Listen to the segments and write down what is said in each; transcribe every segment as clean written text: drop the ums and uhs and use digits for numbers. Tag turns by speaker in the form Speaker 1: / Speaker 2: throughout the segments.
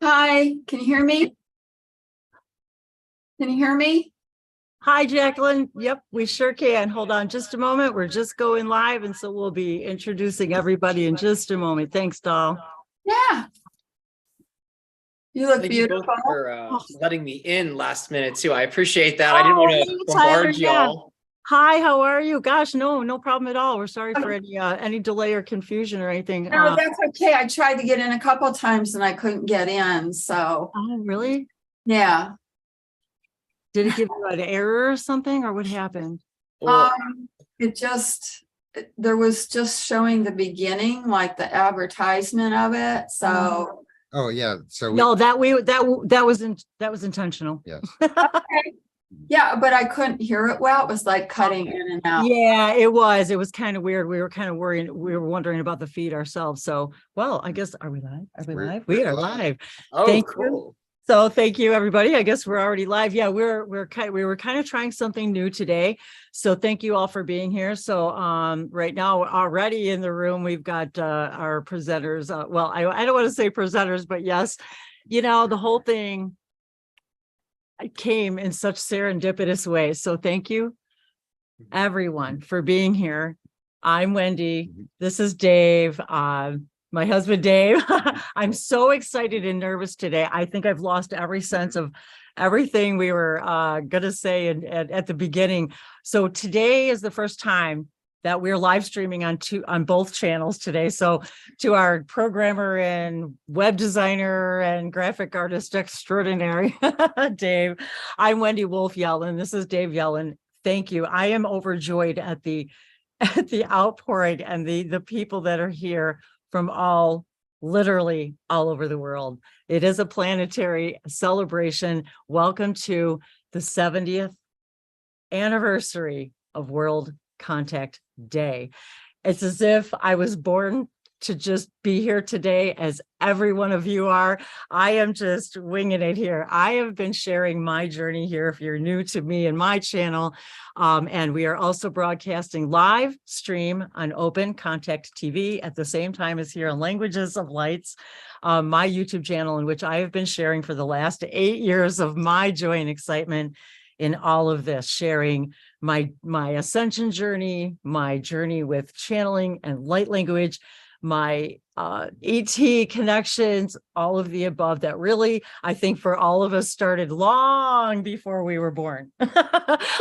Speaker 1: Hi, can you hear me? Can you hear me?
Speaker 2: Hi, Jacqueline. Yep, we sure can. Hold on just a moment. We're just going live, and so we'll be introducing everybody in just a moment. Thanks, doll.
Speaker 1: Yeah. You look
Speaker 3: Thank you
Speaker 1: beautiful.
Speaker 3: both for letting me in last minute too. I appreciate that. I didn't want to bombard y'all.
Speaker 2: Hi, how are you? Gosh, no problem at all. We're sorry for any delay or confusion or anything.
Speaker 1: No, that's okay. I tried to get in a couple of times and I couldn't get in. So,
Speaker 2: Oh, really?
Speaker 1: yeah.
Speaker 2: Did it give you an error or something, or what happened?
Speaker 3: Well,
Speaker 1: There was just showing the beginning, like the advertisement of it. So,
Speaker 4: Oh, yeah. So
Speaker 2: No, that was intentional.
Speaker 4: yes.
Speaker 1: okay. Yeah, but I couldn't hear it well. It was like cutting in and out.
Speaker 2: Yeah, it was kind of weird. We were kind of worried. We were wondering about the feed ourselves. So, well, I guess, are we live? Are we live? We are live.
Speaker 3: oh,
Speaker 2: Thank
Speaker 3: cool.
Speaker 2: you. So thank you, everybody. I guess we're already live. Yeah, we were kind of trying something new today. So thank you all for being here. So right now, already in the room, we've got our presenters. Well, I don't want to say presenters, but yes, the whole thing came in such serendipitous ways. So thank you, everyone, for being here. I'm Wendy. This is Dave. My husband, Dave. I'm so excited and nervous today. I think I've lost every sense of everything we were going to say at the beginning. So today is the first time that we're live streaming on both channels today. So to our programmer and web designer and graphic artist extraordinary, Dave, I'm Wendy Wolf Yellen. This is Dave Yellen. Thank you. I am overjoyed at the outpouring and the people that are here from literally all over the world. It is a planetary celebration. Welcome to the 70th anniversary of World Contact Day. It's as if I was born to just be here today, as every one of you are. I am just winging it here. I have been sharing my journey here if you're new to me and my channel. And we are also broadcasting live stream on Open Contact TV at the same time as here on Languages of Lights, my YouTube channel, in which I have been sharing for the last 8 years of my joy and excitement in all of this, sharing my ascension journey, my journey with channeling and light language, my ET connections, all of the above that really, I think for all of us started long before we were born.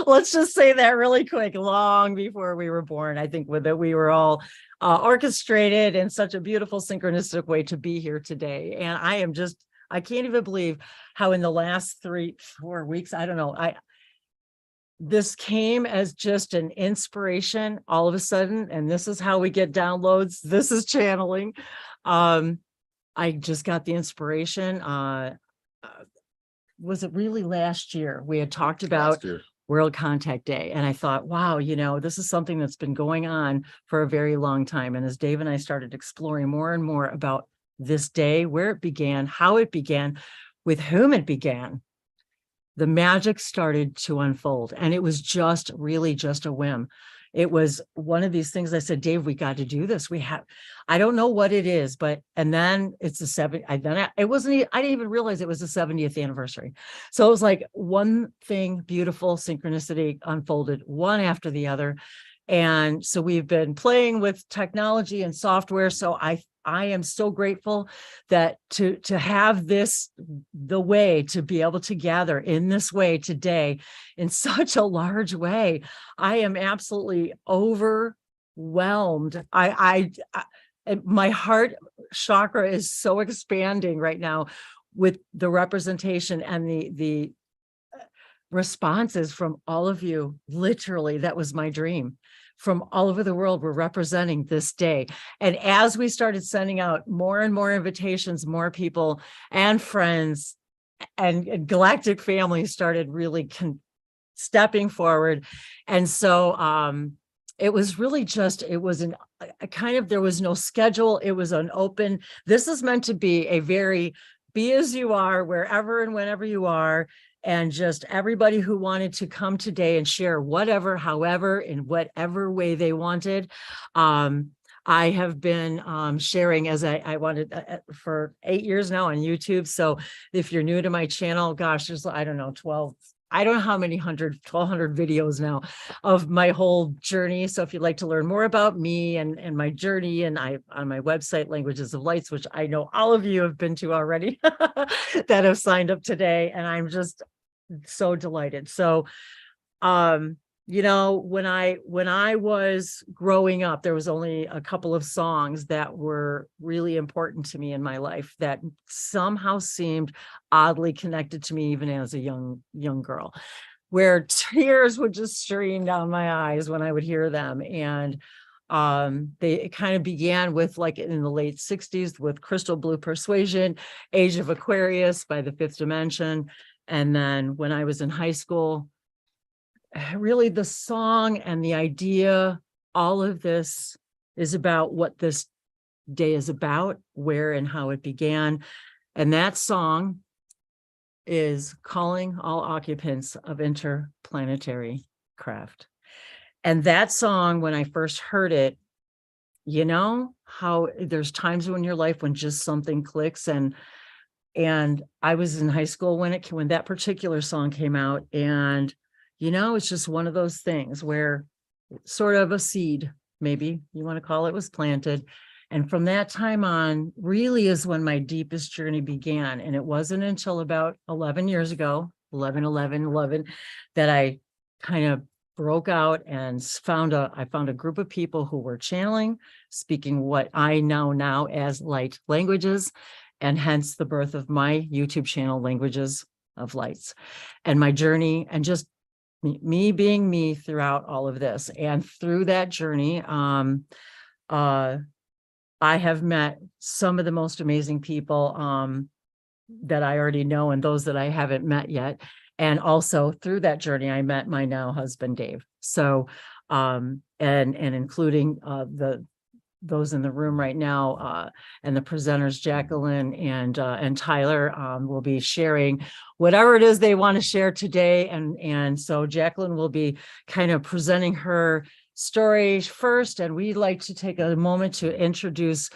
Speaker 2: Let's just say that really quick, long before we were born. I think that we were all orchestrated in such a beautiful synchronistic way to be here today. And I can't even believe how in the last 3-4 weeks, I don't know, this came as just an inspiration all of a sudden, and this is how we get downloads. This is channeling. I just got the inspiration. Was it really last year? We had talked about World Contact Day, and I thought, wow, this is something that's been going on for a very long time. And as Dave and I started exploring more and more about this day, where it began, how it began, with whom it began, the magic started to unfold. And it was really just a whim. It was one of these things I said, Dave, we got to do this. I don't know what it is, and then it's the 70th. I didn't even realize it was the 70th anniversary. So it was like one thing, beautiful synchronicity unfolded one after the other. And so we've been playing with technology and software. So I am so grateful that to have the way to be able to gather in this way today in such a large way. I am absolutely overwhelmed. My heart chakra is so expanding right now with the representation and the responses from all of you. Literally, that was my dream. From all over the world, we're representing this day. And as we started sending out more and more invitations, more people and friends and galactic families started really stepping forward. And so it was really it was there was no schedule. It was an open, this is meant to be a very be as you are, wherever and whenever you are. and just everybody who wanted to come today and share whatever, however, in whatever way they wanted. I have been sharing as I wanted for 8 years now on YouTube. So if you're new to my channel, gosh, there's, I don't know, 12, I don't know how many 1,200 videos now of my whole journey. So if you'd like to learn more about me and my journey, and I on my website, Languages of Lights, which I know all of you have been to already that have signed up today. And I'm just so delighted. So, you know, when I was growing up, there was only a couple of songs that were really important to me in my life that somehow seemed oddly connected to me, even as a young girl, where tears would just stream down my eyes when I would hear them. And it kind of began with, like, in the late 60s with Crystal Blue Persuasion, Age of Aquarius by the Fifth Dimension. And then when I was in high school, really the song and the idea, all of this is about what this day is about, where and how it began. And that song is Calling All Occupants of Interplanetary Craft. And that song, when I first heard it, you know how there's times in your life when just something clicks, and I was in high school when that particular song came out, and you know, it's just one of those things where sort of a seed, maybe you want to call it, was planted. And from that time on, really is when my deepest journey began. And it wasn't until about 11 years ago, 11, that I kind of broke out and I found a group of people who were channeling, speaking what I know now as light languages, and hence the birth of my YouTube channel, Languages of Lights, and my journey, and just me being me throughout all of this. And through that journey, I have met some of the most amazing people that I already know, and those that I haven't met yet. And also through that journey, I met my now husband, Dave. So, and including those in the room right now, and the presenters, Jacquelin and Tyler, will be sharing whatever it is they want to share today. And so Jacquelin will be kind of presenting her story first, and we'd like to take a moment to introduce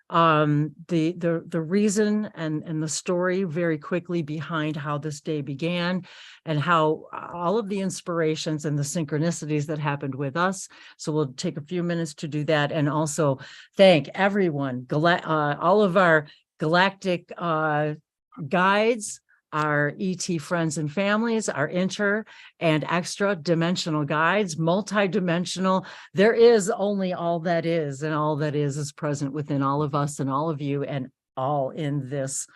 Speaker 2: the reason and the story very quickly behind how this day began, and how all of the inspirations and the synchronicities that happened with us. So we'll take a few minutes to do that, and also thank everyone, all of our galactic guides, our ET friends and families, our inter and extra dimensional guides, multi-dimensional. There is only all that is, and all that is present within all of us and all of you, and all in this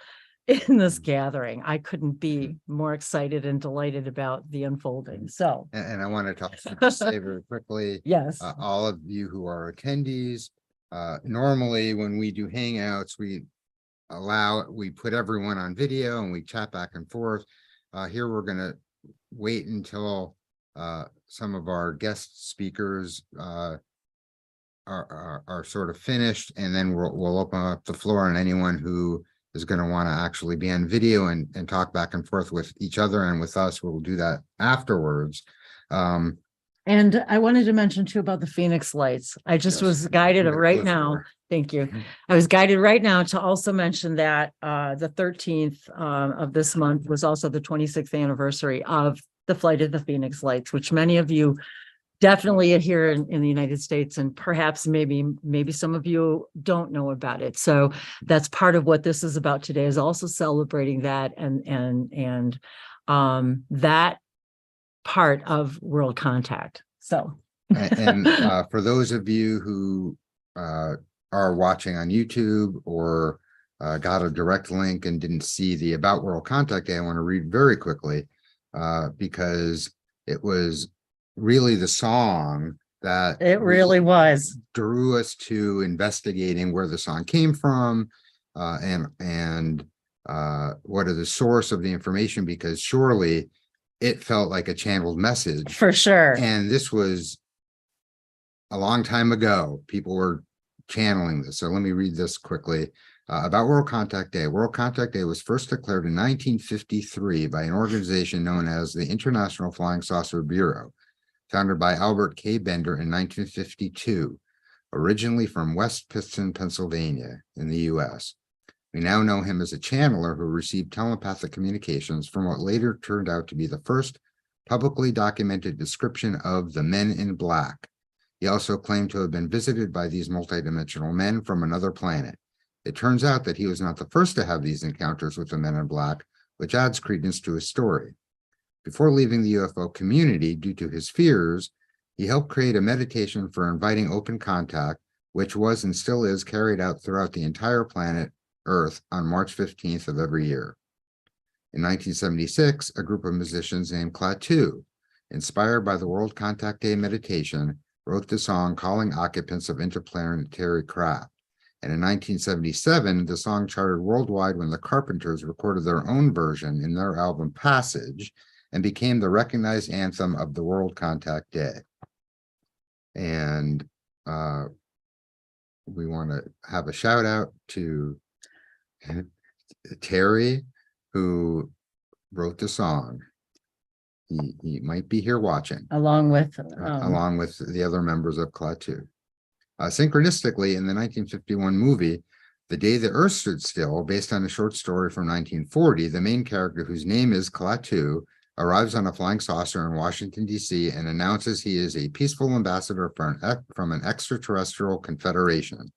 Speaker 2: gathering. I couldn't be more excited and delighted about the unfolding. So,
Speaker 4: and I want to just say very quickly,
Speaker 2: yes,
Speaker 4: all of you who are attendees, normally when we do hangouts, we put everyone on video and we chat back and forth. Here we're going to wait until some of our guest speakers are sort of finished, and then we'll open up the floor, and anyone who is going to want to actually be on video and talk back and forth with each other and with us, we'll do that afterwards.
Speaker 2: And I wanted to mention too about the Phoenix Lights. I just was guided right now. Thank you. I was guided right now to also mention that the 13th of this month was also the 26th anniversary of the flight of the Phoenix Lights, which many of you definitely here in the United States, and perhaps maybe some of you don't know about it. So that's part of what this is about today, is also celebrating that and that part of world contact. So
Speaker 4: and for those of you who are watching on YouTube or got a direct link and didn't see the About World Contact Day, I want to read very quickly because it was really the song that
Speaker 2: it really was
Speaker 4: drew us to investigating where the song came from and what are the source of the information, because surely it felt like a channeled message.
Speaker 2: For sure.
Speaker 4: And this was a long time ago. People were channeling this. So let me read this quickly. About World Contact Day. World Contact Day was first declared in 1953 by an organization known as the International Flying Saucer Bureau, founded by Albert K. Bender in 1952, originally from West Pittston, Pennsylvania, in the U.S. We now know him as a channeler who received telepathic communications from what later turned out to be the first publicly documented description of the Men in Black. He also claimed to have been visited by these multidimensional men from another planet. It turns out that he was not the first to have these encounters with the Men in Black, which adds credence to his story. Before leaving the UFO community due to his fears, he helped create a meditation for inviting open contact, which was and still is carried out throughout the entire planet Earth on March 15th of every year. In 1976, a group of musicians named Klaatu, inspired by the World Contact Day meditation, wrote the song Calling Occupants of Interplanetary Craft. And in 1977, the song charted worldwide when the Carpenters recorded their own version in their album Passage and became the recognized anthem of the World Contact Day. And we want to have a shout out to Terry, who wrote the song. He might be here watching.
Speaker 2: Along with
Speaker 4: the other members of Klaatu. Synchronistically, in the 1951 movie, The Day the Earth Stood Still, based on a short story from 1940, the main character, whose name is Klaatu, arrives on a flying saucer in Washington, D.C. and announces he is a peaceful ambassador from an extraterrestrial confederation.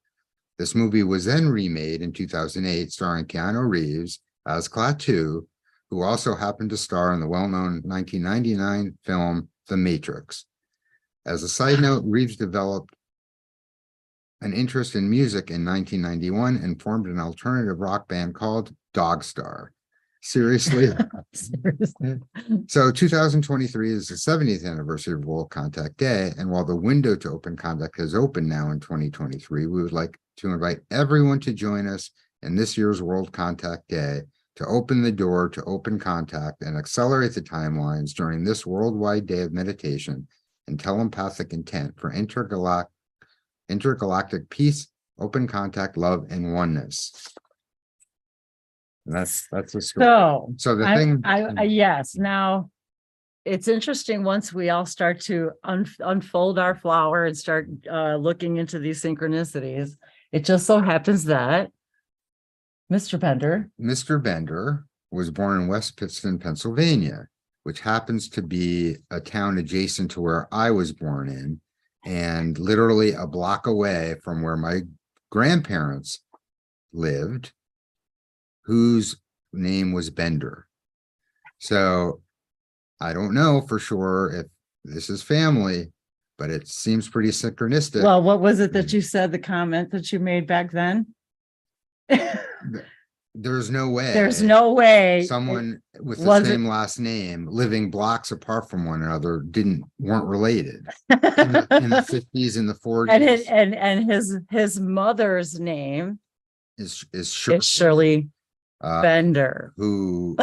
Speaker 4: This movie was then remade in 2008, starring Keanu Reeves as Klaatu, who also happened to star in the well-known 1999 film The Matrix. As a side note, Reeves developed an interest in music in 1991 and formed an alternative rock band called Dogstar. Seriously? So 2023 is the 70th anniversary of World Contact Day, and while the window to open contact has opened now in 2023, we would like to invite everyone to join us in this year's World Contact Day to open the door to open contact and accelerate the timelines during this worldwide day of meditation and telepathic intent for intergalactic peace, open contact, love, and oneness. And that's the story. So the thing,
Speaker 2: yes. Now, it's interesting once we all start to unfold our flower and start looking into these synchronicities. It just so happens that Mr. Bender
Speaker 4: was born in West Pittston, Pennsylvania, which happens to be a town adjacent to where I was born in, and literally a block away from where my grandparents lived, whose name was Bender. So I don't know for sure if this is family, but it seems pretty synchronistic.
Speaker 2: Well, what was it that you said, the comment that you made back then?
Speaker 4: There's no way.
Speaker 2: There's no way
Speaker 4: someone with the same last name living blocks apart from one another weren't related in the 50s and the 40s.
Speaker 2: And his mother's name
Speaker 4: is
Speaker 2: Shirley Bender,
Speaker 4: who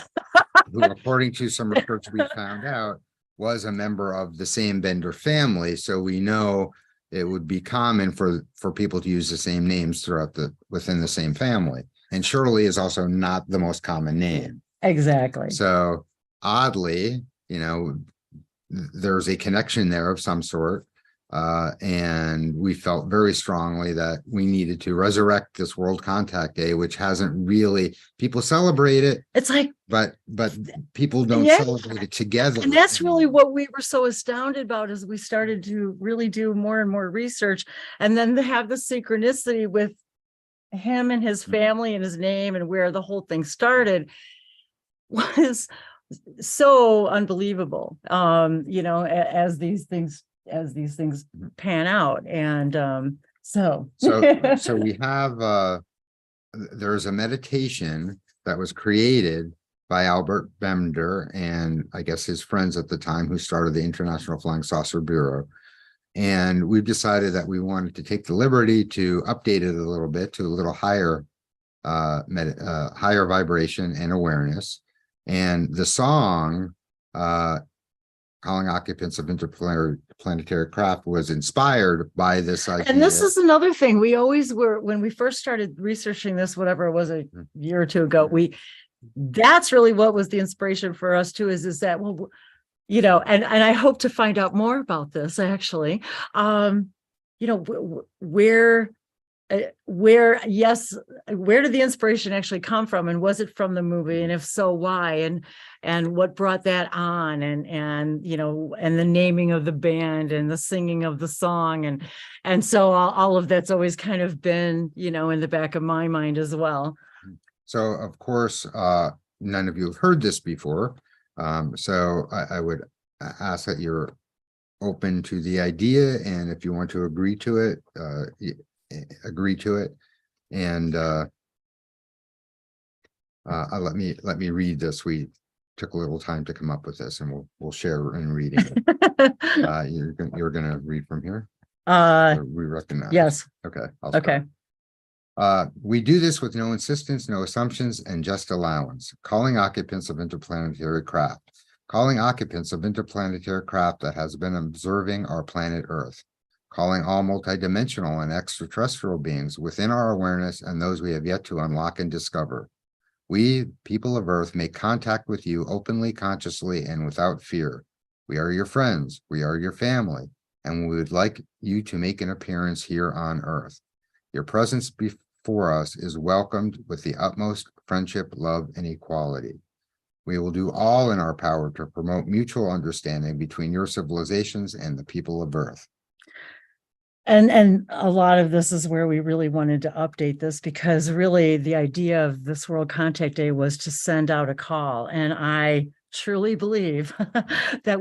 Speaker 4: according to some research we found out was a member of the same Bender family. So we know it would be common for people to use the same names within the same family. And Shirley is also not the most common name.
Speaker 2: Exactly.
Speaker 4: So oddly, there's a connection there of some sort. And we felt very strongly that we needed to resurrect this World Contact Day, which hasn't really, people celebrate it.
Speaker 2: It's like,
Speaker 4: but people don't celebrate it together.
Speaker 2: And that's really what we were so astounded about as we started to really do more and more research. And then to have the synchronicity with him and his family and his name and where the whole thing started was so unbelievable. As these things pan out. And so
Speaker 4: we have there's a meditation that was created by Albert Bender and I guess his friends at the time, who started the International Flying Saucer Bureau. And we've decided that we wanted to take the liberty to update it a little bit to a little higher vibration and awareness. And the song, Calling Occupants of Interplanetary interplanetary craft was inspired by this idea.
Speaker 2: And this is another thing we always were when we first started researching this, whatever it was a year or two ago, that's really what was the inspiration for us too, is that, well, you know, and I hope to find out more about this actually. You know, where did the inspiration actually come from, and was it from the movie, and if so, why, and what brought that on, and you know, and the naming of the band and the singing of the song, and so all of that's always kind of been, you know, in the back of my mind as well.
Speaker 4: So of course, none of you have heard this before, so I would ask that you're open to the idea, and if you want to agree to it, agree to it. And let me read this. We took a little time to come up with this, and we'll share in reading it. You're gonna read from here. We recognize.
Speaker 2: Yes.
Speaker 4: Okay.
Speaker 2: Okay.
Speaker 4: We do this with no insistence, no assumptions, and just allowance. Calling occupants of interplanetary craft. Calling occupants of interplanetary craft that has been observing our planet Earth. Calling all multidimensional and extraterrestrial beings within our awareness and those we have yet to unlock and discover. We, people of Earth, make contact with you openly, consciously, and without fear. We are your friends, we are your family, and we would like you to make an appearance here on Earth. Your presence before us is welcomed with the utmost friendship, love, and equality. We will do all in our power to promote mutual understanding between your civilizations and the people of Earth.
Speaker 2: And a lot of this is where we really wanted to update this, because really the idea of this World Contact Day was to send out a call. And I truly believe that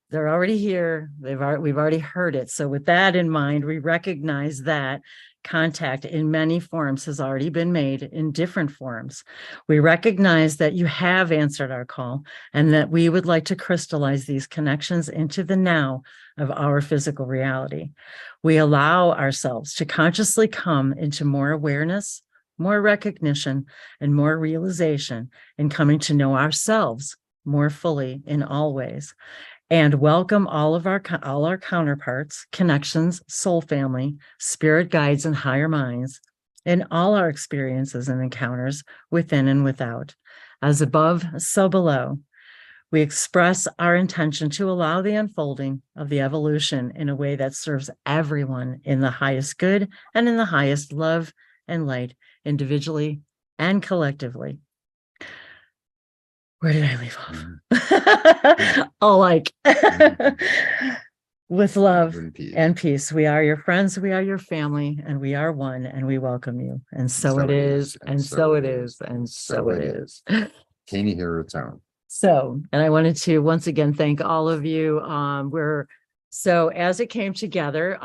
Speaker 2: they're already here. We've already heard it. So with that in mind, we recognize that contact in many forms has already been made in different forms. We recognize that you have answered our call, and that we would like to crystallize these connections into the now of our physical reality. We allow ourselves to consciously come into more awareness, more recognition, and more realization in coming to know ourselves more fully in all ways. And welcome all our counterparts, connections, soul family, spirit guides, and higher minds in all our experiences and encounters within and without. As above, so below. We express our intention to allow the unfolding of the evolution in a way that serves everyone in the highest good and in the highest love and light, individually and collectively. Where did I leave off? Oh, like with love and peace. We are your friends, we are your family, and we are one, and we welcome you. And so it is, and so it is, and so it is.
Speaker 4: Can you hear its own?
Speaker 2: So, and I wanted to once again thank all of you. So as it came together,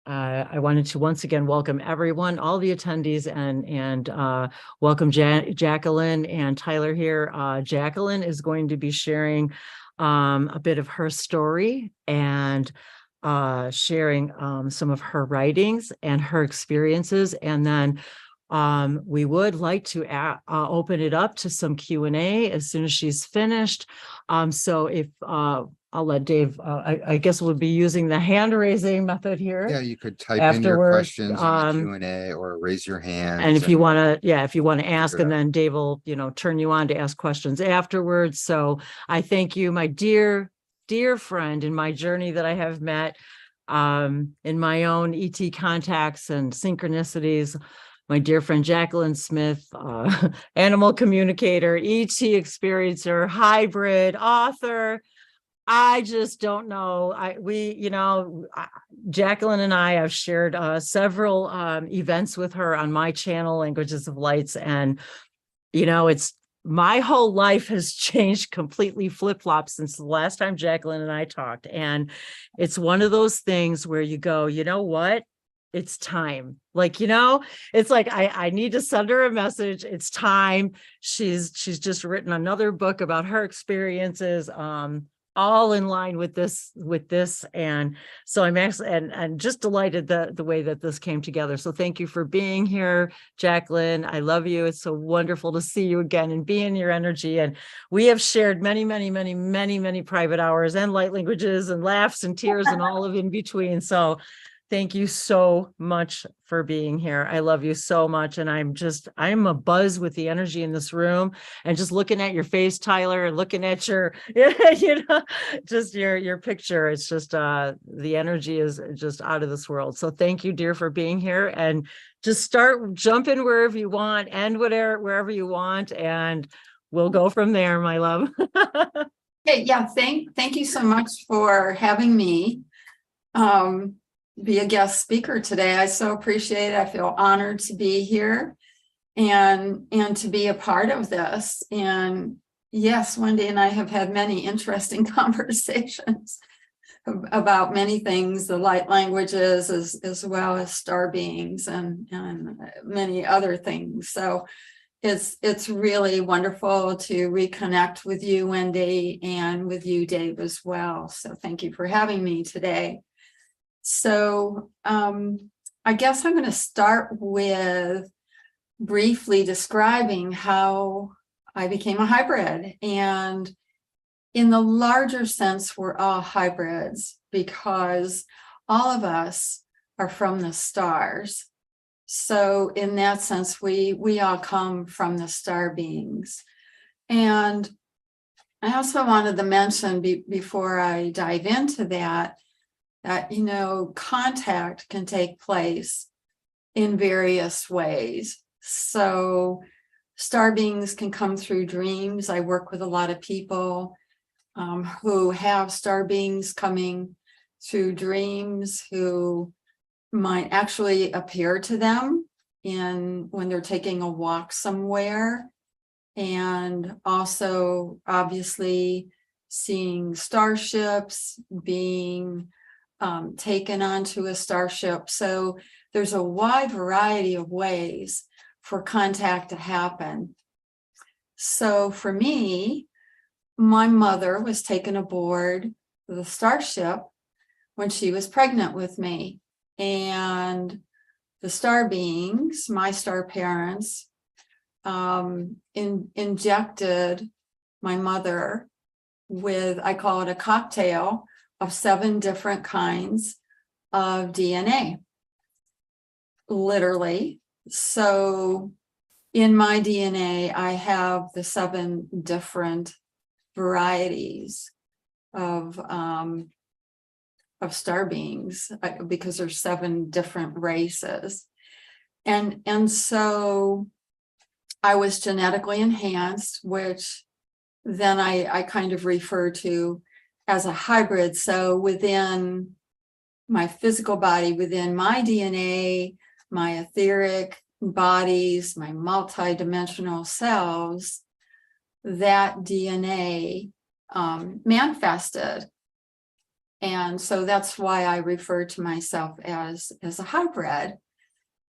Speaker 2: I wanted to once again welcome everyone, all the attendees, and welcome Jacquelin and Tyler here. Jacquelin is going to be sharing a bit of her story and sharing some of her writings and her experiences, and then we would like to open it up to some Q&A as soon as she's finished. So if I'll let Dave, I guess we'll be using the hand raising method here.
Speaker 4: Yeah, you could type in your questions in the Q&A or raise your hand.
Speaker 2: And if you want to ask, and then Dave will, turn you on to ask questions afterwards. So I thank you, my dear friend, in my journey that I have met in my own ET contacts and synchronicities. My dear friend Jacquelin Smith, animal communicator, ET experiencer, hybrid, author. I just don't know. Jacquelin and I have shared several events with her on my channel, Languages of Lights. And, it's my whole life has changed completely flip-flop since the last time Jacquelin and I talked. And it's one of those things where you go, you know what? It's time. It's like, I need to send her a message. It's time. She's just written another book about her experiences. all in line with this. And so I'm actually, and just delighted the way that this came together. So thank you for being here, Jacquelin. I love you. It's so wonderful to see you again and be in your energy. And we have shared many, many, many, many, many private hours and light languages and laughs and tears and all of in between. So thank you so much for being here. I love you so much. And I'm a buzz with the energy in this room, and just looking at your face, Tyler, and looking at your, just your picture. It's just, the energy is just out of this world. So thank you, dear, for being here, and just start jumping wherever you want and wherever you want. And we'll go from there, my love.
Speaker 1: Hey, yeah, thank you so much for having me. Be a guest speaker today. I so appreciate it. I feel honored to be here and to be a part of this. And yes, Wendy and I have had many interesting conversations about many things, the light languages as well as star beings and many other things. So it's really wonderful to reconnect with you, Wendy, and with you, Dave, as well. So thank you for having me today. So I guess I'm going to start with briefly describing how I became a hybrid. And in the larger sense, we're all hybrids because all of us are from the stars. So in that sense, we all come from the star beings. And I also wanted to mention before I dive into that, contact can take place in various ways. So star beings can come through dreams. I work with a lot of people who have star beings coming through dreams, who might actually appear to them when they're taking a walk somewhere. And also, obviously, seeing starships, being taken onto a starship. So there's a wide variety of ways for contact to happen. So for me, my mother was taken aboard the starship when she was pregnant with me. And the star beings, my star parents, injected my mother with, I call it a cocktail of 7 different kinds of DNA, literally. So in my DNA, I have the 7 different varieties of star beings, because there's 7 different races. And so I was genetically enhanced, which then I kind of refer to as a hybrid. So within my physical body, within my DNA, my etheric bodies, my multidimensional selves, that DNA manifested. And so that's why I refer to myself as a hybrid.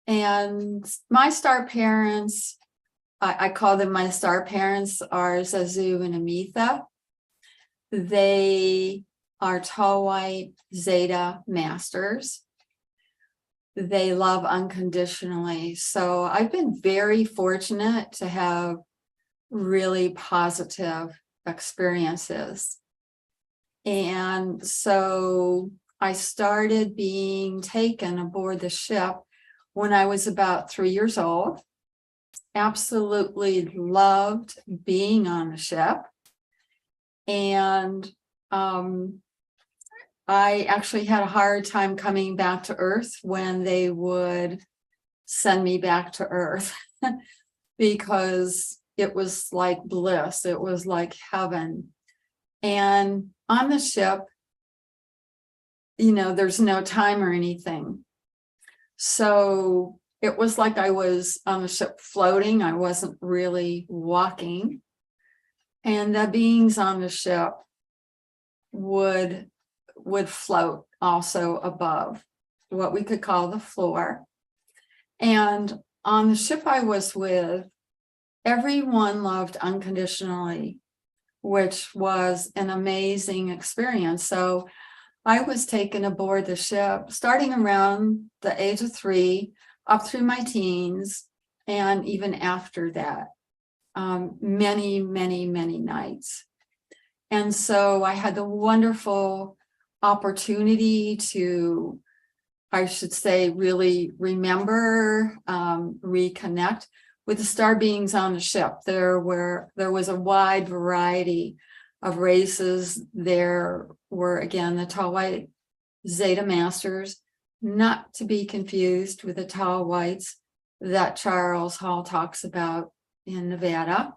Speaker 1: And my star parents, I call them my star parents, are Zazu and Amitha. They are tall white Zeta masters. They love unconditionally. So I've been very fortunate to have really positive experiences. And so I started being taken aboard the ship when I was about 3 years old. Absolutely loved being on the ship. And I actually had a hard time coming back to Earth when they would send me back to Earth because it was like bliss. It was like heaven. And on the ship, there's no time or anything. So it was like I was on the ship floating. I wasn't really walking. And the beings on the ship would float also above what we could call the floor. And on the ship I was with, everyone loved unconditionally. which was an amazing experience. So I was taken aboard the ship starting around the age of 3 up through my teens, and even after that, many, many, many nights. And so I had the wonderful opportunity to, I should say, really remember, reconnect with the star beings on the ship. There was a wide variety of races. There were, again, the tall white Zeta Masters, not to be confused with the tall whites that Charles Hall talks about in Nevada.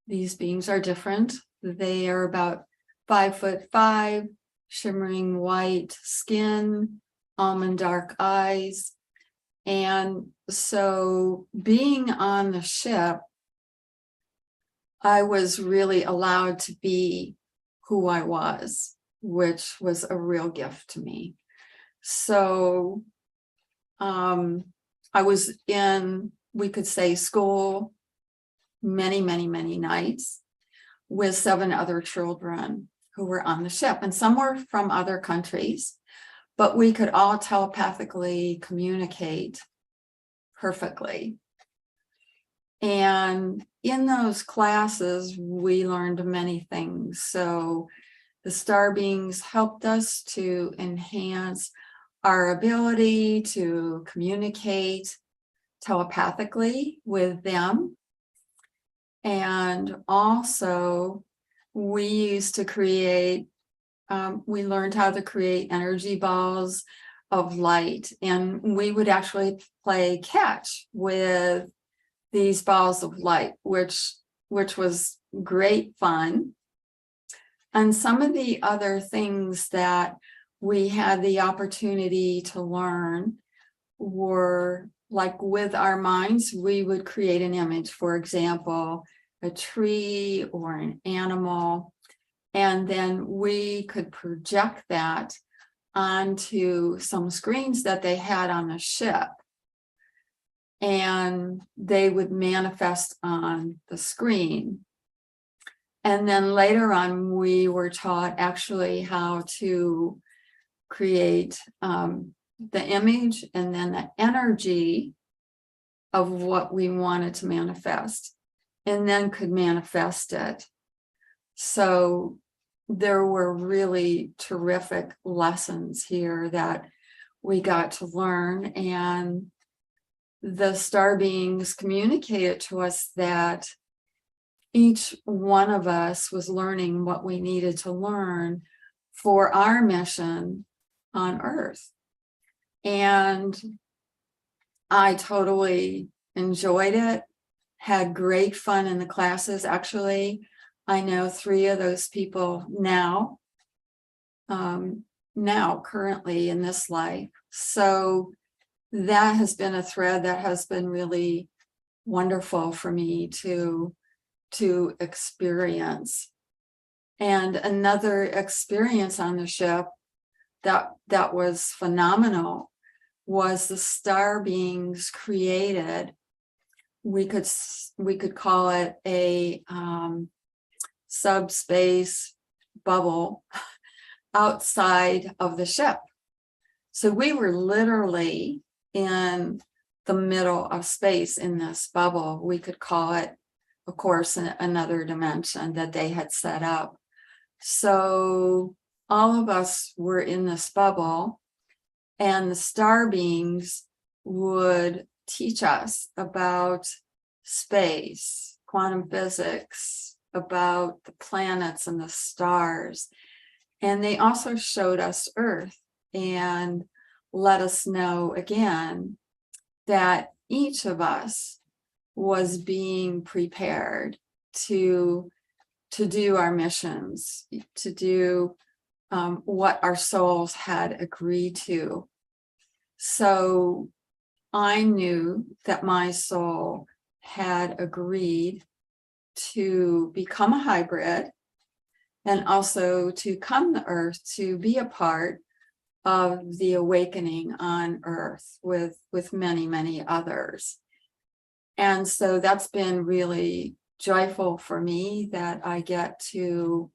Speaker 1: These beings are different. They are about 5'5", shimmering white skin, almond dark eyes. And so being on the ship, I was really allowed to be who I was, which was a real gift to me. So I was in, we could say, school many, many, many nights with 7 other children who were on the ship, and some were from other countries, but we could all telepathically communicate perfectly. And in those classes, we learned many things. So the star beings helped us to enhance our ability to communicate telepathically with them. And also, we used to create, we learned how to create energy balls of light, and we would actually play catch with these balls of light, which was great fun. And some of the other things that we had the opportunity to learn were, like, with our minds, we would create an image, for example, a tree or an animal, and then we could project that onto some screens that they had on the ship, and they would manifest on the screen. And then later on, we were taught actually how to create the image and then the energy of what we wanted to manifest, and then could manifest it. So there were really terrific lessons here that we got to learn, and the star beings communicated to us that each one of us was learning what we needed to learn for our mission on Earth. And I totally enjoyed it, had great fun in the classes. Actually, I know 3 of those people now currently in this life. So that has been a thread that has been really wonderful for me to experience. And another experience on the ship that was phenomenal was the star beings created, we could call it a subspace bubble outside of the ship. So we were literally in the middle of space in this bubble. We could call it, of course, another dimension that they had set up. So all of us were in this bubble, and the star beings would teach us about space, quantum physics, about the planets and the stars. And they also showed us Earth and let us know again that each of us was being prepared to do our missions, to do what our souls had agreed to. So I knew that my soul had agreed to become a hybrid and also to come to Earth to be a part of the awakening on Earth with many, many others. And so that's been really joyful for me that I get to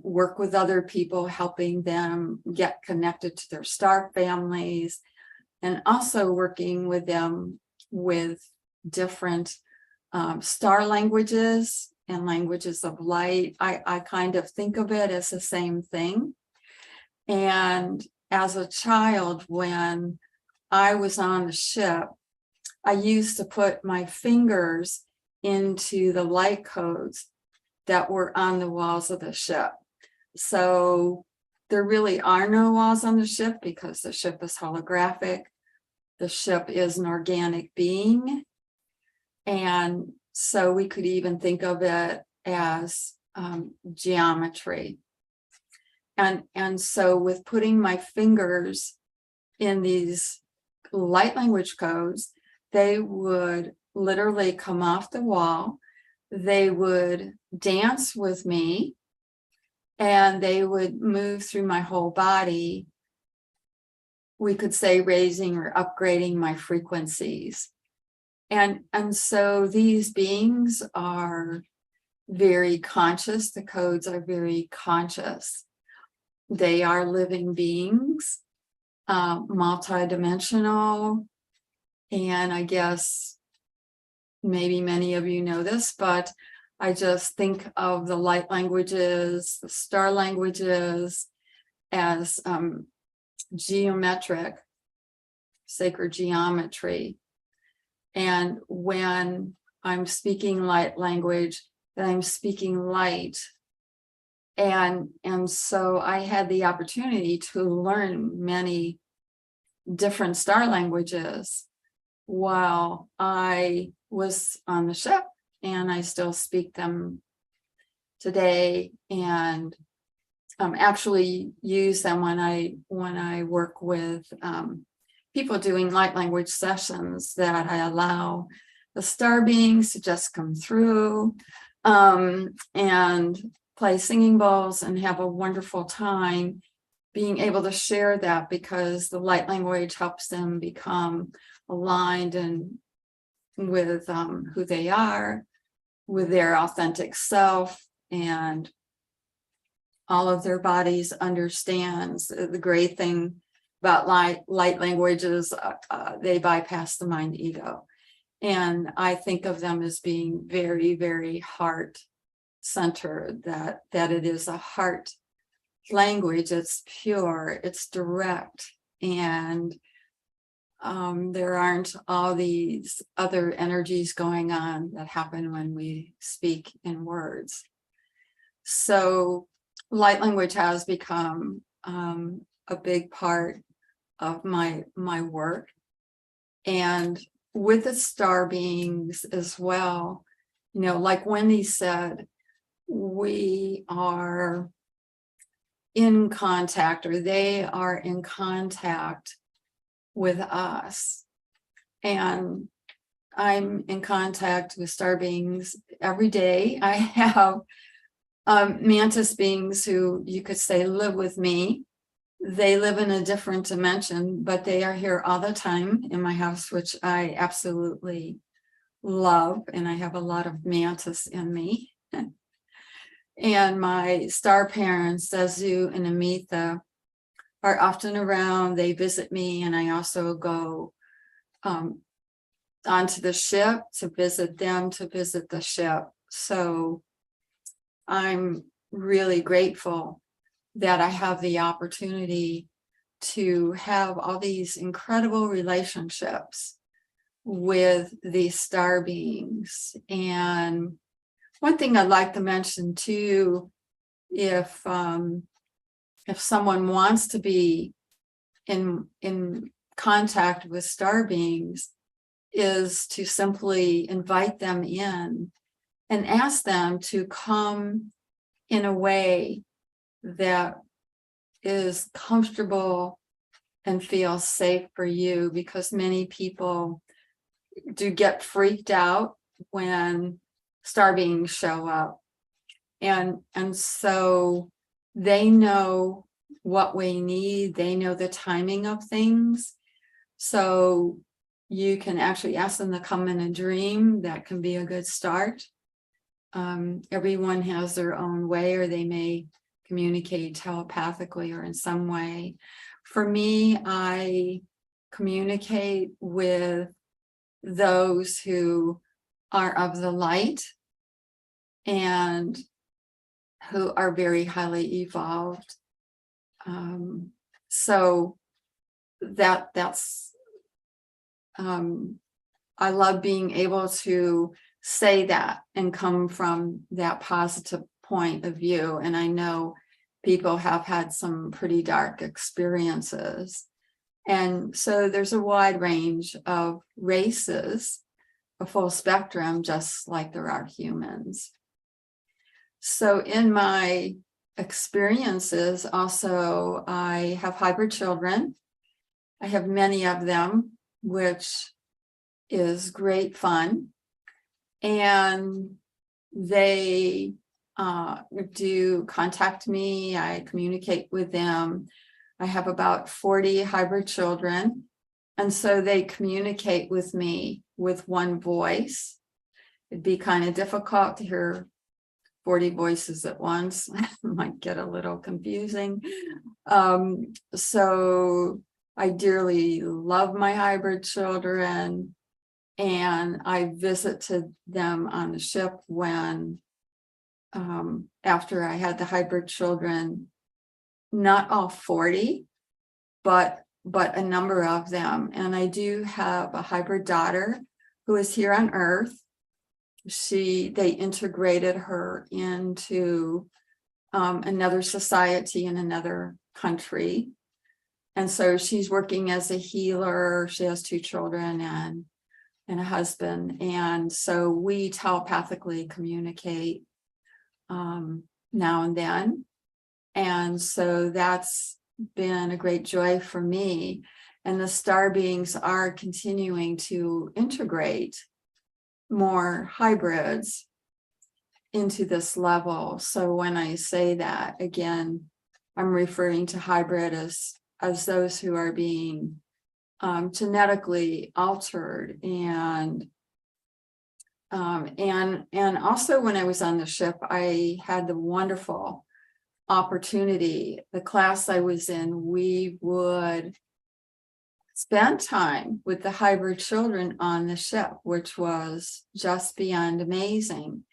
Speaker 1: work with other people, helping them get connected to their star families, and also working with them with different star languages and languages of light. I kind of think of it as the same thing. And as a child, when I was on the ship, I used to put my fingers into the light codes that were on the walls of the ship. So there really are no walls on the ship because the ship is holographic. The ship is an organic being. And so we could even think of it as geometry. And so with putting my fingers in these light language codes, they would literally come off the wall. They would dance with me, and they would move through my whole body. We could say raising or upgrading my frequencies. And so these beings are very conscious. The codes are very conscious. They are living beings, multidimensional. And I guess maybe many of you know this, but I just think of the light languages, the star languages as geometric, sacred geometry. And when I'm speaking light language, then I'm speaking light. And so I had the opportunity to learn many different star languages while I was on the ship, and I still speak them today, and actually use them when I work with people doing light language sessions, that I allow the star beings to just come through and play singing bowls and have a wonderful time being able to share that, because the light language helps them become aligned and with who they are, with their authentic self, and all of their bodies understands. The great thing about light language is they bypass the mind ego. And I think of them as being very, very heart-centered, that it is a heart language. It's pure, it's direct, and there aren't all these other energies going on that happen when we speak in words. So light language has become a big part of my work. And with the star beings as well, you know, like Wendy said, we are in contact, or they are in contact with us. And I'm in contact with star beings every day. I have mantis beings who you could say live with me. They live in a different dimension, but they are here all the time in my house, which I absolutely love. And I have a lot of mantis in me. And my star parents, Zazu and Amitha, are often around. They visit me, and I also go onto the ship to visit them, to visit the ship. So I'm really grateful that I have the opportunity to have all these incredible relationships with these star beings. And one thing I'd like to mention too, if someone wants to be in contact with star beings, is to simply invite them in and ask them to come in a way that is comfortable and feels safe for you, because many people do get freaked out when star beings show up. And so they know what we need. They know the timing of things. So you can actually ask them to come in a dream. That can be a good start. everyone has their own way, or they may communicate telepathically or in some way. For me, I communicate with those who are of the light and who are very highly evolved. So that's I love being able to say that and come from that positive point of view. And I know people have had some pretty dark experiences. And so there's a wide range of races, a full spectrum, just like there are humans. So in my experiences, also, I have hybrid children. I have many of them, which is great fun. And they do contact me. I communicate with them. I have about 40 hybrid children. And so they communicate with me with one voice. It'd be kind of difficult to hear 40 voices at once. Might get a little confusing. So I dearly love my hybrid children. And I visited them on the ship when, after I had the hybrid children, not all 40, but a number of them. And I do have a hybrid daughter who is here on Earth. They integrated her into another society in another country. And so she's working as a healer. She has 2 children and a husband. And so we telepathically communicate now and then. And so that's been a great joy for me. And the star beings are continuing to integrate more hybrids into this level. So when I say that, again, I'm referring to hybrid as those who are being genetically altered. And also when I was on the ship, I had the wonderful opportunity. The class I was in, we would spend time with the hybrid children on the ship, which was just beyond amazing.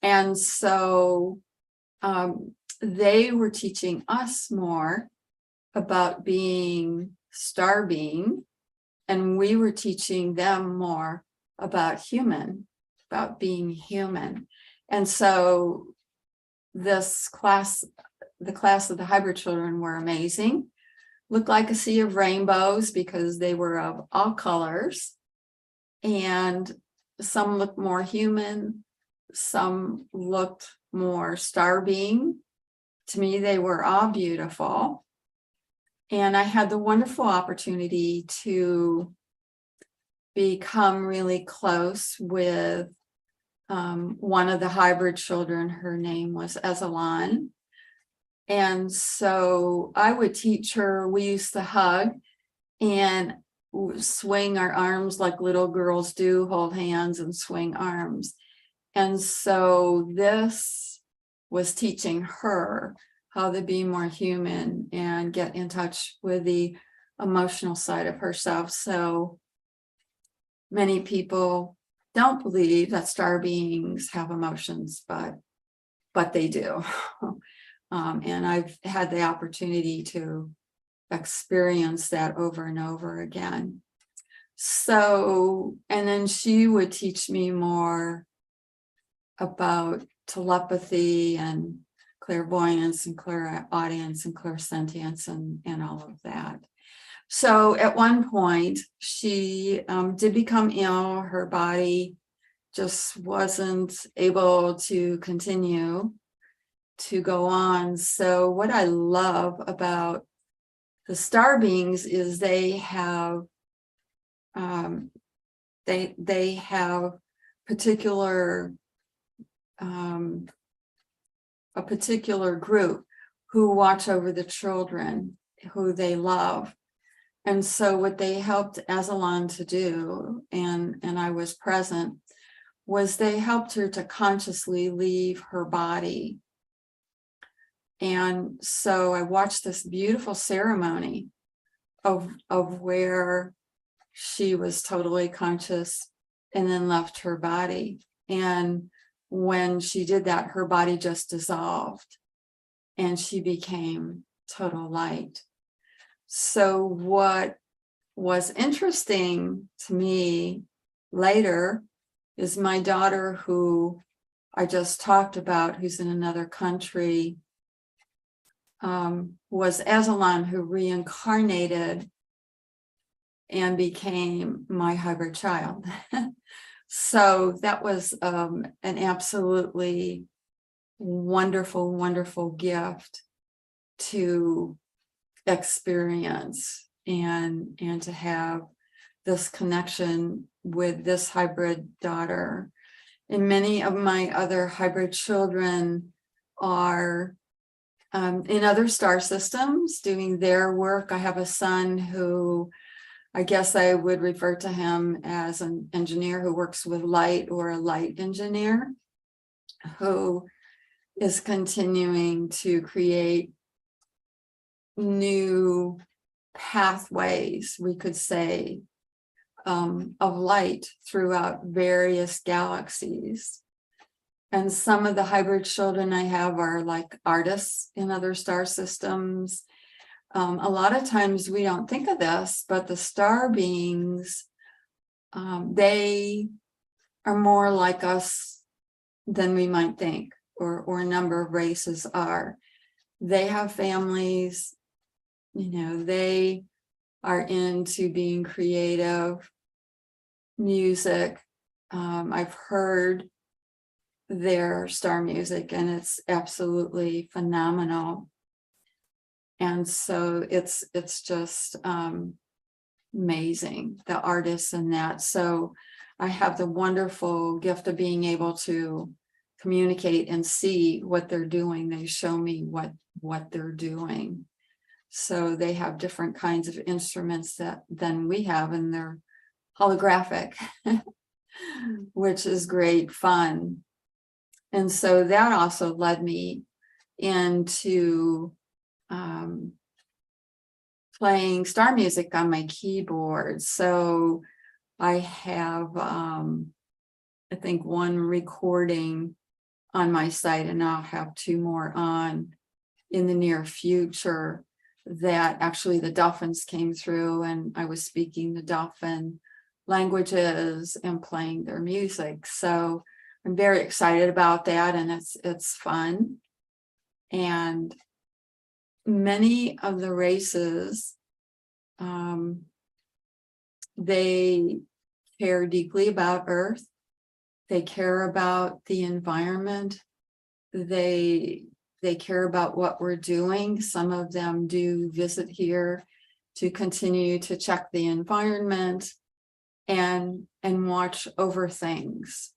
Speaker 1: And so they were teaching us more about being star being, and we were teaching them more about being human. And so this class, the class of the hybrid children, were amazing. Looked like a sea of rainbows because they were of all colors, and some looked more human, some looked more star being. To me, they were all beautiful. And I had the wonderful opportunity to become really close with one of the hybrid children. Her name was Ellison. And so I would teach her. We used to hug and swing our arms like little girls do, hold hands and swing arms. And so this was teaching her how to be more human and get in touch with the emotional side of herself. So many people don't believe that star beings have emotions, but they do. And I've had the opportunity to experience that over and over again. So, and then she would teach me more about telepathy and clairvoyance and clairaudience and clairsentience and all of that. So at one point, she did become ill. Her body just wasn't able to continue to go on. So what I love about the star beings is they have a particular group who watch over the children who they love. And so what they helped Ellison to do, and I was present, was they helped her to consciously leave her body. And so I watched this beautiful ceremony of where she was totally conscious and then left her body. And when she did that, her body just dissolved and she became total light. So what was interesting to me later is my daughter, who I just talked about, who's in another country, was Ellison, who reincarnated and became my hybrid child. So that was an absolutely wonderful, wonderful gift to experience and to have this connection with this hybrid daughter. And many of my other hybrid children are in other star systems doing their work. I have a son who, I guess I would refer to him as an engineer who works with light, or a light engineer, who is continuing to create new pathways, we could say, of light throughout various galaxies. And some of the hybrid children I have are like artists in other star systems. A lot of times we don't think of this, but the star beings, they are more like us than we might think, or a number of races are. They have families, they are into being creative, music. I've heard their star music and it's absolutely phenomenal. And so it's just amazing, the artists and that. So I have the wonderful gift of being able to communicate and see what they're doing. They show me what they're doing. So they have different kinds of instruments than we have, and they're holographic, which is great fun. And so that also led me into playing star music on my keyboard. So I have, I think, one recording on my site, and I'll have 2 more on in the near future, that actually the dolphins came through and I was speaking the dolphin languages and playing their music. So I'm very excited about that, and it's fun. And many of the races, they care deeply about Earth. They care about the environment. They care about what we're doing. Some of them do visit here to continue to check the environment and watch over things.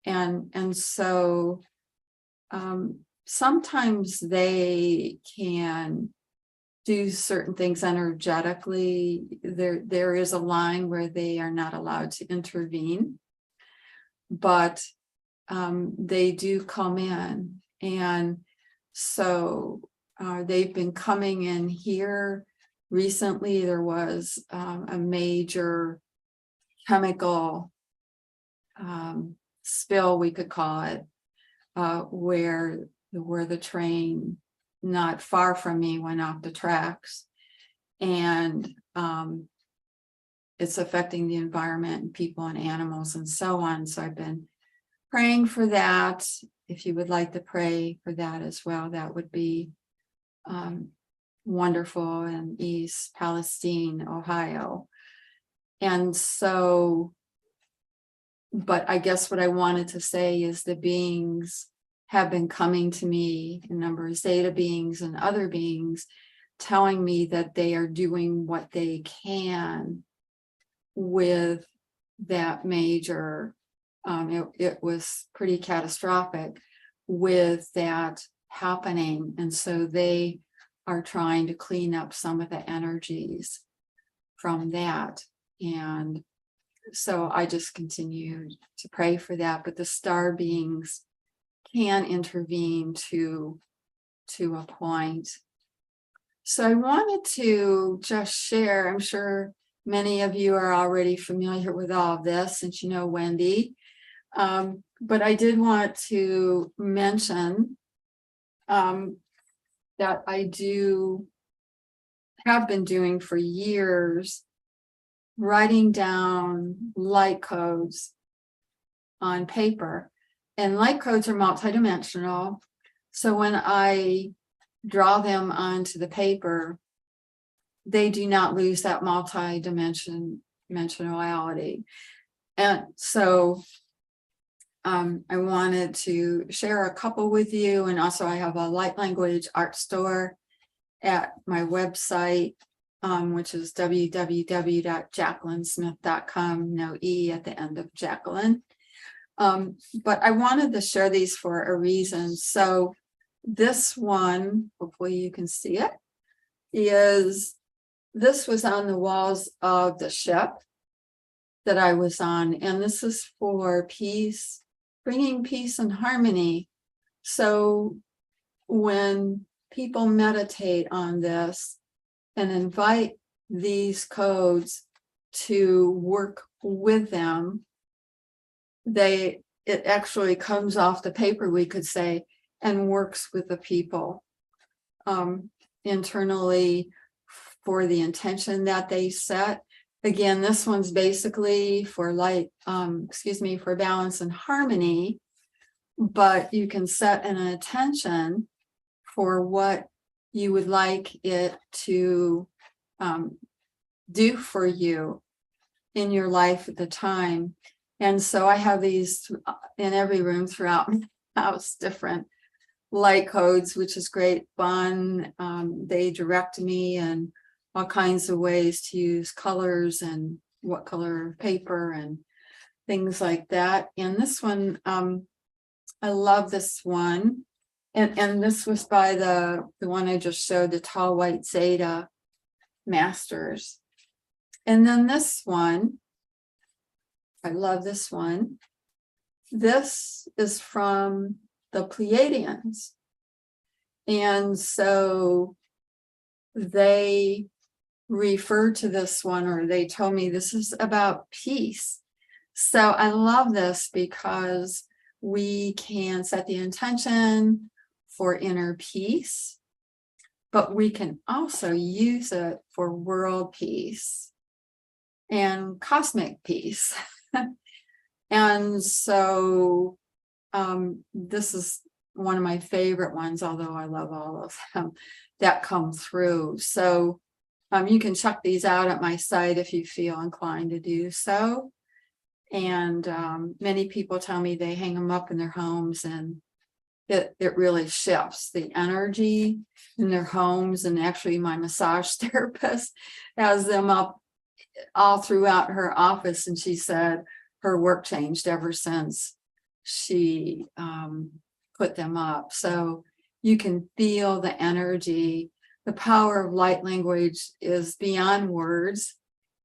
Speaker 1: And so sometimes they can do certain things energetically. There is a line where they are not allowed to intervene, but they do come in. And so they've been coming in here. Recently, there was a major chemical spill, we could call it, where the train not far from me went off the tracks, and it's affecting the environment and people and animals and so on. So I've been praying for that. If you would like to pray for that as well, that would be wonderful, in East Palestine, Ohio. And so, but I guess what I wanted to say is the beings have been coming to me, a number of Zeta beings and other beings, telling me that they are doing what they can with that major, it was pretty catastrophic with that happening. And so they are trying to clean up some of the energies from that. And so I just continue to pray for that. But the star beings can intervene to a point. So I wanted to just share, I'm sure many of you are already familiar with all of this since you know Wendy. But I did want to mention that I have been doing for years, writing down light codes on paper. And light codes are multidimensional. So when I draw them onto the paper, they do not lose that multidimensionality. And so I wanted to share a couple with you. And also I have a light language art store at my website, which is www.jacquelinsmith.com, no E at the end of Jacquelin. But I wanted to share these for a reason. So this one, hopefully you can see it, this was on the walls of the ship that I was on. And this is for peace, bringing peace and harmony. So when people meditate on this and invite these codes to work with them, it actually comes off the paper, we could say, and works with the people internally for the intention that they set. Again, this one's basically for for balance and harmony, but you can set an intention for what you would like it to do for you in your life at the time. And so I have these in every room throughout my house, different light codes, which is great fun. They direct me in all kinds of ways to use colors and what color paper and things like that. And this one, I love this one. And this was by the one I just showed, the Tall White Zeta Masters. And then this one, I love this one. This is from the Pleiadians. And so they refer to this one, or they told me this is about peace. So I love this because we can set the intention for inner peace, but we can also use it for world peace and cosmic peace. And so this is one of my favorite ones, although I love all of them that come through. So you can check these out at my site if you feel inclined to do so. And many people tell me they hang them up in their homes, and it really shifts the energy in their homes. And actually my massage therapist has them up all throughout her office, and she said her work changed ever since she put them up. So you can feel the energy. The power of light language is beyond words.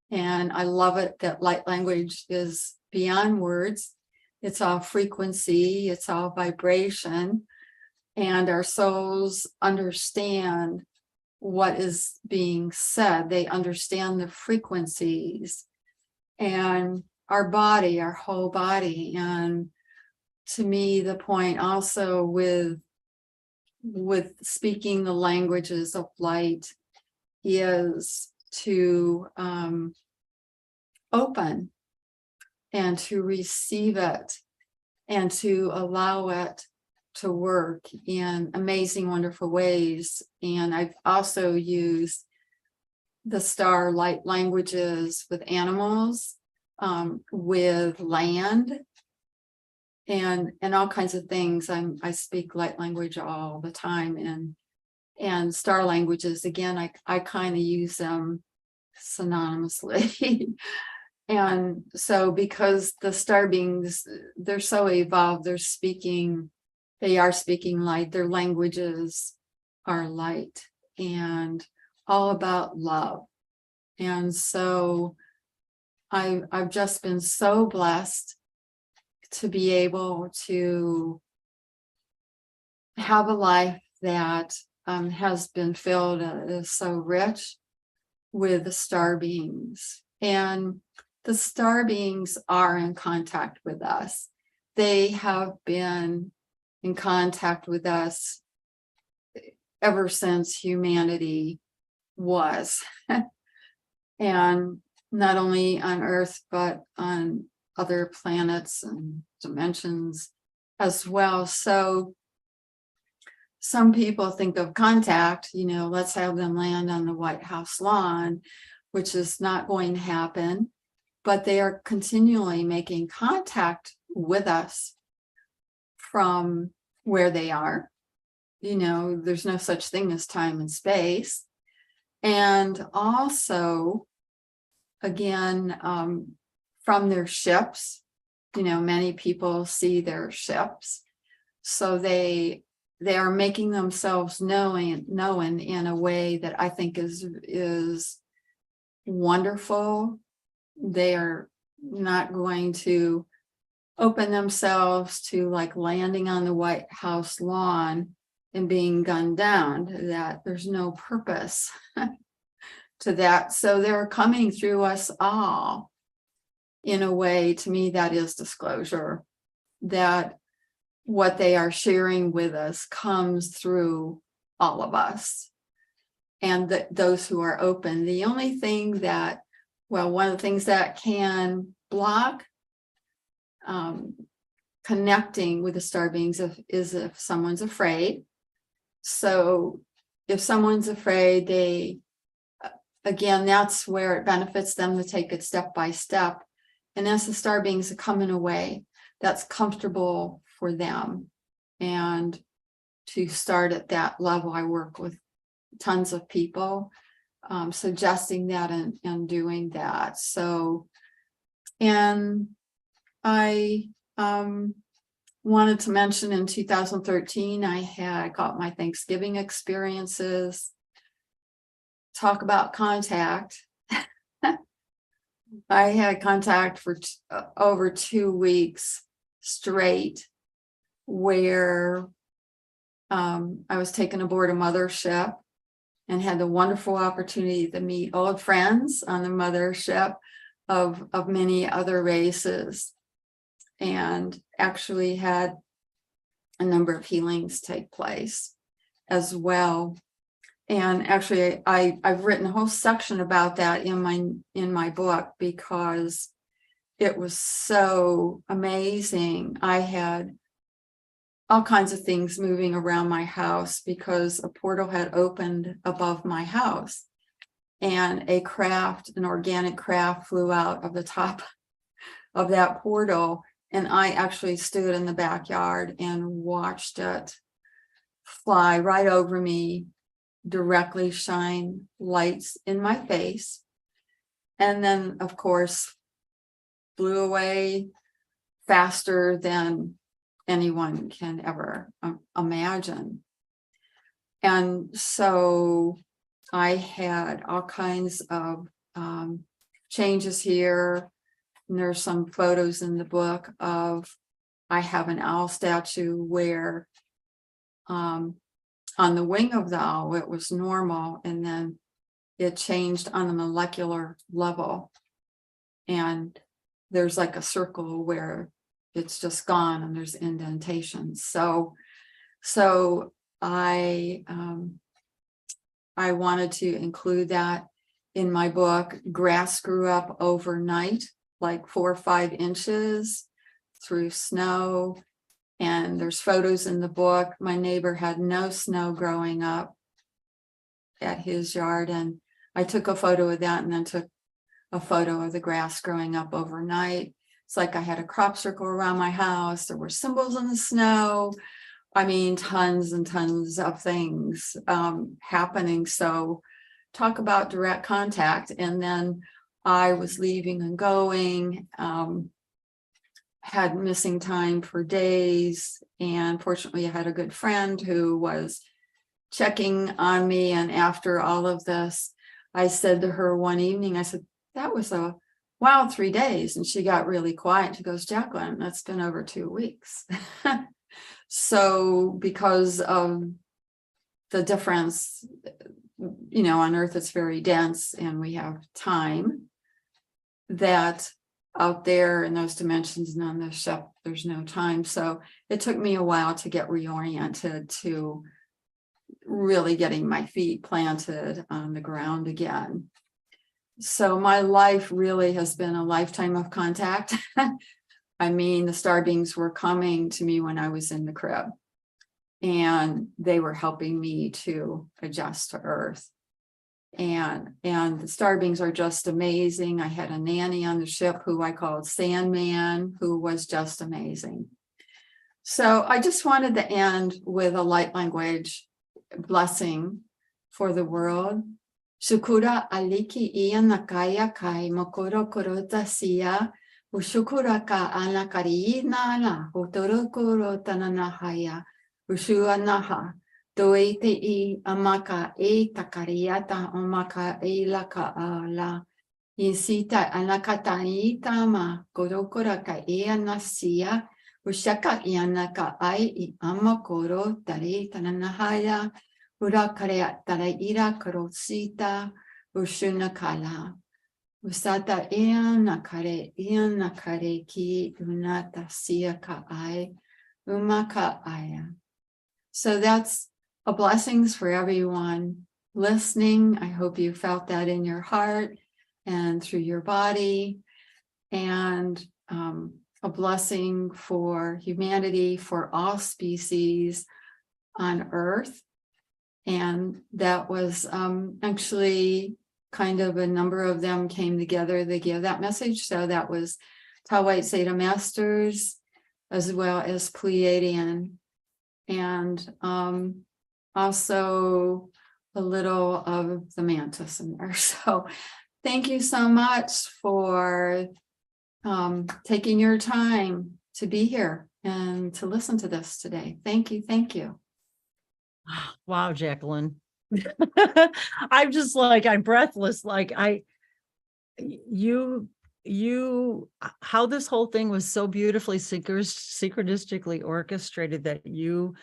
Speaker 1: And I love it that light language is beyond words. It's all frequency, it's all vibration. And our souls understand what is being said. They understand the frequencies. And our body, our whole body. And to me, the point also with speaking the languages of light is to open and to receive it and to allow it to work in amazing, wonderful ways. And I've also used the star light languages with animals, with land, and all kinds of things. I speak light language all the time, and star languages, again, I kind of use them synonymously. And so because the star beings, they're so evolved, they are speaking light, their languages are light and all about love. And so I've just been so blessed to be able to have a life that has been filled, is so rich with the star beings. And the star beings are in contact with us. They have been in contact with us ever since humanity was. And not only on Earth, but on other planets and dimensions as well. So some people think of contact, let's have them land on the White House lawn, which is not going to happen, but they are continually making contact with us from where they are. There's no such thing as time and space. And also, again, from their ships, many people see their ships. So they are making themselves known in a way that I think is wonderful. They are not going to open themselves to like landing on the White House lawn and being gunned down. That there's no purpose to that. So they're coming through us all in a way, to me, that is disclosure, that what they are sharing with us comes through all of us. And those who are open, the only thing that, one of the things that can block connecting with the star beings is if someone's afraid. So if someone's afraid, again, that's where it benefits them to take it step by step. And as the star beings are coming away, that's comfortable for them. And to start at that level, I work with tons of people, suggesting that and doing that. So, and I wanted to mention in 2013, I got my Thanksgiving experiences. Talk about contact. I had contact for over 2 weeks straight, where I was taken aboard a mothership and had the wonderful opportunity to meet old friends on the mothership of many other races, and actually had a number of healings take place as well. And actually, I've written a whole section about that in my book, because it was so amazing. I had all kinds of things moving around my house because a portal had opened above my house, and an organic craft flew out of the top of that portal. And I actually stood in the backyard and watched it fly right over me, directly shine lights in my face, and then of course flew away faster than anyone can ever imagine. And so I had all kinds of changes here. And there's some photos in the book of, I have an owl statue where on the wing of the owl, it was normal, and then it changed on the molecular level. And there's like a circle where it's just gone and there's indentations. So I wanted to include that in my book. Grass grew up overnight, like 4 or 5 inches through snow. And there's photos in the book. My neighbor had no snow growing up at his yard. And I took a photo of that, and then took a photo of the grass growing up overnight. It's like I had a crop circle around my house. There were symbols in the snow. I mean, tons and tons of things happening. So talk about direct contact. And then I was leaving and going, had missing time for days. And fortunately, I had a good friend who was checking on me. And after all of this, I said to her one evening, I said, that was a wow, 3 days. And she got really quiet. She goes, Jacquelin, that's been over 2 weeks. So because of the difference, on Earth, it's very dense and we have time, that out there in those dimensions and on the ship, there's no time. So it took me a while to get reoriented to really getting my feet planted on the ground again. So my life really has been a lifetime of contact. I mean, the star beings were coming to me when I was in the crib, and they were helping me to adjust to Earth. And the star beings are just amazing. I had a nanny on the ship who I called Sandman, who was just amazing. So I just wanted to end with a light language blessing for the world. Shukura aliki iya nakaya kai mokoro korota siya. Ushukura ka anakari na hotoro koro tananahaya. Ushuanaha. Doete I amaka e takariata omaka e laka ala. Insita anakata itama korokora ka e anasia. Ushaka ianaka ai I amakoro tare tananahaya. Urakarea tare ira karosita. Ushunakala. Usata nakare ki unata sia ka ai. Umaka aya. So that's a blessings for everyone listening. I hope you felt that in your heart and through your body, and a blessing for humanity, for all species on Earth. And that was actually kind of a number of them came together to give that message. So that was Tau White Zeta Masters, as well as Pleiadian, and also a little of the mantis in there. So thank you so much for taking your time to be here and to listen to this today. Thank you. Thank you.
Speaker 2: Wow, Jacquelin. I'm just like, I'm breathless. Like how this whole thing was so beautifully synchronistically orchestrated that you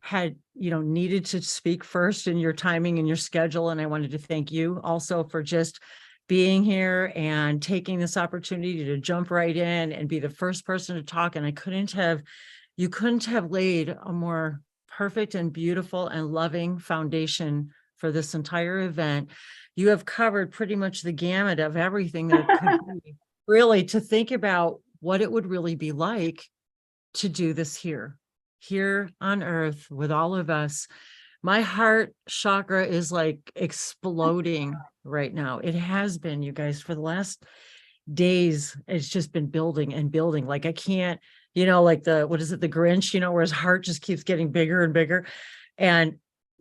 Speaker 2: had, needed to speak first in your timing and your schedule. And I wanted to thank you also for just being here and taking this opportunity to jump right in and be the first person to talk. And you couldn't have laid a more perfect and beautiful and loving foundation for this entire event. You have covered pretty much the gamut of everything that could be, really, to think about what it would really be like to do this here on Earth with all of us. My heart chakra is like exploding right now. It has been, you guys, for the last days. It's just been building and building. Like I can't, like the Grinch, where his heart just keeps getting bigger and bigger. And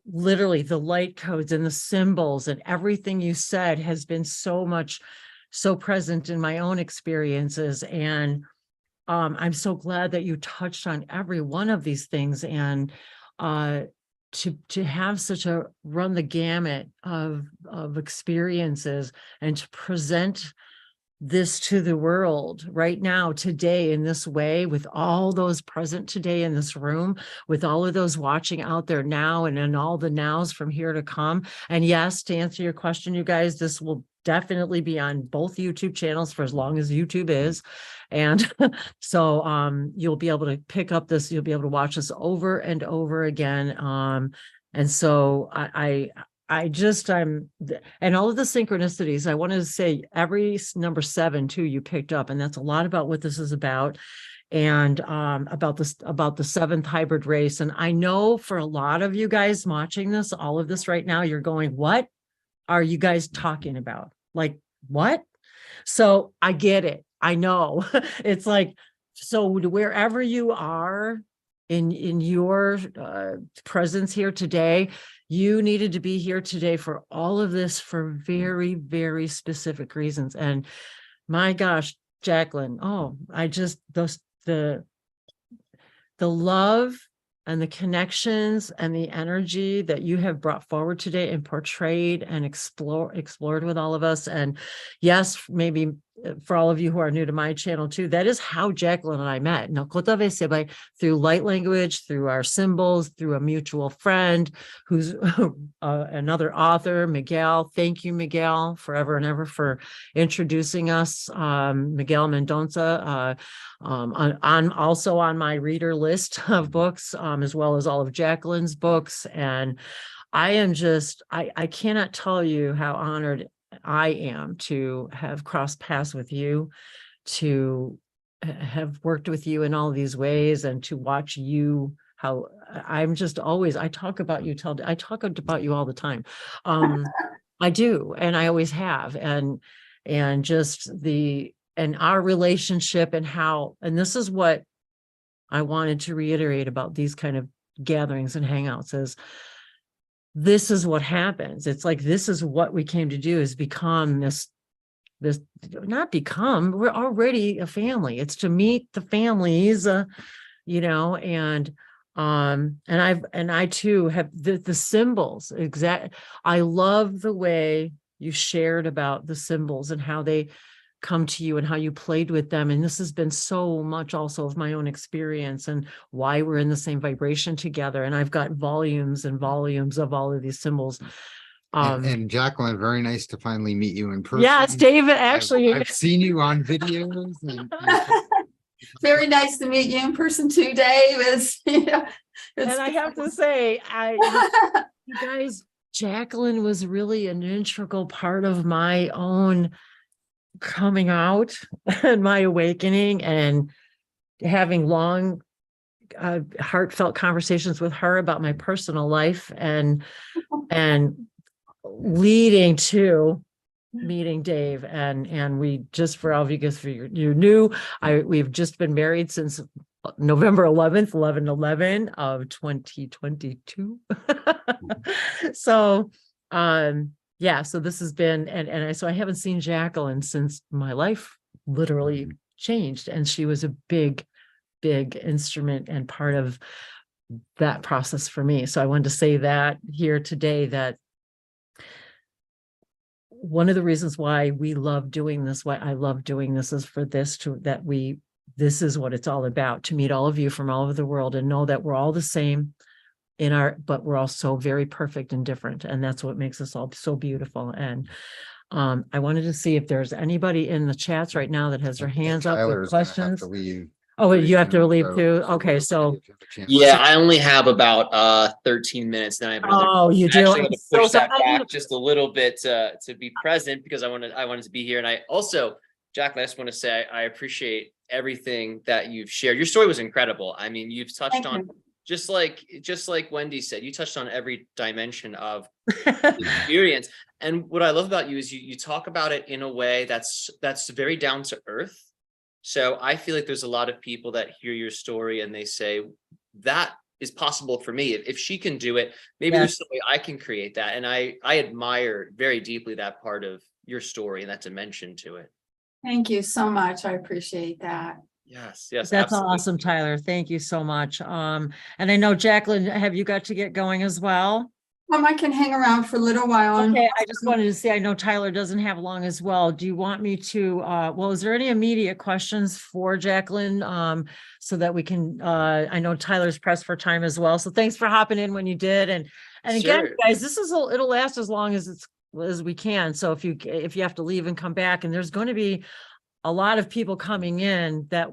Speaker 2: literally the light codes and the symbols and everything you said has been so present in my own experiences. And I'm so glad that you touched on every one of these things, and to have such a run the gamut of experiences and to present this to the world right now, today, in this way, with all those present today in this room, with all of those watching out there now, and in all the nows from here to come. And yes, to answer your question, you guys, this will definitely be on both YouTube channels for as long as YouTube is. And so you'll be able to pick up this, you'll be able to watch this over and over again. And so I'm, and all of the synchronicities, I wanted to say every number 7 too, you picked up, and that's a lot about what this is about, and about the 7th hybrid race. And I know for a lot of you guys watching this, all of this right now, you're going, what are you guys talking about? Like, what? So I get it. I know. It's like, so wherever you are in your presence here today, you needed to be here today for all of this for very, very specific reasons. And my gosh, Jacquelin, the love and the connections and the energy that you have brought forward today and portrayed and explored with all of us. And yes, maybe for all of you who are new to my channel too, that is how Jacquelin and I met. Through light language, through our symbols, through a mutual friend who's another author, Miguel. Thank you, Miguel, forever and ever for introducing us. Miguel Mendonça, also on my reader list of books, as well as all of Jacquelin's books. And I cannot tell you how honored I am to have crossed paths with you, to have worked with you in all these ways, and to watch you, how I'm just always, I talk about you all the time. I do, and I always have, and just and our relationship and how, and this is what I wanted to reiterate about these kind of gatherings and hangouts is, this is what happens. It's like, this is what we came to do, is become this, not become, we're already a family. It's to meet the families, and I too have the symbols. I love the way you shared about the symbols and how they come to you and how you played with them. And this has been so much also of my own experience and why we're in the same vibration together. And I've got volumes and volumes of all of these symbols.
Speaker 4: And Jacquelin, very nice to finally meet you in person.
Speaker 2: Yes, David, actually.
Speaker 4: I've seen you on videos.
Speaker 1: Very nice to meet you in person too, Dave.
Speaker 2: And I have to say, you guys, Jacquelin was really an integral part of my own coming out and my awakening, and having long heartfelt conversations with her about my personal life, and leading to meeting Dave. And we just, for all of you guys, for you knew, we've just been married since November 11th, 11/11 of 2022. So yeah, so this has been, so I haven't seen Jacquelin since my life literally changed. And she was a big, big instrument and part of that process for me. So I wanted to say that here today, that one of the reasons why we love doing this, why I love doing this, is for this, this is what it's all about, to meet all of you from all over the world and know that we're all the same but we're all so very perfect and different. And that's what makes us all so beautiful. And I wanted to see if there's anybody in the chats right now that has their hands up with questions. Oh, you have to leave too. Okay, so
Speaker 3: yeah, I only have about 13 minutes. Then I have another.
Speaker 2: Oh, you do.
Speaker 3: I actually had to push that back just a little bit to be present, because I wanted to be here. And I also, Jacquelin, I just want to say I appreciate everything that you've shared. Your story was incredible. I mean, you've touched on, just like Wendy said, you touched on every dimension of experience. And what I love about you is you talk about it in a way that's very down to earth. So I feel like there's a lot of people that hear your story and they say, that is possible for me. If she can do it, maybe there's some way I can create that. And I admire very deeply that part of your story and that dimension to it.
Speaker 1: Thank you so much. I appreciate that.
Speaker 3: Yes,
Speaker 2: that's
Speaker 3: absolutely.
Speaker 2: Awesome, Tyler. Thank you so much. And I know, Jacquelin, have you got to get going as well?
Speaker 1: I can hang around for a little while.
Speaker 2: Okay, I just wanted to say, I know Tyler doesn't have long as well. Do you want me to, is there any immediate questions for Jacquelin, so that we can, I know Tyler's pressed for time as well. So thanks for hopping in when you did. And again, guys, it'll last as long as we can. So if you have to leave and come back, and there's going to be a lot of people coming in that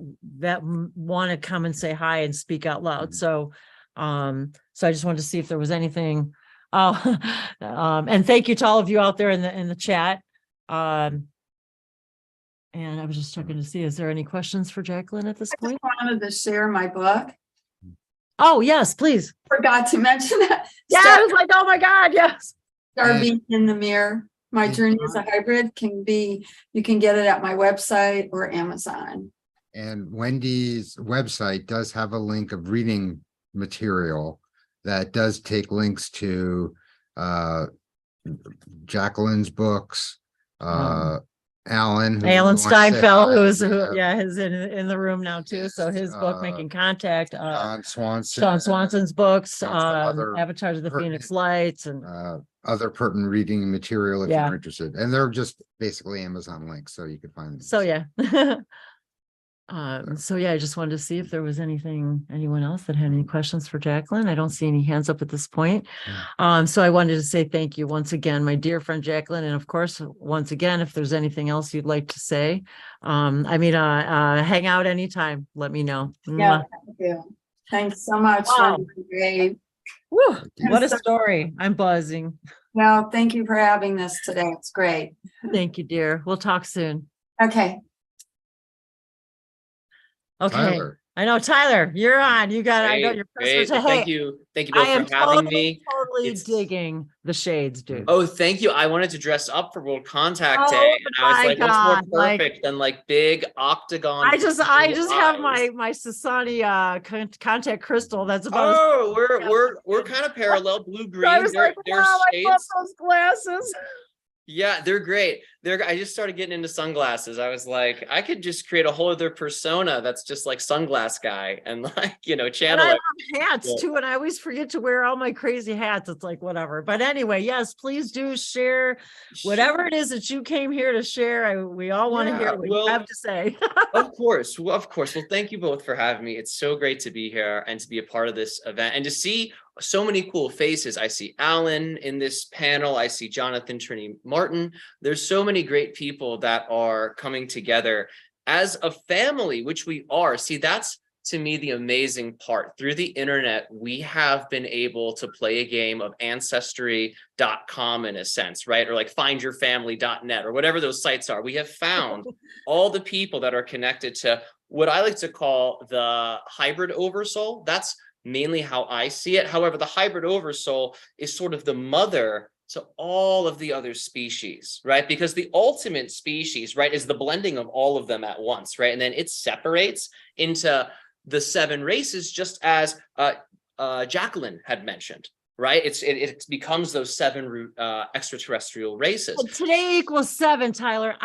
Speaker 2: want to come and say hi and speak out loud. So I just wanted to see if there was anything. And thank you to all of you out there in the chat. And I was just checking to see, is there any questions for Jacquelin at this point?
Speaker 1: I wanted to share my book.
Speaker 2: Oh, yes, please.
Speaker 1: Forgot to mention that.
Speaker 2: Yeah, I was like, oh my God, yes.
Speaker 1: Star Being in the Mirror. My Journey as a Hybrid you can get it at my website or Amazon. And
Speaker 4: Wendy's website does have a link of reading material that does take links to Jacquelin's books, Ellison
Speaker 2: Steinfeld, who's in the room now too. So his book, Making Contact,
Speaker 4: Shaun Swanson,
Speaker 2: Shaun Swanson's books,
Speaker 4: some other
Speaker 2: Avatars of the Phoenix
Speaker 4: pertinent,
Speaker 2: Lights, and
Speaker 4: other pertinent reading material if
Speaker 2: Yeah.
Speaker 4: you're interested. And they're just basically Amazon links, so you can find them.
Speaker 2: so yeah. So yeah, I just wanted to see if there was anyone else that had any questions for Jacquelin. I don't see any hands up at this point. So I wanted to say thank you once again, my dear friend Jacquelin. And of course, once again, if there's anything else you'd like to say, hang out anytime, let me know.
Speaker 1: Yeah, thank you. Thanks so much.
Speaker 2: Wow.
Speaker 1: Wendy.
Speaker 2: Woo, what a
Speaker 1: So-
Speaker 2: story. I'm buzzing.
Speaker 1: Well, thank you for having this today. It's great.
Speaker 2: Thank you, dear. We'll talk soon.
Speaker 1: Okay.
Speaker 2: Okay.
Speaker 4: Tyler.
Speaker 2: I know, Tyler, you're on. You got, I know
Speaker 3: Great,
Speaker 2: your
Speaker 3: great.
Speaker 2: customers.
Speaker 3: Well, thank you
Speaker 2: I
Speaker 3: both
Speaker 2: am
Speaker 3: for having me.
Speaker 2: totally
Speaker 3: It's-
Speaker 2: digging the shades, dude.
Speaker 3: Oh, thank you. I wanted to dress up for World Contact
Speaker 2: Oh
Speaker 3: Day, and I was
Speaker 2: my
Speaker 3: like, what's
Speaker 2: God,
Speaker 3: more perfect than like big octagon?
Speaker 2: I just have
Speaker 3: eyes?
Speaker 2: my Sasani contact crystal. That's about
Speaker 3: Oh, we're kind of parallel, blue green.
Speaker 2: I was
Speaker 3: They're
Speaker 2: like, wow, I love
Speaker 3: shades.
Speaker 2: those glasses.
Speaker 3: Yeah, they're great. I just started getting into sunglasses. I was like, I could just create a whole other persona that's just like sunglass guy and like,
Speaker 2: And
Speaker 3: channel
Speaker 2: I
Speaker 3: it.
Speaker 2: love hats
Speaker 3: Yeah.
Speaker 2: too, and I always forget to wear all my crazy hats. It's like whatever. But anyway, yes, please do share whatever it is that you came here to share. We all want to hear what you have to say.
Speaker 3: Of course. Well, thank you both for having me. It's so great to be here and to be a part of this event and to see so many cool faces. I see Alan in this panel. I see Jonathan, Trinity, Martin. There's so many great people that are coming together as a family, which we are. See, that's to me the amazing part. Through the internet, we have been able to play a game of ancestry.com in a sense, right? Or like findyourfamily.net or whatever those sites are. We have found all the people that are connected to what I like to call the hybrid oversoul. That's mainly how I see it. However, the hybrid oversoul is sort of the mother to all of the other species, right? Because the ultimate species, right, is the blending of all of them at once, right? And then it separates into the 7 races, just as Jacquelin had mentioned, right? It becomes those 7 extraterrestrial races.
Speaker 2: Well, today equals 7, Tyler.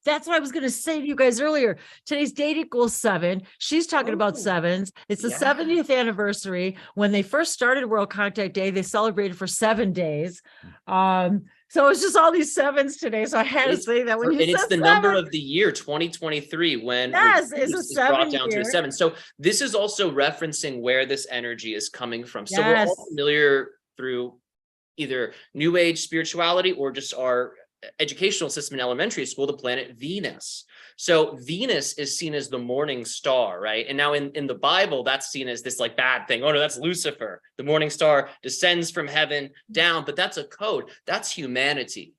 Speaker 2: That's what I was going to say to you guys earlier. Today's date equals 7. She's talking about 7s. It's the 70th anniversary. When they first started World Contact Day, they celebrated for 7 days. So it's just all these 7s today. So I had to say that when you said
Speaker 3: it's the
Speaker 2: 7,
Speaker 3: number of the year 2023 when
Speaker 2: it's a
Speaker 3: brought down to
Speaker 2: year.
Speaker 3: a 7. So this is also referencing where this energy is coming from. So we're
Speaker 2: Yes.
Speaker 3: all familiar through either New Age spirituality or just our educational system in elementary school, the planet Venus. So Venus is seen as the morning star, right? And now in the Bible, that's seen as this like bad thing. Oh no, that's Lucifer. The morning star descends from heaven down, but that's a code. That's humanity,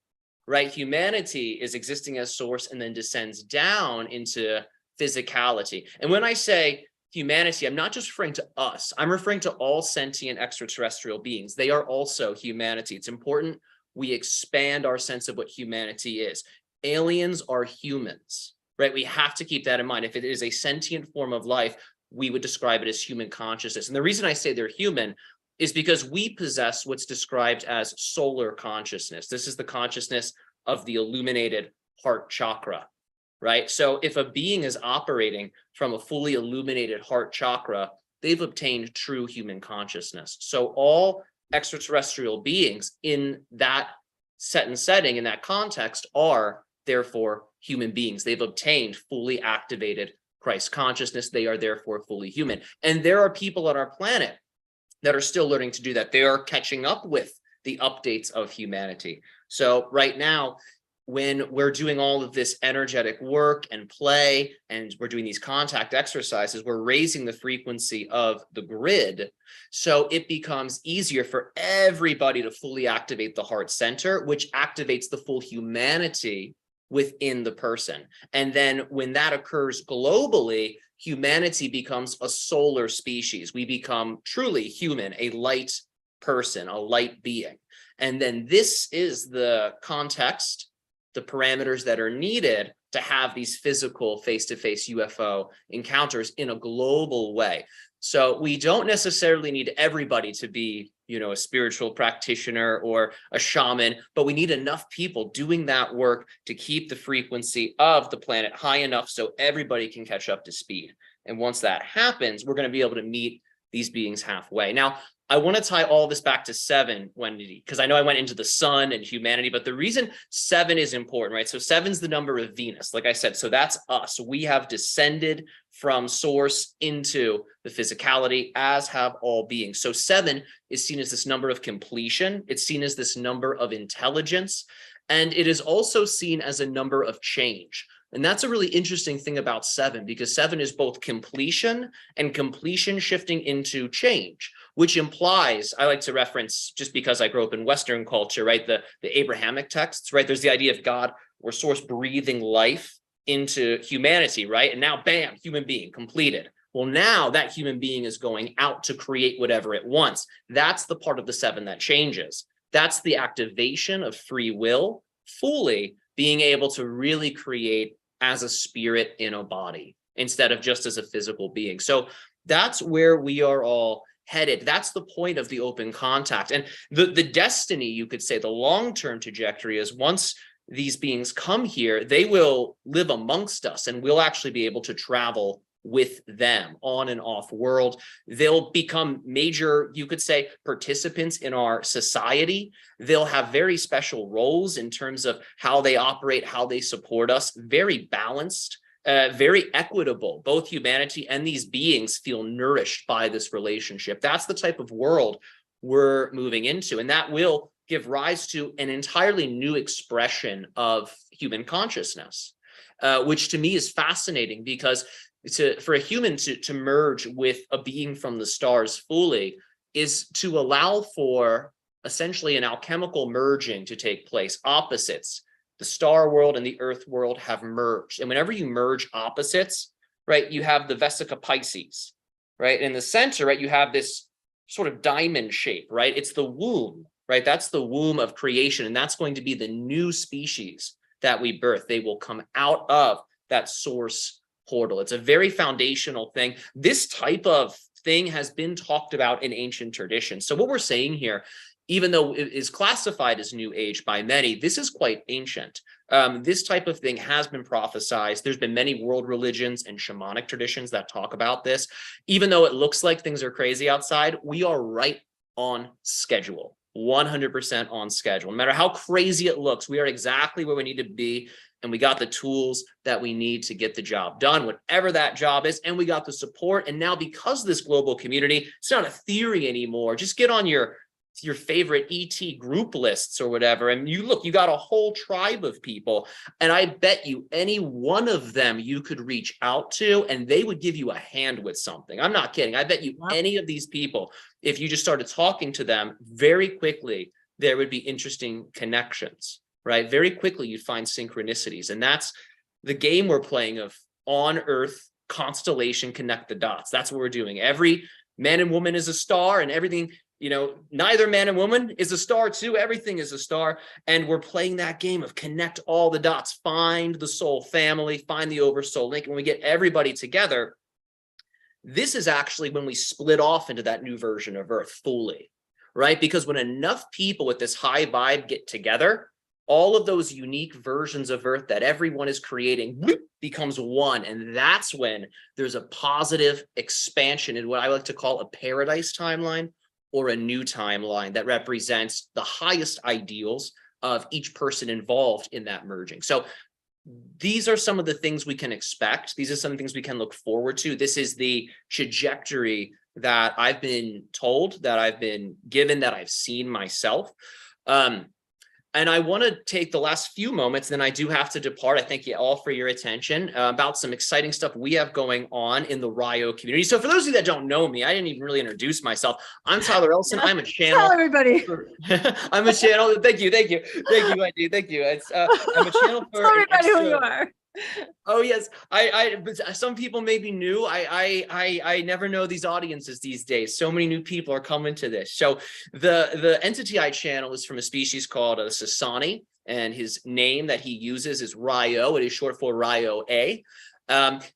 Speaker 3: right? Humanity is existing as source and then descends down into physicality. And when I say humanity, I'm not just referring to us. I'm referring to all sentient extraterrestrial beings. They are also humanity. It's important we expand our sense of what humanity is. Aliens are humans, right? We have to keep that in mind. If it is a sentient form of life, we would describe it as human consciousness. And the reason I say they're human is because we possess what's described as solar consciousness. This is the consciousness of the illuminated heart chakra, right? So if a being is operating from a fully illuminated heart chakra, they've obtained true human consciousness. So all extraterrestrial beings in that setting, in that context, are therefore human beings. They've obtained fully activated Christ consciousness. They are therefore fully human. And there are people on our planet that are still learning to do that. They are catching up with the updates of humanity. So right now, when we're doing all of this energetic work and play, and we're doing these contact exercises, we're raising the frequency of the grid. So it becomes easier for everybody to fully activate the heart center, which activates the full humanity within the person. And then when that occurs globally, humanity becomes a solar species. We become truly human, a light person, a light being. And then this is the context, the parameters that are needed to have these physical face-to-face UFO encounters in a global way. So we don't necessarily need everybody to be a spiritual practitioner or a shaman, but we need enough people doing that work to keep the frequency of the planet high enough so everybody can catch up to speed. And once that happens, we're going to be able to meet these beings halfway. Now, I want to tie all this back to 7, Wendy, because I know I went into the sun and humanity, but the reason 7 is important, right? So 7's the number of Venus, like I said. So that's us. We have descended from source into the physicality, as have all beings. So 7 is seen as this number of completion. It's seen as this number of intelligence. And it is also seen as a number of change. And that's a really interesting thing about 7, because 7 is both completion and completion shifting into change, which implies, I like to reference, just because I grew up in Western culture, right? The Abrahamic texts, right? There's the idea of God or source breathing life into humanity, right? And now, bam, human being completed. Well, now that human being is going out to create whatever it wants. That's the part of the 7 that changes. That's the activation of free will, fully being able to really create as a spirit in a body instead of just as a physical being. So that's where we are all headed. That's the point of the open contact. And the destiny, you could say, the long-term trajectory is once these beings come here, they will live amongst us and we'll actually be able to travel with them on and off world. They'll become major, you could say, participants in our society. They'll have very special roles in terms of how they operate, how they support us, very balanced, very equitable. Both humanity and these beings feel nourished by this relationship. That's the type of world we're moving into, and that will give rise to an entirely new expression of human consciousness, which to me is fascinating, because for a human to merge with a being from the stars fully is to allow for essentially an alchemical merging to take place. Opposites, the star world and the earth world, have merged. And whenever you merge opposites, right, you have the Vesica Pisces, right? In the center, right, you have this sort of diamond shape, right? It's the womb, right? That's the womb of creation. And that's going to be the new species that we birth. They will come out of that source portal. It's a very foundational thing. This type of thing has been talked about in ancient traditions. So what we're saying here, even though it is classified as New Age by many, this is quite ancient. This type of thing has been prophesized. There's been many world religions and shamanic traditions that talk about this. Even though it looks like things are crazy outside, we are right on schedule, 100% on schedule. No matter how crazy it looks, we are exactly where we need to be. And we got the tools that we need to get the job done, whatever that job is. And we got the support. And now, because of this global community, it's not a theory anymore. Just get on your favorite ET group lists or whatever. And you got a whole tribe of people. And I bet you any one of them you could reach out to and they would give you a hand with something. I'm not kidding. I bet you any of these people, if you just started talking to them very quickly, there would be interesting connections. Right? Very quickly, you'd find synchronicities. And that's the game we're playing of on Earth, constellation, connect the dots. That's what we're doing. Every man and woman is a star, and everything, neither man and woman is a star too. Everything is a star. And we're playing that game of connect all the dots, find the soul family, find the oversoul link. And when we get everybody together, this is actually when we split off into that new version of Earth fully, right? Because when enough people with this high vibe get together, all of those unique versions of Earth that everyone is creating becomes one. And that's when there's a positive expansion in what I like to call a paradise timeline or a new timeline that represents the highest ideals of each person involved in that merging. So these are some of the things we can expect. These are some things we can look forward to. This is the trajectory that I've been told, that I've been given, that I've seen myself. And I want to take the last few moments, then I do have to depart. I thank you all for your attention about some exciting stuff we have going on in the Ryo community. So for those of you that don't know me, I didn't even really introduce myself. I'm Tyler Ellison. I'm a channel.
Speaker 2: Tell everybody.
Speaker 3: I'm a channel. Thank you, Wendy. Thank you. I'm a channel for
Speaker 2: Tell everybody who you are.
Speaker 3: Oh yes, but some people may be new. I never know these audiences these days. So many new people are coming to this. So the entity I channel is from a species called Sasani, and his name that he uses is Ryo. It is short for Ryo A.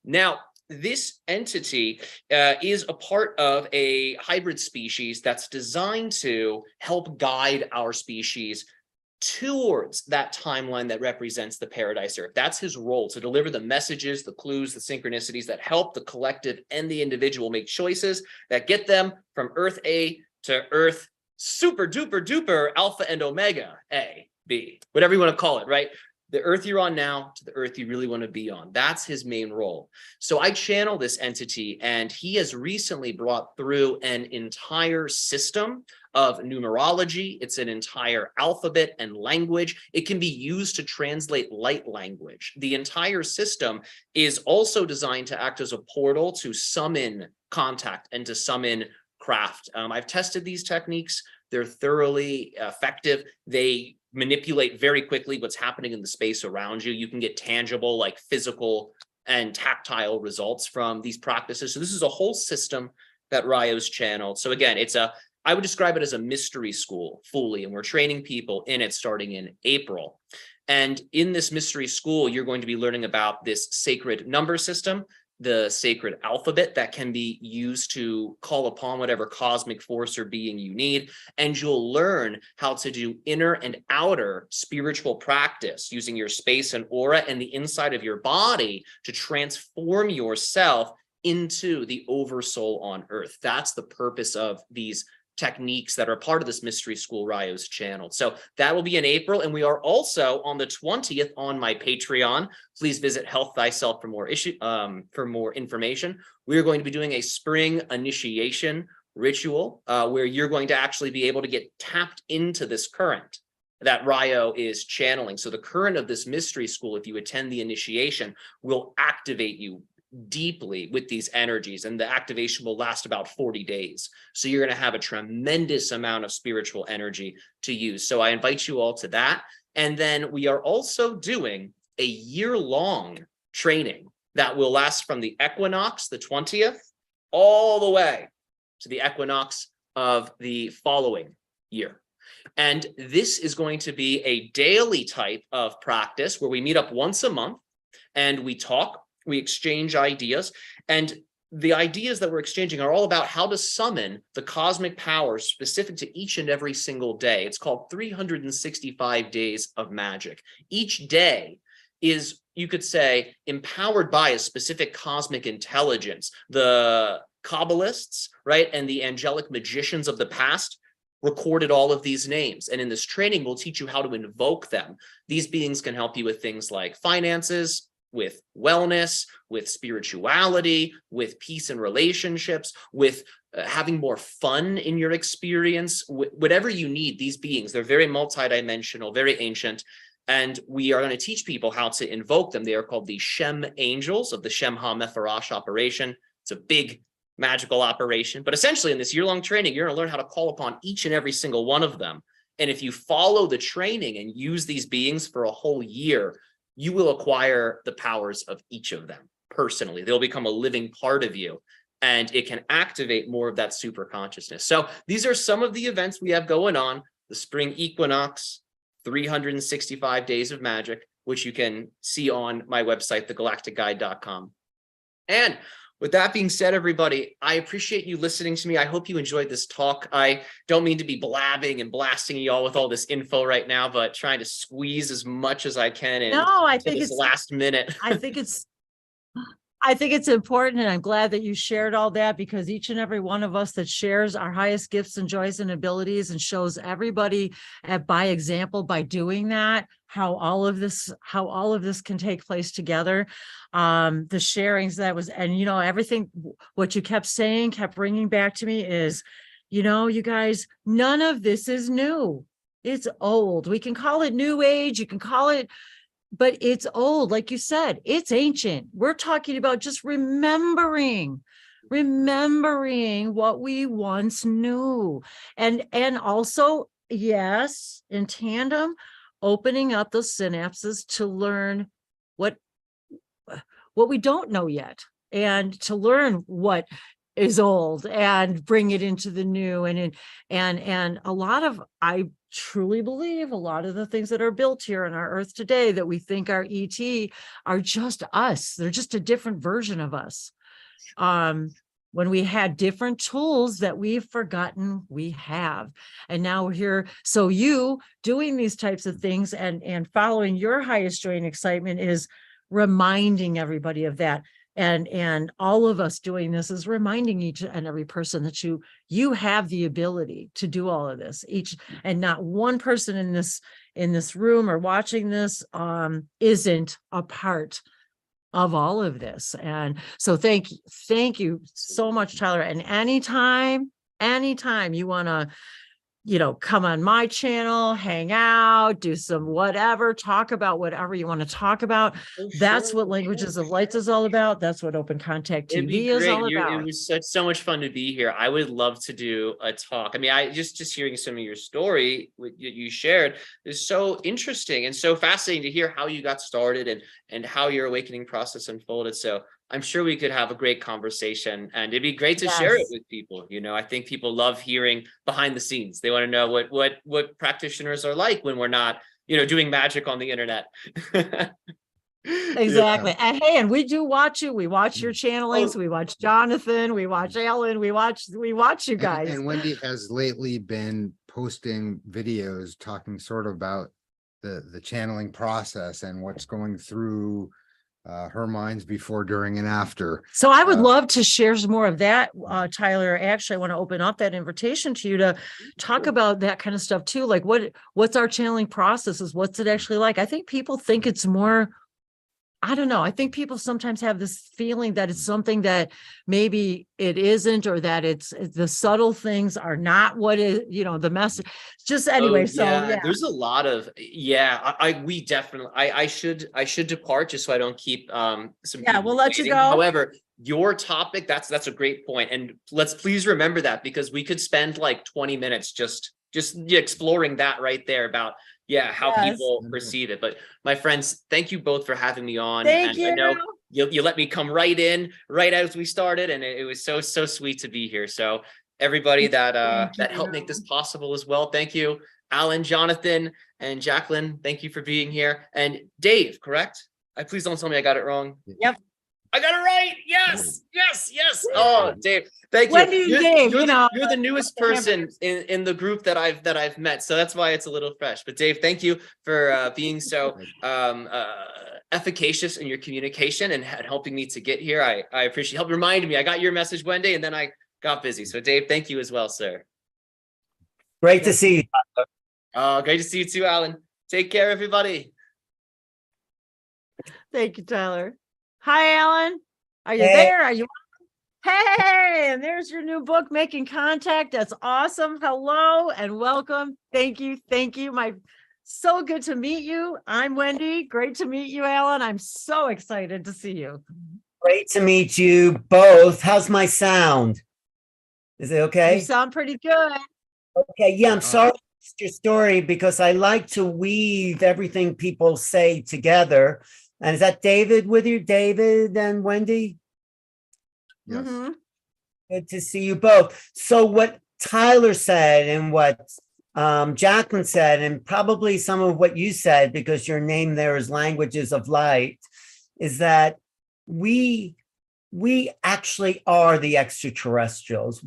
Speaker 3: Now, this entity is a part of a hybrid species that's designed to help guide our species towards that timeline that represents the paradise Earth. That's his role, to deliver the messages, the clues, the synchronicities that help the collective and the individual make choices that get them from Earth A to Earth super duper duper alpha and omega A, B, whatever you want to call it, right? The Earth you're on now to the Earth you really want to be on. That's his main role. So I channel this entity, and he has recently brought through an entire system of numerology. It's an entire alphabet and language. It can be used to translate light language. The entire system is also designed to act as a portal to summon contact and to summon craft. I've tested these techniques. They're thoroughly effective. They manipulate very quickly what's happening in the space around you. You can get tangible, like physical and tactile results from these practices. So this is a whole system that Ryo's channeled. So again, I would describe it as a mystery school fully, and we're training people in it starting in April. And in this mystery school, you're going to be learning about this sacred number system, the sacred alphabet that can be used to call upon whatever cosmic force or being you need. And you'll learn how to do inner and outer spiritual practice using your space and aura and the inside of your body to transform yourself into the oversoul on Earth. That's the purpose of these techniques that are part of this mystery school Ryo's channeled. So that will be in April. And we are also on the 20th on my Patreon. Please visit Health Thyself for more information. We are going to be doing a spring initiation ritual where you're going to actually be able to get tapped into this current that Ryo is channeling. So the current of this mystery school, if you attend the initiation, will activate you deeply with these energies, and the activation will last about 40 days. So you're going to have a tremendous amount of spiritual energy to use. So I invite you all to that. And then we are also doing a year-long training that will last from the equinox, the 20th, all the way to the equinox of the following year. And this is going to be a daily type of practice where we meet up once a month and we talk. We exchange ideas, and the ideas that we're exchanging are all about how to summon the cosmic powers specific to each and every single day. It's called 365 days of magic. Each day is, you could say, empowered by a specific cosmic intelligence. The Kabbalists, right, and the angelic magicians of the past recorded all of these names. And in this training, we'll teach you how to invoke them. These beings can help you with things like finances, with wellness, with spirituality, with peace and relationships, with having more fun in your experience, whatever you need. These beings, they're very multidimensional, very ancient, and we are going to teach people how to invoke them. They are called the Shem Angels of the Shem HaMephorash operation. It's a big magical operation, but essentially in this year-long training, you're going to learn how to call upon each and every single one of them. And if you follow the training and use these beings for a whole year, you will acquire the powers of each of them personally. They'll become a living part of you, and it can activate more of that super consciousness. So these are some of the events we have going on. The spring equinox, 365 days of magic, which you can see on my website, thegalacticguide.com. And with that being said, everybody, I appreciate you listening to me. I hope you enjoyed this talk. I don't mean to be blabbing and blasting you all with all this info right now, but trying to squeeze as much as I can in.
Speaker 2: No, I think
Speaker 3: this
Speaker 2: it's
Speaker 3: last minute.
Speaker 2: I think it's important, and I'm glad that you shared all that, because each and every one of us that shares our highest gifts and joys and abilities and shows everybody by example, by doing that, how all of this can take place together. The sharings that was, and everything, what you kept saying, kept bringing back to me is, you guys, none of this is new. It's old. We can call it new age. You can call it, but it's old. Like you said, it's ancient. We're talking about just remembering what we once knew. And also, yes, in tandem, opening up those synapses to learn what we don't know yet, and to learn what is old and bring it into the new. And a lot of, I truly believe a lot of the things that are built here on our earth today that we think are ET are just us. They're just a different version of us. when we had different tools that we've forgotten we have. And now we're here. So you doing these types of things and following your highest joy and excitement is reminding everybody of that. And all of us doing this is reminding each and every person that you have the ability to do all of this, and not one person in this room or watching this isn't a part of all of this. And so thank you so much, Tyler. And anytime you want to, come on my channel, hang out, do some whatever, talk about whatever you want to talk about. That's what Languages of Lights is all about. That's what Open Contact TV is all about.
Speaker 3: It was so much fun to be here. I would love to do a talk. I mean, I just hearing some of your story you shared is so interesting and so fascinating to hear how you got started and how your awakening process unfolded. So I'm sure we could have a great conversation, and it'd be great to share it with people. I think people love hearing behind the scenes. They want to know what practitioners are like when we're not, doing magic on the internet.
Speaker 2: Exactly. And hey, and we do watch you. We watch your channelings. We watch Jonathan. We watch Ellen. We watch you guys.
Speaker 4: And Wendy has lately been posting videos talking sort of about the channeling process and what's going through her minds before, during, and after.
Speaker 2: So I would love to share some more of that, Tyler. Actually, I want to open up that invitation to you to talk about that kind of stuff too. Like what's our channeling processes? What's it actually like? I think people think it's more, I don't know. I think people sometimes have this feeling that it's something that maybe it isn't, or that it's the subtle things are not what is, the message. Just anyway.
Speaker 3: There's a lot of, we definitely, I should depart just so I don't keep some.
Speaker 2: Yeah, we'll let you go.
Speaker 3: However, your topic, that's a great point. And let's please remember that, because we could spend like 20 minutes just exploring that right there about how people perceive it. But my friends, thank you both for having me on.
Speaker 2: Thank you.
Speaker 3: I know you let me come right in right as we started, and it was so sweet to be here. So everybody that helped make this possible as well, thank you. Alan, Jonathan, and Jacquelin, thank you for being here. And Dave, correct? Please don't tell me I got it wrong.
Speaker 2: Yep.
Speaker 3: I got it right. Yes. Oh, Dave, thank you.
Speaker 2: Wendy, Dave,
Speaker 3: you're the newest person in the group that I've met, so that's why it's a little fresh. But Dave, thank you for being so efficacious in your communication and helping me to get here. I appreciate help reminding me. I got your message, Wendy, and then I got busy. So Dave, thank you as well, sir.
Speaker 5: Great to see you.
Speaker 3: Great to see you too, Alan. Take care, everybody.
Speaker 2: Thank you, Tyler. Hi, Alan. Are you there? Are you? Hey, and there's your new book, Making Contact. That's awesome. Hello and welcome. Thank you. So good to meet you. I'm Wendy. Great to meet you, Alan. I'm so excited to see you.
Speaker 5: Great to meet you both. How's my sound? Is it okay?
Speaker 2: You sound pretty good.
Speaker 5: Okay. Yeah, I'm sorry I missed your story, because I like to weave everything people say together. And is that David with you? David and Wendy?
Speaker 4: Yes.
Speaker 2: Mm-hmm.
Speaker 5: Good to see you both. So what Tyler said and what Jacquelin said, and probably some of what you said, because your name there is Languages of Light, is that we actually are the extraterrestrials.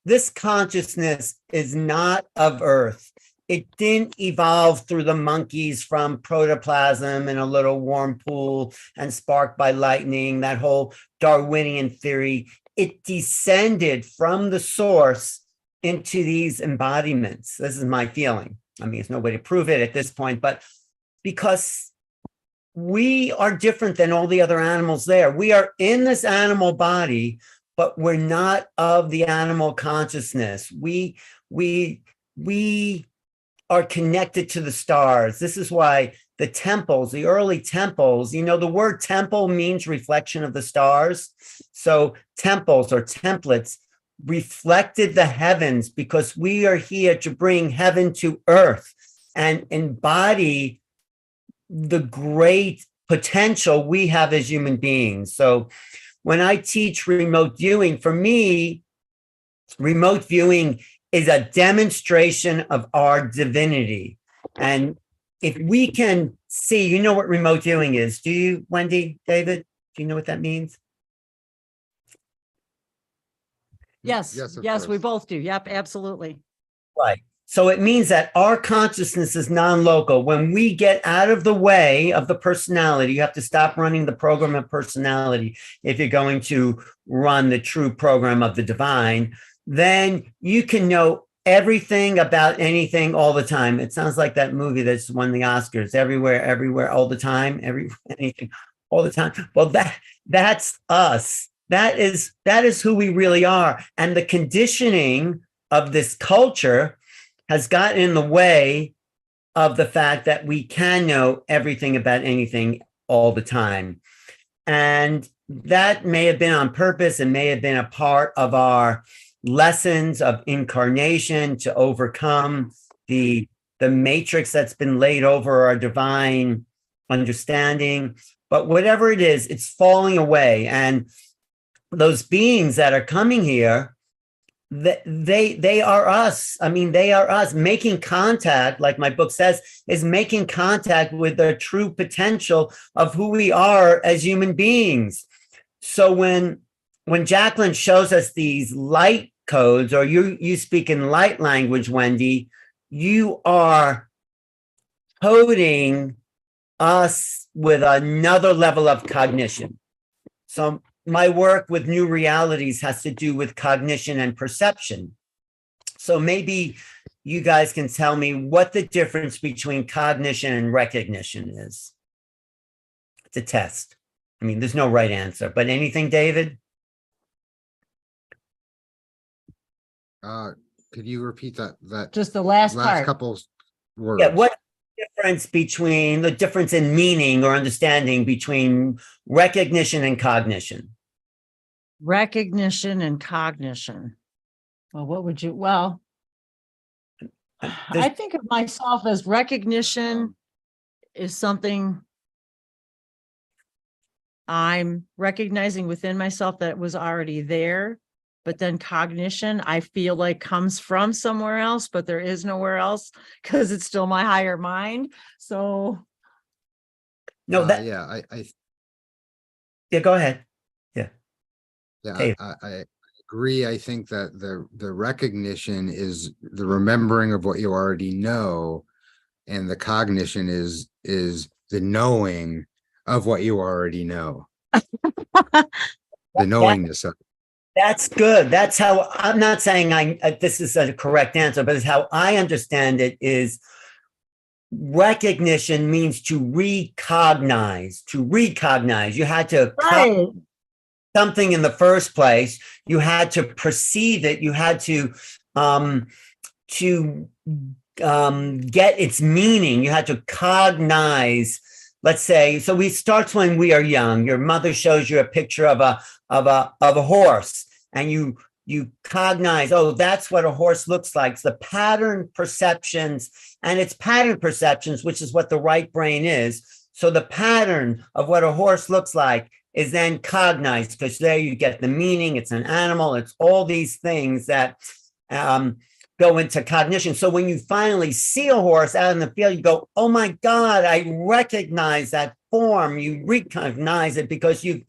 Speaker 5: This consciousness is not of Earth. It didn't evolve through the monkeys from protoplasm in a little warm pool and sparked by lightning, that whole Darwinian theory. It descended from the source into these embodiments. This is my feeling. I mean, there's no way to prove it at this point, but because we are different than all the other animals there. We are in this animal body, but we're not of the animal consciousness. We are connected to the stars. This is why the temples, the early temples, the word temple means reflection of the stars. So temples or templates reflected the heavens, because we are here to bring heaven to earth and embody the great potential we have as human beings. So when I teach remote viewing, for me, remote viewing is a demonstration of our divinity. And if we can see, you know what remote viewing is. Do you, Wendy, David? Do you know what that means?
Speaker 2: Yes,
Speaker 4: Yes, of
Speaker 2: yes, we
Speaker 4: course.
Speaker 2: both do. Yep, absolutely.
Speaker 5: Right. So it means that our consciousness is non-local. When we get out of the way of the personality, you have to stop running the program of personality if you're going to run the true program of the divine. Then you can know everything about anything all the time. It sounds like that movie that's won the Oscars, everywhere, all the time, anything, all the time. Well, that's us. That is who we really are. And the conditioning of this culture has gotten in the way of the fact that we can know everything about anything all the time. And that may have been on purpose and may have been a part of our lessons of incarnation to overcome the matrix that's been laid over our divine understanding. But whatever it is, it's falling away. And those beings that are coming here, they are us. I mean, they are us making contact, like my book says, is making contact with the true potential of who we are as human beings. So when Jacquelin shows us these light codes, or you speak in light language, Wendy, you are coding us with another level of cognition. So my work with new realities has to do with cognition and perception. So maybe you guys can tell me what the difference between cognition and recognition is. It's a test. I mean, there's no right answer, but anything, David?
Speaker 4: Could you repeat that
Speaker 2: Just the last
Speaker 4: last
Speaker 2: part.
Speaker 4: couple words?
Speaker 5: Yeah, what the difference in meaning or understanding between recognition and cognition?
Speaker 2: Recognition and cognition. Well, what would you, well, I think of myself as recognition is something I'm recognizing within myself that was already there. But then cognition, I feel like comes from somewhere else, but there is nowhere else because it's still my higher mind. So.
Speaker 5: No,
Speaker 4: yeah,
Speaker 5: yeah, go ahead.
Speaker 4: Yeah,
Speaker 5: Dave.
Speaker 4: I agree. I think that the recognition is the remembering of what you already know, and the cognition is the knowing of what you already know. The knowingness of.
Speaker 5: That's good. That's how, I'm not saying this is a correct answer, but it's how I understand it is recognition means to recognize. You had to
Speaker 2: Right.
Speaker 5: something in the first place. You had to perceive it. You had to get its meaning. You had to cognize. Let's say, so we starts when we are young. Your mother shows you a picture of a horse, and you cognize, oh, that's what a horse looks like. It's the pattern perceptions, and it's pattern perceptions, which is what the right brain is. So the pattern of what a horse looks like is then cognized, because there you get the meaning. It's an animal. It's all these things that go into cognition. So when you finally see a horse out in the field, you go, oh my God, I recognize that form. You recognize it because you've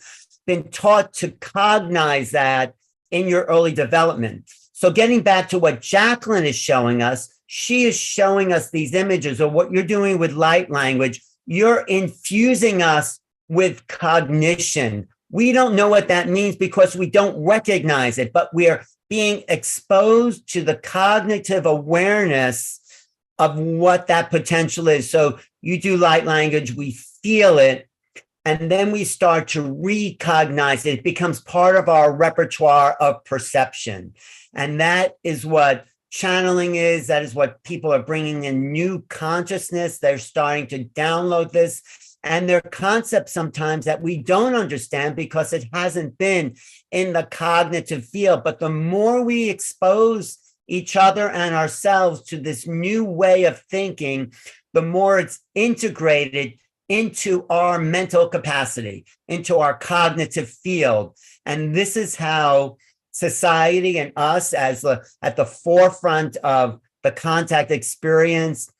Speaker 5: been taught to cognize that in your early development. So getting back to what Jacquelin is showing us, she is showing us these images, or what you're doing with light language. You're infusing us with cognition. We don't know what that means because we don't recognize it, but we're being exposed to the cognitive awareness of what that potential is. So you do light language, we feel it, and then we start to recognize it. It becomes part of our repertoire of perception. And that is what channeling is. That is what people are bringing in, new consciousness. They're starting to download this. And there are concepts sometimes that we don't understand because it hasn't been in the cognitive field. But the more we expose each other and ourselves to this new way of thinking, the more it's integrated into our mental capacity, into our cognitive field. And this is how society and us, as at the forefront of the contact experience,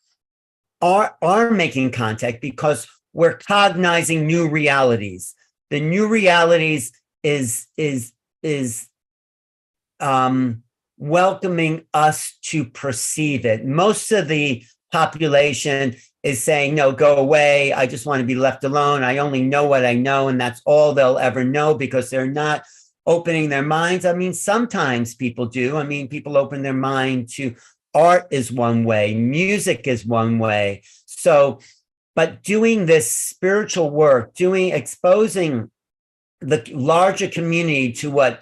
Speaker 5: are making contact, because we're cognizing new realities. The new realities is welcoming us to perceive it. Most of the population is saying, no, go away. I just want to be left alone. I only know what I know, and that's all they'll ever know, because they're not opening their minds. I mean, sometimes people do. I mean, people open their mind to art is one way, music is one way. So, but doing this spiritual work, exposing the larger community to what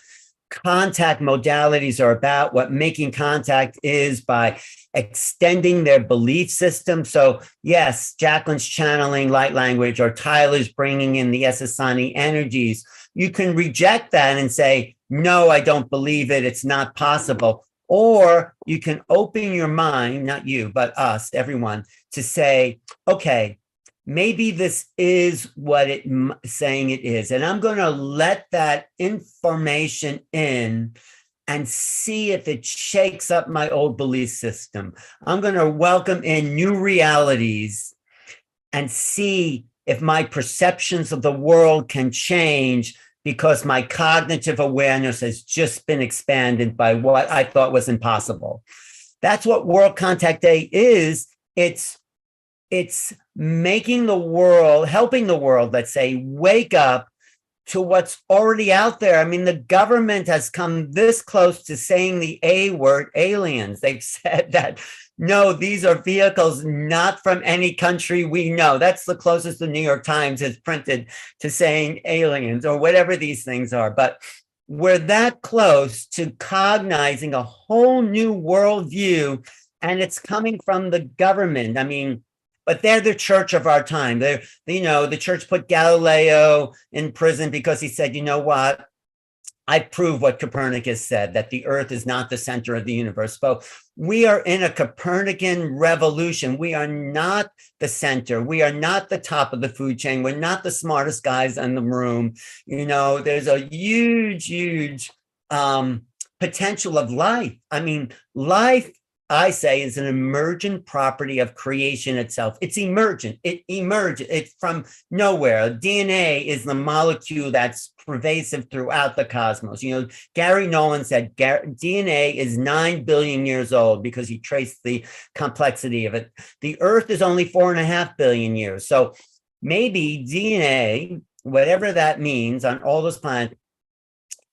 Speaker 5: contact modalities are about, what making contact is, by extending their belief system. So yes, Jacqueline's channeling light language, or Tyler's bringing in the Ellison energies. You can reject that and say, no, I don't believe it. It's not possible. Or you can open your mind, not you, but us, everyone, to say, okay, maybe this is what it's saying it is. And I'm going to let that information in and see if it shakes up my old belief system. I'm going to welcome in new realities and see if my perceptions of the world can change, because my cognitive awareness has just been expanded by what I thought was impossible. That's what World Contact Day is. It's making the world, helping the world, let's say, wake up to what's already out there. I mean, the government has come this close to saying the A word, aliens. They've said that, no, these are vehicles not from any country we know. That's the closest the New York Times has printed to saying aliens, or whatever these things are. But we're that close to cognizing a whole new worldview, and it's coming from the government. I mean, but they're the church of our time. They're, the church put Galileo in prison because he said, you know what? I prove what Copernicus said, that the earth is not the center of the universe. But we are in a Copernican revolution. We are not the center. We are not the top of the food chain. We're not the smartest guys in the room. There's a huge potential of life. I mean, life, I say, is an emergent property of creation itself. It's emergent. It emerges. It's from nowhere. DNA is the molecule that's pervasive throughout the cosmos. Gary Nolan said DNA is 9 billion years old because he traced the complexity of it. The Earth is only 4.5 billion years. So maybe DNA, whatever that means, on all those planets,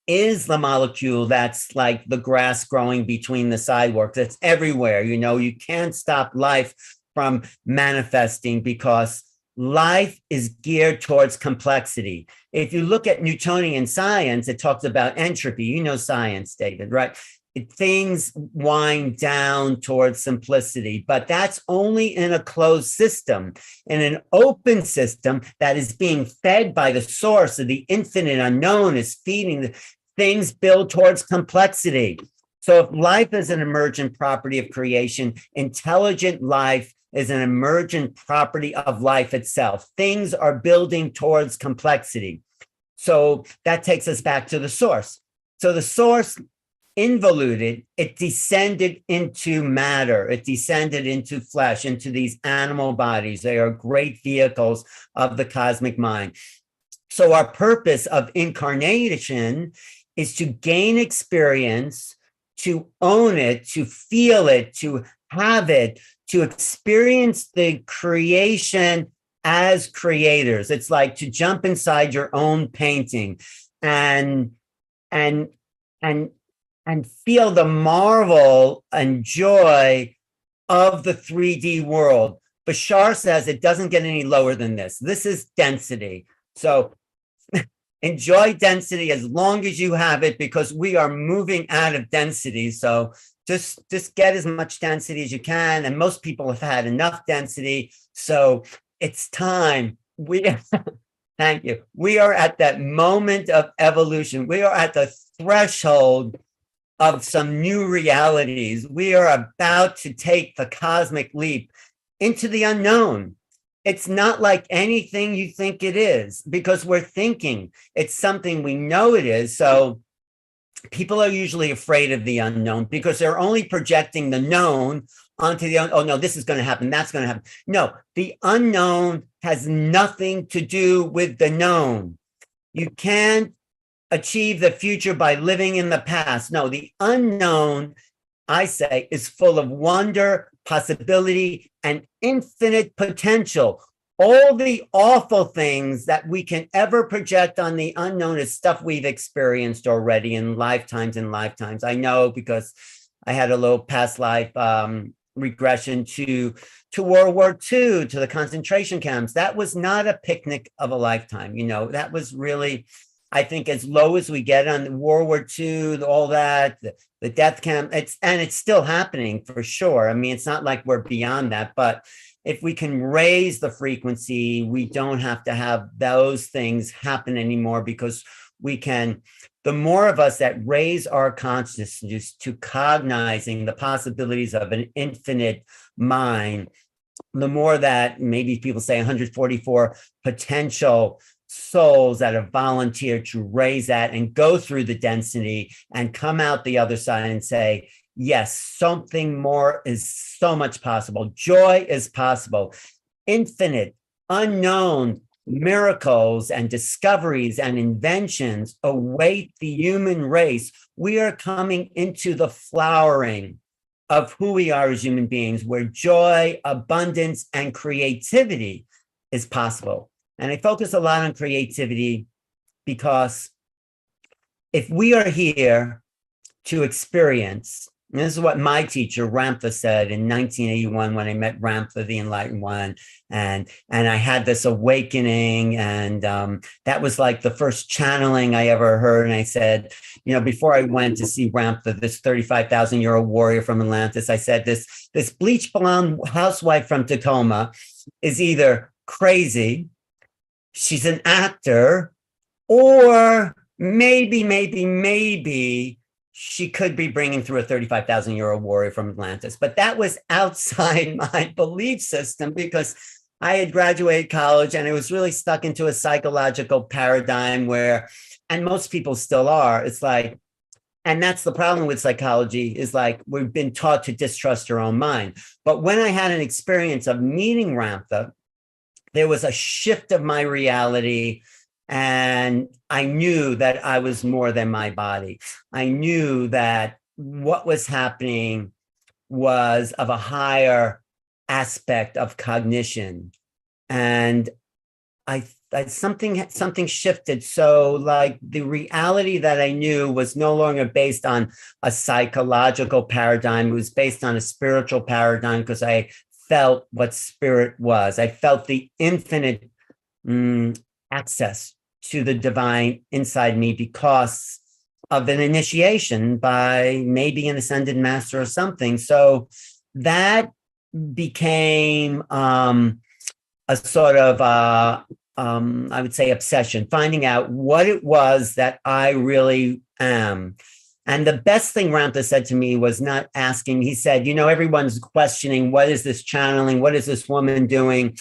Speaker 5: is the molecule that's like the grass growing between the sidewalks. It's everywhere. You can't stop life from manifesting, because life is geared towards complexity. If you look at Newtonian science, it talks about entropy. Science, David, right? Things wind down towards simplicity, but that's only in a closed system. In an open system that is being fed by the source of the infinite unknown, is feeding the things build towards complexity. So if life is an emergent property of creation, intelligent life is an emergent property of life itself. Things are building towards complexity. So that takes us back to the source. So the source involuted, it descended into matter. It descended into flesh, into these animal bodies. They are great vehicles of the cosmic mind. So our purpose of incarnation is to gain experience, to own it, to feel it, to have it, to experience the creation as creators. It's like to jump inside your own painting and feel the marvel and joy of the 3D world. Bashar says it doesn't get any lower than this. This is density. So enjoy density as long as you have it, because we are moving out of density. So just get as much density as you can. And most people have had enough density. So it's time. Thank you. We are at that moment of evolution. We are at the threshold of some new realities. We are about to take the cosmic leap into the unknown. It's not like anything you think it is, because we're thinking it's something we know it is. So people are usually afraid of the unknown because they're only projecting the known onto the, oh no, this is going to happen, that's going to happen. No, the unknown has nothing to do with the known. You can't achieve the future by living in the past. No, the unknown, I say, is full of wonder, possibility, and infinite potential. All the awful things that we can ever project on the unknown is stuff we've experienced already in lifetimes and lifetimes. I know because I had a little past life regression to World War II, to the concentration camps. That was not a picnic of a lifetime. You know, that was really, I think, as low as we get on World War II, all that, the death camp, it's still happening for sure. I mean, it's not like we're beyond that, but if we can raise the frequency, we don't have to have those things happen anymore, because we can, the more of us that raise our consciousness to cognizing the possibilities of an infinite mind, the more that, maybe people say 144 potential souls that have volunteered to raise that and go through the density and come out the other side and say, yes, something more is so much possible. Joy is possible. Infinite, unknown miracles and discoveries and inventions await the human race. We are coming into the flowering of who we are as human beings, where joy, abundance, and creativity is possible. And I focus a lot on creativity because if we are here to experience, and this is what my teacher, Ramtha, said in 1981 when I met Ramtha, the Enlightened One, and I had this awakening, and that was like the first channeling I ever heard. And I said, you know, before I went to see Ramtha, this 35,000-year-old warrior from Atlantis, I said, this bleach blonde housewife from Tacoma is either crazy, she's an actor, or maybe she could be bringing through a 35,000-year-old warrior from Atlantis. But that was outside my belief system, because I had graduated college and I was really stuck into a psychological paradigm where, and most people still are, it's like, and that's the problem with psychology, is like we've been taught to distrust our own mind. But when I had an experience of meeting Ramtha, there was a shift of my reality, and I knew that I was more than my body. I knew that what was happening was of a higher aspect of cognition. And something shifted. So like the reality that I knew was no longer based on a psychological paradigm. It was based on a spiritual paradigm, because I felt what spirit was. I felt the infinite access to the divine inside me because of an initiation by maybe an ascended master or something. So that became a sort of, I would say, obsession, finding out what it was that I really am. And the best thing Ramtha said to me was not asking. He said, you know, everyone's questioning, what is this channeling? What is this woman doing?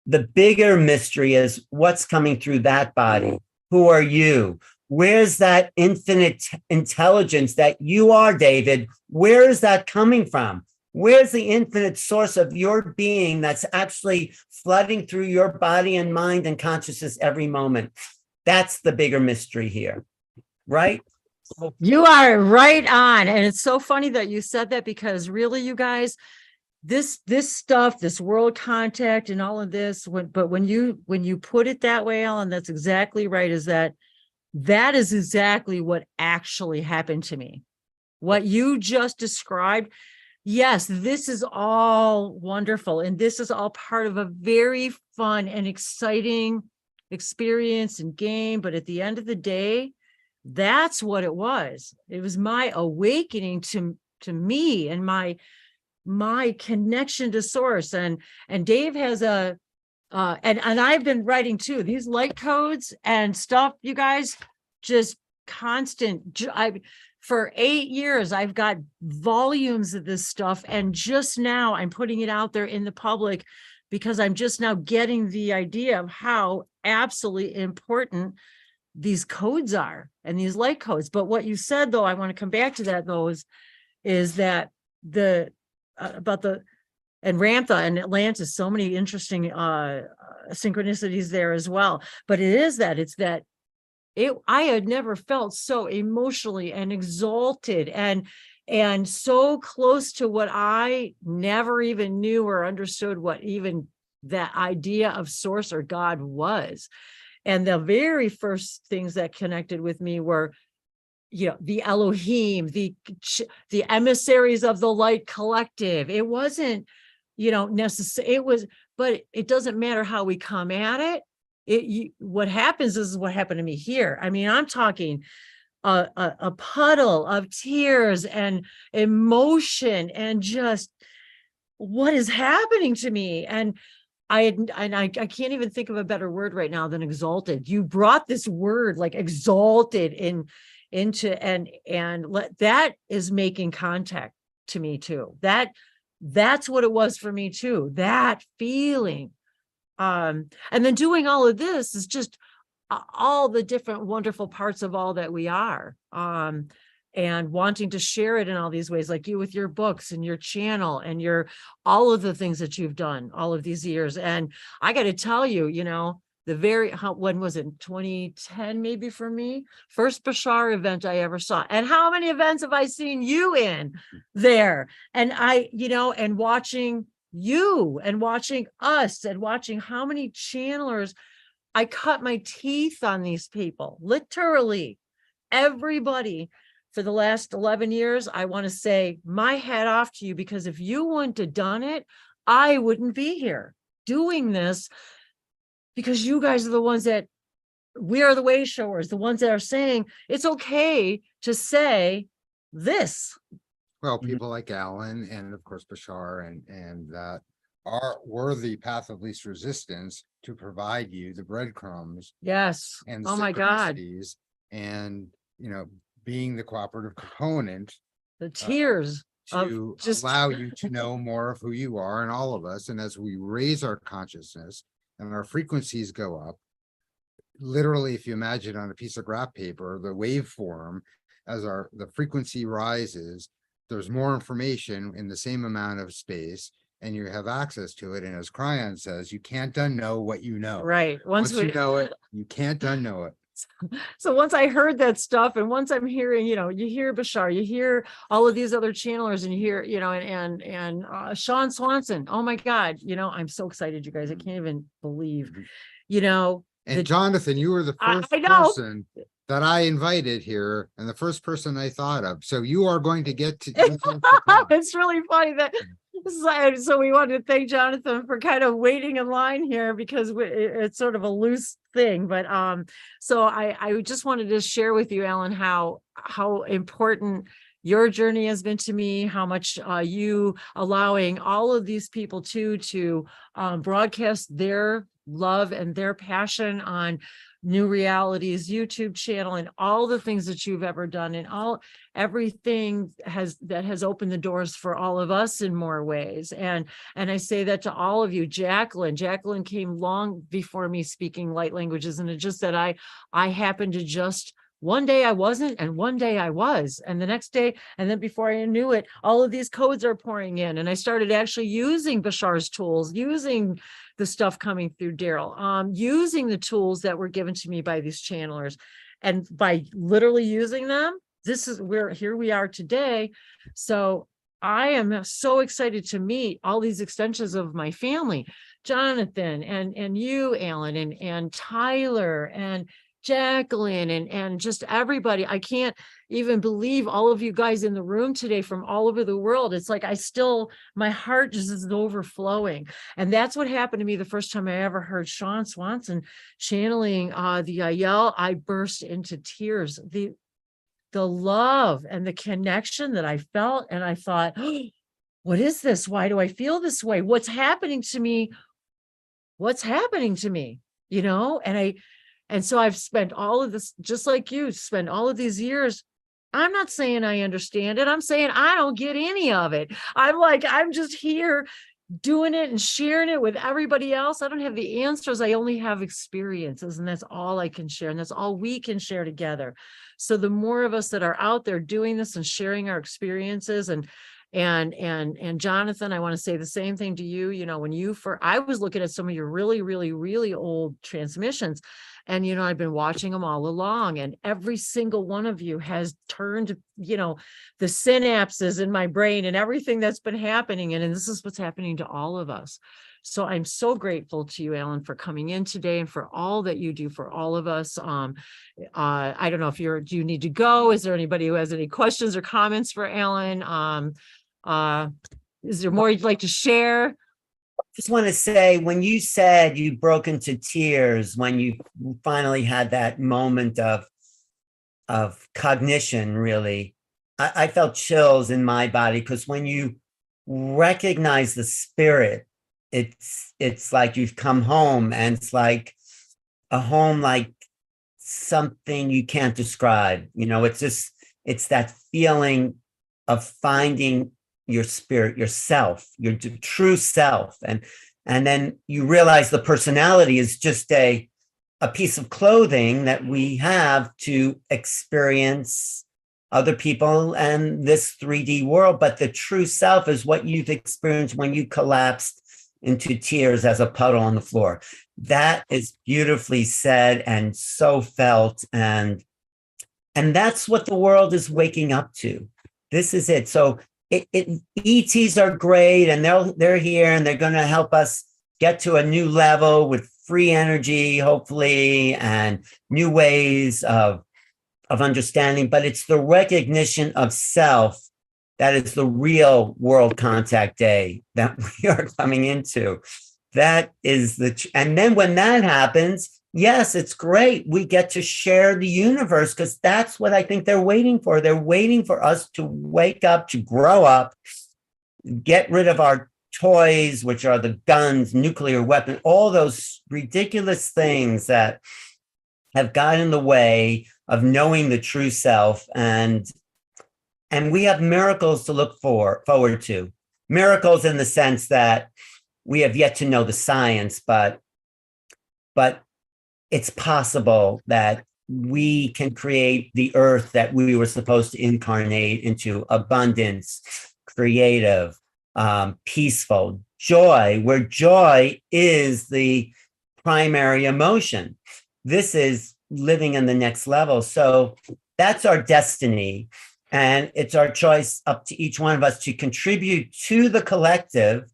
Speaker 5: The bigger mystery is what's coming through that body. Who are you? Where's that infinite intelligence that you are, David? Where is that coming from? Where's the infinite source of your being that's actually flooding through your body and mind and consciousness every moment? That's the bigger mystery here, right?
Speaker 2: You are right on. And it's so funny that you said that, because really, you guys, this stuff, this world contact and all of this, but when you put it that way, Ellen, that's exactly right, is that is exactly what actually happened to me. What you just described. Yes, this is all wonderful. And this is all part of a very fun and exciting experience and game. But at the end of the day, that's what it was. It was my awakening to me and my connection to source. And Dave has and I've been writing too, these light codes and stuff, you guys, just constant. For 8 years, I've got volumes of this stuff. And just now I'm putting it out there in the public, because I'm just now getting the idea of how absolutely important these codes are, and these light codes. But what you said, though, I want to come back to that, though, is that about the, and Ramtha and Atlantis, so many interesting synchronicities there as well. But it's that I had never felt so emotionally and exalted and so close to what I never even knew or understood what even that idea of source or God was. And the very first things that connected with me were, the Elohim, the emissaries of the light collective. It wasn't, necessary. It was, but it doesn't matter how we come at it. What happens is what happened to me here. I mean, I'm talking a puddle of tears and emotion and just what is happening to me. And I can't even think of a better word right now than exalted. You brought this word like exalted into that is making contact to me too. That's what it was for me too. That feeling. And then doing all of this is just all the different wonderful parts of all that we are. And wanting to share it in all these ways, like you with your books and your channel and all of the things that you've done all of these years. And I got to tell you, when was it? 2010, maybe for me, first Bashar event I ever saw. And how many events have I seen you in there? And and watching you and watching us and watching how many channelers. I cut my teeth on these people, literally everybody for the last 11 years. I want to say my hat off to you, because if you wouldn't have done it, I wouldn't be here doing this, because you guys are the ones that we are the way showers, the ones that are saying it's okay to say this.
Speaker 4: Well, people like Alan and of course Bashar and that were the path of least resistance to provide you the breadcrumbs.
Speaker 2: Yes.
Speaker 4: And
Speaker 2: oh my God.
Speaker 4: And being the cooperative component,
Speaker 2: the tears
Speaker 4: to allow you to know more of who you are and all of us. And as we raise our consciousness and our frequencies go up, literally, if you imagine on a piece of graph paper, the waveform, as the frequency rises, there's more information in the same amount of space, and you have access to it. And as Cryon says, you can't unknow what you know.
Speaker 2: Right.
Speaker 4: Once you know it, you can't unknow it.
Speaker 2: So once I heard that stuff, and once I'm hearing, you hear Bashar, you hear all of these other channelers, and you hear, and Shaun Swanson. Oh my God, I'm so excited, you guys. I can't even believe,
Speaker 4: And Jonathan, you were the first person that I invited here, and the first person I thought of. So you are going to get to.
Speaker 2: It's really funny that. So we wanted to thank Jonathan for kind of waiting in line here, because it's sort of a loose thing. But so I just wanted to share with you, Alan, how important your journey has been to me, how much you allowing all of these people to broadcast their love and their passion on New Realities YouTube channel, and all the things that you've ever done, and everything that has opened the doors for all of us in more ways. And I say that to all of you. Jacquelin came long before me speaking light languages, and it's just that I happened to just, one day I wasn't, and one day I was, and the next day, and then before I knew it, all of these codes are pouring in, and I started actually using Bashar's tools, using the stuff coming through Daryl, using the tools that were given to me by these channelers, and by literally using them, here we are today. So I am so excited to meet all these extensions of my family, Jonathan and you, Alan, and Tyler and Jacquelin and just everybody. I can't even believe all of you guys in the room today from all over the world. It's like my heart just is overflowing. And that's what happened to me the first time I ever heard Shaun Swanson channeling the Ayel. I burst into tears. The love and the connection that I felt, and I thought, oh, what is this? Why do I feel this way? What's happening to me? What's happening to me? And so I've spent all of this, just like you, spent all of these years. I'm not saying I understand it. I'm saying I don't get any of it. I'm just here doing it and sharing it with everybody else. I don't have the answers. I only have experiences, and that's all I can share. And that's all we can share together. So the more of us that are out there doing this and sharing our experiences, and Jonathan, I want to say the same thing to you. When I was looking at some of your really, really, really old transmissions, And, I've been watching them all along, and every single one of you has turned, the synapses in my brain and everything that's been happening. And this is what's happening to all of us. So I'm so grateful to you, Alan, for coming in today and for all that you do for all of us. I don't know if do you need to go? Is there anybody who has any questions or comments for Alan? Is there more you'd like to share?
Speaker 5: Just want to say, when you said you broke into tears when you finally had that moment of cognition, really, I felt chills in my body, because when you recognize the spirit, it's like you've come home, and it's like a home, like something you can't describe. It's that feeling of finding your spirit, yourself, your true self. And then you realize the personality is just a piece of clothing that we have to experience other people and this 3D world. But the true self is what you've experienced when you collapsed into tears as a puddle on the floor. That is beautifully said and so felt. And that's what the world is waking up to. This is it. So ETs are great, and they're here, and they're going to help us get to a new level with free energy, hopefully, and new ways of understanding. But it's the recognition of self that is the real World Contact Day that we are coming into. That is and then when that happens, yes, it's great. We get to share the universe, because that's what I think they're waiting for. They're waiting for us to wake up, to grow up, get rid of our toys, which are the guns, nuclear weapon, all those ridiculous things that have got in the way of knowing the true self. And we have miracles to look forward to. Miracles in the sense that we have yet to know the science, but it's possible that we can create the earth that we were supposed to incarnate into: abundance, creative, peaceful, joy, where joy is the primary emotion. This is living in the next level. So that's our destiny. And it's our choice, up to each one of us, to contribute to the collective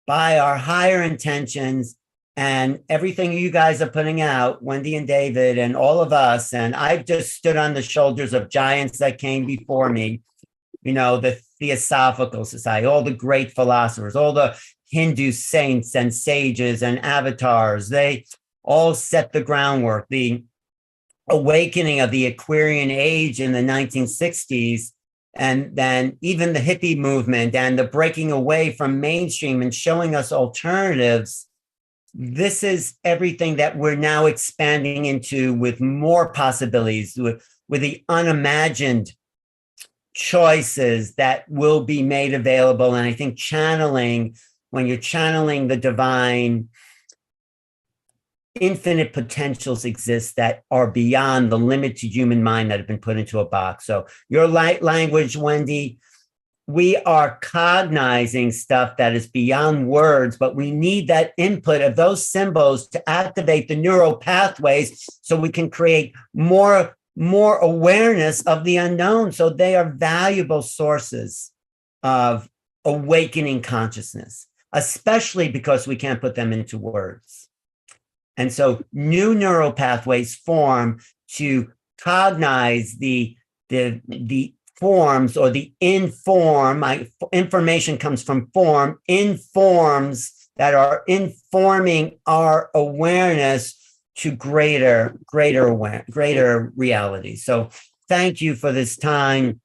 Speaker 5: by our higher intentions and everything you guys are putting out, Wendy and David and all of us. And I've just stood on the shoulders of giants that came before me, the Theosophical Society, all the great philosophers, all the Hindu saints and sages and avatars. They all set the groundwork. The awakening of the Aquarian age in the 1960s, and then even the hippie movement and the breaking away from mainstream and showing us alternatives. This is everything that we're now expanding into, with more possibilities, with the unimagined choices that will be made available. And I think when you're channeling the divine, infinite potentials exist that are beyond the limited human mind that have been put into a box. So your light language, Wendy, we are cognizing stuff that is beyond words, but we need that input of those symbols to activate the neural pathways so we can create more awareness of the unknown. So they are valuable sources of awakening consciousness, especially because we can't put them into words. And so new neural pathways form to cognize the forms, or the information comes from form, informs that are informing our awareness to greater reality. So thank you for this time.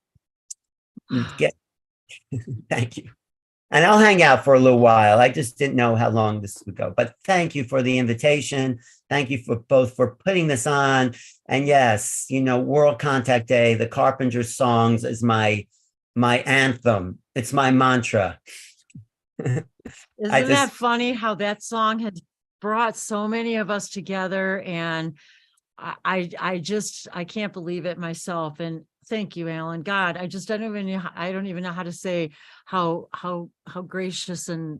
Speaker 5: Thank you. And I'll hang out for a little while. I just didn't know how long this would go. But thank you for the invitation. Thank you for putting this on. And yes, World Contact Day, the Carpenters songs is my anthem. It's my mantra.
Speaker 2: Isn't that funny how that song has brought so many of us together? And I can't believe it myself. And thank you, Alan. God, I don't even know how to say how gracious and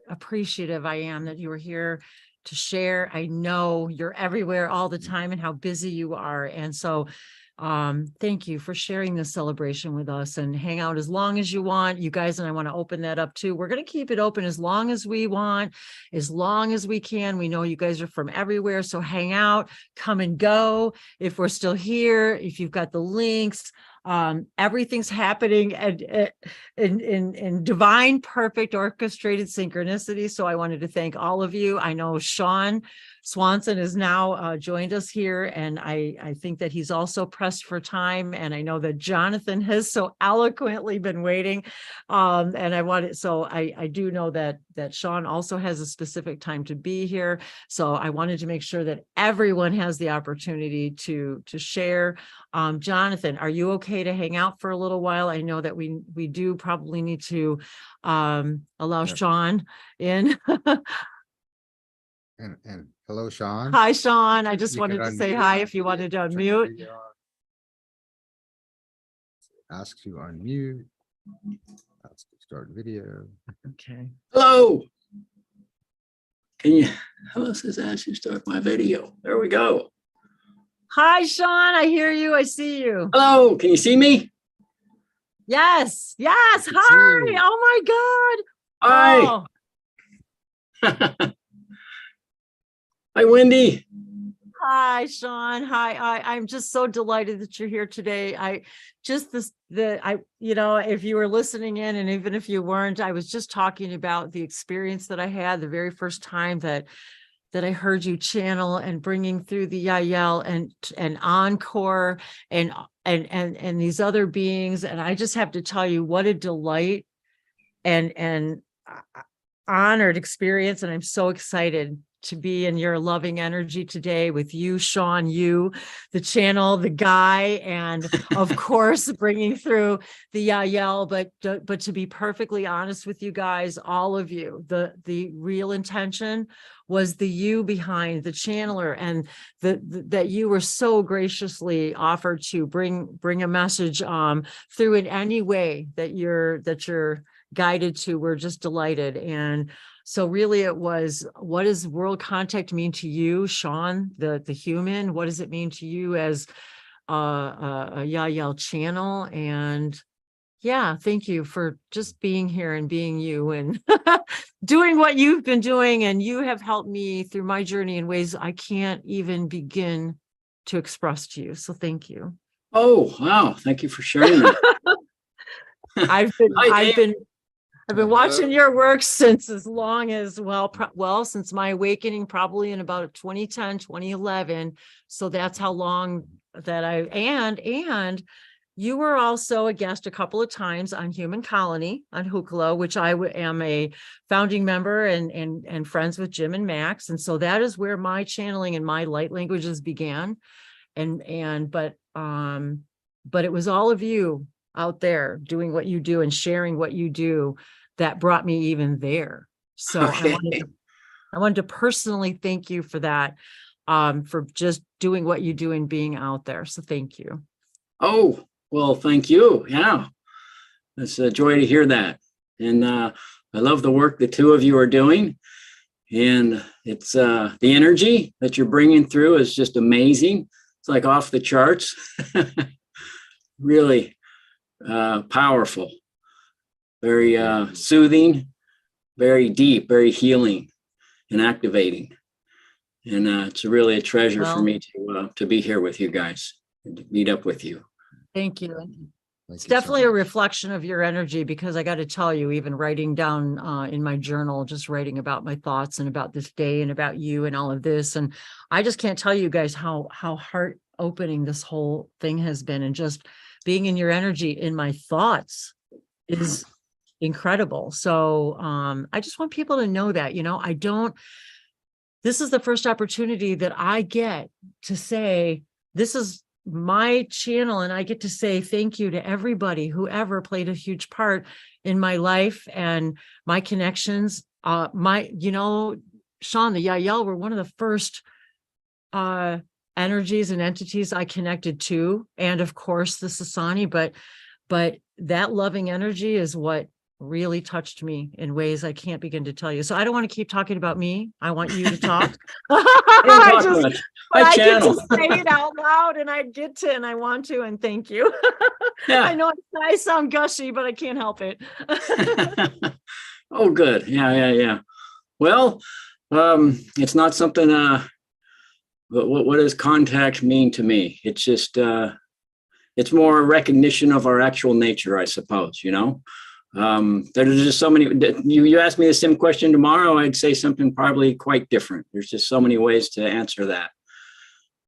Speaker 2: appreciative I am that you were here to share. I know you're everywhere all the time and how busy you are. And so thank you for sharing this celebration with us, and hang out as long as you want, you guys. And I want to open that up too. We're going to keep it open as long as we want, as long as we can. We know you guys are from everywhere, so hang out, come and go. If we're still here, if you've got the links, everything's happening in divine, perfect, orchestrated synchronicity. So I wanted to thank all of you. I know Shaun Swanson has now joined us here, and I think that he's also pressed for time. And I know that Jonathan has so eloquently been waiting. And I do know that Shaun also has a specific time to be here. So I wanted to make sure that everyone has the opportunity to share. Jonathan, are you okay to hang out for a little while? I know that we do probably need to allow Shaun in.
Speaker 4: And hello, Shaun.
Speaker 2: Hi, Shaun. I just
Speaker 4: You
Speaker 2: wanted
Speaker 4: could
Speaker 2: to say
Speaker 4: unmute.
Speaker 2: hi if you wanted to
Speaker 4: Turn your
Speaker 2: unmute.
Speaker 4: video on. Ask to unmute. Ask to start video.
Speaker 2: Okay.
Speaker 6: Hello. Can you, how says ask you start my video? There we go.
Speaker 2: Hi, Shaun. I hear you. I see you.
Speaker 6: Hello, can you see me?
Speaker 2: Yes. Yes.
Speaker 4: can
Speaker 2: Hi.
Speaker 4: see you.
Speaker 2: Oh my
Speaker 6: Hi.
Speaker 2: God. Oh,
Speaker 6: Hi, Wendy.
Speaker 2: hi, Shaun. Hi. I'm just so delighted that you're here today. If you were listening in, and even if you weren't, I was just talking about the experience that I had the very first time that I heard you channel and bringing through the Yael and Encore and these other beings. And I just have to tell you what a delight and honored experience. And I'm so excited to be in your loving energy today with you, Shaun, you, the channel, the guy, and of course, bringing through the Yael. But to be perfectly honest with you guys, all of you, the real intention was the you behind the channeler, and that you were so graciously offered to bring a message through in any way that you're guided to. We're just delighted. And so really it was, what does world contact mean to you, Shaun, the human? What does it mean to you as a Yael channel? And yeah, thank you for just being here and being you and doing what you've been doing. And you have helped me through my journey in ways I can't even begin to express to you. So thank you.
Speaker 6: Oh, wow. Thank you for sharing that.
Speaker 2: I've been watching your work since as long as, since my awakening, probably in about 2010, 2011. So that's how long that and you were also a guest a couple of times on Human Colony on Hookalo, which I am a founding member and friends with Jim and Max. And so that is where my channeling and my light languages began. But it was all of you out there doing what you do and sharing what you do that brought me even there. So
Speaker 6: Okay.
Speaker 2: I wanted to personally thank you for that, for just doing what you do and being out there. So thank you.
Speaker 6: Oh, well, thank you. Yeah. It's a joy to hear that. And I love the work the two of you are doing. And it's the energy that you're bringing through is just amazing. It's like off the charts. Really powerful, very soothing, very deep, very healing and activating. And it's really a treasure for me to be here with you guys and to meet up with you.
Speaker 2: Thank you.
Speaker 4: It's
Speaker 2: definitely a reflection of your energy, because I got to tell you, even writing down in my journal, just writing about my thoughts and about this day and about you and all of this. And I just can't tell you guys how heart opening this whole thing has been. And just being in your energy in my thoughts is incredible. So I just want people to know that, this is the first opportunity that I get to say, this is my channel, and I get to say thank you to everybody who ever played a huge part in my life and my connections. Shaun, the Yael were one of the first energies and entities I connected to, and of course the Sasani, but that loving energy is what really touched me in ways I can't begin to tell you. So I don't want to keep talking about me. I want you to talk.
Speaker 6: I don't
Speaker 2: I
Speaker 6: talk
Speaker 2: just,
Speaker 6: much.
Speaker 2: but I get
Speaker 6: channel.
Speaker 2: to say it out loud, and I get to, and I want to, and thank you.
Speaker 6: Yeah.
Speaker 2: I know I sound gushy, but I can't help it.
Speaker 6: Oh, good. Yeah. Well, it's not something, what does contact mean to me? It's just, it's more a recognition of our actual nature, I suppose, you know? There's just so many, you asked me the same question tomorrow, I'd say something probably quite different. There's just so many ways to answer that.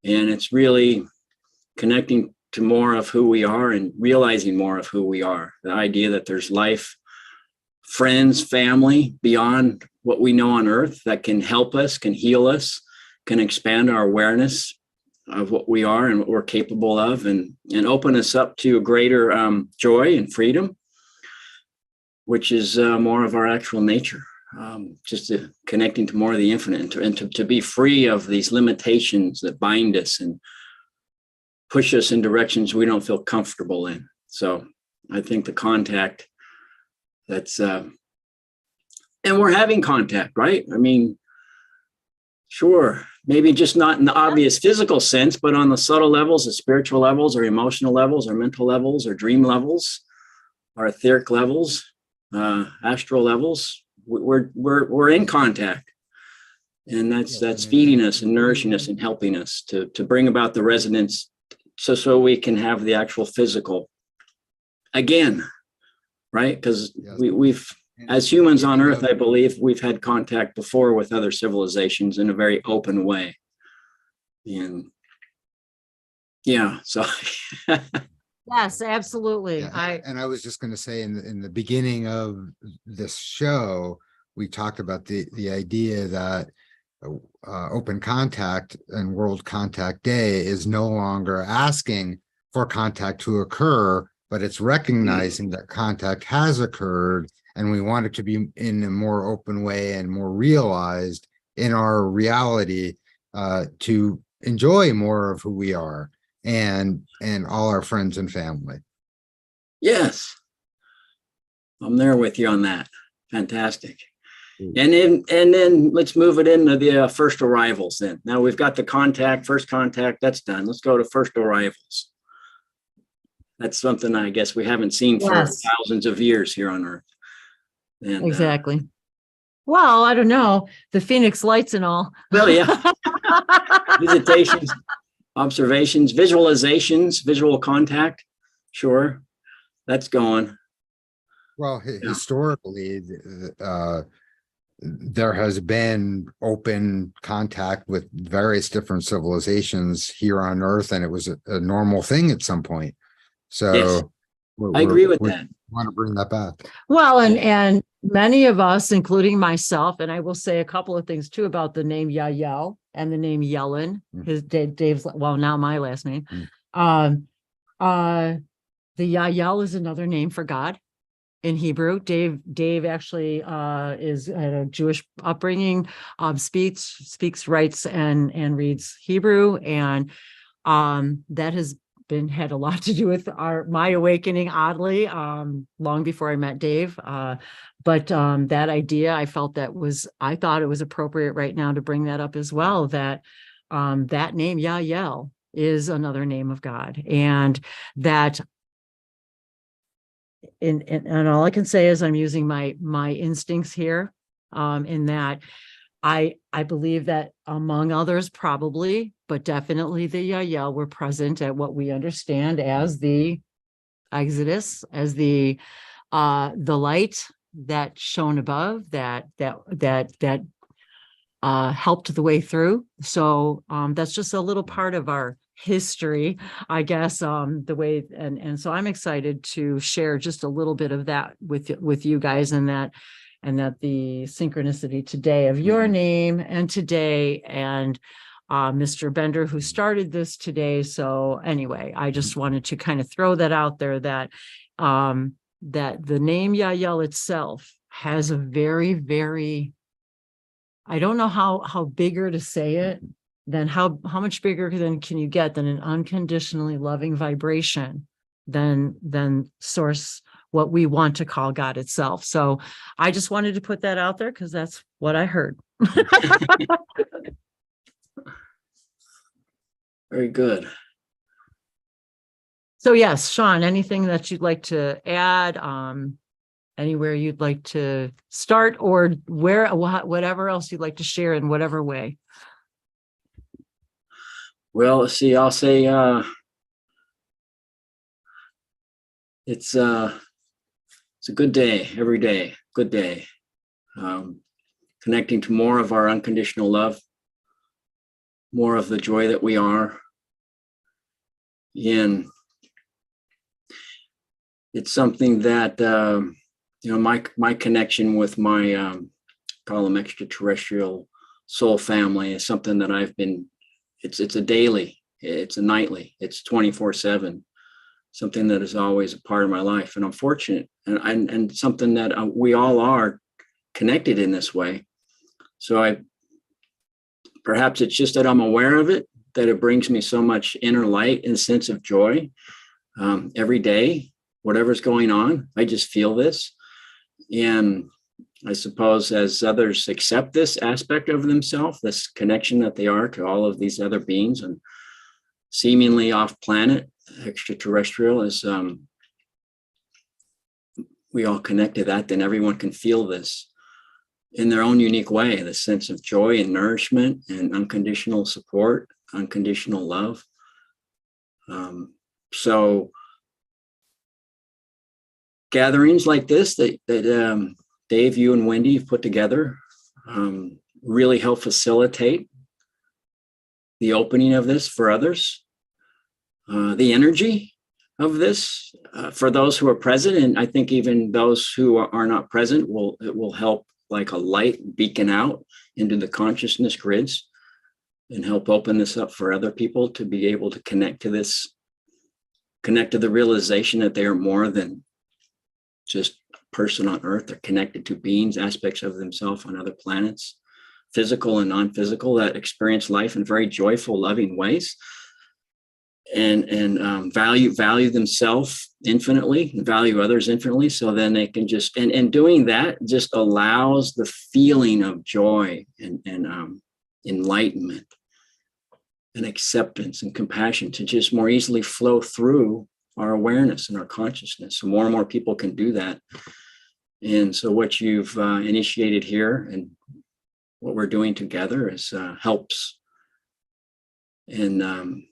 Speaker 6: And it's really connecting to more of who we are and realizing more of who we are. The idea that there's life, friends, family beyond what we know on earth that can help us, can heal us, can expand our awareness of what we are and what we're capable of, and open us up to a greater joy and freedom, which is more of our actual nature. Just connecting to more of the infinite, and to be free of these limitations that bind us and push us in directions we don't feel comfortable in. So I think the contact, that's, and we're having contact, right? I mean, sure, maybe just not in the obvious physical sense, but on the subtle levels, the spiritual levels, or emotional levels, or mental levels, or dream levels, or etheric levels, astral levels. We're in contact, and that's feeding us and nourishing us and helping us to bring about the resonance, so we can have the actual physical again, right? Because we've, as humans on Earth, I believe we've had contact before with other civilizations in a very open way, and yeah, so.
Speaker 2: Yes, absolutely.
Speaker 4: Yeah, and I was just going to say in the beginning of this show, we talked about the idea that Open Contact and World Contact Day is no longer asking for contact to occur, but it's recognizing that contact has occurred, and we want it to be in a more open way and more realized in our reality, to enjoy more of who we are and all our friends and family.
Speaker 6: Yes, I'm there with you on that. Fantastic. And then let's move it into the first arrivals. Then now we've got the first contact, that's done. Let's go to first arrivals. That's something I guess we haven't seen for thousands of years here on Earth. And,
Speaker 2: exactly. Well, I don't know, the Phoenix lights and all.
Speaker 6: Well, yeah. Visitations, observations, visualizations, visual contact. Sure, that's going.
Speaker 4: Well, historically, there has been open contact with various different civilizations here on Earth, and it was a normal thing at some point. So
Speaker 6: yes, I agree with that.
Speaker 4: Want to bring that back.
Speaker 2: Well, and many of us, including myself, and I will say a couple of things too about the name Yael and the name Yellen, his Dave's, well, now my last name. The Yael is another name for God in Hebrew. Dave actually is had a Jewish upbringing, speaks, writes, and reads Hebrew, and that has had a lot to do with my awakening, oddly, long before I met Dave. But that idea, I thought it was appropriate right now to bring that up as well, that that name Yael is another name of God, and that and all I can say is I'm using my instincts here, in that I believe that among others, probably, but definitely the Yael were present at what we understand as the Exodus, as the light that shone above, that helped the way through. So that's just a little part of our history, I guess, the way, and so I'm excited to share just a little bit of that with you guys, and that the synchronicity today of your name and today, and Mr. Bender, who started this today. So anyway, I just wanted to kind of throw that out there, that that the name Yael itself has a very, very, I don't know how bigger to say it, then how much bigger than can you get than an unconditionally loving vibration, than source what we want to call God itself. So I just wanted to put that out there because that's what I heard.
Speaker 6: Very good.
Speaker 2: So yes, Shaun, anything that you'd like to add? Anywhere you'd like to start, or whatever else you'd like to share in whatever way.
Speaker 6: Well, let's see, I'll say it's a good day every day, good day. Connecting to more of our unconditional love, more of the joy that we are. And it's something that my connection with my call them extraterrestrial soul family is something that I've been, it's a daily, it's a nightly, it's 24/7, something that is always a part of my life. And I'm fortunate and something that we all are connected in this way. So perhaps it's just that I'm aware of it, that it brings me so much inner light and sense of joy every day, whatever's going on. I just feel this. And I suppose as others accept this aspect of themselves, this connection that they are to all of these other beings and seemingly off planet, extraterrestrial, is we all connect to that, then everyone can feel this in their own unique way, the sense of joy and nourishment and unconditional support, unconditional love. So gatherings like this that Dave, you and Wendy have put together really help facilitate the opening of this for others, the energy of this for those who are present, and I think even those who are not present it will help like a light beacon out into the consciousness grids and help open this up for other people to be able to connect to this, connect to the realization that they are more than just a person on Earth. They're connected to beings, aspects of themselves on other planets, physical and non-physical, that experience life in very joyful, loving ways, and value themselves infinitely, and value others infinitely. So then they can just, and doing that just allows the feeling of joy and enlightenment and acceptance and compassion to just more easily flow through our awareness and our consciousness. So more and more people can do that. And so what you've initiated here and what we're doing together is helps and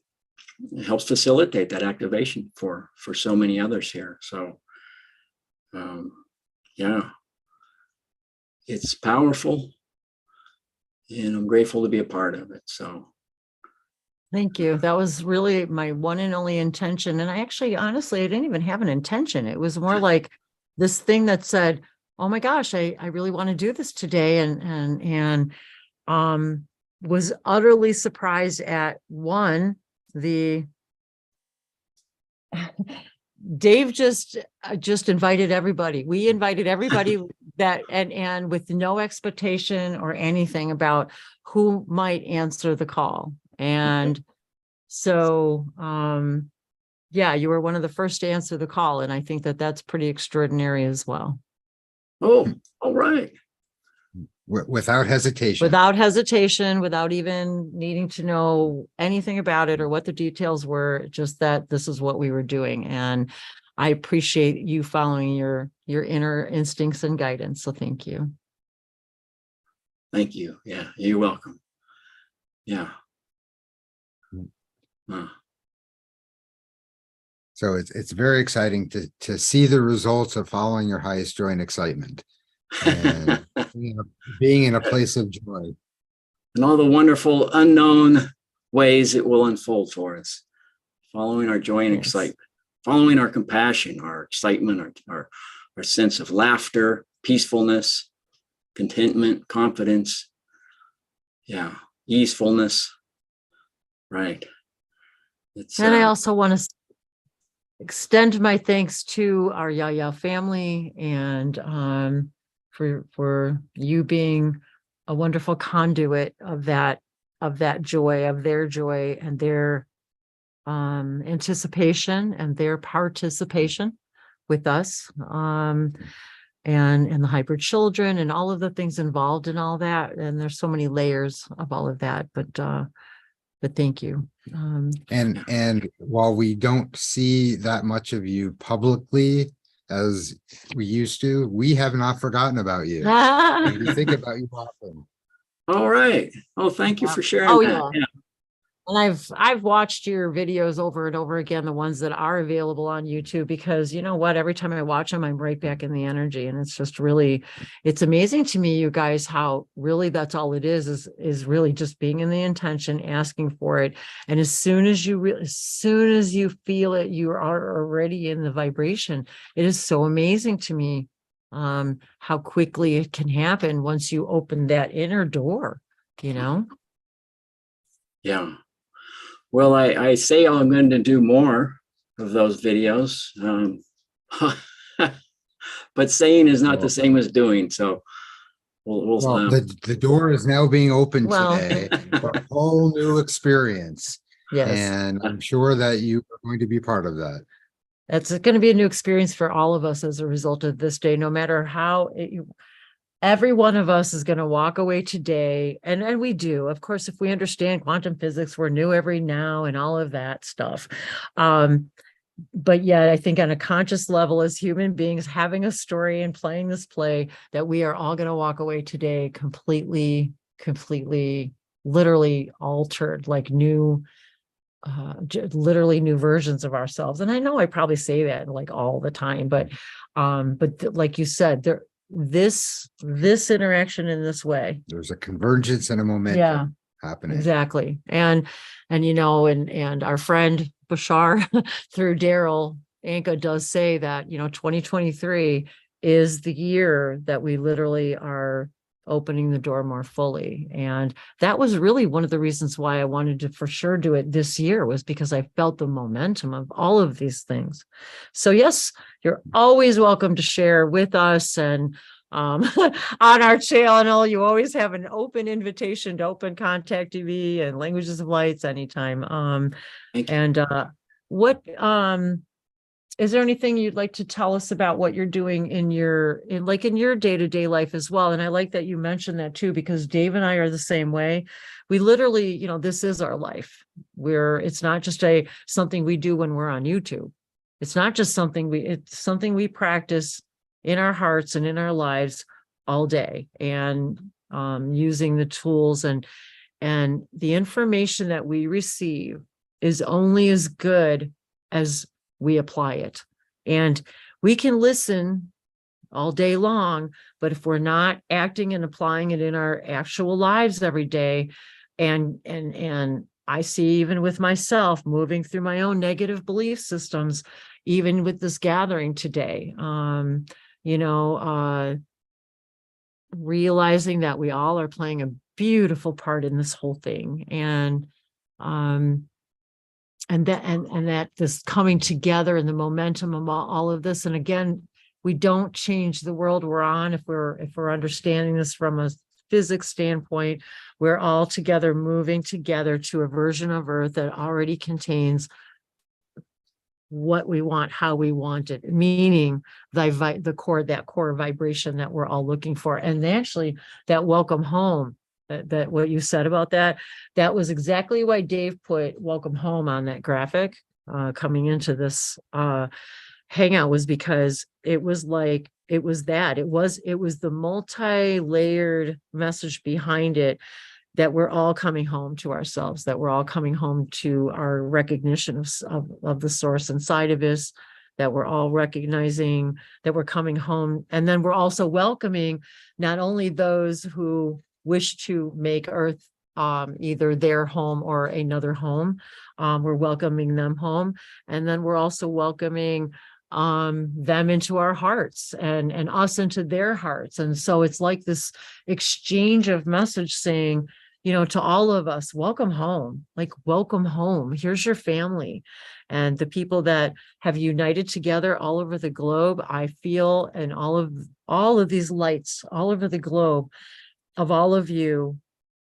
Speaker 6: helps facilitate that activation for so many others here. So yeah, it's powerful, and I'm grateful to be a part of it. So
Speaker 2: Thank you. That was really my one and only intention. And I actually, honestly, I didn't even have an intention. It was more like this thing that said, oh my gosh, I really want to do this today. And was utterly surprised at Dave just invited everybody. We invited everybody that, and with no expectation or anything about who might answer the call. And so, yeah, you were one of the first to answer the call. And I think that that's pretty extraordinary as well.
Speaker 6: Oh, all right.
Speaker 4: Without hesitation.
Speaker 2: Without hesitation, without even needing to know anything about it or what the details were, just that this is what we were doing. And I appreciate you following your inner instincts and guidance. So thank you.
Speaker 6: Thank you. Yeah, you're welcome. Yeah.
Speaker 4: So it's very exciting to see the results of following your highest joy and excitement, and being in a place of joy,
Speaker 6: and all the wonderful unknown ways it will unfold for us, following our joy and excitement, following our compassion, our excitement, our sense of laughter, peacefulness, contentment, confidence, easefulness. Right.
Speaker 2: And I also want to extend my thanks to our Yaya family and for you being a wonderful conduit of that joy, of their joy and their anticipation and their participation with us. And the hybrid children and all of the things involved in all that. And there's so many layers of all of that, but thank you.
Speaker 4: And while we don't see that much of you publicly as we used to, we have not forgotten about you. And we think about you often.
Speaker 6: All right. Oh, thank you for sharing
Speaker 2: Oh,
Speaker 6: that.
Speaker 2: yeah. And I've watched your videos over and over again, the ones that are available on YouTube, because you know what, every time I watch them, I'm right back in the energy. And it's just really, it's amazing to me, you guys, how really that's all it is really just being in the intention, asking for it. And as soon as you feel it, you are already in the vibration. It is so amazing to me how quickly it can happen once you open that inner door, you know?
Speaker 6: Yeah. Well, I say I'm going to do more of those videos. But saying is not the same as doing. So we'll
Speaker 4: the door is now being opened
Speaker 2: Well,
Speaker 4: today for a whole new experience.
Speaker 2: yes.
Speaker 4: And I'm sure that you are going to be part of that.
Speaker 2: That's going to be a new experience for all of us as a result of this day, no matter how every one of us is going to walk away today. And we do, of course, if we understand quantum physics, we're new every now and all of that stuff. But yeah, I think on a conscious level as human beings, having a story and playing this play, that we are all going to walk away today completely, literally altered, like new, literally new versions of ourselves. And I know I probably say that like all the time, but like you said, this interaction in this way,
Speaker 4: There's a convergence and a momentum happening.
Speaker 2: Exactly. And you know, and our friend Bashar through Daryl Anka does say that, you know, 2023 is the year that we literally are opening the door more fully. And that was really one of the reasons why I wanted to for sure do it this year, was because I felt the momentum of all of these things. So yes, you're always welcome to share with us. And on our channel, you always have an open invitation to open contact TV and Languages of Lights anytime. What is there anything you'd like to tell us about what you're doing in your day-to-day life as well? And I like that you mentioned that too, because Dave and I are the same way. We literally, you know, this is our life. It's not just something we do when we're on YouTube. It's not just it's something we practice in our hearts and in our lives all day, and using the tools and the information that we receive is only as good as we apply it. And we can listen all day long, but if we're not acting and applying it in our actual lives every day, and I see even with myself moving through my own negative belief systems, even with this gathering today, realizing that we all are playing a beautiful part in this whole thing. And that this coming together and the momentum of all of this. And again, we don't change the world we're on if we're understanding this from a physics standpoint. We're all together moving together to a version of Earth that already contains what we want, how we want it, meaning that core vibration that we're all looking for. And actually that welcome home, that what you said about that was exactly why Dave put welcome home on that graphic coming into this hangout, was because it was the multi-layered message behind it, that we're all coming home to ourselves, that we're all coming home to our recognition of the source inside of us, that we're all recognizing that we're coming home. And then we're also welcoming not only those who wish to make Earth either their home or another home, we're welcoming them home. And then we're also welcoming them into our hearts and us into their hearts. And so it's like this exchange of message saying, you know, to all of us, welcome home, like welcome home. Here's your family. And the people that have united together all over the globe, I feel, and all of these lights all over the globe of all of you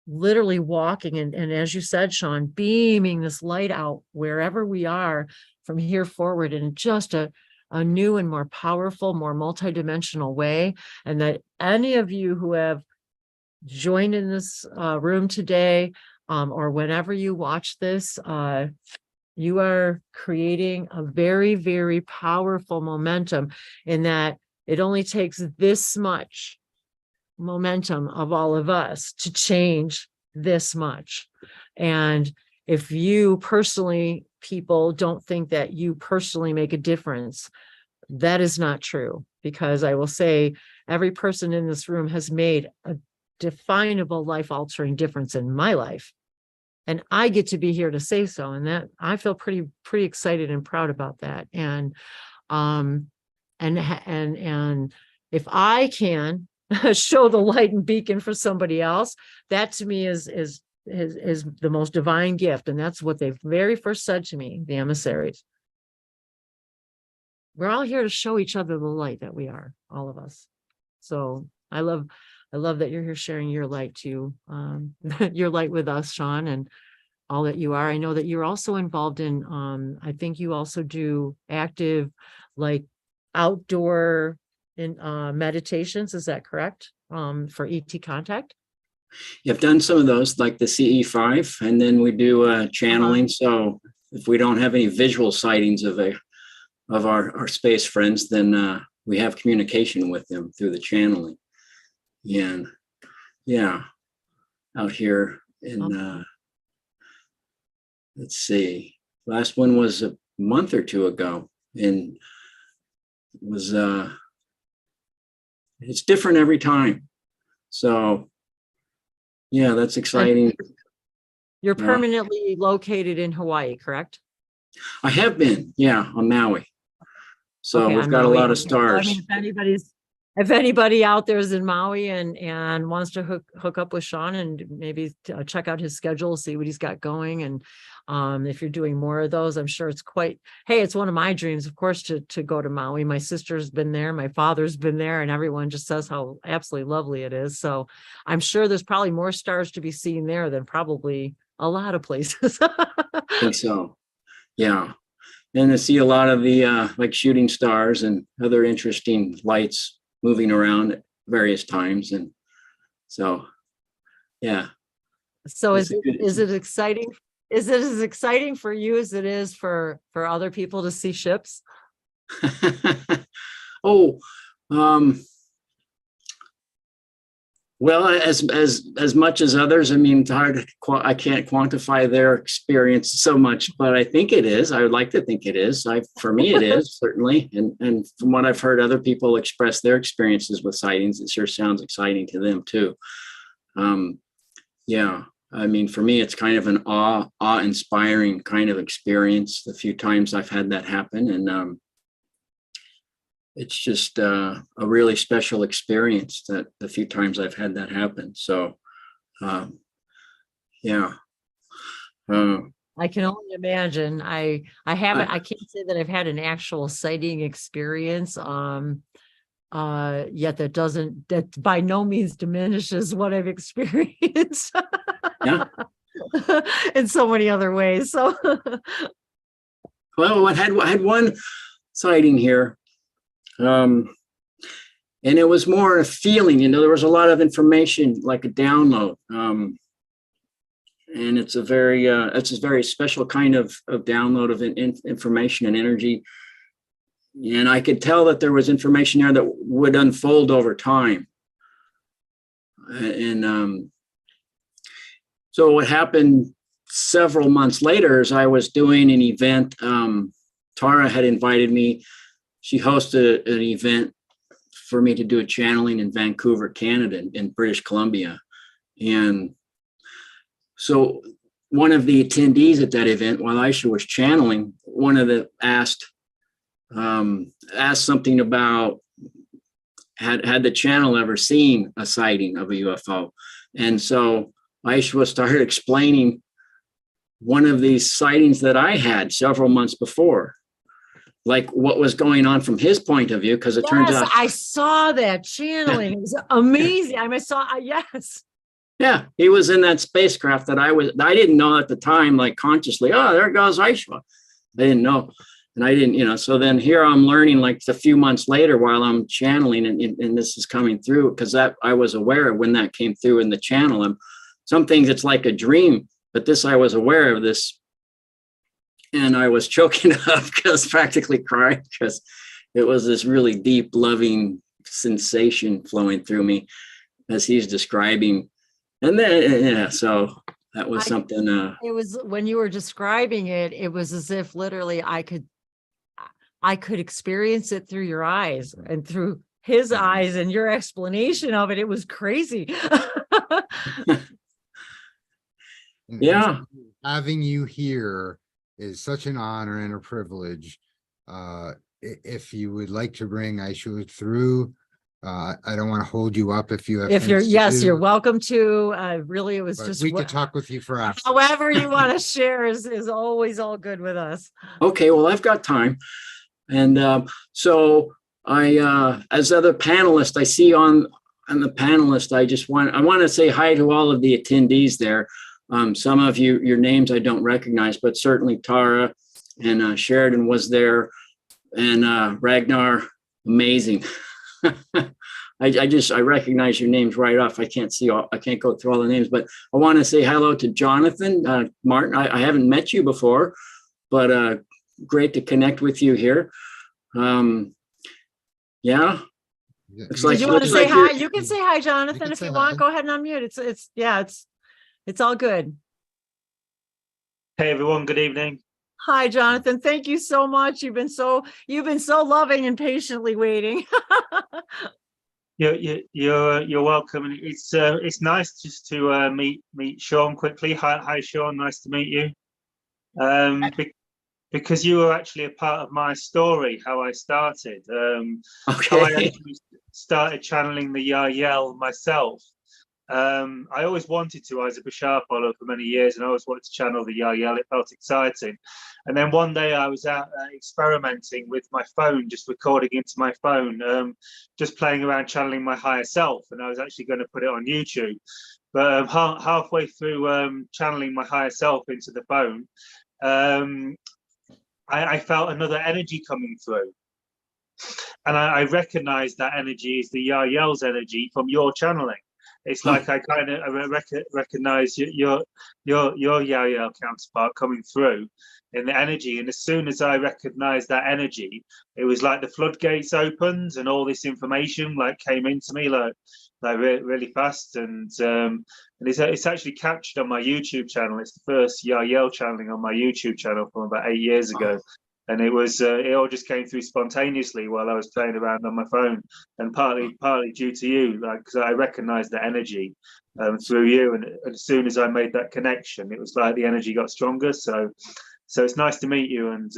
Speaker 2: literally walking and as you said, Shaun, beaming this light out wherever we are from here forward in just a a new and more powerful, more multidimensional way. And that any of you who have joined in this room today, or whenever you watch this, you are creating a very, very powerful momentum, in that it only takes this much momentum of all of us to change this much. And if you personally, people don't think that you personally make a difference, that is not true. Because I will say every person in this room has made a definable life-altering difference in my life. And I get to be here to say so. And that I feel pretty excited and proud about that. And if I can show the light and beacon for somebody else, that to me is the most divine gift. And that's what they very first said to me, the emissaries. We're all here to show each other the light that we are, all of us. So I love that you're here sharing your light too, your light with us, Shaun, and all that you are. I know that you're also involved in, I think you also do active, like outdoor meditations. Is that correct? For ET contact?
Speaker 6: I've done some of those, like the CE5, and then we do channeling. So if we don't have any visual sightings of our space friends, then we have communication with them through the channeling. And yeah, out here in let's see, last one was a month or two ago, and it was it's different every time. So yeah, that's exciting.
Speaker 2: You're permanently located in Hawaii, correct?
Speaker 6: I have been, yeah, on Maui. So
Speaker 2: okay,
Speaker 6: we've got
Speaker 2: Maui.
Speaker 6: a lot of stars.
Speaker 2: I mean, if anybody out there is in Maui and wants to hook up with Shaun and maybe check out his schedule, see what he's got going. And if you're doing more of those, I'm sure it's it's one of my dreams, of course, to go to Maui. My sister's been there, my father's been there, and everyone just says how absolutely lovely it is. So I'm sure there's probably more stars to be seen there than probably a lot of places.
Speaker 6: I think so. Yeah. And I see a lot of the like shooting stars and other interesting lights moving around at various times. And so, yeah.
Speaker 2: So is it exciting? Is it as exciting for you as it is for other people to see ships?
Speaker 6: Oh, well, as much as others. I mean, it's hard I can't quantify their experience so much, but I think it is. I would like to think it is. For me, it is certainly. And from what I've heard other people express their experiences with sightings, it sure sounds exciting to them too. Yeah, I mean, for me, it's kind of an awe-inspiring kind of experience. The few times I've had that happen, and it's just a really special experience that the few times I've had that happen. So, yeah.
Speaker 2: I can only imagine. I can't say that I've had an actual sighting experience. Yet that by no means diminishes what I've experienced.
Speaker 6: Yeah.
Speaker 2: In so many other ways. So,
Speaker 6: well, I had one sighting here. And it was more a feeling, there was a lot of information, like a download. And it's a very special kind of download of information and energy. And I could tell that there was information there that would unfold over time. And so what happened several months later is I was doing an event. Tara had invited me. She hosted an event for me to do a channeling in Vancouver, Canada, in British Columbia. And so one of the attendees at that event, while Aisha was channeling, one of the asked something about had the channel ever seen a sighting of a UFO? And so Aisha started explaining one of these sightings that I had several months before, like what was going on from his point of view, because it turns out
Speaker 2: I saw that channeling. It was amazing. Yes.
Speaker 6: Yeah, he was in that spacecraft that I didn't know at the time, like consciously, oh, there goes Aisha. I didn't know. And I didn't, so then here I'm learning like a few months later while I'm channeling and this is coming through, because that I was aware of when that came through in the channel. And some things it's like a dream, but this I was aware of this. And I was choking up because practically crying, because it was this really deep, loving sensation flowing through me as he's describing. And then, so that was something.
Speaker 2: It was when you were describing it, it was as if literally I could experience it through your eyes and through his eyes and your explanation of it. It was crazy.
Speaker 6: Yeah.
Speaker 4: Having you here is such an honor and a privilege. If you would like to bring Aisha through, I don't want to hold you up if you have.
Speaker 2: If you're welcome to. Really, it was
Speaker 4: But
Speaker 2: just
Speaker 4: we could talk with you for hours.
Speaker 2: however you want to share is always all good with us.
Speaker 6: Okay, well, I've got time. And so I, as other panelists, I see on the panelist, I want to say hi to all of the attendees there. Some of you, your names I don't recognize, but certainly Tara and Sheridan was there, and Ragnar, amazing. I recognize your names right off. I can't go through all the names, but I want to say hello to Jonathan, Martin. I haven't met you before, but great to connect with you here. Yeah.
Speaker 2: Did you want to say hi? You can say hi, Jonathan, if you want. Go ahead and unmute. It's all good.
Speaker 7: Hey everyone, good evening.
Speaker 2: Hi, Jonathan. Thank you so much. You've been so loving and patiently waiting.
Speaker 7: You're welcome. And it's nice just to meet Shaun quickly. Hi Shaun, nice to meet you. Because you were actually a part of my story, how I started.
Speaker 6: Okay.
Speaker 7: How I actually started channeling the Yael myself. I always wanted to. I was a Bashar follower for many years, and I always wanted to channel the Yael. It felt exciting. And then one day I was out experimenting with my phone, just recording into my phone, just playing around channeling my higher self. And I was actually going to put it on YouTube. But halfway through channeling my higher self into the phone, I felt another energy coming through. And I recognized that energy is the Yael's energy from your channeling. It's like I kind of recognize your Yael counterpart coming through in the energy. And as soon as I recognized that energy, it was like the floodgates opened and all this information like came into me like really fast. And it's actually captured on my YouTube channel. It's the first Yael channeling on my YouTube channel from about 8 years ago. And it was it all just came through spontaneously while I was playing around on my phone, and partly due to you, like because I recognized the energy through you, and as soon as I made that connection, it was like the energy got stronger. So it's nice to meet you, and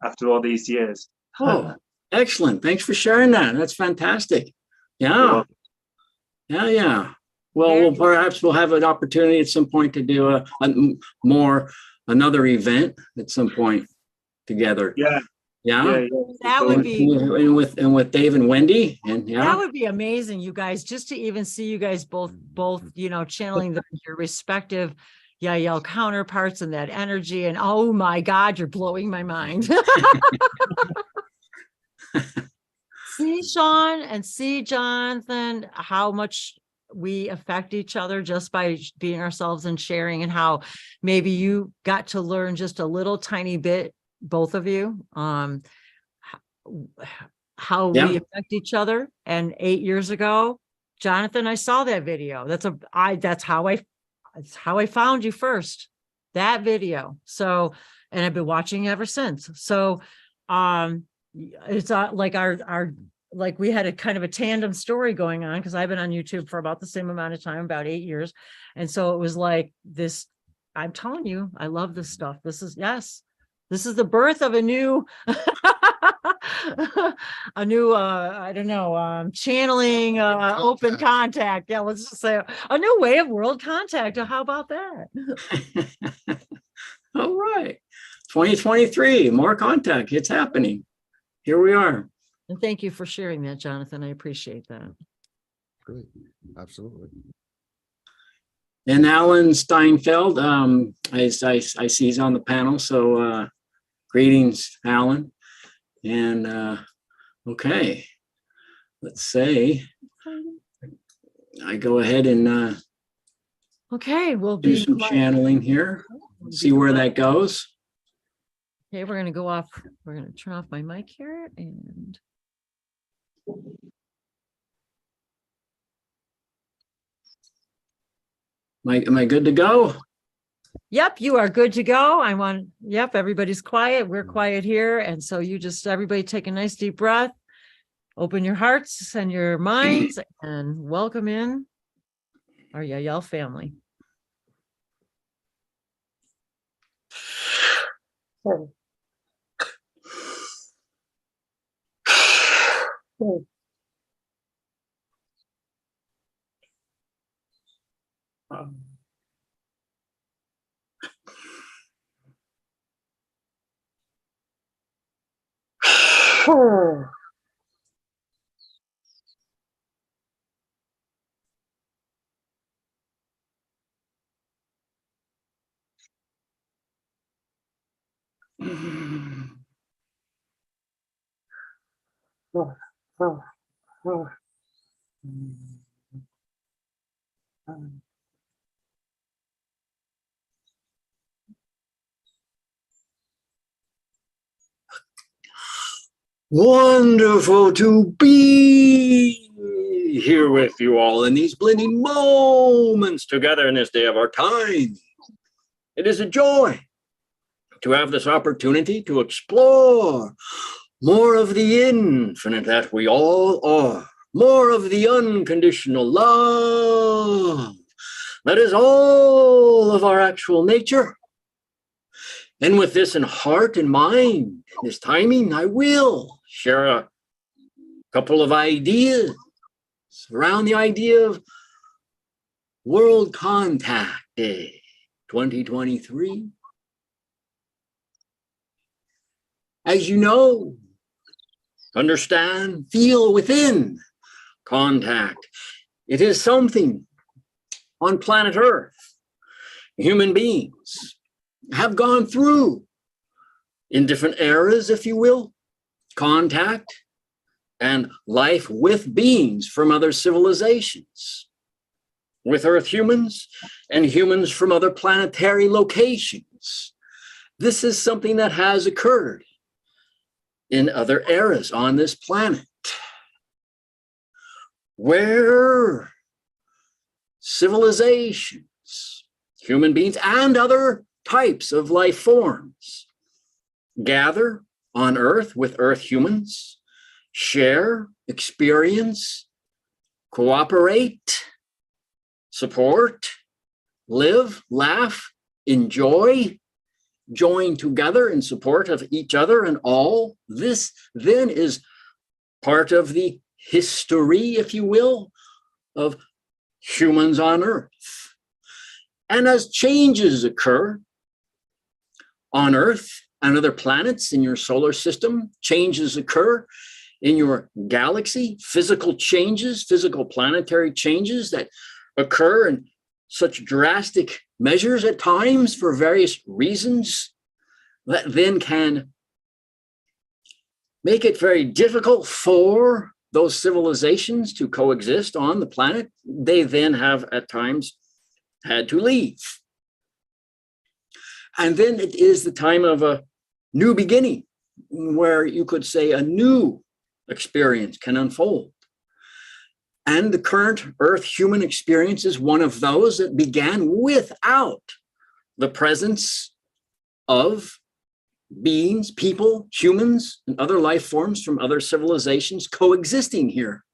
Speaker 7: after all these years.
Speaker 6: Oh, excellent! Thanks for sharing that. That's fantastic. Yeah, yeah. Well, perhaps we'll have an opportunity at some point to do another event at some point together.
Speaker 7: Yeah.
Speaker 2: That would be
Speaker 6: with Dave and Wendy, and
Speaker 2: that would be amazing, you guys, just to even see you guys both channeling your respective Yael counterparts and that energy. And oh my God, you're blowing my mind. See, Shaun, and see, Jonathan, how much we affect each other just by being ourselves and sharing, and how maybe you got to learn just a little tiny bit, both of you, how we affect each other. And 8 years ago, Jonathan, I saw that video. That's how I found you first, that video. So, and I've been watching ever since. So, it's like like we had a kind of a tandem story going on, because I've been on YouTube for about the same amount of time, about 8 years. And so it was like this, I'm telling you, I love this stuff. This is the birth of a new, I don't know, channeling, open contact. Yeah, let's just say a new way of world contact. How about that?
Speaker 6: All right. 2023, more contact. It's happening. Here we are.
Speaker 2: And thank you for sharing that, Jonathan. I appreciate that.
Speaker 4: Great. Absolutely.
Speaker 6: And Alan Steinfeld, I see he's on the panel. So Greetings, Alan. And okay, let's say I go ahead and
Speaker 2: Okay, we'll
Speaker 6: do
Speaker 2: be
Speaker 6: some
Speaker 2: quiet.
Speaker 6: channeling here. See where that goes.
Speaker 2: Okay, we're gonna go off. We're gonna turn off my mic here and.
Speaker 6: Am I good to go?
Speaker 2: Yep, you are good to go. Yep, everybody's quiet. We're quiet here. And so you just, everybody take a nice deep breath, open your hearts and your minds and welcome in our Yael family.
Speaker 6: Wonderful to be here with you all in these blending moments together in this day of our time. It is a joy to have this opportunity to explore more of the infinite that we all are, more of the unconditional love that is all of our actual nature. And with this in heart and mind, this timing, I will share a couple of ideas around the idea of World Contact Day 2023. As you know, understand, feel within contact. It is something on planet Earth, human beings have gone through in different eras, if you will, contact and life with beings from other civilizations, with Earth humans and humans from other planetary locations. This is something that has occurred in other eras on this planet, where civilizations, human beings, and other types of life forms gather on Earth with Earth humans, share, experience, cooperate, support, live, laugh, enjoy, join together in support of each other and all. This then is part of the history, if you will, of humans on Earth. And as changes occur on Earth and other planets in your solar system, changes occur in your galaxy, physical changes, physical planetary changes that occur in such drastic measures at times for various reasons that then can make it very difficult for those civilizations to coexist on the planet. They then have at times had to leave. And then it is the time of a new beginning, where you could say a new experience can unfold. And the current Earth human experience is one of those that began without the presence of beings, people, humans, and other life forms from other civilizations coexisting here.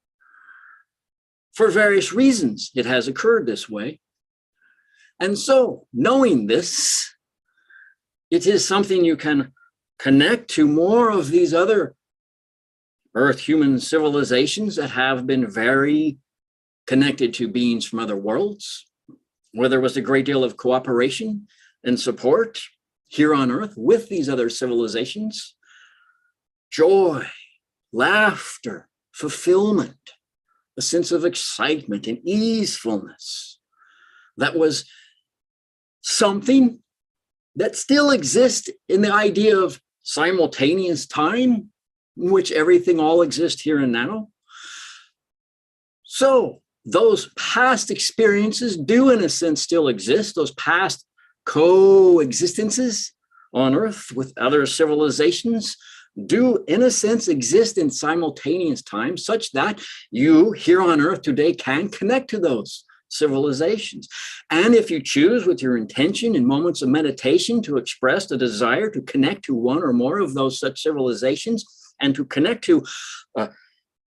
Speaker 6: For various reasons, it has occurred this way. And so, knowing this, it is something you can connect to more of these other Earth human civilizations that have been very connected to beings from other worlds, where there was a great deal of cooperation and support here on Earth with these other civilizations. Joy, laughter, fulfillment, a sense of excitement and easefulness. That was something that still exists in the idea of simultaneous time in which everything all exists here and now. So those past experiences do, in a sense, still exist. Those past coexistences on Earth with other civilizations do, in a sense, exist in simultaneous time, such that you here on Earth today can connect to those civilizations. And if you choose with your intention in moments of meditation to express the desire to connect to one or more of those such civilizations and to connect to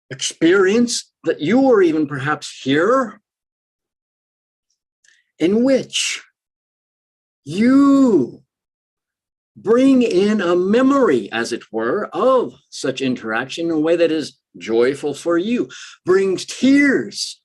Speaker 6: experience that you or even perhaps here in which you bring in a memory, as it were, of such interaction in a way that is joyful for you, brings tears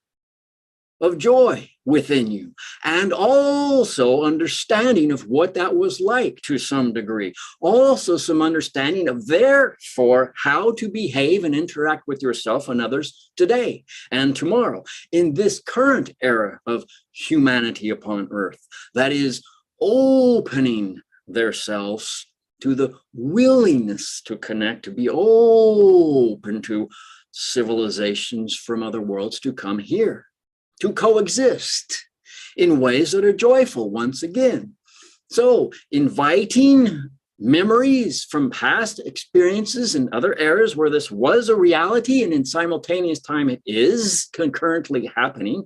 Speaker 6: of joy within you, and also understanding of what that was like to some degree. Also some understanding of, therefore, how to behave and interact with yourself and others today and tomorrow in this current era of humanity upon Earth that is opening themselves to the willingness to connect, to be open to civilizations from other worlds to come here, to coexist in ways that are joyful once again. So inviting memories from past experiences and other eras where this was a reality and in simultaneous time it is concurrently happening,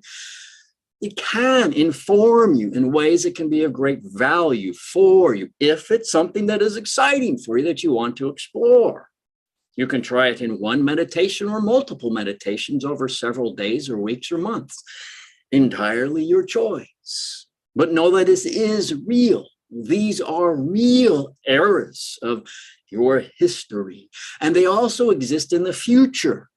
Speaker 6: it can inform you in ways that can be of great value for you if it's something that is exciting for you that you want to explore. You can try it in one meditation or multiple meditations over several days or weeks or months. Entirely your choice. But know that this is real. These are real eras of your history. And they also exist in the future.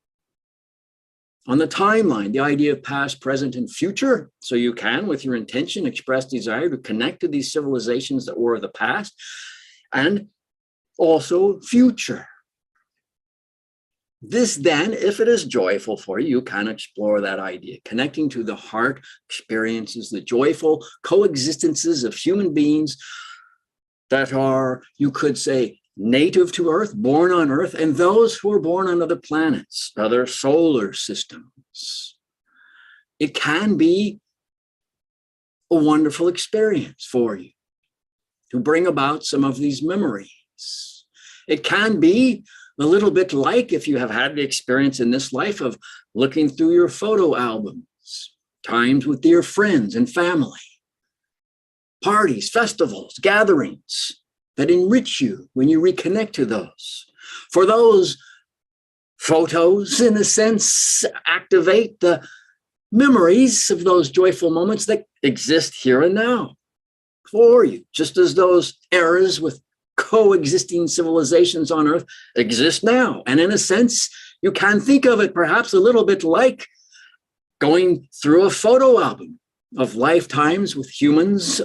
Speaker 6: On the timeline, the idea of past, present, and future. So you can, with your intention, express desire to connect to these civilizations that were the past, and also future. This then, if it is joyful for you, you can explore that idea, connecting to the heart experiences, the joyful coexistences of human beings that are, you could say, native to Earth, born on Earth, and those who are born on other planets, other solar systems. It can be a wonderful experience for you to bring about some of these memories. It can be a little bit like if you have had the experience in this life of looking through your photo albums, times with dear friends and family, parties, festivals, gatherings that enrich you when you reconnect to those. For those photos, in a sense, activate the memories of those joyful moments that exist here and now for you, just as those eras with coexisting civilizations on Earth exist now. And in a sense, you can think of it perhaps a little bit like going through a photo album of lifetimes with humans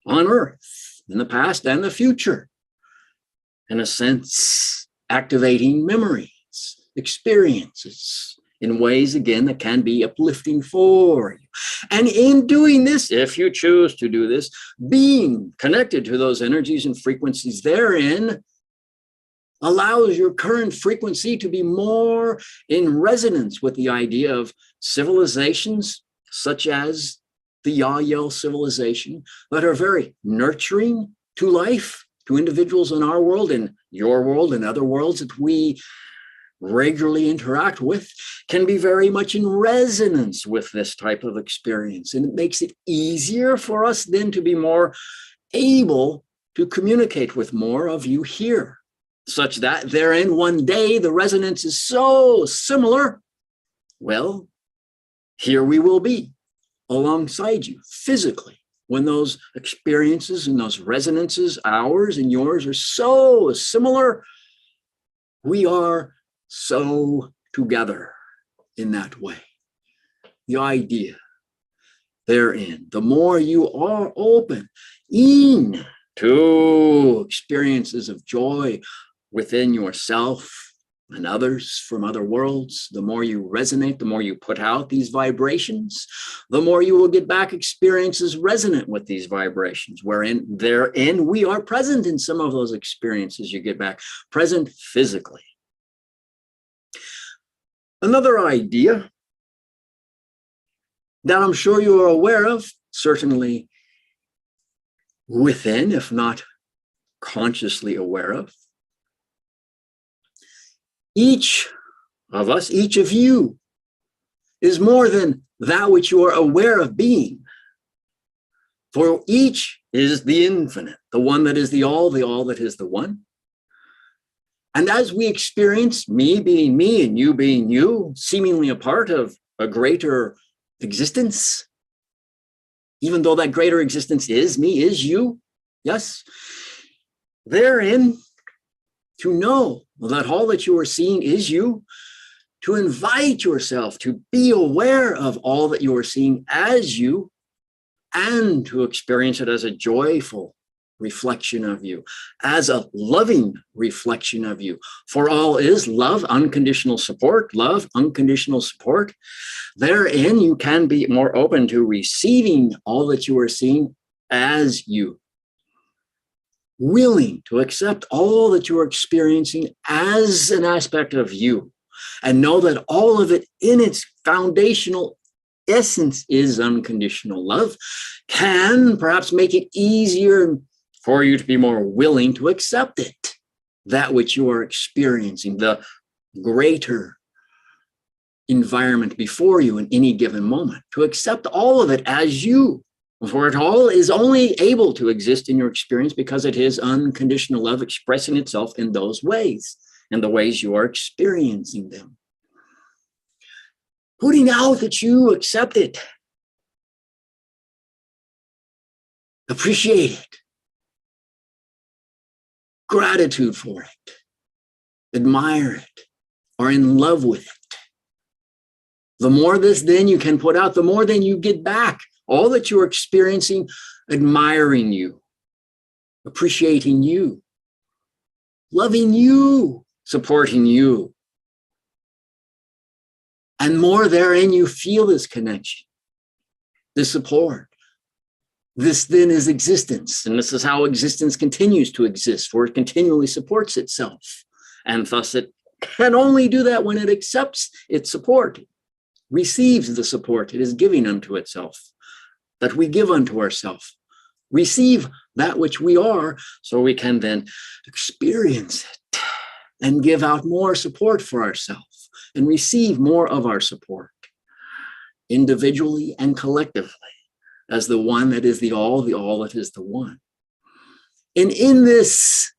Speaker 6: on Earth in the past and the future. In a sense, activating memories, experiences in ways, again, that can be uplifting for you. And in doing this, if you choose to do this, being connected to those energies and frequencies therein allows your current frequency to be more in resonance with the idea of civilizations such as the Yahyel civilization that are very nurturing to life, to individuals in our world and your world and other worlds that we regularly interact with, can be very much in resonance with this type of experience. And it makes it easier for us then to be more able to communicate with more of you here, such that therein one day the resonance is so similar. Well, here we will be alongside you physically when those experiences and those resonances, ours and yours, are so similar. We are so together in that way. The idea therein, the more you are open to experiences of joy within yourself, and others from other worlds, the more you resonate, the more you put out these vibrations, the more you will get back experiences resonant with these vibrations, wherein therein we are present in some of those experiences you get back, present physically. Another idea that I'm sure you are aware of, certainly within, if not consciously aware of, each of us, each of you, is more than that which you are aware of being. For each is the infinite, the one that is the all that is the one. And as we experience me being me and you being you, seemingly a part of a greater existence, even though that greater existence is me, is you, yes, therein, to know that all that you are seeing is you, to invite yourself to be aware of all that you are seeing as you, and to experience it as a joyful reflection of you, as a loving reflection of you. For all is love, unconditional support, love, unconditional support. Therein, you can be more open to receiving all that you are seeing as you, willing to accept all that you are experiencing as an aspect of you, and know that all of it in its foundational essence is unconditional love, can perhaps make it easier for you to be more willing to accept it, that which you are experiencing, the greater environment before you in any given moment, to accept all of it as you, for it all is only able to exist in your experience because it is unconditional love expressing itself in those ways, in the ways you are experiencing them. Putting out that you accept it, appreciate it, gratitude for it, admire it, are in love with it. The more this then you can put out, the more then you get back all that you're experiencing, admiring you, appreciating you, loving you, supporting you. And more therein you feel this connection, this support. This then is existence, and this is how existence continues to exist, for it continually supports itself. And thus it can only do that when it accepts its support, receives the support it is giving unto itself, that we give unto ourselves, receive that which we are, so we can then experience it and give out more support for ourselves and receive more of our support, individually and collectively, as the one that is the all that is the one. And in this,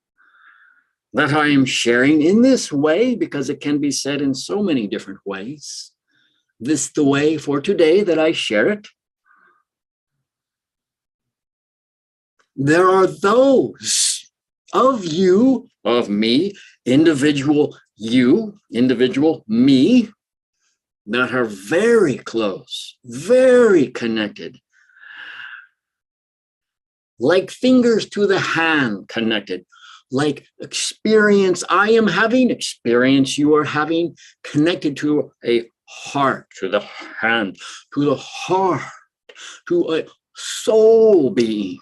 Speaker 6: that I am sharing in this way, because it can be said in so many different ways, this the way for today that I share it. There are those of you, of me, individual you, individual me, that are very close, very connected, like fingers to the hand connected, like experience I am having, experience you are having, connected to a heart, to the hand, to the heart, to a soul being.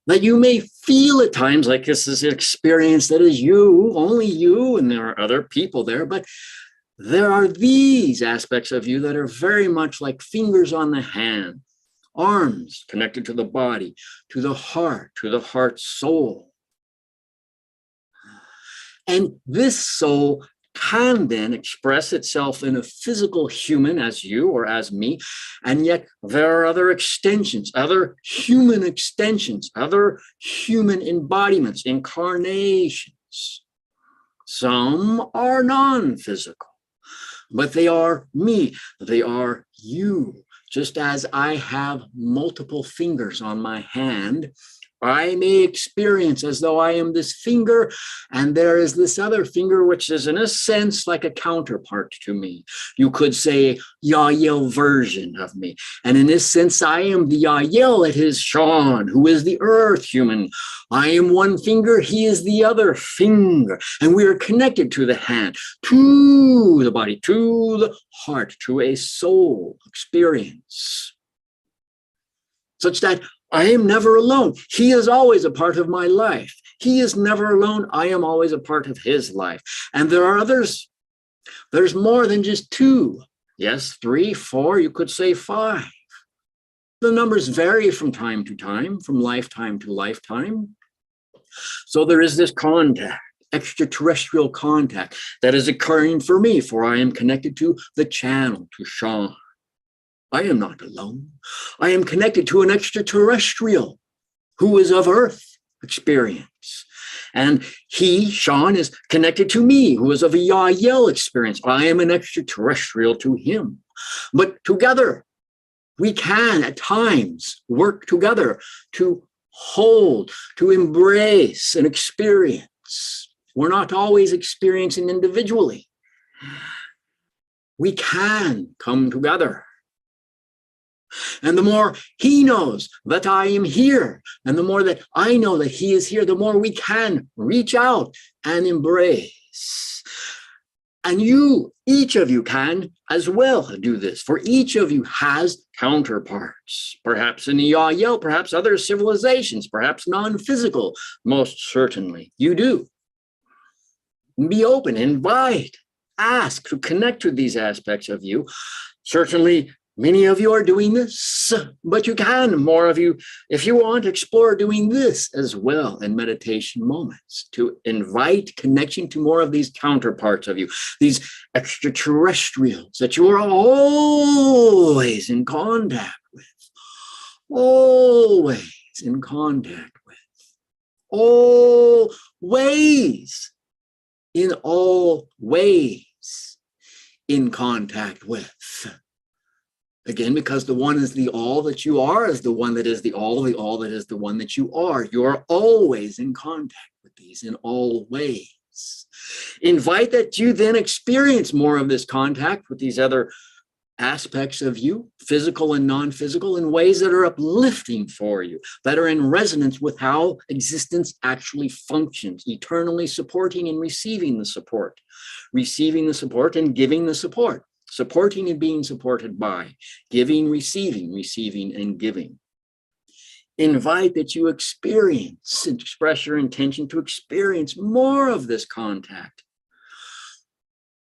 Speaker 6: That you may feel at times like this is an experience that is you, only you, and there are other people there, but there are these aspects of you that are very much like fingers on the hand, arms connected to the body, to the heart soul. And this soul can then express itself in a physical human as you or as me, and yet there are other extensions, other human extensions, other human embodiments, incarnations. Some are non-physical, but they are me, they are you. Just as I have multiple fingers on my hand, I may experience as though I am this finger, and there is this other finger, which is in a sense like a counterpart to me. You could say Yael version of me. And in this sense, I am the Yael. It is Shaun, who is the earth human. I am one finger, he is the other finger. And we are connected to the hand, to the body, to the heart, to a soul experience. Such that I am never alone. He is always a part of my life. He is never alone. I am always a part of his life. And there are others. There's more than just two. Yes, 3, 4, you could say 5. The numbers vary from time to time, from lifetime to lifetime. So there is this contact, extraterrestrial contact, that is occurring for me, for I am connected to the channel, to Shaun. I am not alone. I am connected to an extraterrestrial who is of Earth experience. And he, Shaun, is connected to me, who is of a Yael experience. I am an extraterrestrial to him. But together, we can at times work together to hold, to embrace an experience. We're not always experiencing individually. We can come together. And the more he knows that I am here, and the more that I know that he is here, the more we can reach out and embrace. And you, each of you can as well do this, for each of you has counterparts, perhaps in the Yael, perhaps other civilizations, perhaps non-physical, most certainly you do. Be open, invite, ask to connect to these aspects of you. Certainly, many of you are doing this, but you can, more of you, if you want, explore doing this as well in meditation moments to invite connection to more of these counterparts of you, these extraterrestrials that you are always in contact with, always in contact with, always, in all ways in contact with. Again, because the one is the all that you are is the one that is the all that is the one that you are. You are always in contact with these in all ways. Invite that you then experience more of this contact with these other aspects of you, physical and non-physical, in ways that are uplifting for you, that are in resonance with how existence actually functions, eternally supporting and receiving the support and giving the support. Supporting and being supported by, giving, receiving, and giving. Invite that you experience and express your intention to experience more of this contact.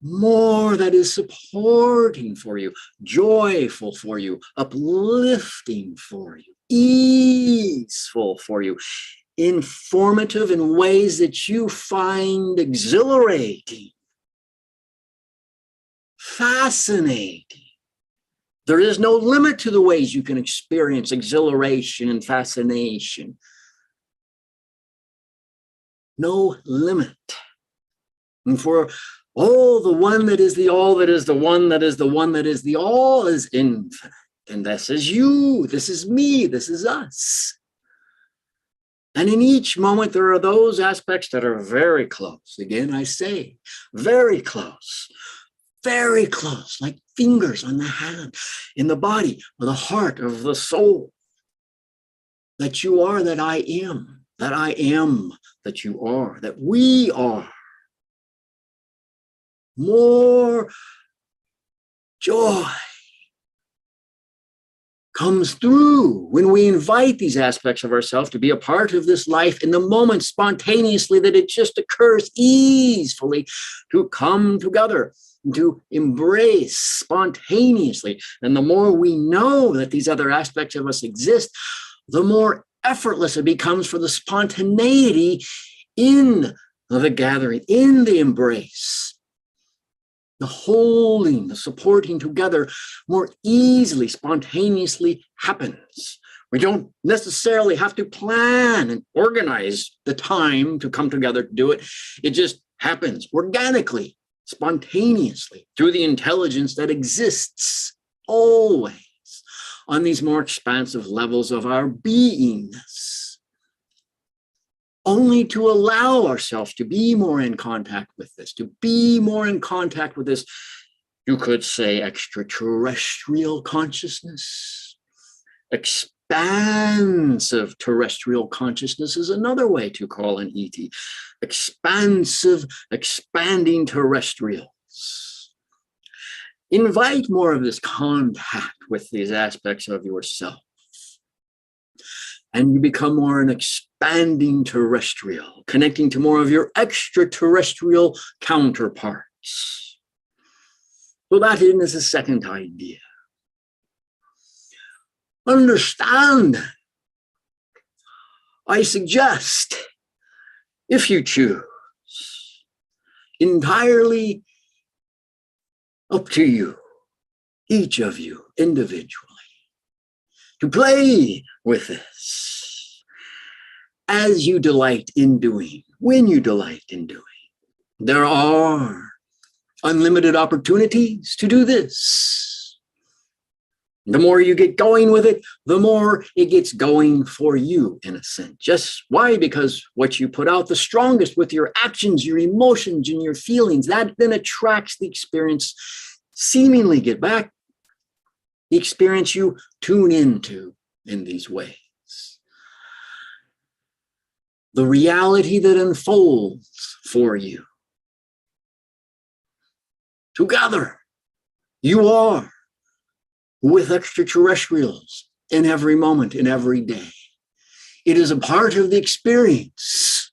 Speaker 6: More that is supporting for you, joyful for you, uplifting for you, easeful for you, informative in ways that you find exhilarating. Fascinating. There is no limit to the ways you can experience exhilaration and fascination. No limit. And for the one that is the all that is the one that is the one that is the all is infinite. And this is you, this is me, this is us. And in each moment, there are those aspects that are very close. Again, I say, very close. Very close, like fingers on the hand, in the body, or the heart of the soul. That you are, that I am, that you are, that we are. More joy comes through when we invite these aspects of ourselves to be a part of this life in the moment, spontaneously, that it just occurs easily to come together, to embrace spontaneously. And the more we know that these other aspects of us exist, the more effortless it becomes for the spontaneity in the gathering, in the embrace. The holding, the supporting together more easily, spontaneously happens. We don't necessarily have to plan and organize the time to come together to do it. It just happens organically, spontaneously, through the intelligence that exists always on these more expansive levels of our beingness. only to allow ourselves to be more in contact with this, you could say extraterrestrial consciousness. Expansive terrestrial consciousness is another way to call an ET. Expansive, expanding terrestrials. Invite more of this contact with these aspects of yourself. And you become more an expanding terrestrial, connecting to more of your extraterrestrial counterparts. So that is the second idea. Understand, I suggest, if you choose, entirely up to you, each of you individually, to play with this as you delight in doing, when you delight in doing. There are unlimited opportunities to do this. The more you get going with it, the more it gets going for you, in a sense. Just why? Because what you put out the strongest with your actions, your emotions, and your feelings, that then attracts the experience. Seemingly get back the experience you tune into in these ways. The reality that unfolds for you. Together, you are with extraterrestrials in every moment, in every day. It is a part of the experience.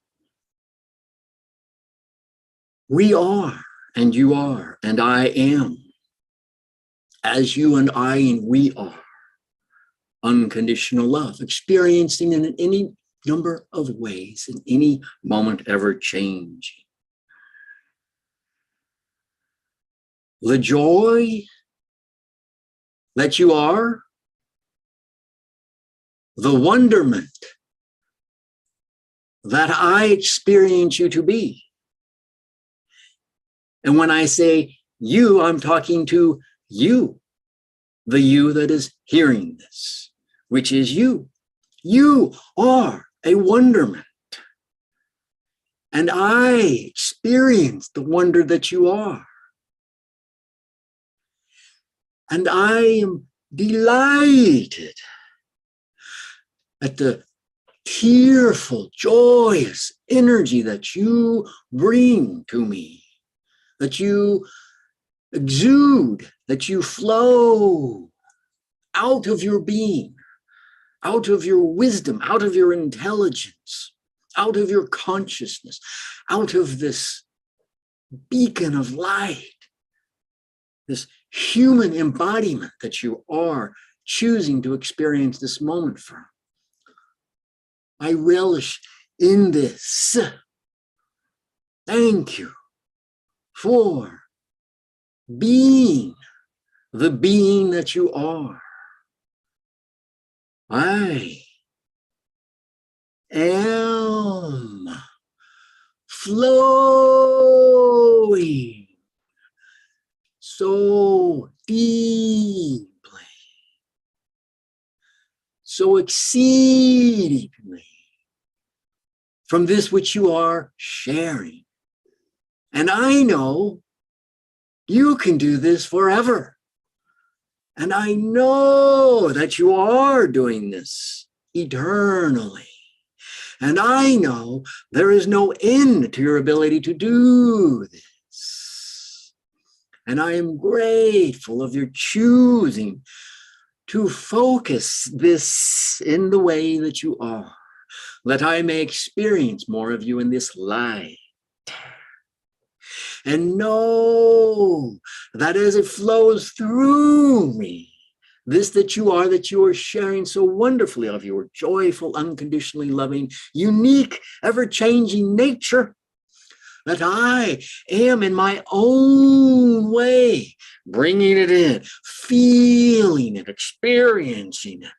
Speaker 6: We are, and you are, and I am, as you and I and we are. Unconditional love, experiencing in any number of ways, in any moment, ever changing. The joy that you are, the wonderment that I experience you to be. And when I say you, I'm talking to you, the you that is hearing this, which is you. You are a wonderment. And I experience the wonder that you are. And I am delighted at the tearful, joyous energy that you bring to me, that you exude, that you flow out of your being, out of your wisdom, out of your intelligence, out of your consciousness, out of this beacon of light, this human embodiment that you are choosing to experience this moment from. I relish in this. Thank you for being the being that you are. I am flowing so deeply, so exceedingly from this which you are sharing. And I know you can do this forever. And I know that you are doing this eternally. And I know there is no end to your ability to do this. And I am grateful of your choosing to focus this in the way that you are, that I may experience more of you in this light. And know that as it flows through me, this that you are sharing so wonderfully of your joyful, unconditionally loving, unique, ever-changing nature, that I am in my own way, bringing it in, feeling it, experiencing it,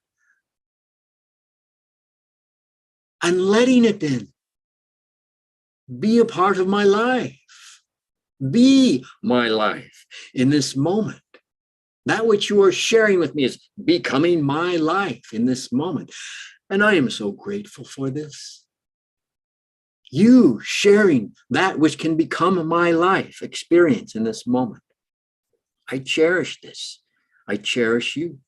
Speaker 6: and letting it then be a part of my life. Be my life in this moment. That which you are sharing with me is becoming my life in this moment. And I am so grateful for this. You sharing that which can become my life experience in this moment. I cherish this. I cherish you.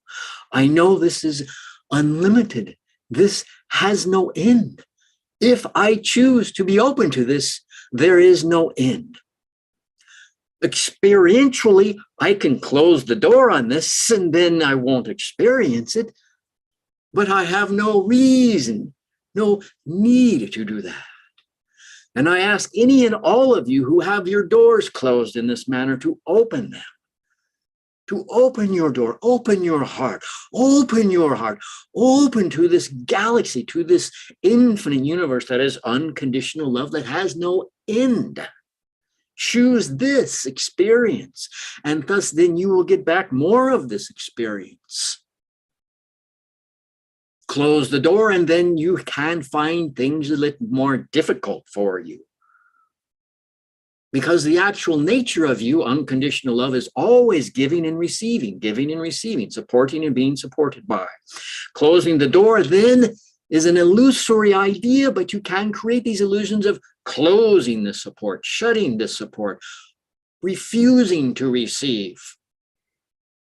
Speaker 6: I know this is unlimited. This has no end. If I choose to be open to this, there is no end. Experientially, I can close the door on this and then I won't experience it. But I have no reason, no need to do that. And I ask any and all of you who have your doors closed in this manner to open them. To open your door, open your heart, open your heart, open to this galaxy, to this infinite universe that is unconditional love that has no end. Choose this experience, and thus then you will get back more of this experience. Close the door, and then you can find things a little more difficult for you. Because the actual nature of you, unconditional love, is always giving and receiving, supporting and being supported by. Closing the door then is an illusory idea, but you can create these illusions of closing the support, shutting the support, refusing to receive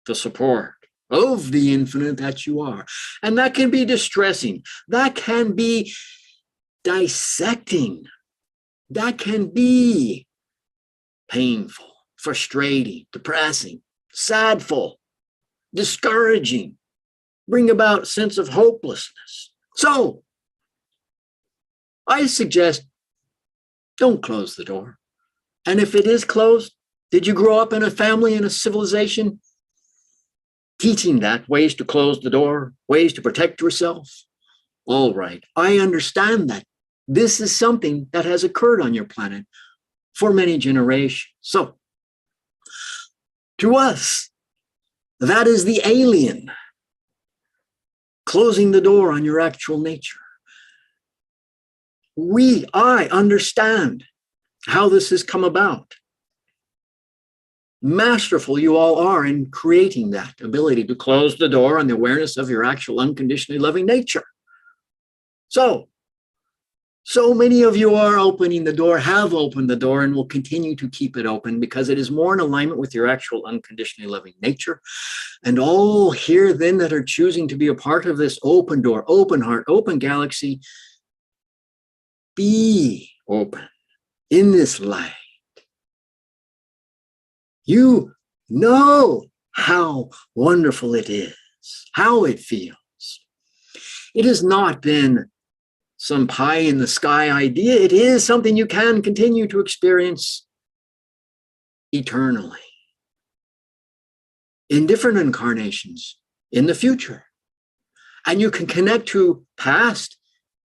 Speaker 6: the support of the infinite that you are. And that can be distressing. That can be dissecting. That can be painful, frustrating, depressing, sadful, discouraging, bring about a sense of hopelessness. So I suggest don't close the door. And if it is closed, did you grow up in a family, in a civilization teaching that ways to close the door, ways to protect yourself? All right, I understand that this is something that has occurred on your planet for many generations. So to us, that is the alien closing the door on your actual nature. I understand how this has come about. Masterful you all are in creating that ability to close the door on the awareness of your actual unconditionally loving nature. So many of you are opening the door, have opened the door, and will continue to keep it open because it is more in alignment with your actual unconditionally loving nature. And all here then that are choosing to be a part of this open door, open heart, open galaxy, be open in this light. You know how wonderful it is, how it feels. It has not been some pie in the sky idea. It is something you can continue to experience eternally in different incarnations in the future. And you can connect to past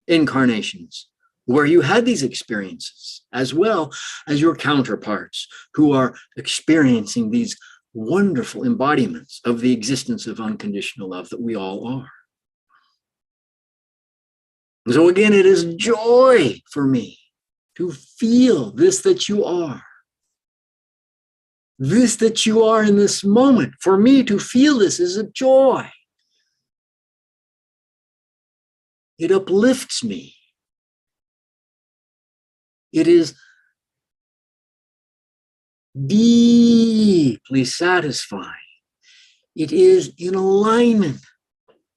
Speaker 6: incarnations where you had these experiences, as well as your counterparts who are experiencing these wonderful embodiments of the existence of unconditional love that we all are. So again, it is joy for me to feel this that you are. This that you are in this moment. For me to feel this is a joy. It uplifts me. It is deeply satisfying. It is in alignment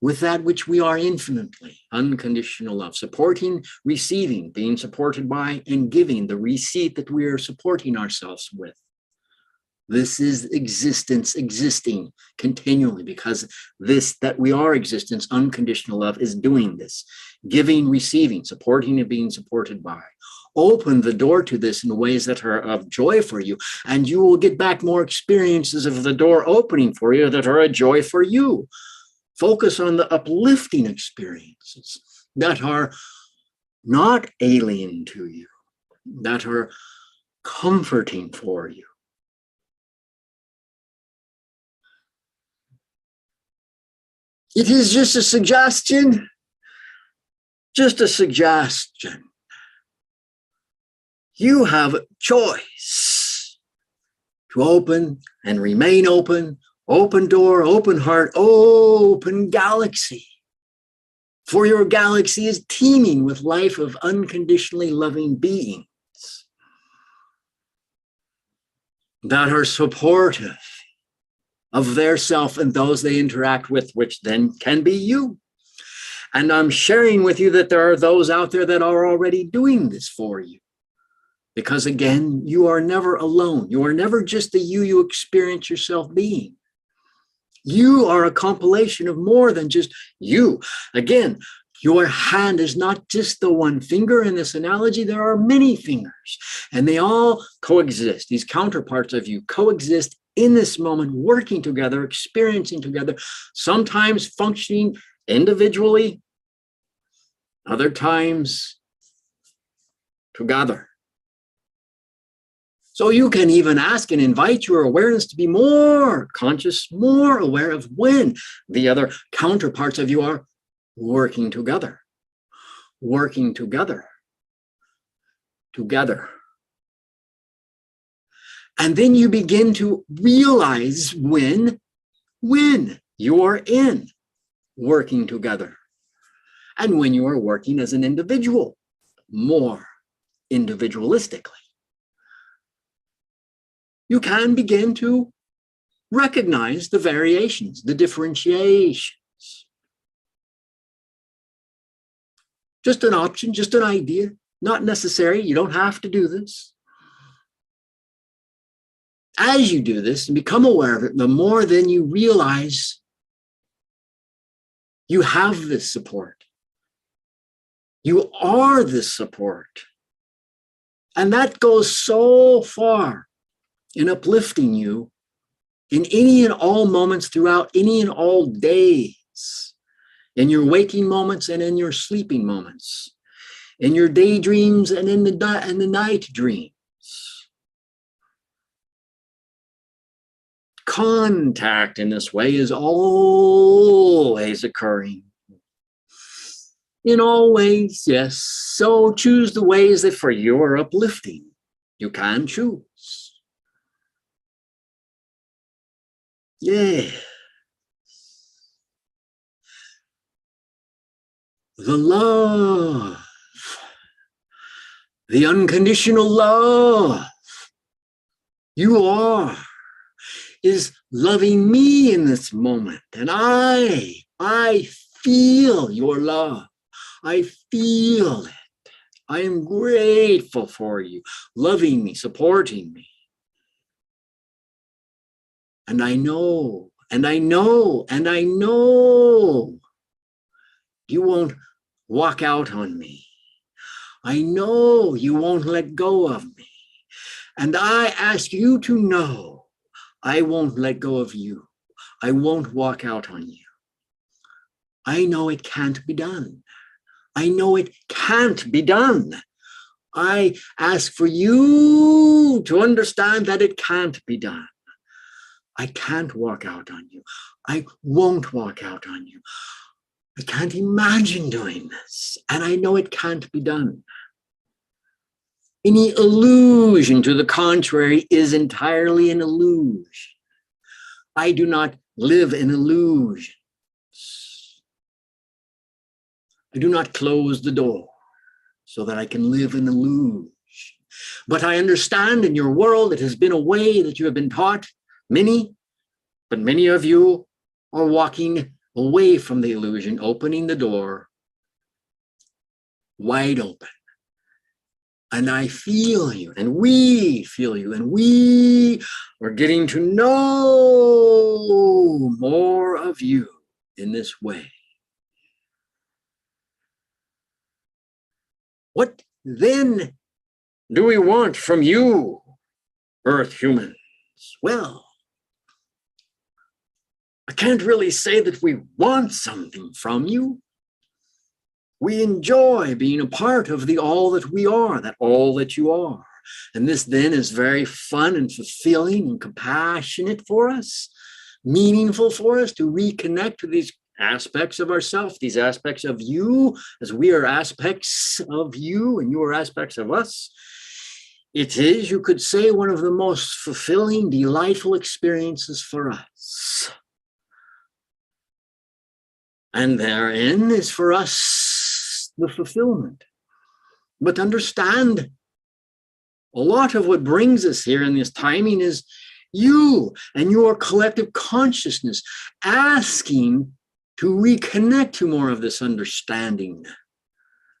Speaker 6: with that which we are infinitely, unconditional love, supporting, receiving, being supported by, and giving the receipt that we are supporting ourselves with. This is existence existing continually because this, that we are existence, unconditional love is doing this, giving, receiving, supporting, and being supported by. Open the door to this in ways that are of joy for you, and you will get back more experiences of the door opening for you that are a joy for you. Focus on the uplifting experiences that are not alien to you, that are comforting for you. It is just a suggestion, just a suggestion. You have a choice to open and remain open, open door, open heart, open galaxy. For your galaxy is teeming with life of unconditionally loving beings that are supportive of their self and those they interact with, which then can be you. And I'm sharing with you that there are those out there that are already doing this for you. Because again, you are never alone. You are never just the you experience yourself being. You are a compilation of more than just you. Again, your hand is not just the one finger in this analogy. There are many fingers, and they all coexist. These counterparts of you coexist in this moment, working together, experiencing together, sometimes functioning individually, other times together. So you can even ask and invite your awareness to be more conscious, more aware of when the other counterparts of you are working together, together. And then you begin to realize when you are in working together and when you are working as an individual, more individualistically. You can begin to recognize the variations, the differentiations. Just an option, just an idea, not necessary. You don't have to do this. As you do this and become aware of it, the more then you realize you have this support. You are this support. And that goes so far in uplifting you in any and all moments throughout any and all days, in your waking moments and in your sleeping moments, in your daydreams and in the night dreams. Contact in this way is always occurring. In all ways, yes. So choose the ways that for you are uplifting. You can choose. Yeah. The love, the unconditional love you are is loving me in this moment. And I feel your love. I feel it. I am grateful for you, loving me, supporting me. And I know, you won't walk out on me. I know you won't let go of me. And I ask you to know, I won't let go of you. I won't walk out on you. I know it can't be done. I know it can't be done. I ask for you to understand that it can't be done. I can't walk out on you. I won't walk out on you. I can't imagine doing this, and I know it can't be done. Any illusion to the contrary is entirely an illusion. I do not live in illusions. I do not close the door so that I can live in illusion. But I understand in your world it has been a way that you have been taught. Many of you are walking away from the illusion, opening the door wide open. And I feel you, and we feel you, and we are getting to know more of you in this way. What then do we want from you, Earth humans? Well, I can't really say that we want something from you. We enjoy being a part of the all that we are, that all that you are. And this then is very fun and fulfilling and compassionate for us, meaningful for us to reconnect to these aspects of ourselves, these aspects of you, as we are aspects of you and you are aspects of us. It is, you could say, one of the most fulfilling, delightful experiences for us. And therein is for us the fulfillment. But understand, a lot of what brings us here in this timing is you and your collective consciousness asking to reconnect to more of this understanding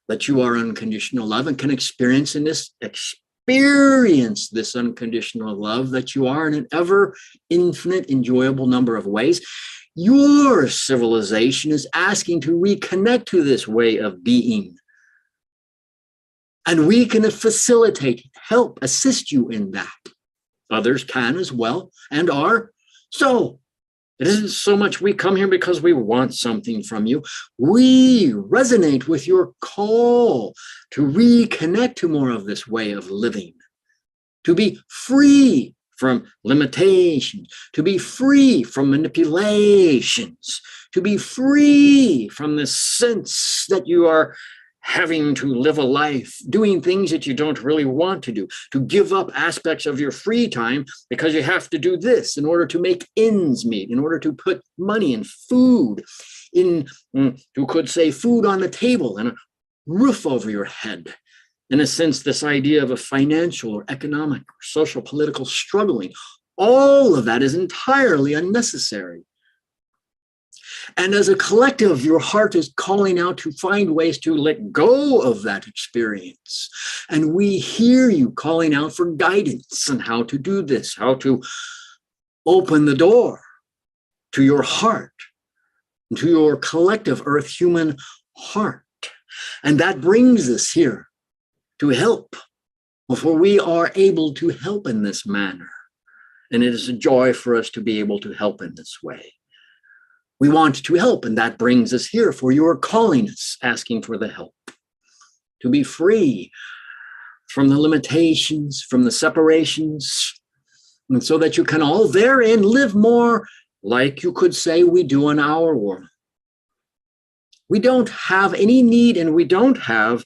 Speaker 6: that you are unconditional love and can experience this unconditional love that you are in an ever infinite, enjoyable number of ways. Your civilization is asking to reconnect to this way of being. And we can facilitate, help, assist you in that. Others can as well and are. So it isn't so much we come here because we want something from you. We resonate with your call to reconnect to more of this way of living, to be free from limitations, to be free from manipulations, to be free from the sense that you are having to live a life, doing things that you don't really want to do, to give up aspects of your free time because you have to do this in order to make ends meet, in order to put money and food in, you could say, food on the table and a roof over your head. In a sense, this idea of a financial or economic or social political struggling, all of that is entirely unnecessary. And as a collective, your heart is calling out to find ways to let go of that experience. And we hear you calling out for guidance on how to do this, how to open the door to your heart, to your collective earth human heart. And that brings us here to help, for we are able to help in this manner. And it is a joy for us to be able to help in this way. We want to help, and that brings us here, for you are calling us, asking for the help, to be free from the limitations, from the separations, and so that you can all therein live more like you could say we do in our world. We don't have any need, and we don't have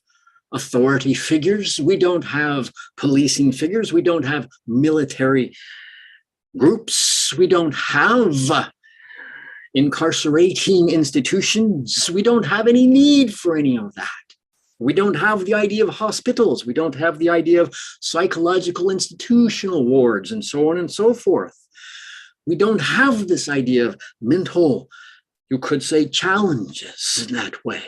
Speaker 6: authority figures. We don't have policing figures. We don't have military groups. We don't have incarcerating institutions. We don't have any need for any of that. We don't have the idea of hospitals. We don't have the idea of psychological institutional wards and so on and so forth. We don't have this idea of mental, you could say, challenges in that way.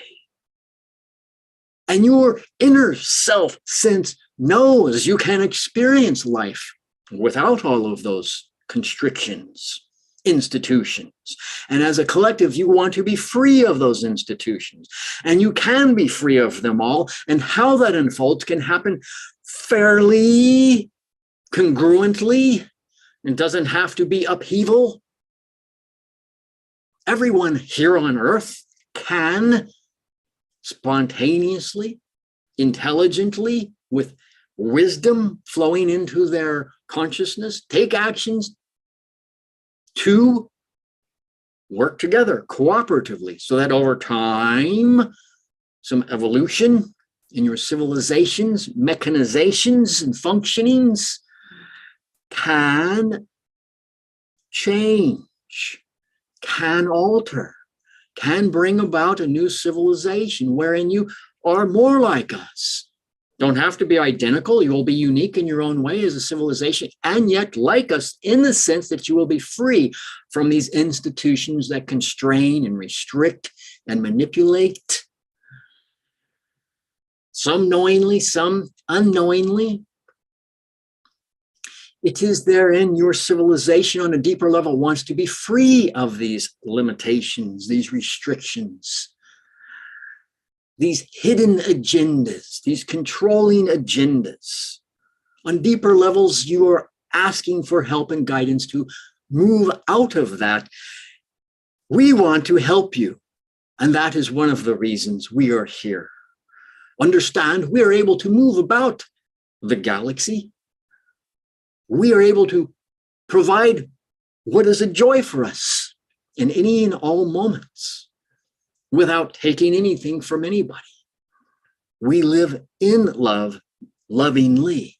Speaker 6: And your inner self sense knows you can experience life without all of those constrictions, institutions. And as a collective, you want to be free of those institutions. And you can be free of them all. And how that unfolds can happen fairly congruently. It doesn't have to be upheaval. Everyone here on earth can spontaneously, intelligently, with wisdom flowing into their consciousness, take actions to work together cooperatively, so that over time, some evolution in your civilizations, mechanizations, and functionings can change, can alter, can bring about a new civilization wherein you are more like us. Don't have to be identical. You will be unique in your own way as a civilization, and yet like us in the sense that you will be free from these institutions that constrain and restrict and manipulate. Some knowingly, some unknowingly. It is therein your civilization on a deeper level wants to be free of these limitations, these restrictions, these hidden agendas, these controlling agendas. On deeper levels, you are asking for help and guidance to move out of that. We want to help you, and that is one of the reasons we are here. Understand, we are able to move about the galaxy. We are able to provide what is a joy for us in any and all moments without taking anything from anybody. We live in love, lovingly.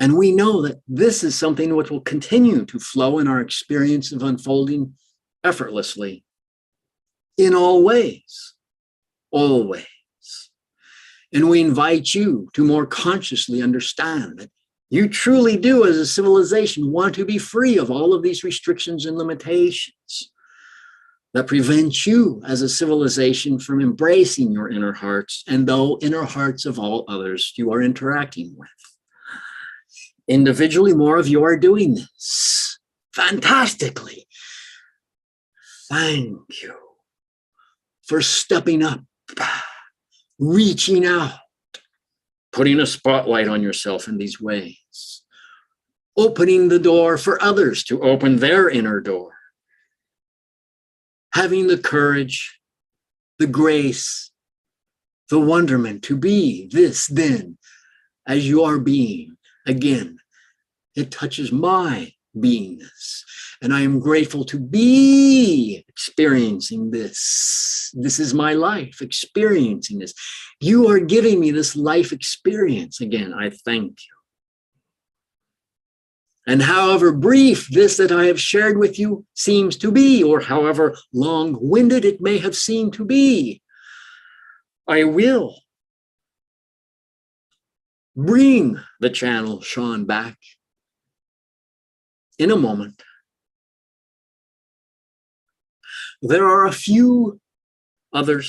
Speaker 6: And we know that this is something which will continue to flow in our experience of unfolding effortlessly in all ways, always. And we invite you to more consciously understand that you truly do, as a civilization, want to be free of all of these restrictions and limitations that prevent you as a civilization from embracing your inner hearts and the inner hearts of all others you are interacting with. Individually, more of you are doing this fantastically. Thank you for stepping up, reaching out, putting a spotlight on yourself in these ways, opening the door for others to open their inner door, having the courage, the grace, the wonderment to be this then as you are being. Again, it touches my beingness, and I am grateful to be experiencing this. This is my life, experiencing this. You are giving me this life experience. Again, I thank you. And however brief this that I have shared with you seems to be, or however long-winded it may have seemed to be, I will bring the channel Shaun back in a moment. There are a few other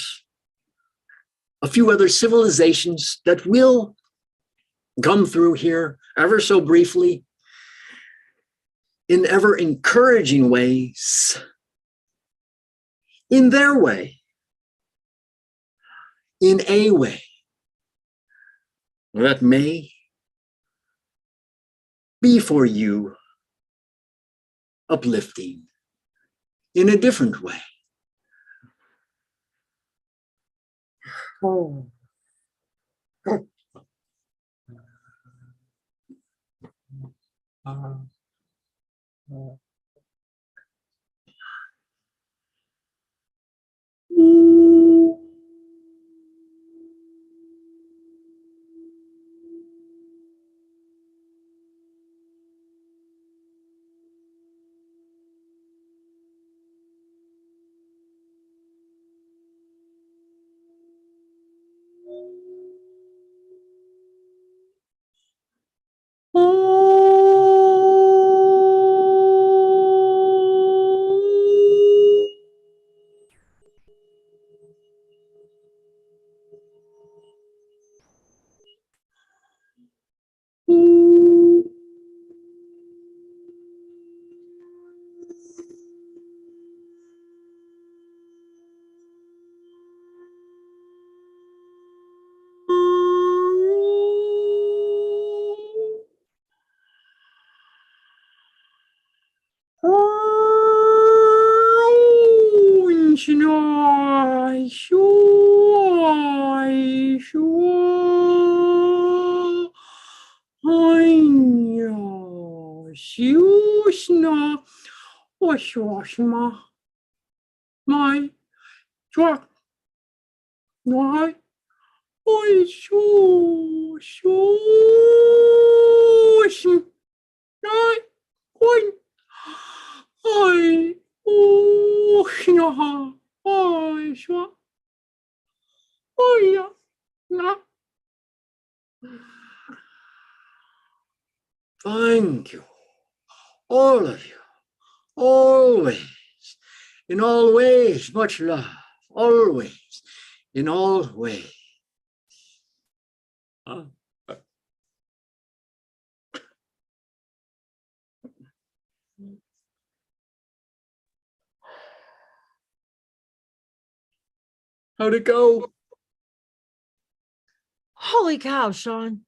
Speaker 6: civilizations that will come through here ever so briefly in ever encouraging ways, in their way, in a way that may be for you uplifting in a different way. Oh. Thank you, all of you, always, in all ways, much love, always, in all ways. How'd it go?
Speaker 2: Holy cow, Shaun.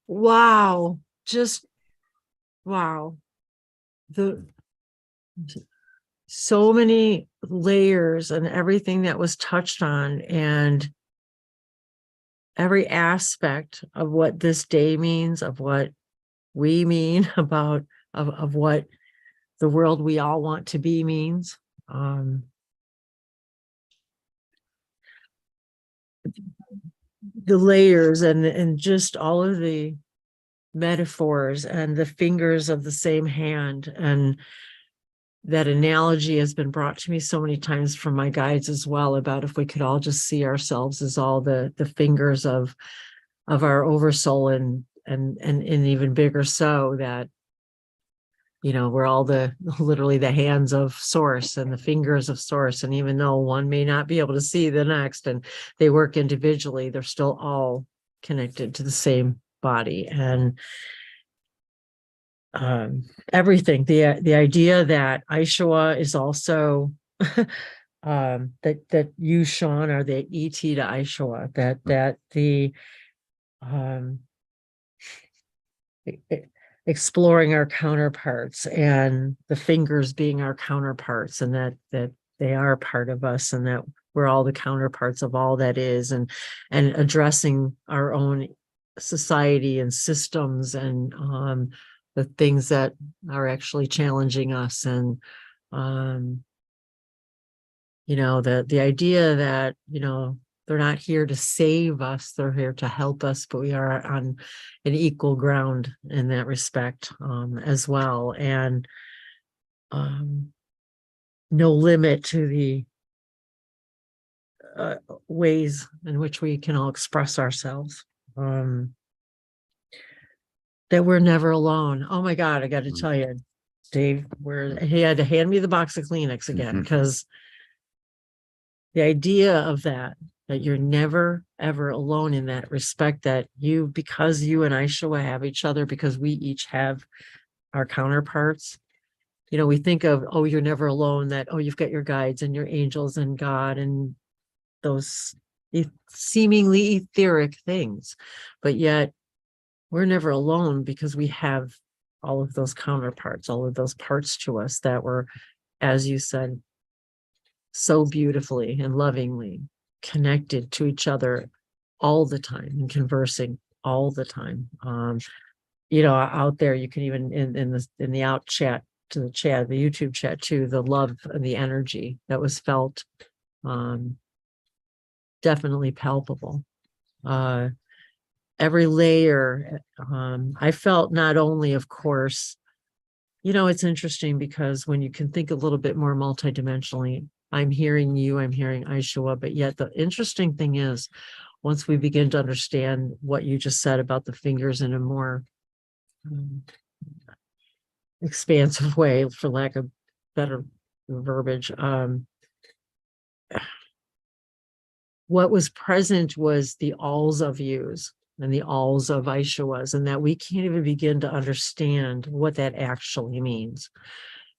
Speaker 2: Wow. Just wow. So many layers and everything that was touched on, and every aspect of what this day means, of what we mean about of what the world we all want to be means. The layers and just all of the metaphors and the fingers of the same hand, and that analogy has been brought to me so many times from my guides as well, about if we could all just see ourselves as all the fingers of our oversoul, and even bigger so that, you know, we're all literally the hands of source and the fingers of source. And even though one may not be able to see the next and they work individually, they're still all connected to the same body. And everything, the idea that Aishwa is also that you, Shaun, are the ET to Aishwa, that the exploring our counterparts, and the fingers being our counterparts, and that they are part of us, and that we're all the counterparts of all that is, and addressing our own society and systems, and the things that are actually challenging us. And you know, the idea that, you know, they're not here to save us, they're here to help us, but we are on an equal ground in that respect, as well. And no limit to the ways in which we can all express ourselves. That we're never alone. Oh my God, I got to tell you, Dave, he had to hand me the box of Kleenex again, because the idea of that you're never, ever alone in that respect, that because you and Aishwa have each other, because we each have our counterparts. You know, we think of, oh, you're never alone, that, oh, you've got your guides and your angels and God and those seemingly etheric things, but yet we're never alone, because we have all of those counterparts, all of those parts to us that were, as you said, so beautifully and lovingly connected to each other all the time and conversing all the time. You know, out there, you can even in the out chat to the chat, the YouTube chat too, the love and the energy that was felt, definitely palpable. Every layer, I felt not only, of course, you know, it's interesting because when you can think a little bit more multidimensionally, I'm hearing you, I'm hearing Aishwa, but yet the interesting thing is, once we begin to understand what you just said about the fingers in a more expansive way, for lack of better verbiage, what was present was the alls of yous and the alls of Aishwas, and that we can't even begin to understand what that actually means.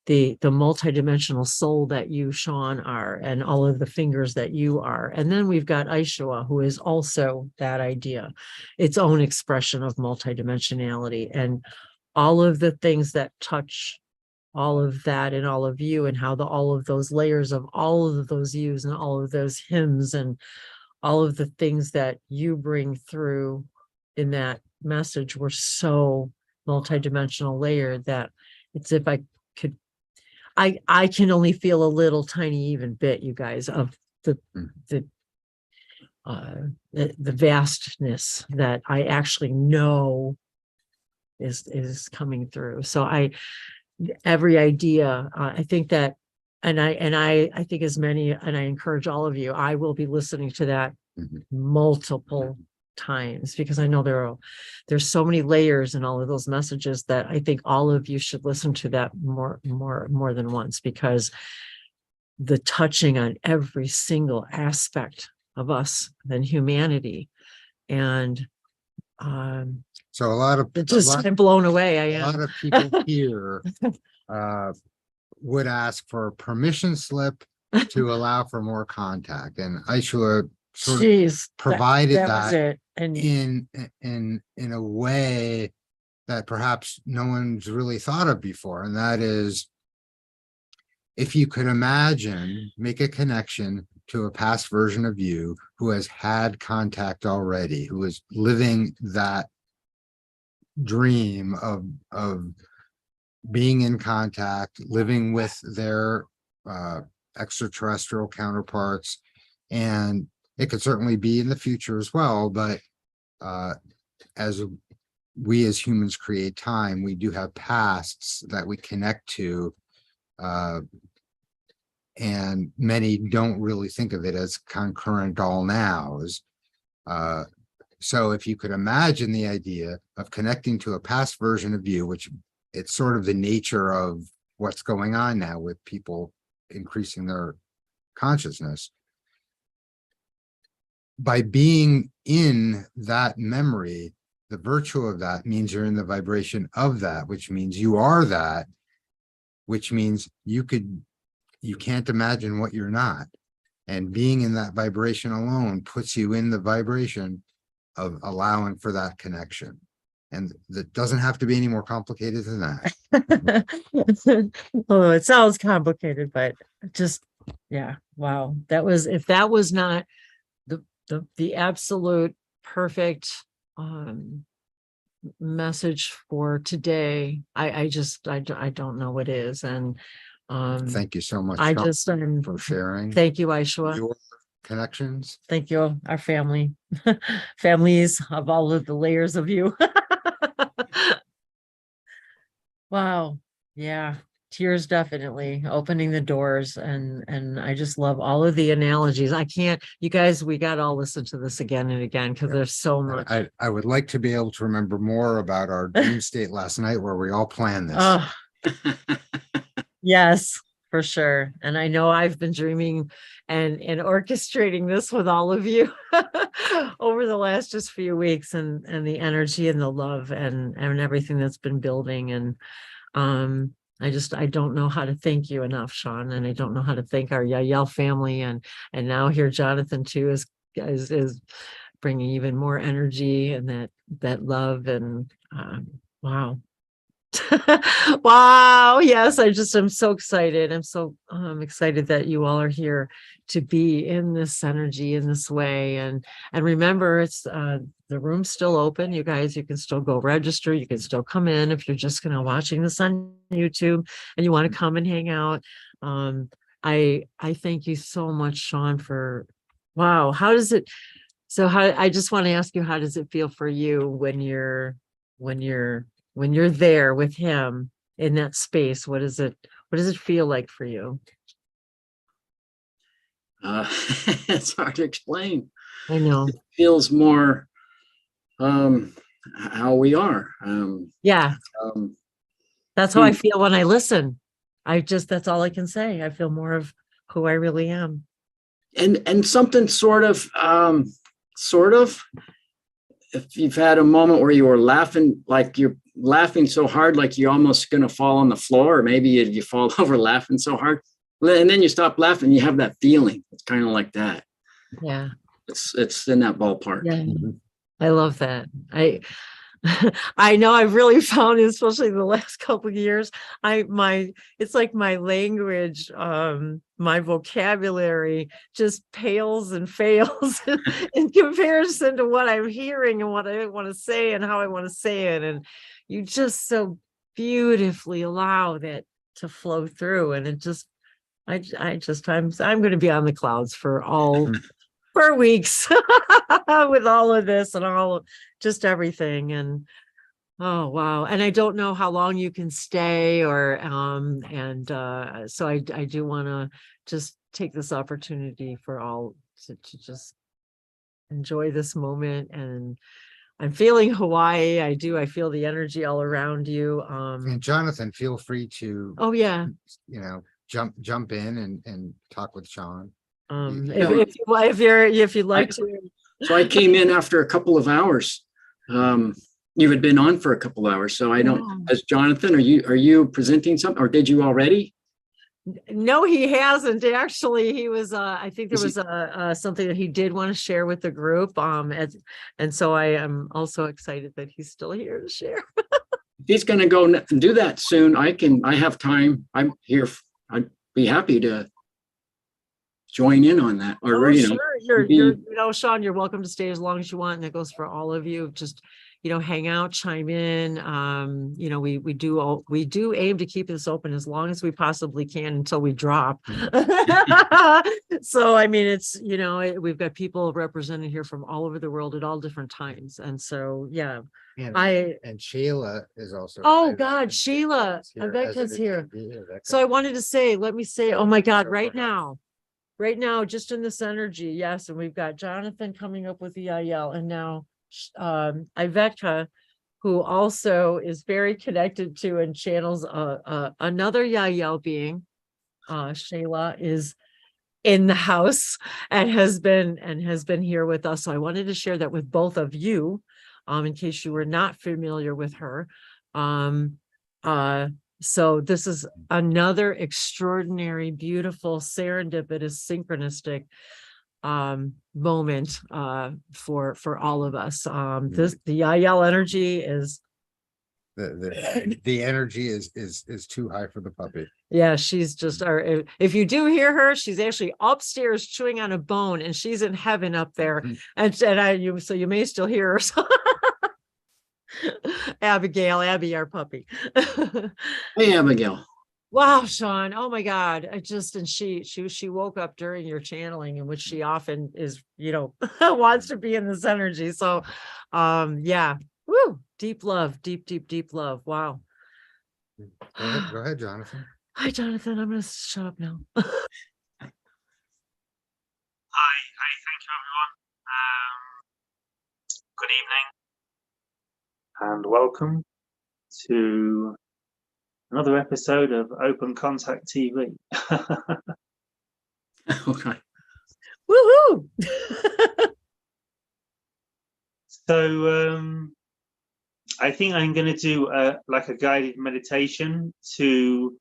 Speaker 2: The multidimensional soul that you, Shaun, are, and all of the fingers that you are. And then we've got Aishwa, who is also that idea, its own expression of multidimensionality, and all of the things that touch all of that in all of you, and how all of those layers of all of those yous and all of those hymns and all of the things that you bring through in that message were so multidimensional layered that it's, if I could, I can only feel a little tiny even bit, you guys, of the vastness that I actually know is coming through. So every idea, I think that, and I think as many, and I encourage all of you, I will be listening to that multiple times, because I know there's so many layers in all of those messages that I think all of you should listen to that more than once, because the touching on every single aspect of us and humanity. And
Speaker 4: so
Speaker 2: I'm blown away. I am.
Speaker 4: A lot of people here would ask for a permission slip to allow for more contact, and Aishwa sort of provided that and in a way that perhaps no one's really thought of before, and that is, if you could imagine, make a connection to a past version of you who has had contact already, who is living that dream of being in contact, living with their extraterrestrial counterparts, and it could certainly be in the future as well. But as we as humans create time, we do have pasts that we connect to And many don't really think of it as concurrent all nows. So if you could imagine the idea of connecting to a past version of you, which it's sort of the nature of what's going on now with people increasing their consciousness. By being in that memory, the virtue of that means you're in the vibration of that, which means you are that, which means you can't imagine what you're not. And being in that vibration alone puts you in the vibration of allowing for that connection. And that doesn't have to be any more complicated than that.
Speaker 2: Although it sounds complicated, but just, yeah, wow. If that was not the absolute perfect message for today, I don't know what is. And
Speaker 4: Thank you so much,
Speaker 2: I
Speaker 4: Shaun,
Speaker 2: just
Speaker 4: for sharing
Speaker 2: thank you, Aishwa.
Speaker 4: your connections.
Speaker 2: Thank you, our family, families of all of the layers of you. Wow. Yeah. Tears definitely opening the doors, and I just love all of the analogies. You guys, we got to all listen to this again and again because there's so much.
Speaker 4: I would like to be able to remember more about our dream state last night where we all planned this.
Speaker 2: Oh, yes, for sure. And I know I've been dreaming and orchestrating this with all of you over the last just few weeks, and the energy and the love and everything that's been building. And I don't know how to thank you enough, Shaun, and I don't know how to thank our Yael family, and now here Jonathan too is bringing even more energy and that love, and wow. Wow. Yes, I'm so excited. I'm so excited that you all are here to be in this energy in this way. And remember, it's the room's still open. You guys, you can still go register. You can still come in if you're just watching this on YouTube and you want to come and hang out. I thank you so much, Shaun, for wow. I just want to ask you, how does it feel for you when you're there with him in that space? What does it feel like for you?
Speaker 6: It's hard to explain.
Speaker 2: I know.
Speaker 6: It feels more how we are.
Speaker 2: Yeah. That's how I feel when I listen. That's all I can say. I feel more of who I really am.
Speaker 6: And something sort of, if you've had a moment where you were laughing, like you're laughing so hard, like you're almost going to fall on the floor, or maybe you fall over laughing so hard, and then you stop laughing, you have that feeling. It's kind of like that.
Speaker 2: Yeah.
Speaker 6: It's in that ballpark.
Speaker 2: Yeah. I love that. I know I've really found, especially the last couple of years, it's like my language, my vocabulary just pales and fails in comparison to what I'm hearing and what I want to say and how I want to say it. And you just so beautifully allow that to flow through. And it just, I'm going to be on the clouds for weeks with all of this and just everything. And oh wow. And I don't know how long you can stay, or so I do want to just take this opportunity for all to just enjoy this moment. And I'm feeling Hawaii. I feel the energy all around you.
Speaker 4: And Jonathan, feel free to jump in and talk with Shaun.
Speaker 2: If you'd like to.
Speaker 6: So I came in after a couple of hours. You had been on for a couple of hours, so I don't. As Jonathan, are you presenting something, or did you already?
Speaker 2: No, he hasn't actually. He was. I think there was something that he did want to share with the group. And so I am also excited that he's still here to share.
Speaker 6: If he's going to go do that soon, I have time. I'm here. I'd be happy to join in on that. Or
Speaker 2: sure. Shaun, you're welcome to stay as long as you want, and that goes for all of you. Just hang out, chime in. We do aim to keep this open as long as we possibly can until we drop. So I mean, it's we've got people represented here from all over the world at all different times, and so yeah,
Speaker 4: And
Speaker 2: I,
Speaker 4: Sheila is also.
Speaker 2: oh God, Sheila, Rebecca's here. So I wanted to say, let me say, oh my God, right now, just in this energy, yes, and we've got Jonathan coming up with the IL, and now Iveka, who also is very connected to and channels another Yael being. Shayla is in the house and has been here with us. So I wanted to share that with both of you, in case you were not familiar with her. So this is another extraordinary, beautiful, serendipitous, synchronistic moment for all of us. The Yael energy is
Speaker 4: the energy is too high for the puppy.
Speaker 2: yeah, she's just if you do hear her, she's actually upstairs chewing on a bone, and she's in heaven up there. So you may still hear her. So Abby, our puppy.
Speaker 6: Hey, Abigail.
Speaker 2: Wow, Shaun. Oh my God. And she woke up during your channeling, in which she often is, wants to be in this energy. So yeah. Woo, deep love, deep love. Wow.
Speaker 4: Go ahead, Jonathan.
Speaker 2: Hi, Jonathan. I'm going to shut up now.
Speaker 7: Hi, thank you, everyone. Good evening, and welcome to another episode of Open Contact TV.
Speaker 6: Okay.
Speaker 2: Woohoo!
Speaker 7: So I think I'm going to do a guided meditation to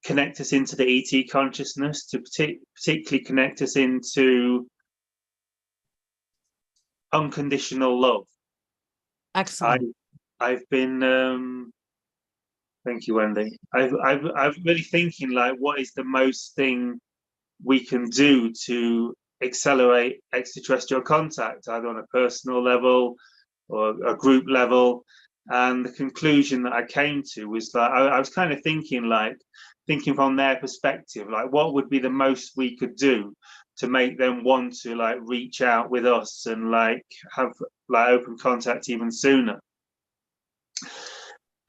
Speaker 7: connect us into the ET consciousness, to particularly connect us into unconditional love.
Speaker 2: Excellent.
Speaker 7: I've been thank you, Wendy. I've really thinking what is the most thing we can do to accelerate extraterrestrial contact, either on a personal level or a group level. And the conclusion that I came to was that I was kind of thinking from their perspective, what would be the most we could do to make them want to reach out with us and have open contact even sooner.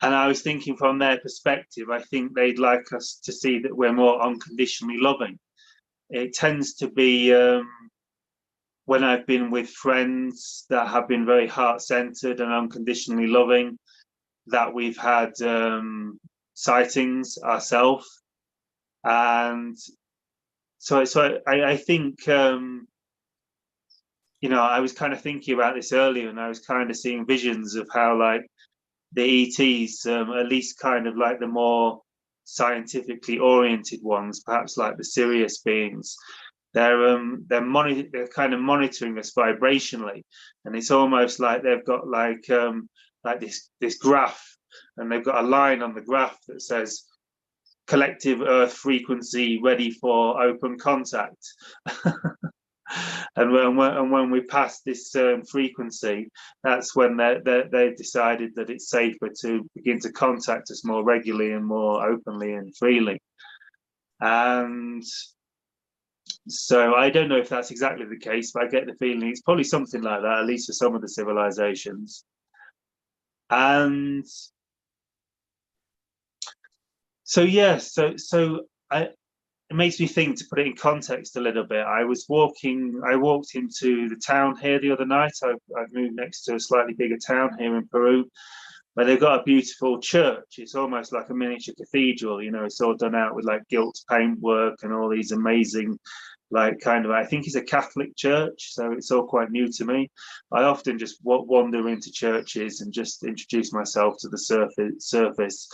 Speaker 7: And I was thinking from their perspective, I think they'd like us to see that we're more unconditionally loving. It tends to be when I've been with friends that have been very heart-centered and unconditionally loving, that we've had sightings ourselves. And so I think, I was kind of thinking about this earlier, and I was kind of seeing visions of how the ETs, at least kind of the more scientifically oriented ones, perhaps the Sirius beings, they're kind of monitoring us vibrationally, and it's almost like they've got this graph, and they've got a line on the graph that says collective Earth frequency ready for open contact. And when we pass this frequency, that's when they've decided that it's safer to begin to contact us more regularly and more openly and freely. And so I don't know if that's exactly the case, but I get the feeling it's probably something like that, at least for some of the civilizations. And so yes, it makes me think, to put it in context a little bit. I walked into the town here the other night. I've moved next to a slightly bigger town here in Peru, where they've got a beautiful church. It's almost like a miniature cathedral. It's all done out with gilt paintwork and all these amazing, I think it's a Catholic church, so it's all quite new to me. I often just wander into churches and just introduce myself to the surface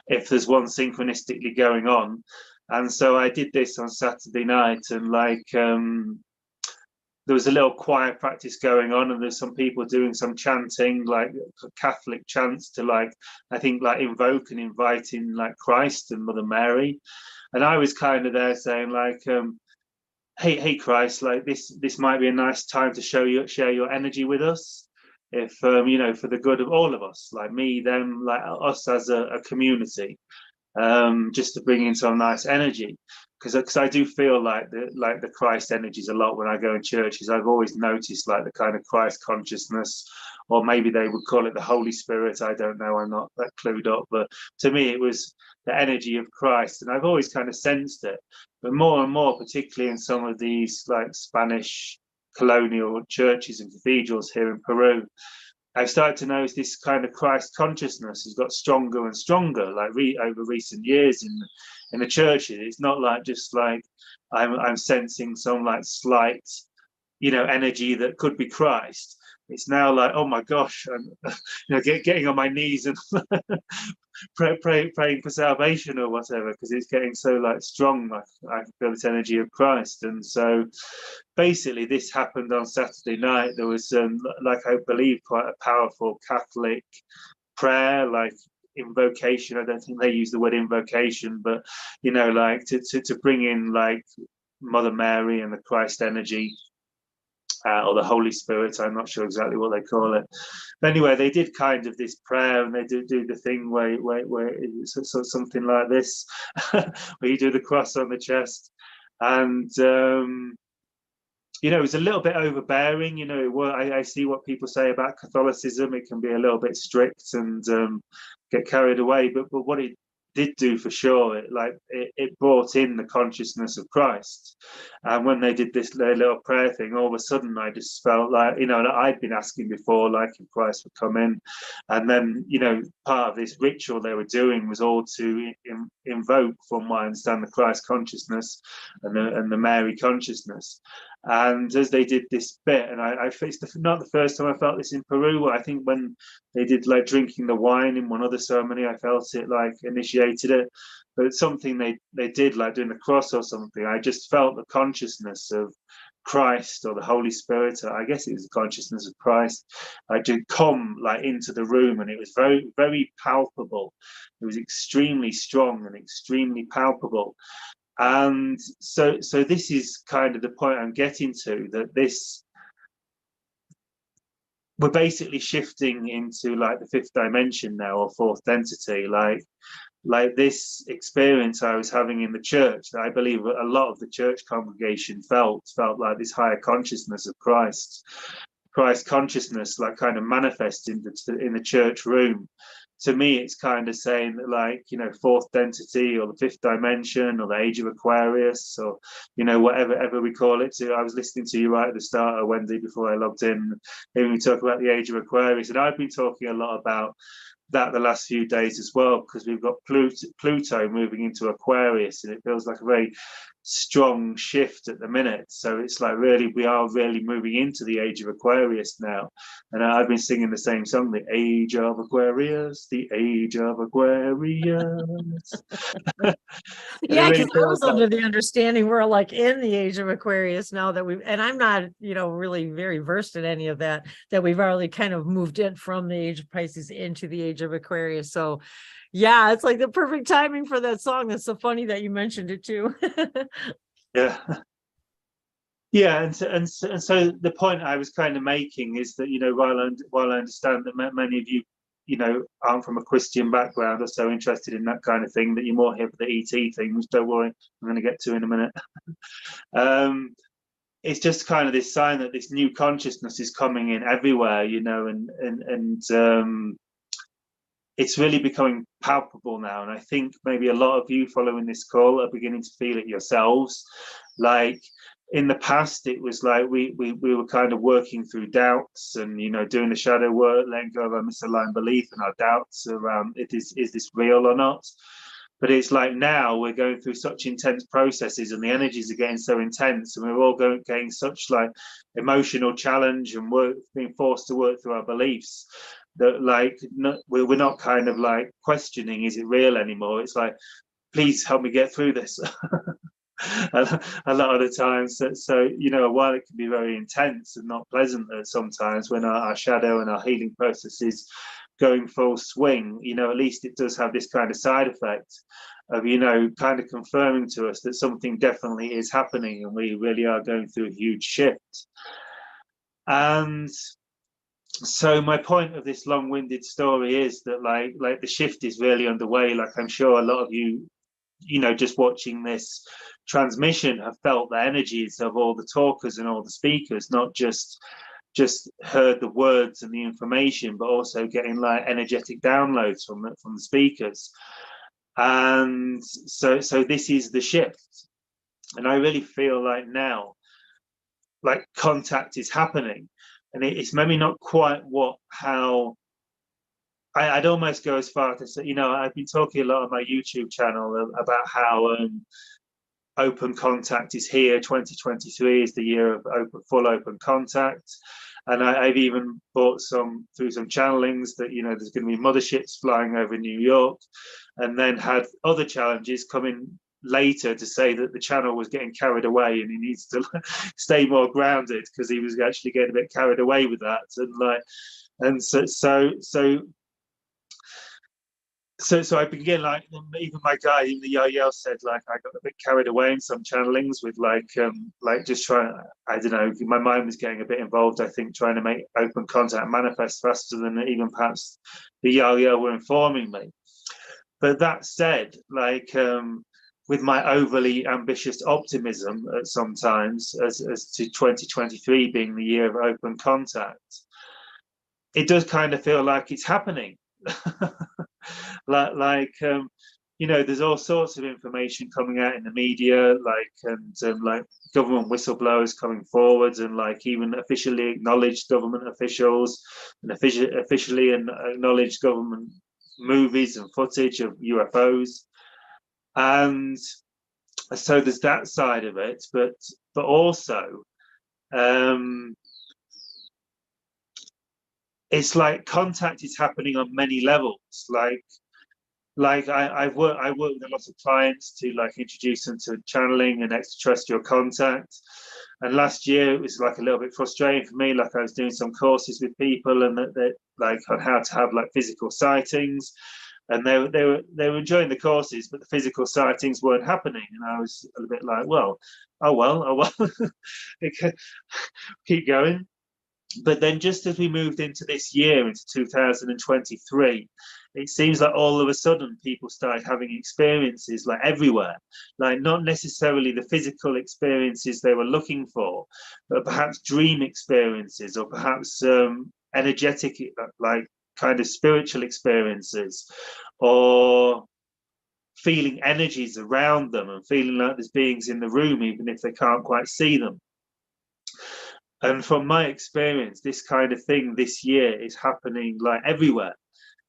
Speaker 7: if there's one synchronistically going on. And so I did this on Saturday night, and there was a little choir practice going on, and there's some people doing some chanting, Catholic chants to I think invoke and invite in Christ and Mother Mary. And I was kind of there saying hey Christ, this might be a nice time to share your energy with us, if for the good of all of us, me, them, us as a community. Just to bring in some nice energy, because I do feel the Christ energies a lot when I go in churches. I've always noticed the kind of Christ consciousness or maybe they would call it the Holy Spirit. I don't know. I'm not that clued up. But to me, it was the energy of Christ. And I've always kind of sensed it. But more and more, particularly in some of these like Spanish colonial churches and cathedrals here in Peru, I've started to notice this kind of Christ consciousness has got stronger and stronger, like over recent years in the churches. It's not like just like I'm sensing some like slight, energy that could be Christ. It's now like, oh my gosh, I'm getting on my knees and praying for salvation or whatever, because it's getting so like strong. I feel this energy of Christ. And so basically this happened on Saturday night. There was like, I believe, quite a powerful Catholic prayer, like invocation. I don't think they use the word invocation, but like to bring in like Mother Mary and the Christ energy, or the Holy Spirit. I'm not sure exactly what they call it. But anyway, they did kind of this prayer, and they do the thing where it's something like this, where you do the cross on the chest. And it was a little bit overbearing. I see what people say about Catholicism. It can be a little bit strict and get carried away. But what it did do for sure, it brought in the consciousness of Christ. And when they did this little prayer thing, all of a sudden I just felt like, I'd been asking before, like if Christ would come in. And then, part of this ritual they were doing was all to invoke, from what I understand, the Christ consciousness and the Mary consciousness. And as they did this bit, and it's not the first time I felt this in Peru. I think when they did like drinking the wine in one other ceremony, I felt it like initiated it. But it's something they did, like doing the cross or something. I just felt the consciousness of Christ or the Holy Spirit. I guess it was the consciousness of Christ. I did come like into the room, and it was very, very palpable. It was extremely strong and extremely palpable. And so this is kind of the point I'm getting to, that we're basically shifting into like the fifth dimension now, or fourth density, like this experience I was having in the church, that I believe a lot of the church congregation felt like this higher consciousness of Christ consciousness, like kind of manifest in the church room. To me, it's kind of saying that, like, fourth density, or the fifth dimension, or the age of Aquarius, or, whatever we call it. So I was listening to you right at the start, Wendy, before I logged in, hearing me talk about the age of Aquarius. And I've been talking a lot about that the last few days as well, because we've got Pluto moving into Aquarius, and it feels like a very strong shift at the minute. So it's like we are really moving into the age of Aquarius now. And I've been singing the same song, the age of Aquarius, the age of Aquarius.
Speaker 2: Yeah, because I was under the understanding we're like in the age of Aquarius now, that and I'm not, really very versed in any of that we've already kind of moved in from the age of Pisces into the age of Aquarius. So yeah, it's like the perfect timing for that song. That's so funny that you mentioned it too.
Speaker 7: Yeah. And so the point I was kind of making is that, while I understand that many of you, aren't from a Christian background or so interested in that kind of thing, that you're more here for the ET thing, which, don't worry, I'm going to get to in a minute. It's just kind of this sign that this new consciousness is coming in everywhere, and it's really becoming palpable now. And I think maybe a lot of you following this call are beginning to feel it yourselves. Like in the past, it was like we were kind of working through doubts and, doing the shadow work, letting go of our misaligned belief and our doubts around is this real or not? But it's like now we're going through such intense processes, and the energies are getting so intense, and we're all getting such like emotional challenge, and being forced to work through our beliefs, that like we're not kind of like questioning, is it real anymore? It's like, please help me get through this. A lot of the times. So while it can be very intense and not pleasant sometimes, when our shadow and our healing process is going full swing, at least it does have this kind of side effect of, kind of confirming to us that something definitely is happening, and we really are going through a huge shift. And so my point of this long-winded story is that like the shift is really underway. Like, I'm sure a lot of you, just watching this transmission have felt the energies of all the talkers and all the speakers, not just just heard the words and the information, but also getting like energetic downloads from the speakers. And so this is the shift. And I really feel like now, like contact is happening, and it's maybe not quite how I'd almost go as far to say, you know, I've been talking a lot on my YouTube channel about how open contact is here. 2023 is the year of full open contact. And I've even bought through some channelings that, you know, there's going to be motherships flying over New York, and then had other challenges coming later to say that the channel was getting carried away and he needs to stay more grounded because he was actually getting a bit carried away with that. And so I begin, like, even my guy in the Yael said, like, I got a bit carried away in some channelings with like just trying, I don't know, my mind was getting a bit involved, I think, trying to make open contact manifest faster than even perhaps the Yael were informing me. But that said, like, with my overly ambitious optimism at sometimes as to 2023 being the year of open contact, it does kind of feel like it's happening. You know, there's all sorts of information coming out in the media, like government whistleblowers coming forwards, and like even officially acknowledged government officials and officially acknowledged government movies and footage of UFOs. And so there's that side of it, but also it's like contact is happening on many levels. Like I work with a lot of clients to like introduce them to channeling and extraterrestrial contact. And last year it was like a little bit frustrating for me. Like I was doing some courses with people, and that like on how to have like physical sightings, and they were enjoying the courses, but the physical sightings weren't happening. And I was a bit like, well, oh well, keep going. But then just as we moved into this year, into 2023, it seems like all of a sudden people started having experiences like everywhere, like not necessarily the physical experiences they were looking for, but perhaps dream experiences, or perhaps energetic, like kind of spiritual experiences, or feeling energies around them and feeling like there's beings in the room, even if they can't quite see them. And from my experience, this kind of thing this year is happening like everywhere.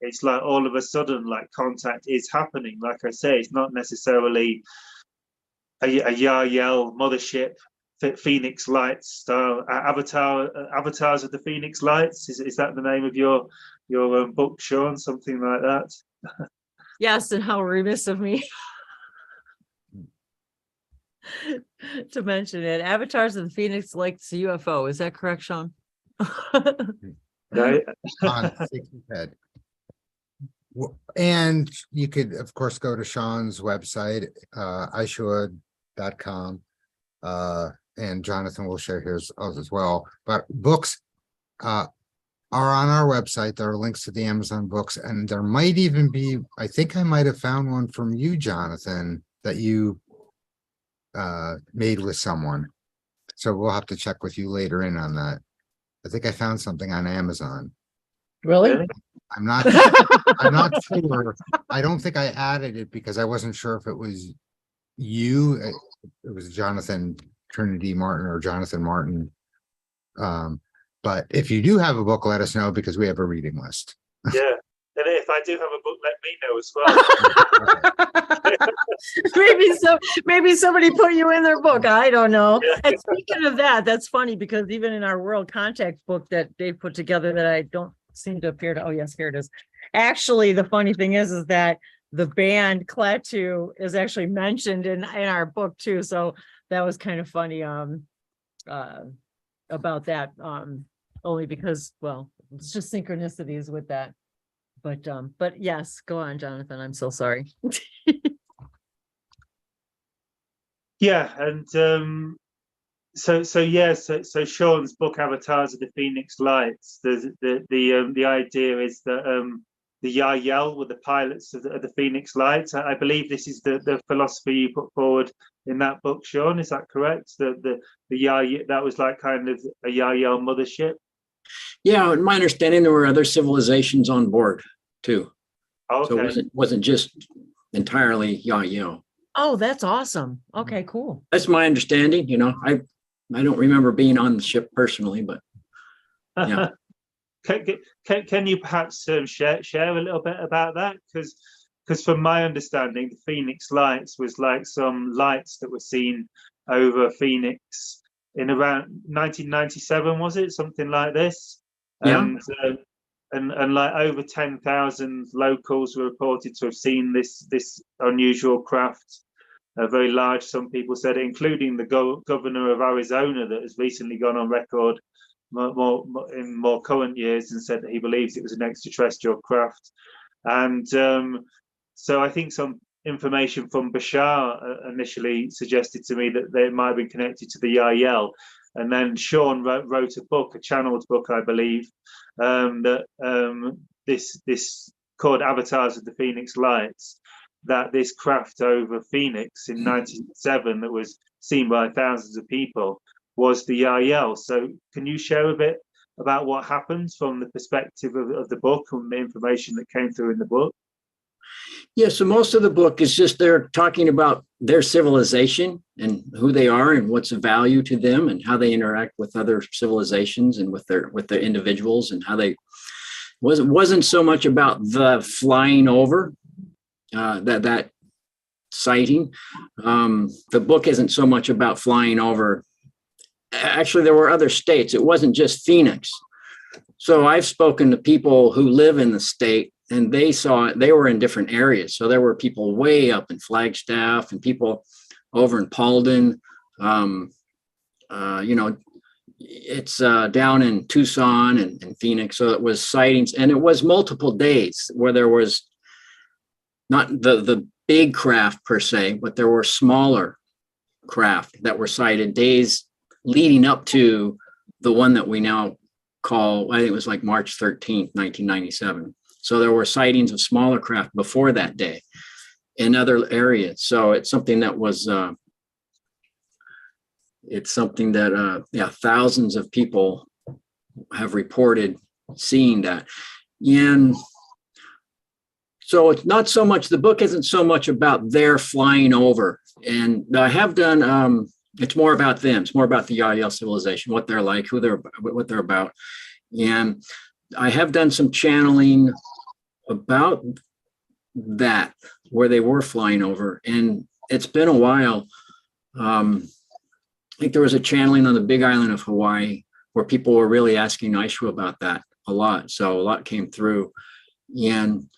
Speaker 7: It's like all of a sudden, like contact is happening. Like I say, it's not necessarily a Yael mothership, Phoenix Lights style avatars of the Phoenix Lights. Is that the name of your book, Shaun? Something like that?
Speaker 2: Yes, and how remiss of me to mention it. Avatars of the Phoenix Lights UFO. Is that correct, Shaun?
Speaker 7: No.
Speaker 4: On head. And you could, of course, go to Shaun's website, ishould.com, and Jonathan will share his as well. But books are on our website. There are links to the Amazon books, and there might even be, I think I might have found one from you, Jonathan, that you made with someone. So we'll have to check with you later in on that. I think I found something on Amazon.
Speaker 2: Really?
Speaker 4: I'm not sure. I don't think I added it because I wasn't sure if it was you. It was Jonathan Trinity Martin or Jonathan Martin. But if you do have a book, let us know, because we have a reading list.
Speaker 7: Yeah. And if I do have a book, let me know as well.
Speaker 2: Maybe somebody put you in their book. I don't know.
Speaker 7: Yeah.
Speaker 2: And speaking of that, that's funny, because even in our World Contact book that they put together, that I don't seem to appear to, oh yes, here it is. Actually, the funny thing is that the band Klaatu is actually mentioned in our book too. So that was kind of funny about that, only because, well, it's just synchronicities with that. But yes, go on, Jonathan. I'm so sorry.
Speaker 7: Yeah, and so Shaun's book, Avatars of the Phoenix Lights, the idea is that the Yael were the pilots of the Phoenix Lights. I believe this is the philosophy you put forward in that book, Shaun. Is that correct? The Yael, that was like kind of a Yael mothership.
Speaker 6: Yeah, in my understanding, there were other civilizations on board too.
Speaker 7: Okay.
Speaker 6: So it wasn't just entirely Yahyel.
Speaker 2: Oh, that's awesome. Okay, cool.
Speaker 6: That's my understanding. I don't remember being on the ship personally, but yeah.
Speaker 7: Can you perhaps share a little bit about that? Because from my understanding, the Phoenix Lights was like some lights that were seen over Phoenix in around 1997, was it? Something like this.
Speaker 6: Yeah.
Speaker 7: And like over 10,000 locals were reported to have seen this unusual craft, very large. Some people said, including the governor of Arizona, that has recently gone on record in more current years and said that he believes it was an extraterrestrial craft. And so I think some information from Bashar initially suggested to me that they might have been connected to the Yahyel. And then Shaun wrote a book, a channeled book, I believe, that this called Avatars of the Phoenix Lights, that this craft over Phoenix in 1997 that was seen by thousands of people was the Yahyel. So can you share a bit about what happened from the perspective of the book and the information that came through in the book?
Speaker 6: Yeah, so most of the book is just they're talking about their civilization and who they are and what's of value to them and how they interact with other civilizations and with their individuals, and how they wasn't so much about the flying over that sighting. The book isn't so much about flying over. Actually, there were other states. It wasn't just Phoenix. So I've spoken to people who live in the state, and they saw it. They were in different areas. So there were people way up in Flagstaff and people over in Paulden. It's down in Tucson and Phoenix. So it was sightings, and it was multiple days where there was not the big craft per se, but there were smaller craft that were sighted days leading up to the one that we now call, I think it was like March 13th, 1997. So there were sightings of smaller craft before that day in other areas. So it's something that was, thousands of people have reported seeing that. And so it's not so much, the book isn't so much about their flying over. And I have done, it's more about them. It's more about the Yahyel civilization, what they're like, what they're about. And I have done some channeling about that, where they were flying over. And it's been a while. I think there was a channeling on the Big Island of Hawaii where people were really asking Aishu about that a lot. So a lot came through. And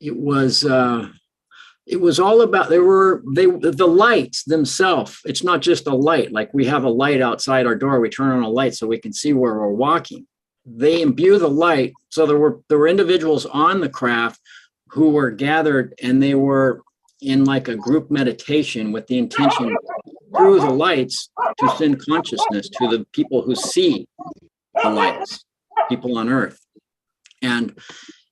Speaker 6: it was all about, the lights themselves. It's not just a light. Like we have a light outside our door. We turn on a light so we can see where we're walking. They imbue the light. So there were individuals on the craft who were gathered, and they were in like a group meditation with the intention through the lights to send consciousness to the people who see the lights, people on Earth. And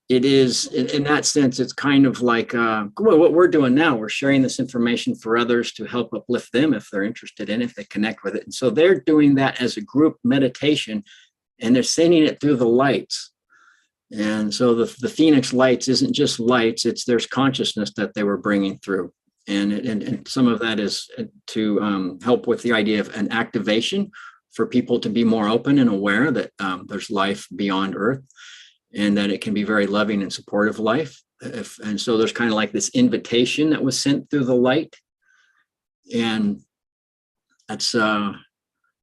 Speaker 6: it is, in that sense, it's kind of like what we're doing now. We're sharing this information for others to help uplift them if they're interested in it, if they connect with it. And so they're doing that as a group meditation, and they're sending it through the lights. And so the Phoenix Lights isn't just lights, there's consciousness that they were bringing through. And some of that is to help with the idea of an activation for people to be more open and aware that there's life beyond Earth, and that it can be very loving and supportive life. And so there's kind of like this invitation that was sent through the light. And that's, so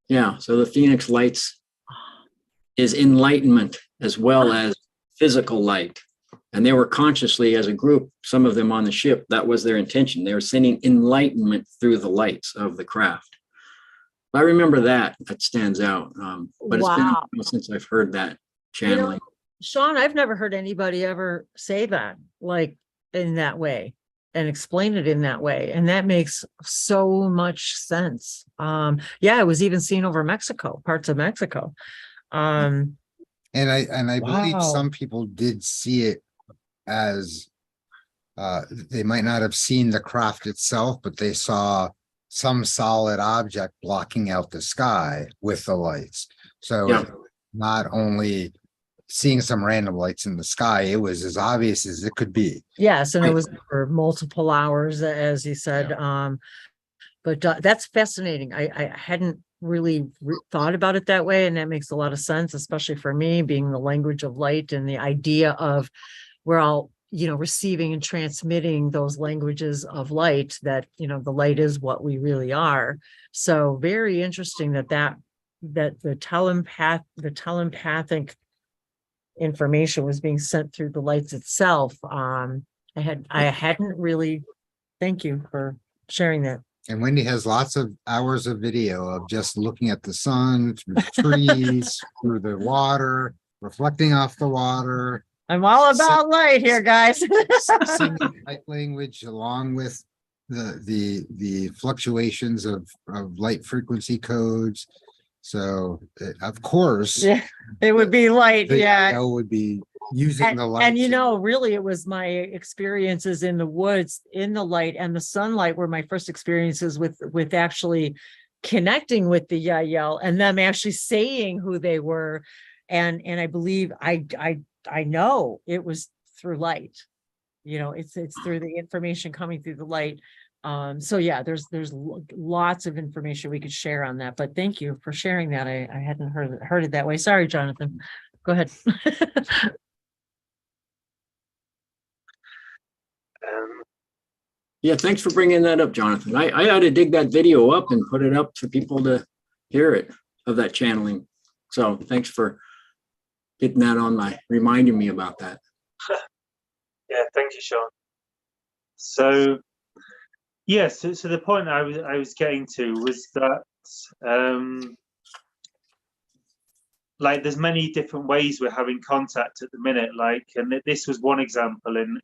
Speaker 6: the Phoenix Lights is enlightenment as well as physical light. And they were consciously, as a group, some of them on the ship, that was their intention. They were sending enlightenment through the lights of the craft. I remember that stands out. But it's been a while since I've heard that channeling.
Speaker 2: Shaun, I've never heard anybody ever say that, like in that way, and explain it in that way. And that makes so much sense. It was even seen over Mexico, parts of Mexico.
Speaker 4: And I believe some people did see it as they might not have seen the craft itself, but they saw some solid object blocking out the sky with the lights. So not only seeing some random lights in the sky, it was as obvious as it could be.
Speaker 2: Yes, and it was for multiple hours, as he said. But that's fascinating. I hadn't really thought about it that way, and that makes a lot of sense, especially for me, being the language of light and the idea of we're all, receiving and transmitting those languages of light, that, the light is what we really are. So very interesting that the telepathic information was being sent through the lights itself. I hadn't really, thank you for sharing that.
Speaker 4: And Wendy has lots of hours of video of just looking at the sun, through the trees, through the water, reflecting off the water.
Speaker 2: I'm all about light here, guys.
Speaker 4: Singing light language along with the fluctuations of light frequency codes. So of course,
Speaker 2: Yeah, it would be light.
Speaker 4: the
Speaker 2: Yeah.
Speaker 4: AL would be using the light.
Speaker 2: And really, it was my experiences in the woods, in the light and the sunlight were my first experiences with actually connecting with the Yael and them actually saying who they were. And I believe I know it was through light. It's through the information coming through the light. So yeah, there's lots of information we could share on that, but thank you for sharing that. I hadn't heard it that way. Sorry, Jonathan. Go ahead.
Speaker 6: Yeah, thanks for bringing that up, Jonathan. I ought to dig that video up and put it up for people to hear it, of that channeling. So thanks for getting that reminding me about that.
Speaker 7: Yeah, thank you, Shaun. So, yes, so the point I was getting to was that there's many different ways we're having contact at the minute, and this was one example in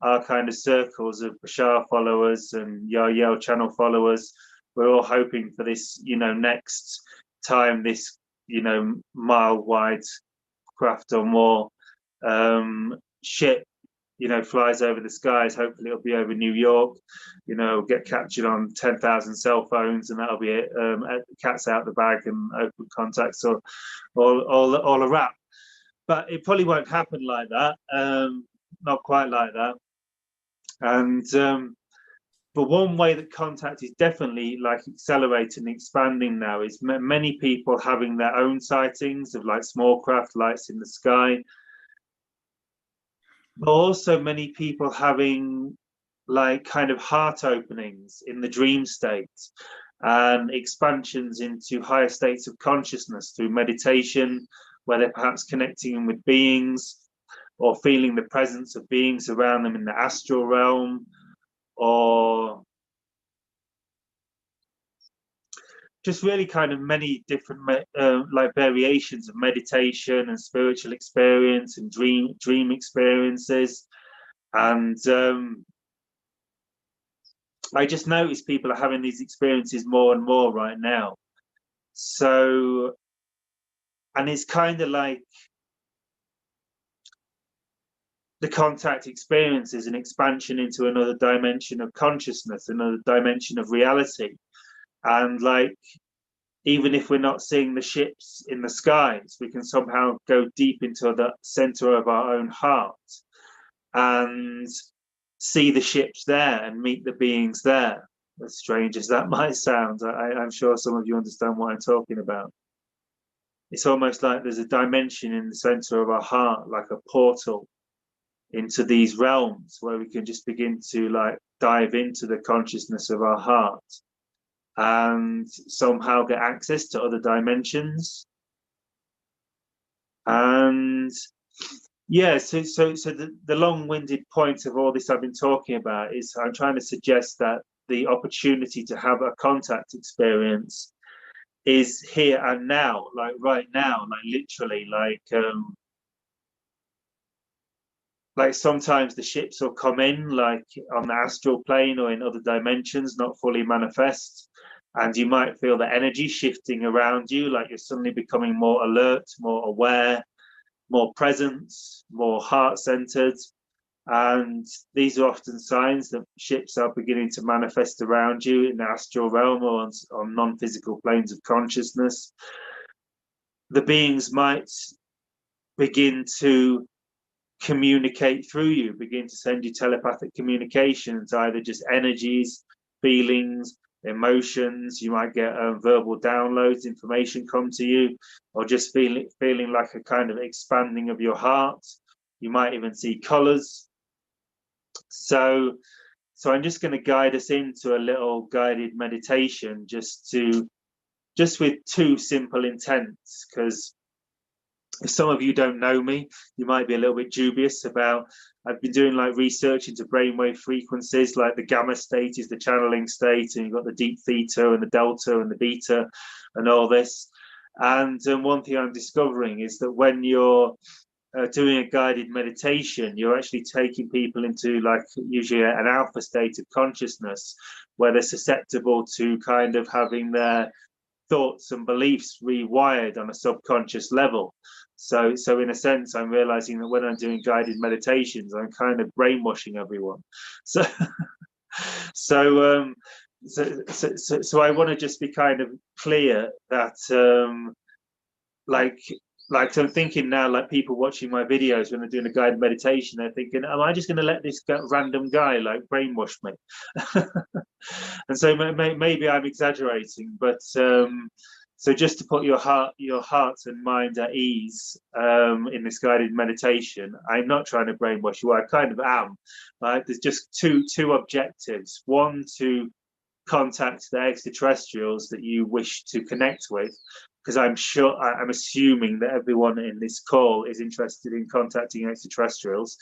Speaker 7: our kind of circles of Bashar followers and Yael channel followers. We're all hoping for this, next time this, mile wide craft or more ship, flies over the skies. Hopefully it'll be over New York, get captured on 10,000 cell phones, and that'll be it. Cat's out the bag and open contacts, or all a wrap. But it probably won't happen like that. Not quite like that. And but one way that contact is definitely accelerating and expanding now is many people having their own sightings of small craft, lights in the sky, but also many people having kind of heart openings in the dream state and expansions into higher states of consciousness through meditation, where they're perhaps connecting with beings or feeling the presence of beings around them in the astral realm, or just really kind of many different variations of meditation and spiritual experience and dream experiences. And I just notice people are having these experiences more and more right now. So, and it's kind of the contact experience is an expansion into another dimension of consciousness, another dimension of reality. And even if we're not seeing the ships in the skies, we can somehow go deep into the center of our own heart and see the ships there and meet the beings there. As strange as that might sound, I'm sure some of you understand what I'm talking about. It's almost like there's a dimension in the center of our heart, like a portal into these realms where we can just begin to dive into the consciousness of our heart and somehow get access to other dimensions. And yeah, so the long-winded point of all this I've been talking about is I'm trying to suggest that the opportunity to have a contact experience is here and now, right now, literally, sometimes the ships will come in on the astral plane or in other dimensions, not fully manifest, and you might feel the energy shifting around you, you're suddenly becoming more alert, more aware, more present, more heart-centered. And these are often signs that ships are beginning to manifest around you in the astral realm or on non-physical planes of consciousness. the beings might begin to communicate through you, begin to send you telepathic communications, either just energies, feelings, emotions. You might get verbal downloads, information come to you, or just feeling like a kind of expanding of your heart. You might even see colors. So I'm just going to guide us into a little guided meditation, just with two simple intents, because if some of you don't know me, you might be a little bit dubious about. I've been doing like research into brainwave frequencies, like the gamma state is the channeling state, and you've got the deep theta and the delta and the beta and all this. And one thing I'm discovering is that when you're doing a guided meditation, you're actually taking people into like usually an alpha state of consciousness, where they're susceptible to kind of having their thoughts and beliefs rewired on a subconscious level. So in a sense, I'm realizing that when I'm doing guided meditations, I'm kind of brainwashing everyone. So I want to just be kind of clear that like I'm thinking now, like people watching my videos when they're doing a guided meditation, they're thinking, am I just going to let this random guy like brainwash me? And so maybe I'm exaggerating, but so just to put your heart and mind at ease in this guided meditation, I'm not trying to brainwash you. I kind of am. Right? There's just two objectives. One, to contact the extraterrestrials that you wish to connect with, because I'm assuming that everyone in this call is interested in contacting extraterrestrials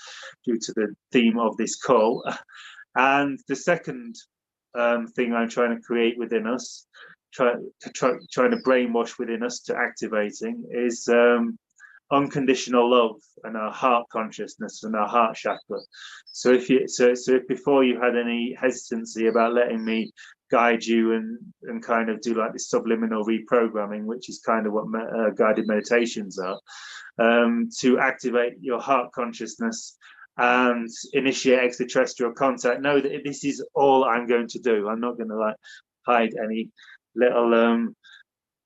Speaker 7: due to the theme of this call. And the second thing I'm trying to create within us, trying to brainwash within us to activating, is unconditional love and our heart consciousness and our heart chakra. So if before you had any hesitancy about letting me guide you and kind of do like this subliminal reprogramming, which is kind of what guided meditations are, to activate your heart consciousness and initiate extraterrestrial contact, know that this is all I'm going to do. I'm not going to like hide any little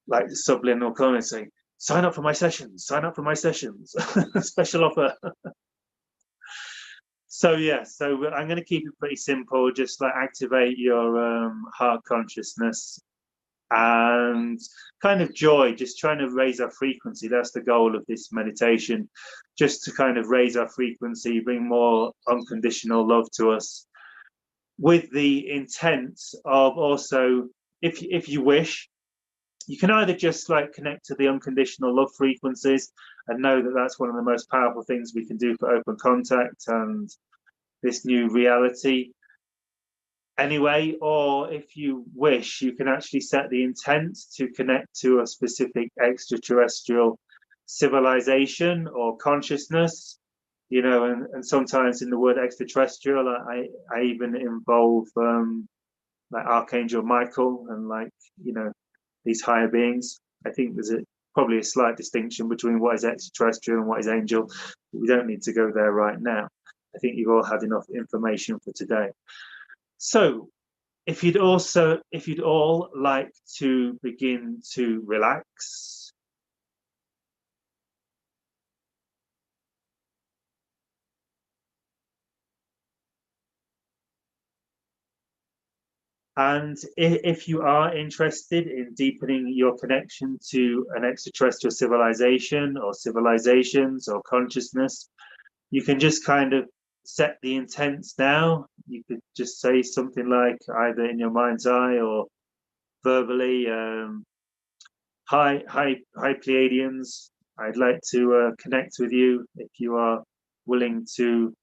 Speaker 7: like subliminal comments saying, sign up for my sessions, special offer. So I'm going to keep it pretty simple, just like activate your heart consciousness and kind of joy, just trying to raise our frequency. That's the goal of this meditation, just to kind of raise our frequency, bring more unconditional love to us, with the intent of also, if you wish, you can either just like connect to the unconditional love frequencies and know that that's one of the most powerful things we can do for open contact and this new reality anyway, or if you wish, you can actually set the intent to connect to a specific extraterrestrial civilization or consciousness, you know, and sometimes in the word extraterrestrial, I even involve like Archangel Michael and like, you know, these higher beings. I think there's probably a slight distinction between what is extraterrestrial and what is angel. We don't need to go there right now. I think you've all had enough information for today. So if you'd all like to begin to relax. And if you are interested in deepening your connection to an extraterrestrial civilization or civilizations or consciousness, you can just kind of set the intent now. You could just say something like, either in your mind's eye or verbally, hi Pleiadians, I'd like to connect with you. If you are willing to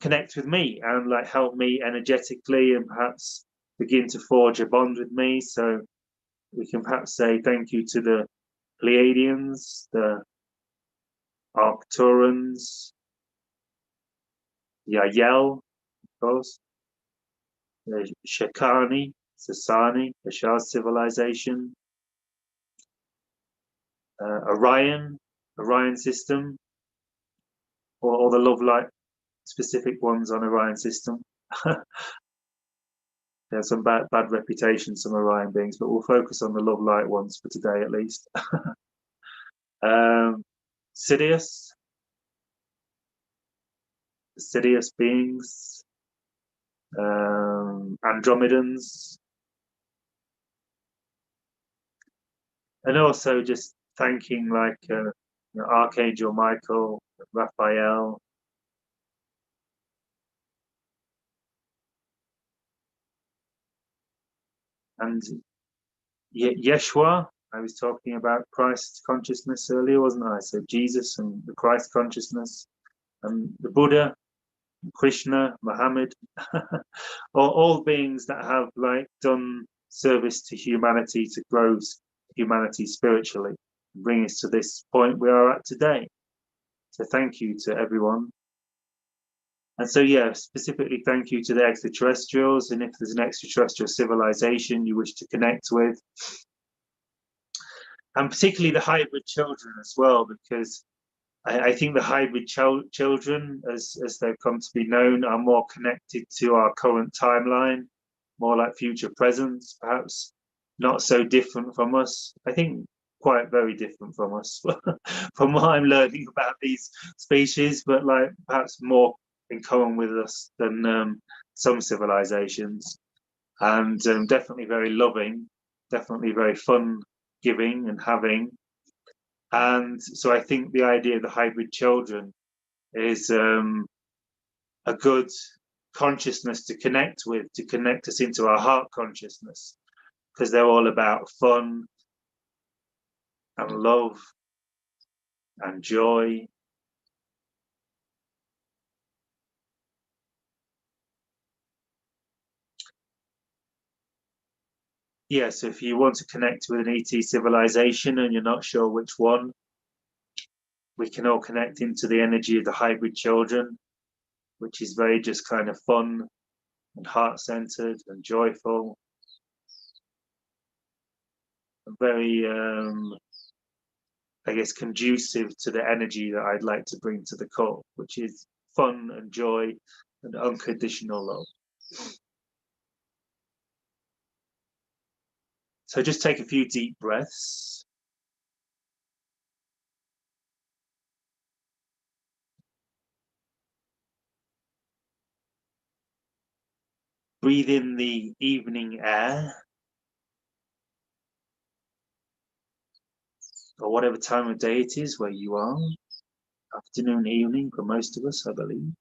Speaker 7: connect with me and like help me energetically and perhaps begin to forge a bond with me. So we can perhaps say thank you to the Pleiadians, the Arcturans, Yael, of course, the Shakani, Sasani, the Shah civilization, Orion system, or the love light specific ones on Orion system. There's some bad reputation, some Orion beings, but we'll focus on the love light ones for today at least. Sidious beings, Andromedans, and also just thanking like Archangel Michael, Raphael, and Yeshua. I was talking about Christ consciousness earlier, wasn't I? So Jesus and the Christ consciousness, and the Buddha, Krishna, Muhammad, all beings that have like done service to humanity, to grow humanity spiritually, bring us to this point we are at today. So thank you to everyone. And so, yeah, specifically thank you to the extraterrestrials. And if there's an extraterrestrial civilization you wish to connect with, and particularly the hybrid children as well, because I think the hybrid children, as they've come to be known, are more connected to our current timeline, more like future presence, perhaps not so different from us. I think quite very different from us, from what I'm learning about these species, but like perhaps more in common with us than some civilizations, and definitely very loving, definitely very fun giving and having. And so I think the idea of the hybrid children is a good consciousness to connect with, to connect us into our heart consciousness, because they're all about fun and love and joy. Yeah, so if you want to connect with an ET civilization and you're not sure which one, we can all connect into the energy of the hybrid children, which is very just kind of fun and heart-centered and joyful. And very, I guess, conducive to the energy that I'd like to bring to the call, which is fun and joy and unconditional love. So just take a few deep breaths. Breathe in the evening air, or whatever time of day it is where you are. Afternoon, evening for most of us, I believe.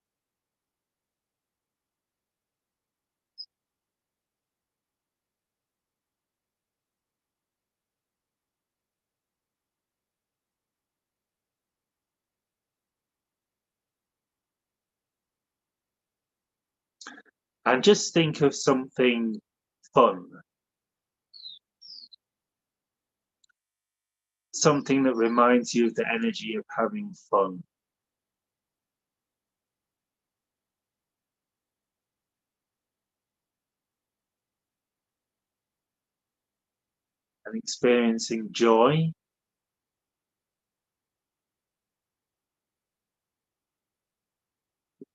Speaker 7: And just think of something fun. Something that reminds you of the energy of having fun. And experiencing joy.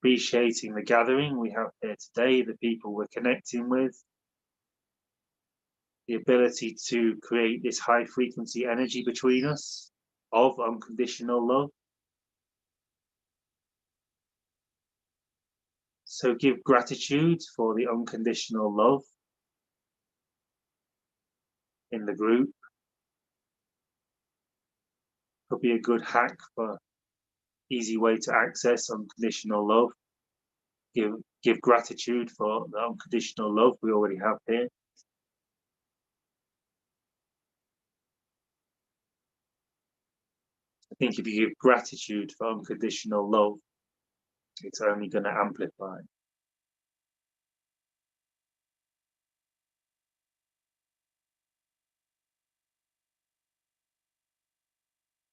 Speaker 7: Appreciating the gathering we have here today, the people we're connecting with. The ability to create this high frequency energy between us of unconditional love. So give gratitude for the unconditional love in the group. Could be a good hack for easy way to access unconditional love. Give gratitude for the unconditional love we already have here. I think if you give gratitude for unconditional love, it's only going to amplify.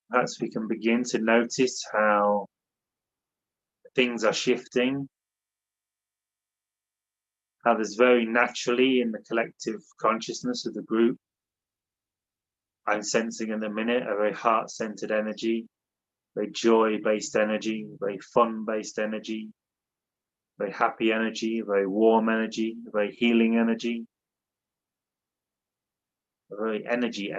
Speaker 7: Perhaps we can begin to notice how things are shifting, how there's very naturally in the collective consciousness of the group, I'm sensing in a minute a very heart-centered energy, very joy-based energy, very fun-based energy, very happy energy, a very warm energy, a very healing energy, a very energy.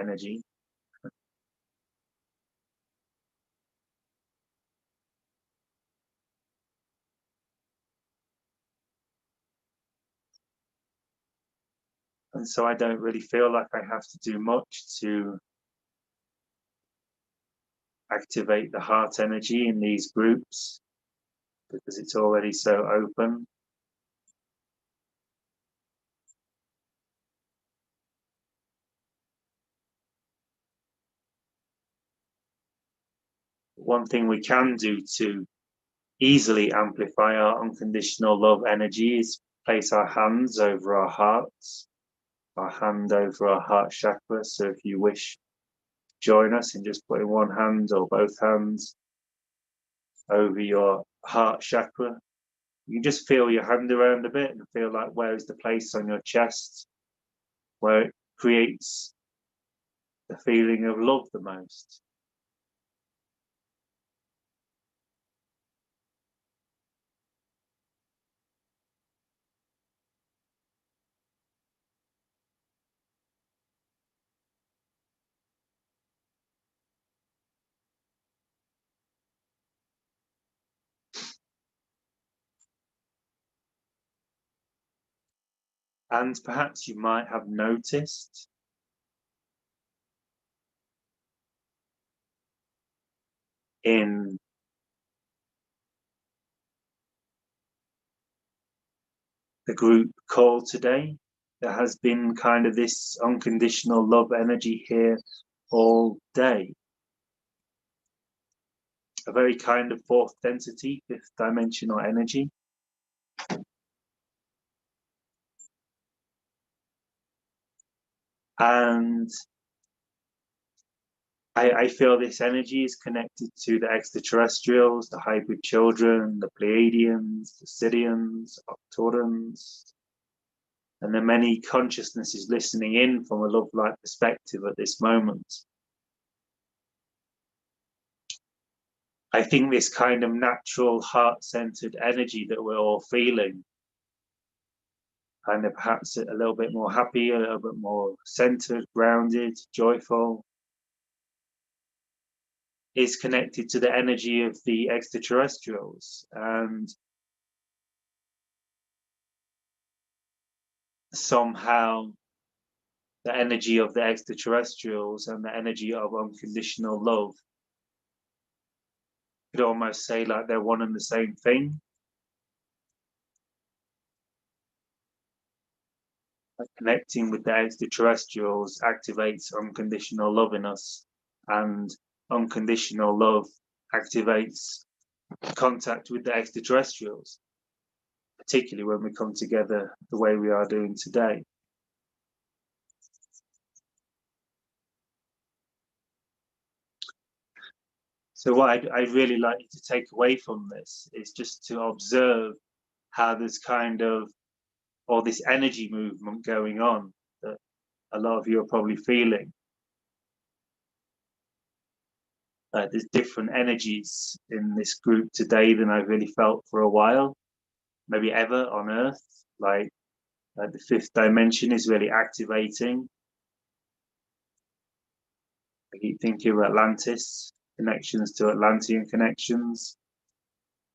Speaker 7: And so I don't really feel like I have to do much to activate the heart energy in these groups, because it's already so open. One thing we can do to easily amplify our unconditional love energy is place our hands over our hearts, our hand over our heart chakra. So if you wish, join us in just putting one hand or both hands over your heart chakra. You can just feel your hand around a bit and feel like where is the place on your chest where it creates the feeling of love the most. And perhaps you might have noticed in the group call today, there has been kind of this unconditional love energy here all day. A very kind of fourth density, fifth dimensional energy. And I feel this energy is connected to the extraterrestrials, the hybrid children, the Pleiadians, the Syrians, Octorans, and the many consciousnesses listening in from a love-light perspective at this moment. I think this kind of natural heart-centered energy that we're all feeling, kind of perhaps a little bit more happy, a little bit more centered, grounded, joyful, is connected to the energy of the extraterrestrials. And somehow the energy of the extraterrestrials and the energy of unconditional love, you could almost say like they're one and the same thing. Like connecting with the extraterrestrials activates unconditional love in us, and unconditional love activates contact with the extraterrestrials, particularly when we come together the way we are doing today. So what I'd really like you to take away from this is just to observe how there's kind of all this energy movement going on that a lot of you are probably feeling. There's different energies in this group today than I've really felt for a while, maybe ever on Earth. Like the fifth dimension is really activating. I keep thinking of Atlantis, connections to Atlantean connections,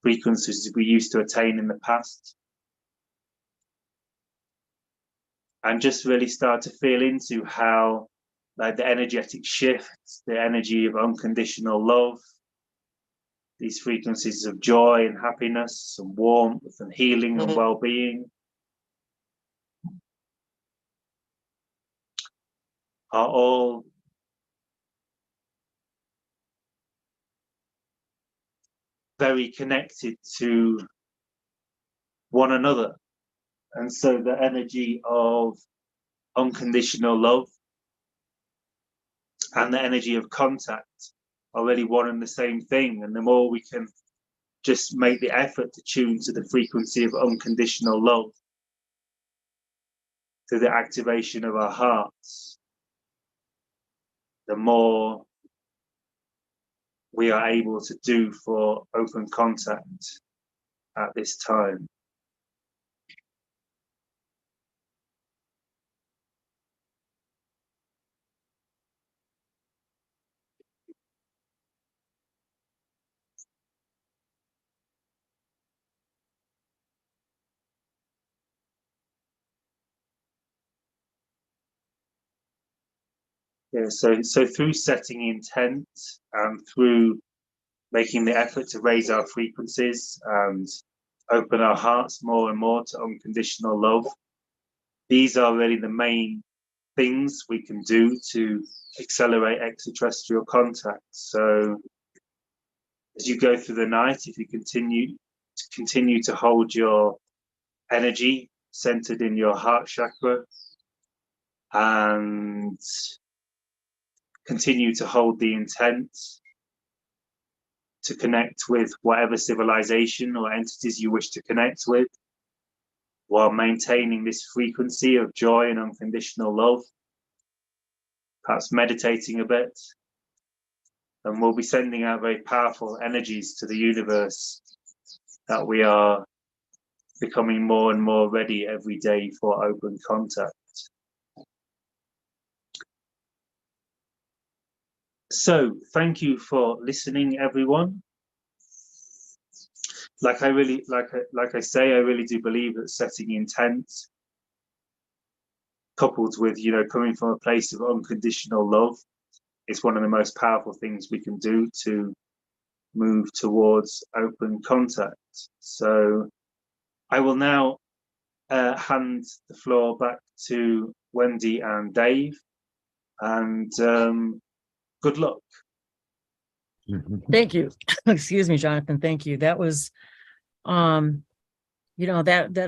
Speaker 7: frequencies we used to attain in the past. And just really start to feel into how like the energetic shifts, the energy of unconditional love, these frequencies of joy and happiness and warmth and healing and well-being are all very connected to one another. And so the energy of unconditional love and the energy of contact are really one and the same thing. And the more we can just make the effort to tune to the frequency of unconditional love through the activation of our hearts, the more we are able to do for open contact at this time. Yeah, so through setting intent and through making the effort to raise our frequencies and open our hearts more and more to unconditional love, these are really the main things we can do to accelerate extraterrestrial contact. So as you go through the night, if you continue to hold your energy centered in your heart chakra and continue to hold the intent to connect with whatever civilization or entities you wish to connect with, while maintaining this frequency of joy and unconditional love, perhaps meditating a bit, and we'll be sending out very powerful energies to the universe that we are becoming more and more ready every day for open contact. So thank you for listening, everyone. Like I say, I really do believe that setting intent, coupled with, coming from a place of unconditional love, is one of the most powerful things we can do to move towards open contact. So I will now hand the floor back to Wendy and Dave, and good luck.
Speaker 2: Thank you. Excuse me, Jonathan. Thank you. That was, that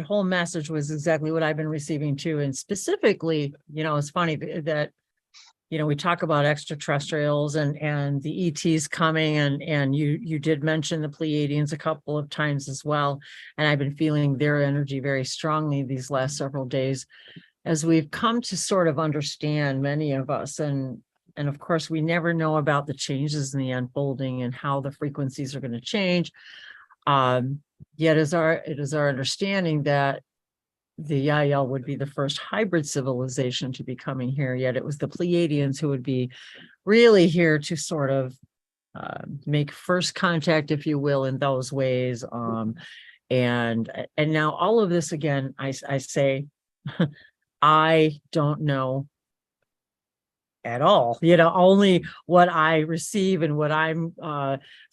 Speaker 2: whole message was exactly what I've been receiving too. And specifically, it's funny that, we talk about extraterrestrials and the ETs coming, and you did mention the Pleiadians a couple of times as well. And I've been feeling their energy very strongly these last several days as we've come to sort of understand, many of us, and of course, we never know about the changes in the unfolding and how the frequencies are going to change. Yet it is our understanding that the Yael would be the first hybrid civilization to be coming here. Yet it was the Pleiadians who would be really here to sort of make first contact, if you will, in those ways. And now all of this again, I say, I don't know at all, only what I receive and what I'm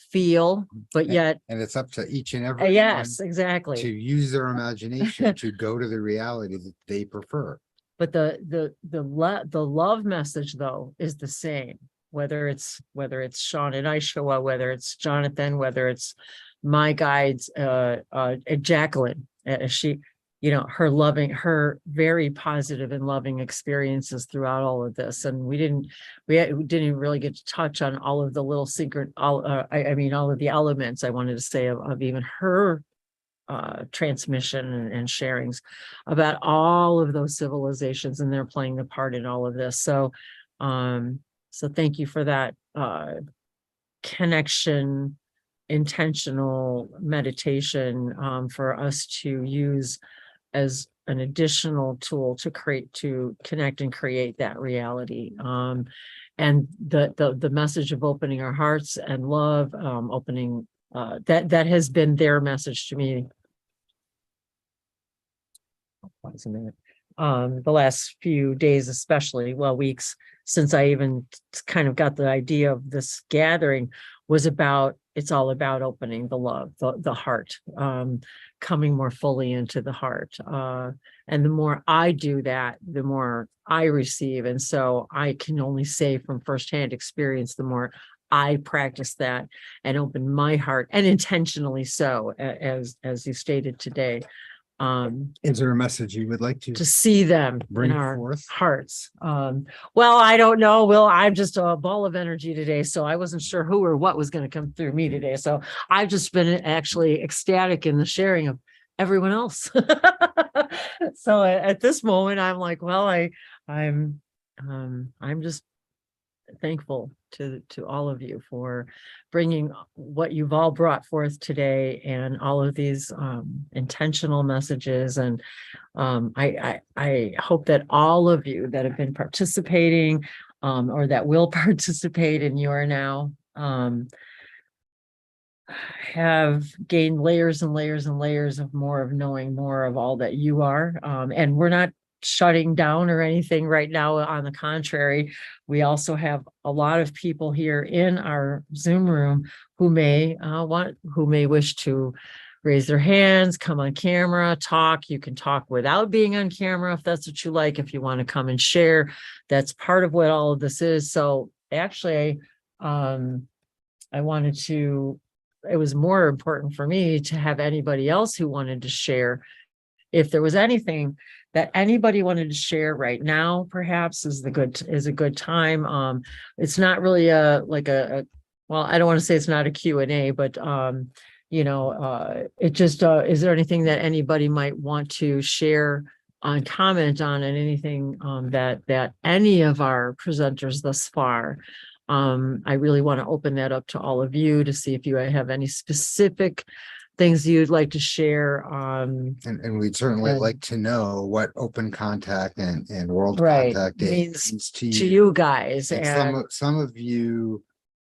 Speaker 2: feel, but yet,
Speaker 4: and it's up to each and every
Speaker 2: yes,
Speaker 4: one
Speaker 2: exactly,
Speaker 4: to use their imagination to go to the reality that they prefer.
Speaker 2: But the love message though is the same, whether it's Shaun and Ishua, whether it's Jonathan, whether it's my guides, Jacquelin, she, her very positive and loving experiences throughout all of this. And we didn't even really get to touch on all of the little secret, all of the elements I wanted to say of even her transmission and sharings about all of those civilizations, and they're playing the part in all of this. So thank you for that connection, intentional meditation for us to use as an additional tool to connect and create that reality. And the message of opening our hearts and love, opening that has been their message to me. The last few days, especially, weeks, since I even kind of got the idea of this gathering, it's all about opening the love, the heart, coming more fully into the heart. And the more I do that, the more I receive. And so I can only say from firsthand experience, the more I practice that and open my heart, and intentionally so, as you stated today.
Speaker 4: Is there a message you would like
Speaker 2: to see them
Speaker 4: bring
Speaker 2: in our
Speaker 4: forth?
Speaker 2: Hearts? Well, I don't know. Well, I'm just a ball of energy today, so I wasn't sure who or what was going to come through me today. So I've just been actually ecstatic in the sharing of everyone else. So at this moment, I'm like, well, I'm just thankful to all of you for bringing what you've all brought forth today, and all of these intentional messages. And I hope that all of you that have been participating or that will participate, and you are now, have gained layers and layers and layers of more of knowing more of all that you are. And we're not shutting down or anything right now. On the contrary, we also have a lot of people here in our Zoom room who may wish to raise their hands, come on camera, talk. You can talk without being on camera if that's what you like. If you want to come and share, that's part of what all of this is. So actually, I wanted to, it was more important for me to have anybody else who wanted to share. If there was anything that anybody wanted to share right now, perhaps is a good time. It's not really well, I don't want to say it's not a Q&A, but it just, is there anything that anybody might want to share on, comment on, and anything that any of our presenters thus far? I really want to open that up to all of you to see if you have any specific things you'd like to share.
Speaker 4: And we'd certainly like to know what open contact and world
Speaker 2: Right,
Speaker 4: contact Day
Speaker 2: means
Speaker 4: means
Speaker 2: to you guys.
Speaker 4: And some of you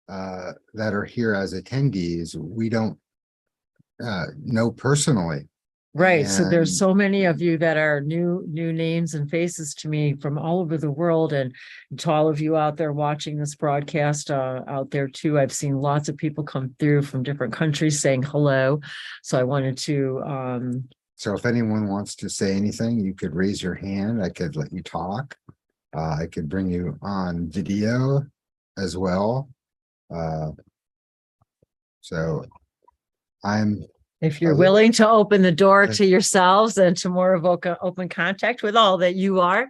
Speaker 4: that are here as attendees, we don't know personally.
Speaker 2: Right. So there's
Speaker 4: And-
Speaker 2: so many of you that are new names and faces to me from all over the world, and to all of you out there watching this broadcast out there too. I've seen lots of people come through from different countries saying hello. So I wanted to
Speaker 4: So if anyone wants to say anything, you could raise your hand. I could let you talk. I could bring you on video as well. So
Speaker 2: if you're willing to open the door to yourselves and to more of open contact with all that you are,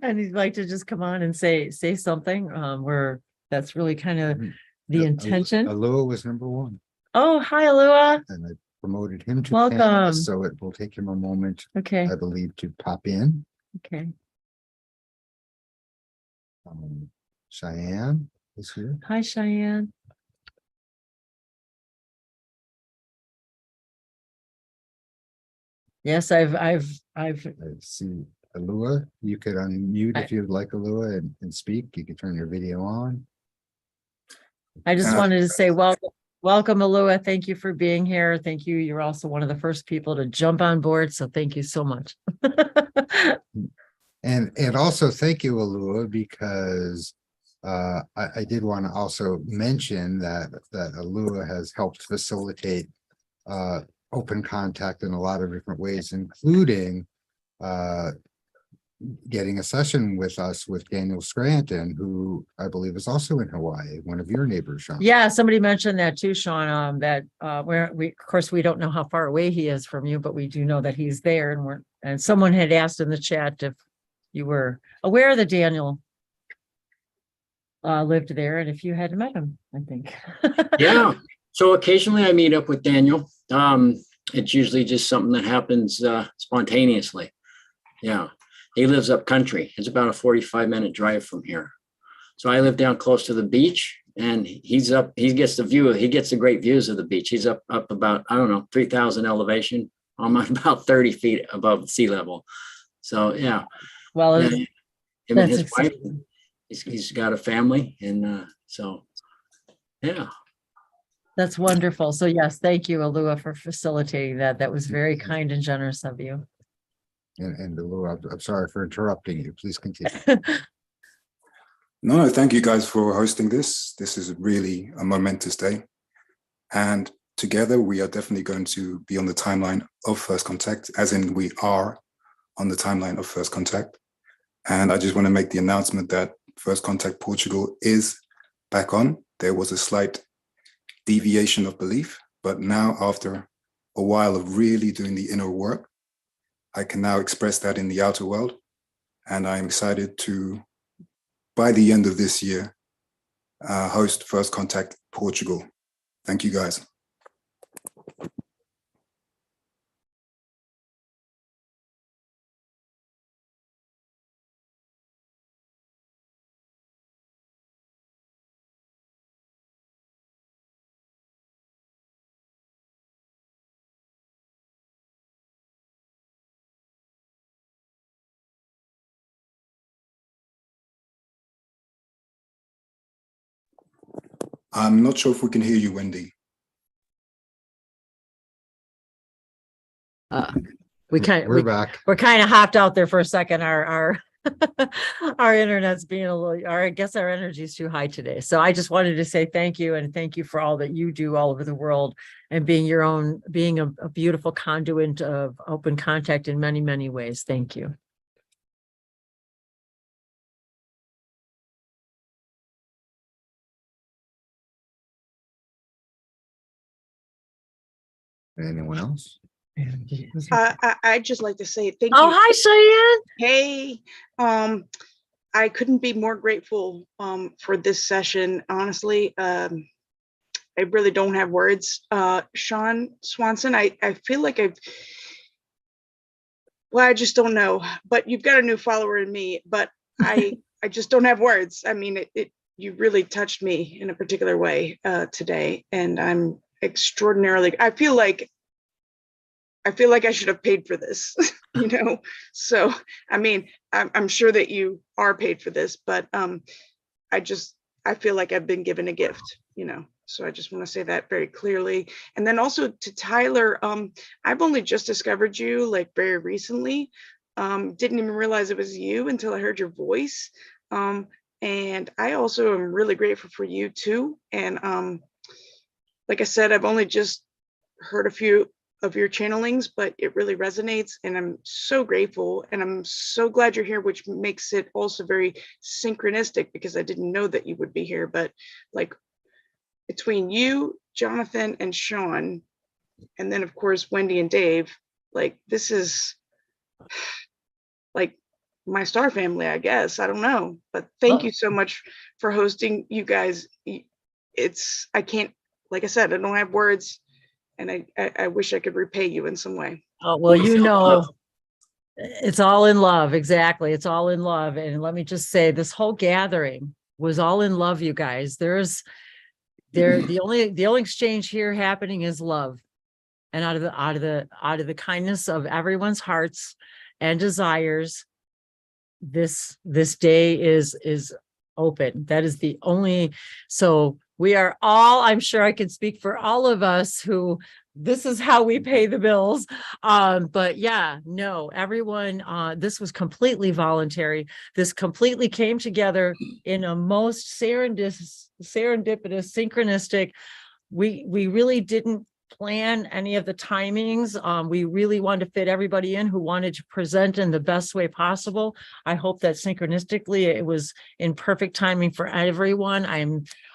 Speaker 2: and you'd like to just come on and say something, that's really kind of the intention.
Speaker 4: Alua was number one.
Speaker 2: Oh, hi, Alua.
Speaker 4: And I promoted him to
Speaker 2: Welcome.
Speaker 4: panelist, so it will take him a moment,
Speaker 2: Okay.
Speaker 4: I believe, to pop in.
Speaker 2: Okay.
Speaker 4: Cheyenne is here.
Speaker 2: Hi, Cheyenne. Yes, I've
Speaker 4: I see Alua. You could unmute if you'd like, Alua, and speak. You could turn your video on.
Speaker 2: I just wanted to say welcome, Alua. Thank you for being here. Thank you. You're also one of the first people to jump on board. So thank you so much.
Speaker 4: And also thank you, Alua, because I did want to also mention that Alua has helped facilitate open contact in a lot of different ways, including getting a session with us with Daniel Scranton, who I believe is also in Hawaii, one of your neighbors, Shaun.
Speaker 2: Yeah, somebody mentioned that too, Shaun, that of course, we don't know how far away he is from you, but we do know that he's there. And someone had asked in the chat if you were aware that Daniel lived there, and if you had met him, I think.
Speaker 6: Yeah. So occasionally I meet up with Daniel. It's usually just something that happens spontaneously. Yeah. He lives up country. It's about a 45-minute drive from here. So I live down close to the beach, and he gets the great views of the beach. He's up about, I don't know, 3,000 elevation. I'm about 30 feet above sea level. So yeah.
Speaker 2: Well,
Speaker 6: him and his wife, he's got a family, and so yeah.
Speaker 2: That's wonderful. So yes, thank you, Alua, for facilitating that. That was very kind and generous of you.
Speaker 4: And Alua, I'm sorry for interrupting you. Please continue.
Speaker 8: No, thank you guys for hosting this. This is really a momentous day. And together we are definitely going to be on the timeline of First Contact, as in we are on the timeline of First Contact. And I just want to make the announcement that First Contact Portugal is back on. There was a slight deviation of belief, but now after a while of really doing the inner work, I can now express that in the outer world. And I'm excited to, by the end of this year, host First Contact Portugal. Thank you, guys. I'm not sure if we can hear you, Wendy.
Speaker 4: We're back.
Speaker 2: we're kind of hopped out there for a second. Our our internet's being a little, or I guess our energy is too high today. So I just wanted to say thank you, and thank you for all that you do all over the world, and being a beautiful conduit of open contact in many, many ways. Thank you.
Speaker 4: Anyone else?
Speaker 9: I'd just like to say thank
Speaker 2: Oh,
Speaker 9: you.
Speaker 2: hi, Cheyenne.
Speaker 9: Hey, I couldn't be more grateful for this session. Honestly, I really don't have words. Shaun Swanson, I feel like I just don't know. But you've got a new follower in me. But I just don't have words. I mean, you really touched me in a particular way today, and I'm extraordinarily. I feel like I should have paid for this, you know? So, I mean, I'm sure that you are paid for this, but I feel like I've been given a gift, you know? So I just want to say that very clearly. And then also to Tyler, I've only just discovered you like very recently. Didn't even realize it was you until I heard your voice. And I also am really grateful for you too. And like I said, I've only just heard a few of your channelings, but it really resonates, and I'm so grateful, and I'm so glad you're here, which makes it also very synchronistic, because I didn't know that you would be here. But like between you, Jonathan, and Shaun, and then of course Wendy and Dave, like this is like my star family, I guess. I don't know, but thank you so much for hosting, you guys. I can't, like I said, I don't have words. And I wish I could repay you in some way.
Speaker 2: Oh, well, you know, it's all in love. Exactly. It's all in love. And let me just say, this whole gathering was all in love, you guys. The only exchange here happening is love. And out of the kindness of everyone's hearts and desires, this day is open. That is the only, so we are all, I'm sure I can speak for all of us who this is how we pay the bills. But yeah, no, everyone, this was completely voluntary. This completely came together in a most serendipitous, synchronistic. We really didn't plan any of the timings. We really wanted to fit everybody in who wanted to present in the best way possible. I hope that synchronistically it was in perfect timing for everyone.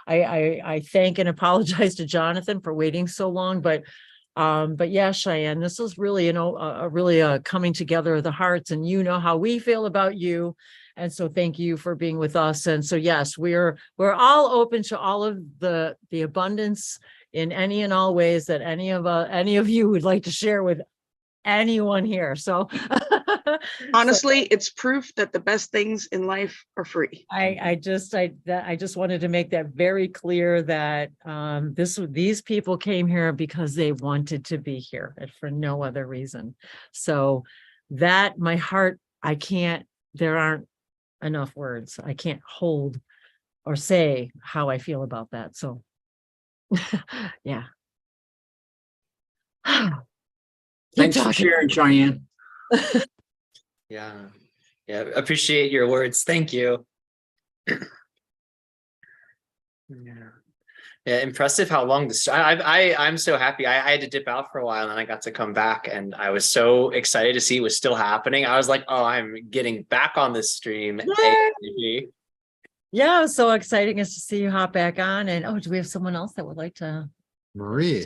Speaker 2: I thank and apologize to Jonathan for waiting so long, but yeah, Cheyenne, this is really, you know, a coming together of the hearts, and you know how we feel about you. And so thank you for being with us. And so, yes, we're all open to all of the abundance in any and all ways that any of you would like to share with anyone here. So
Speaker 9: honestly, it's proof that the best things in life are free.
Speaker 2: I just wanted to make that very clear, that these people came here because they wanted to be here and for no other reason. So that my heart, there aren't enough words. I can't hold or say how I feel about that. So yeah.
Speaker 6: Thanks for sharing, Cheyenne.
Speaker 3: Yeah. Appreciate your words. Thank you. Yeah, impressive how long this. I'm so happy. I had to dip out for a while, and then I got to come back, and I was so excited to see it was still happening. I was like, oh, I'm getting back on this stream.
Speaker 2: Yeah, it was so exciting is to see you hop back on. And do we have someone else that would like to?
Speaker 4: Marie.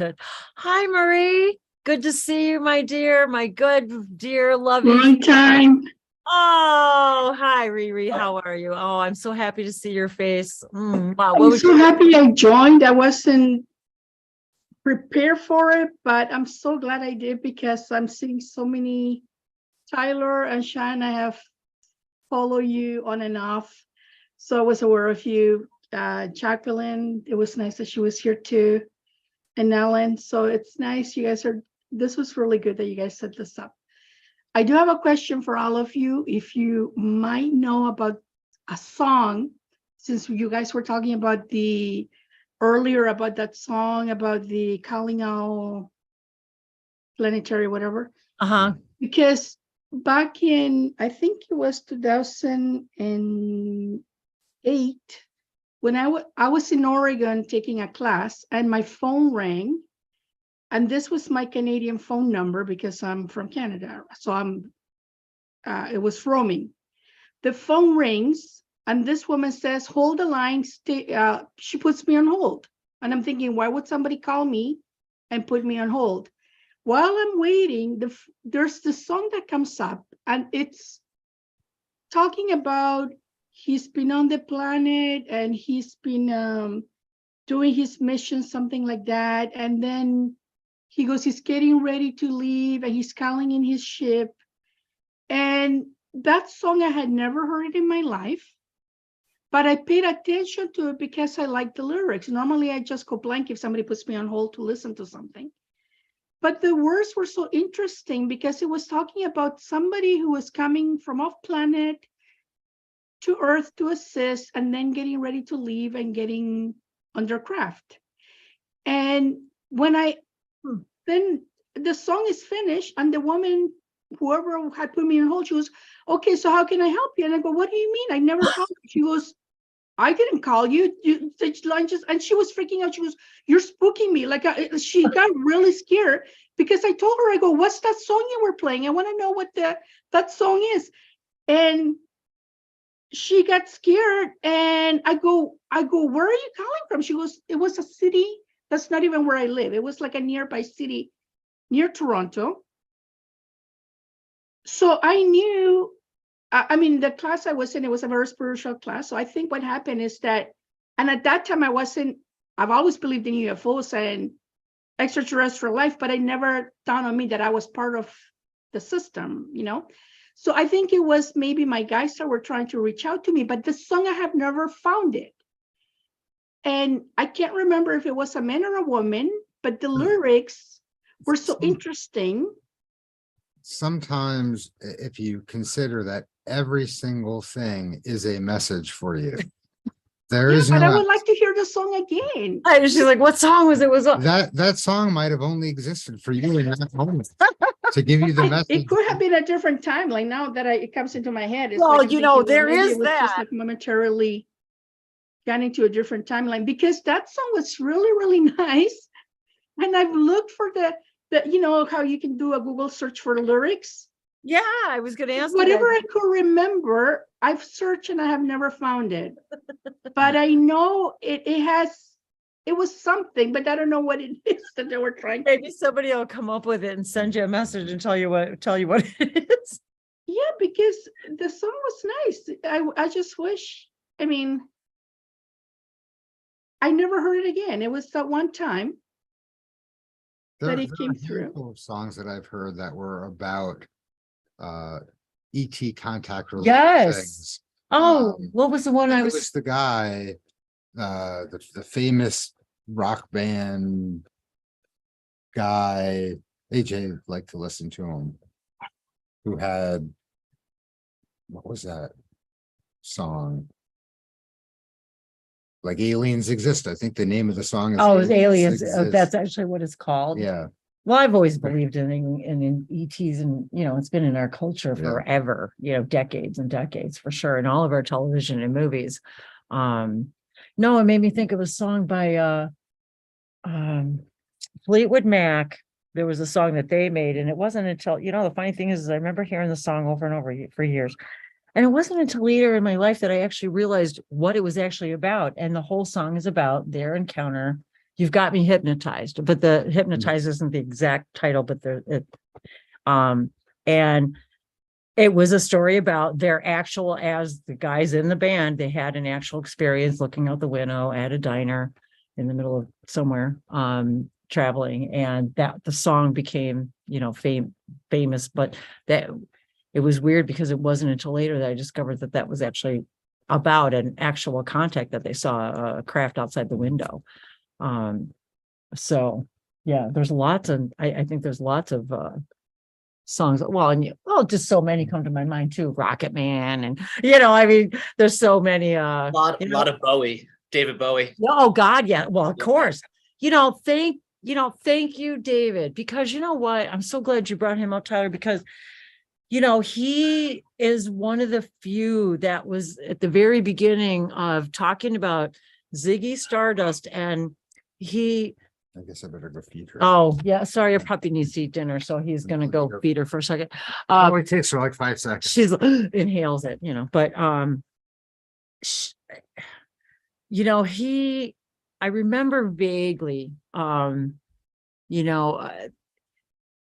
Speaker 2: Hi, Marie. Good to see you, my dear, my good dear, love you.
Speaker 10: Long time.
Speaker 2: Oh, hi, Riri. How are you? Oh, I'm so happy to see your face. Wow.
Speaker 10: I'm so happy I joined. I wasn't prepared for it, but I'm so glad I did, because I'm seeing so many. Tyler and Shaun, I have followed you on and off, so I was aware of you. Jacquelin, it was nice that she was here too, and Ellen. So it's nice you guys are. This was really good that you guys set this up. I do have a question for all of you. If you might know about a song, since you guys were talking about earlier about that song about the calling out planetary, whatever.
Speaker 2: Uh-huh.
Speaker 10: Because back in, I think it was 2008, when I was in Oregon taking a class and my phone rang, and this was my Canadian phone number because I'm from Canada. So it was roaming. The phone rings and this woman says, hold the line, she puts me on hold. And I'm thinking, why would somebody call me and put me on hold? While I'm waiting, there's the song that comes up, and it's talking about he's been on the planet and he's been doing his mission, something like that. And then he goes, he's getting ready to leave and he's calling in his ship. And that song, I had never heard it in my life, but I paid attention to it because I like the lyrics. Normally, I just go blank if somebody puts me on hold to listen to something. But the words were so interesting because it was talking about somebody who was coming from off planet to Earth to assist and then getting ready to leave and getting under craft. And when then the song is finished and the woman, whoever had put me on hold, she goes, okay, so how can I help you? And I go, what do you mean? I never called you. She goes, I didn't call you. And she was freaking out. She goes, you're spooking me. Like she got really scared because I told her, I go, what's that song you were playing? I want to know what that song is. And she got scared. And I go, where are you calling from? She goes, it was a city that's not even where I live. It was like a nearby city near Toronto. So I knew, I mean, the class I was in, it was a very spiritual class. So I think what happened is that, and at that time I've always believed in UFOs and extraterrestrial life, but I never dawned on me that I was part of the system, you know? So I think it was maybe my guys that were trying to reach out to me, but the song, I have never found it. And I can't remember if it was a man or a woman, but the lyrics were so interesting.
Speaker 4: Sometimes if you consider that every single thing is a message for you, there is
Speaker 10: but
Speaker 4: no
Speaker 10: I would like to hear the song again.
Speaker 2: She's like, what song was it?
Speaker 4: that song might have only existed for you in that moment to give you the message.
Speaker 10: It could have been a different timeline. Now that it comes into my head, it's
Speaker 2: well,
Speaker 10: like
Speaker 2: you know,
Speaker 10: thinking,
Speaker 2: there
Speaker 10: maybe
Speaker 2: is
Speaker 10: it was just
Speaker 2: that.
Speaker 10: like momentarily got into a different timeline, because that song was really, really nice. And I've looked for the you know how you can do a Google search for lyrics.
Speaker 2: Yeah, I was going to ask
Speaker 10: whatever
Speaker 2: you
Speaker 10: I could remember, I've searched and I have never found it. But I know it was something, but I don't know what it is that they were trying to.
Speaker 2: Maybe somebody will come up with it and send you a message and tell you what it is.
Speaker 10: Yeah, because the song was nice. I just wish, I mean, I never heard it again. It was that one time that it came through.
Speaker 4: Of songs that I've heard that were about ET contact related
Speaker 2: Yes.
Speaker 4: things.
Speaker 2: Oh, what was the one I
Speaker 4: It
Speaker 2: was?
Speaker 4: was the guy, the famous rock band guy, AJ liked to listen to him, who had, what was that song? Like Aliens Exist. I think the name of the song is
Speaker 2: Oh, it was Aliens.
Speaker 4: Exist.
Speaker 2: That's actually what it's called.
Speaker 4: Yeah.
Speaker 2: Well, I've always believed in ETs, and you know, it's been in our culture forever, you know, decades and decades for sure, in all of our television and movies. No, it made me think of a song by Fleetwood Mac. There was a song that they made, and it wasn't until, you know, the funny thing is I remember hearing the song over and over for years. And it wasn't until later in my life that I actually realized what it was actually about. And the whole song is about their encounter. You've Got Me Hypnotized, but the hypnotized isn't the exact title, but and it was a story about their actual, as the guys in the band, they had an actual experience looking out the window at a diner in the middle of somewhere, traveling, and that the song became, you know, famous, but that it was weird because it wasn't until later that I discovered that was actually about an actual contact that they saw a craft outside the window. So yeah, there's lots of, I think there's lots of songs. Well, and just so many come to my mind too. Rocket Man, and you know, I mean, there's so many.
Speaker 3: A lot of Bowie, David Bowie.
Speaker 2: Oh God, yeah. Well, of course. You know, thank thank you, David, because you know what? I'm so glad you brought him up, Tyler, because he is one of the few that was at the very beginning of talking about Ziggy Stardust, and I
Speaker 4: guess I better go feed her.
Speaker 2: Oh, yeah, sorry, your puppy needs to eat dinner, so he's gonna go feed her for a second.
Speaker 4: It only takes her like 5 seconds.
Speaker 2: She's inhales it, but I remember vaguely,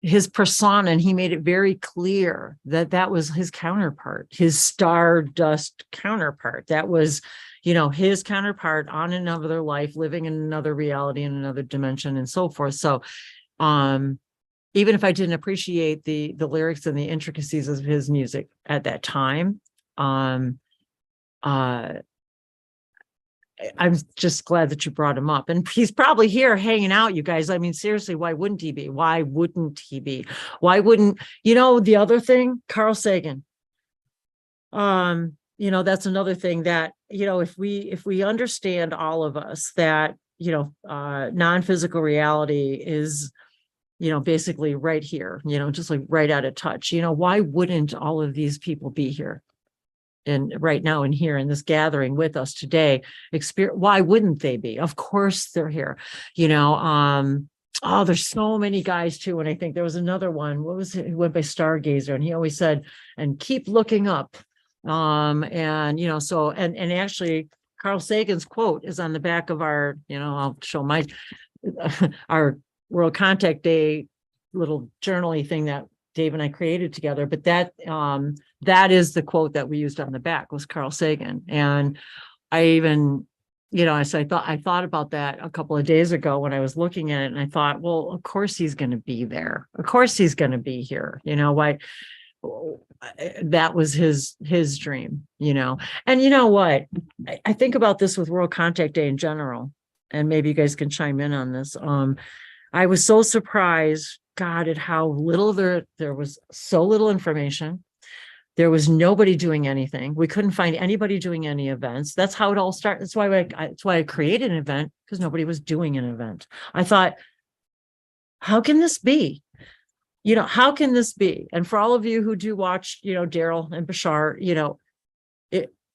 Speaker 2: his persona, and he made it very clear that that was his counterpart, his Stardust counterpart. That was, his counterpart on another life, living in another reality, in another dimension, and so forth. So, even if I didn't appreciate the lyrics and the intricacies of his music at that time, I'm just glad that you brought him up, and he's probably here hanging out, you guys. I mean, seriously, why wouldn't he be? Why wouldn't he be? Why wouldn't, the other thing, Carl Sagan, that's another thing that, if we understand, all of us, that, non-physical reality is, basically right here, just like right out of touch, why wouldn't all of these people be here? And right now in here in this gathering with us today, why wouldn't they be? Of course they're here, there's so many guys too. And I think there was another one, what was it? He went by Stargazer, and he always said, and keep looking up. And actually Carl Sagan's quote is on the back of our, I'll show our World Contact Day little journaling thing that Dave and I created together, but that is the quote that we used on the back, was Carl Sagan. And I even, I thought about that a couple of days ago when I was looking at it, and I thought, well, of course he's going to be there. Of course he's going to be here. Why? That was his dream, and you know what? I think about this with World Contact Day in general, and maybe you guys can chime in on this. I was so surprised, God, at how little there was, so little information. There was nobody doing anything. We couldn't find anybody doing any events. That's how it all started. That's why I created an event, because nobody was doing an event. I thought, how can this be? How can this be? And for all of you who do watch, Daryl and Bashar,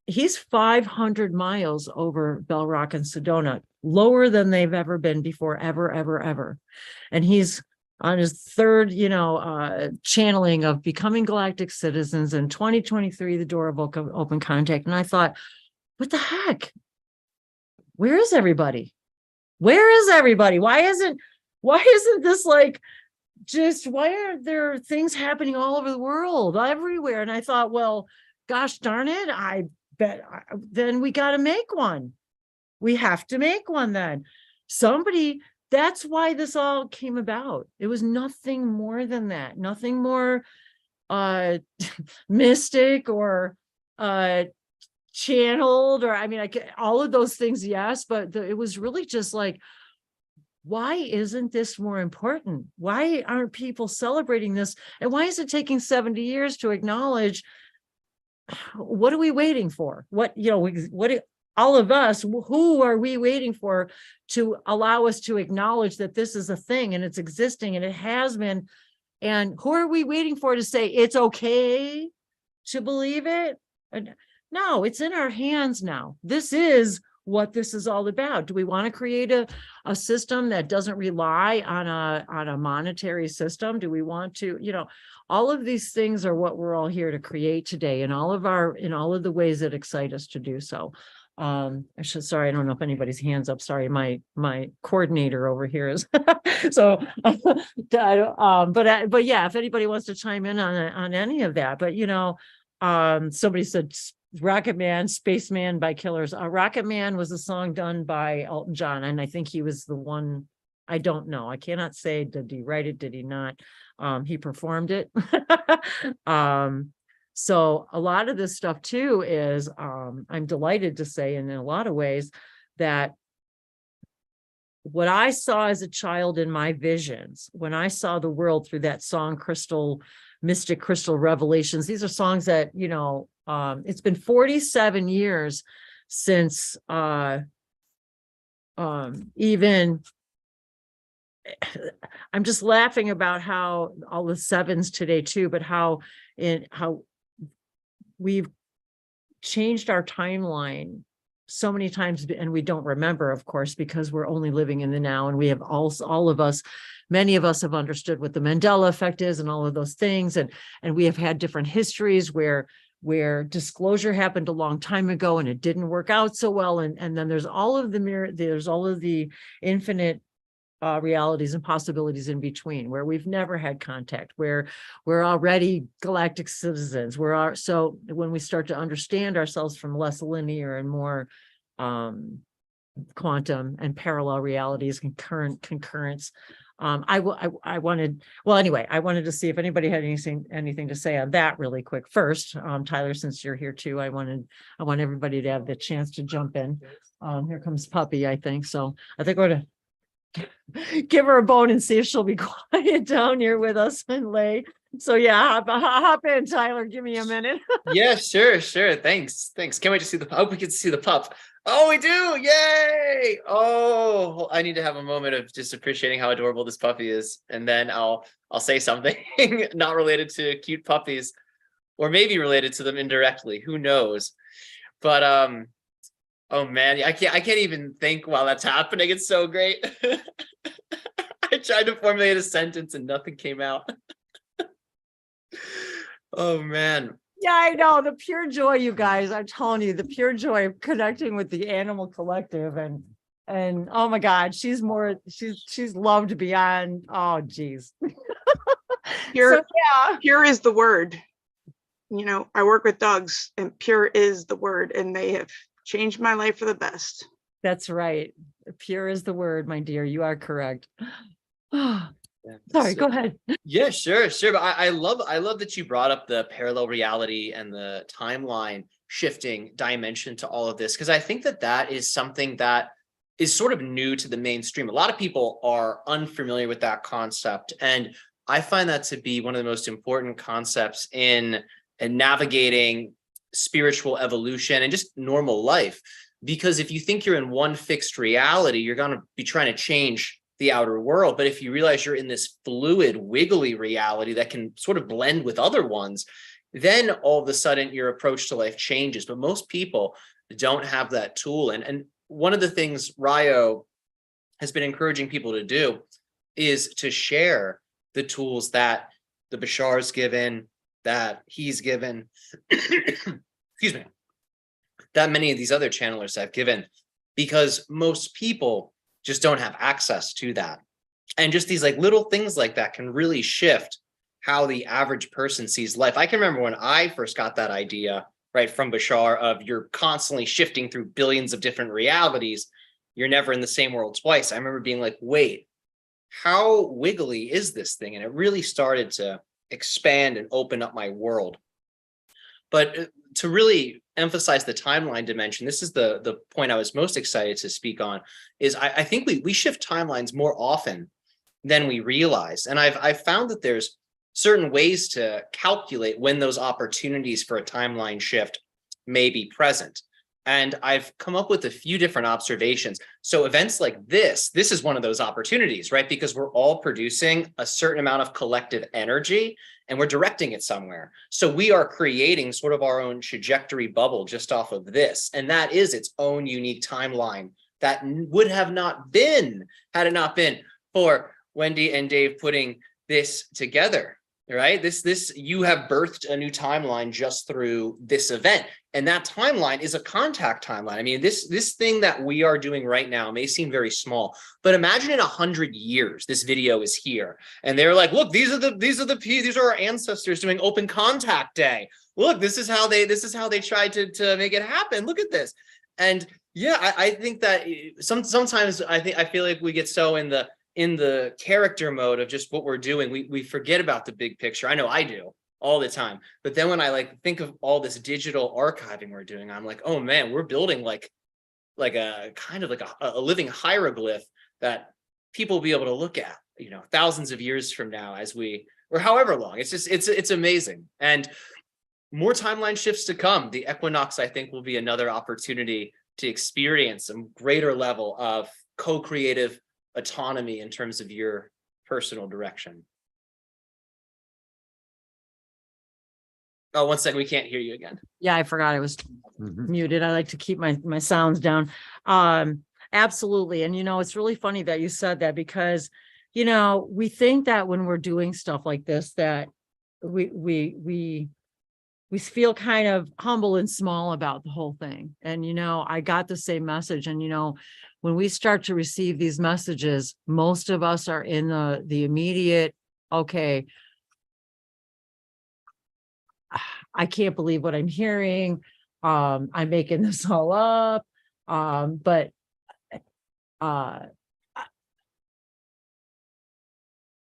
Speaker 2: he's 500 miles over Bell Rock and Sedona, lower than they've ever been before, ever. And he's on his third, channeling of becoming galactic citizens in 2023, the door of open contact. And I thought, what the heck? Where is everybody? Why isn't this like, why aren't there things happening all over the world, everywhere? And I thought, well, gosh darn it, I bet then we got to make one. We have to make one then. That's why this all came about. It was nothing more than that, nothing more mystic or channeled, or all of those things, yes, but it was really just like, why isn't this more important? Why aren't people celebrating this? And why is it taking 70 years to acknowledge? What are we waiting for? All of us, who are we waiting for to allow us to acknowledge that this is a thing and it's existing and it has been? And who are we waiting for to say it's okay to believe it? No, it's in our hands now. This is what this is all about. Do we want to create a system that doesn't rely on a monetary system? Do we want to, all of these things are what we're all here to create today, in all of the ways that excite us to do so. Sorry, I don't know if anybody's hands up. Sorry, my coordinator over here is so but yeah, if anybody wants to chime in on any of that. But somebody said Rocket Man, Spaceman by Killers. Rocket Man was a song done by Elton John, and I think he was the one. I don't know. I cannot say, did he write it? Did he not? He performed it. So a lot of this stuff too is, I'm delighted to say, and in a lot of ways, that what I saw as a child in my visions, when I saw the world through that song, Mystic Crystal Revelations, these are songs that, it's been 47 years since even I'm just laughing about how all the sevens today too, but how we've changed our timeline so many times, and we don't remember, of course, because we're only living in the now. And we have all of us, many of us have understood what the Mandela effect is and all of those things. And we have had different histories where disclosure happened a long time ago and it didn't work out so well. And then there's all of the infinite realities and possibilities in between, where we've never had contact, where we're already galactic citizens. So when we start to understand ourselves from less linear and more quantum and parallel realities, concurrence. I wanted to see if anybody had anything to say on that really quick. First, Tyler, since you're here too, I want everybody to have the chance to jump in. Here comes Puppy, I think. So I think we're gonna give her a bone and see if she'll be quiet down here with us and lay. So yeah, hop in, Tyler. Give me a minute.
Speaker 3: Yeah, sure. Thanks. Can't wait to see I hope we get to see the pup. Oh, we do. Yay. Oh, I need to have a moment of just appreciating how adorable this puppy is. And then I'll say something not related to cute puppies, or maybe related to them indirectly. Who knows? But oh man, I can't even think while that's happening. It's so great. I tried to formulate a sentence and nothing came out. Oh man.
Speaker 2: Yeah, I know, the pure joy, you guys. I'm telling you, the pure joy of connecting with the animal collective, and oh my God, she's loved beyond. Oh geez.
Speaker 9: Pure is the word. You know, I work with dogs, and pure is the word, and they have changed my life for the best.
Speaker 2: That's right. Pure is the word, my dear. You are correct.
Speaker 3: Yeah,
Speaker 2: sorry, go ahead.
Speaker 3: Yeah, sure. But I love that you brought up the parallel reality and the timeline shifting dimension to all of this, because I think that is something that is sort of new to the mainstream. A lot of people are unfamiliar with that concept, and I find that to be one of the most important concepts in navigating spiritual evolution and just normal life. Because if you think you're in one fixed reality, you're going to be trying to change the outer world. But if you realize you're in this fluid, wiggly reality that can sort of blend with other ones, then all of a sudden your approach to life changes. But most people don't have that tool. And one of the things Ryo has been encouraging people to do is to share the tools that the Bashar's given, that he's given, excuse me, that many of these other channelers have given, because most people just don't have access to that. And just these like little things like that can really shift how the average person sees life. I can remember when I first got that idea, right, from Bashar, of you're constantly shifting through billions of different realities. You're never in the same world twice. I remember being like, wait, how wiggly is this thing? And it really started to expand and open up my world. But to really emphasize the timeline dimension, this is the point I was most excited to speak on, is I think we shift timelines more often than we realize. And I've found that there's certain ways to calculate when those opportunities for a timeline shift may be present. And I've come up with a few different observations. So events like this is one of those opportunities, right? Because we're all producing a certain amount of collective energy and we're directing it somewhere. So we are creating sort of our own trajectory bubble just off of this. And that is its own unique timeline that would have not been, had it not been for Wendy and Dave putting this together, right? You have birthed a new timeline just through this event. And that timeline is a contact timeline. I mean, this thing that we are doing right now may seem very small, but imagine in 100 years, this video is here. And they're like, look, these are our ancestors doing open contact day. Look, this is how they tried to make it happen. Look at this. And yeah, I think that sometimes I feel like we get so in the character mode of just what we're doing, we forget about the big picture. I know I do all the time. But then when I think of all this digital archiving we're doing, I'm like, oh man, we're building like a kind of like a living hieroglyph that people will be able to look at, thousands of years from now, or however long. It's amazing. And more timeline shifts to come. The equinox, I think, will be another opportunity to experience some greater level of co-creative autonomy in terms of your personal direction. Oh, 1 second, we can't hear you again.
Speaker 2: Yeah, I forgot I was
Speaker 4: Mhm.
Speaker 2: muted. I like to keep my sounds down. Absolutely. And it's really funny that you said that, because we think that when we're doing stuff like this, that we feel kind of humble and small about the whole thing. And I got the same message. And when we start to receive these messages, most of us are in the immediate, okay, I can't believe what I'm hearing. I'm making this all up. But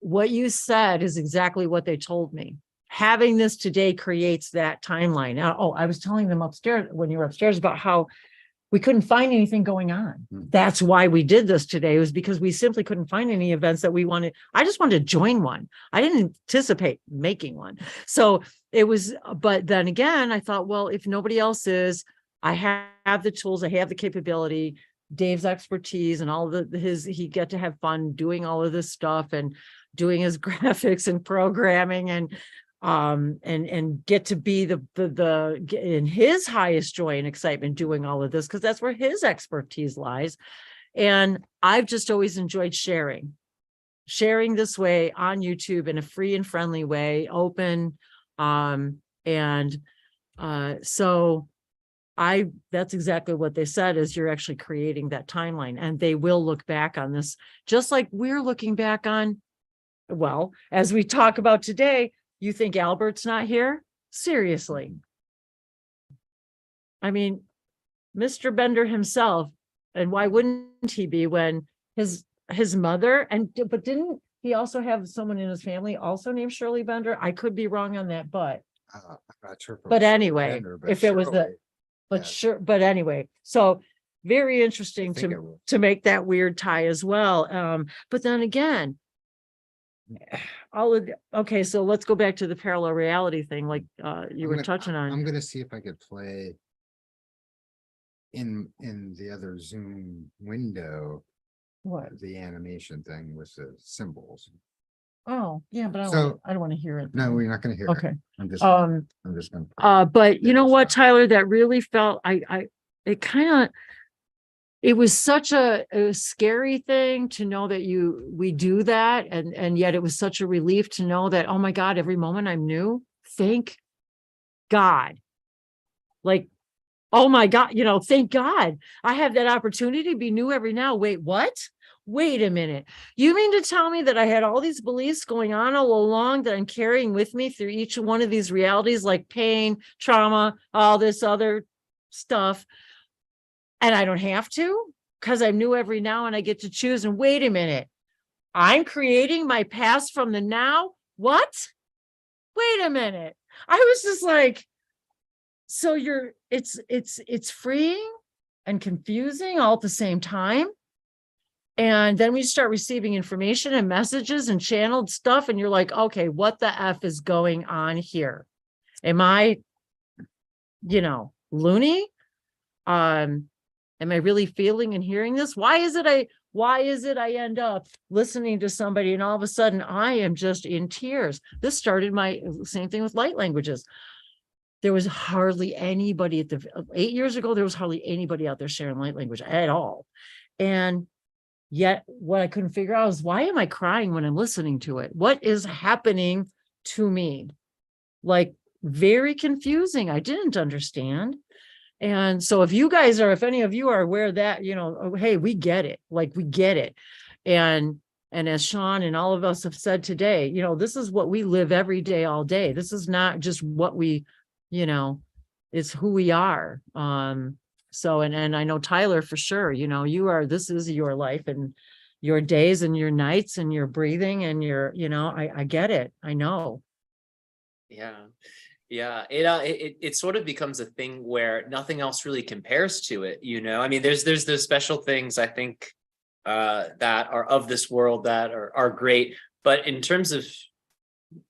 Speaker 2: what you said is exactly what they told me. Having this today creates that timeline. Now, I was telling them upstairs when you were upstairs about how we couldn't find anything going on. That's why we did this today, was because we simply couldn't find any events that we wanted. I just wanted to join one. I didn't anticipate making one. So it was, but then again, I thought, well, if nobody else is, I have the tools, I have the capability, Dave's expertise and all of he get to have fun doing all of this stuff and doing his graphics and programming and get to be the in his highest joy and excitement doing all of this, because that's where his expertise lies. And I've just always enjoyed sharing this way on YouTube in a free and friendly way, open. So that's exactly what they said, is you're actually creating that timeline, and they will look back on this just like we're looking back on. Well, as we talk about today, you think Albert's not here? Seriously. I mean, Mr. Bender himself, and why wouldn't he be, when his mother, but didn't he also have someone in his family also named Shirley Bender? I could be wrong on that, but
Speaker 4: I'm not sure if it
Speaker 2: but
Speaker 4: was
Speaker 2: anyway,
Speaker 4: Bender, but
Speaker 2: if it was
Speaker 4: Shirley,
Speaker 2: but
Speaker 4: yeah.
Speaker 2: sure, but anyway, so very interesting
Speaker 4: I think it was.
Speaker 2: to make that weird tie as well. But then again, okay, so let's go back to the parallel reality thing, like you were touching on.
Speaker 4: I'm gonna see if I could play in the other Zoom window
Speaker 2: What?
Speaker 4: the animation thing with the symbols.
Speaker 2: Oh, yeah, but I don't want to hear it.
Speaker 4: No, we're not gonna hear it.
Speaker 2: Okay.
Speaker 4: I'm just gonna.
Speaker 2: But you know what, Tyler, that really felt, it was such a scary thing to know that we do that. And yet it was such a relief to know that, oh my God, every moment I'm new. Thank God. Like, oh my God, thank God I have that opportunity to be new every now. Wait, what? Wait a minute. You mean to tell me that I had all these beliefs going on all along that I'm carrying with me through each one of these realities, like pain, trauma, all this other stuff, and I don't have to, because I'm new every now and I get to choose? And wait a minute, I'm creating my past from the now? What? Wait a minute. I was just like, so it's freeing and confusing all at the same time. And then we start receiving information and messages and channeled stuff. And you're like, okay, what the F is going on here? Am I, loony? Am I really feeling and hearing this? Why is it I end up listening to somebody and all of a sudden I am just in tears? This started my same thing with light languages. There was hardly anybody 8 years ago, there was hardly anybody out there sharing light language at all. And yet what I couldn't figure out is, why am I crying when I'm listening to it? What is happening to me? Like, very confusing. I didn't understand. And so if any of you are aware that, hey, we get it. Like, we get it. And as Shaun and all of us have said today, this is what we live every day, all day. This is not just what we, it's who we are. So, and I know Tyler for sure, this is your life and your days and your nights and your breathing and your, I get it. I know.
Speaker 3: Yeah. Yeah. It sort of becomes a thing where nothing else really compares to it. I mean, there's those special things, I think, that are of this world that are great, but in terms of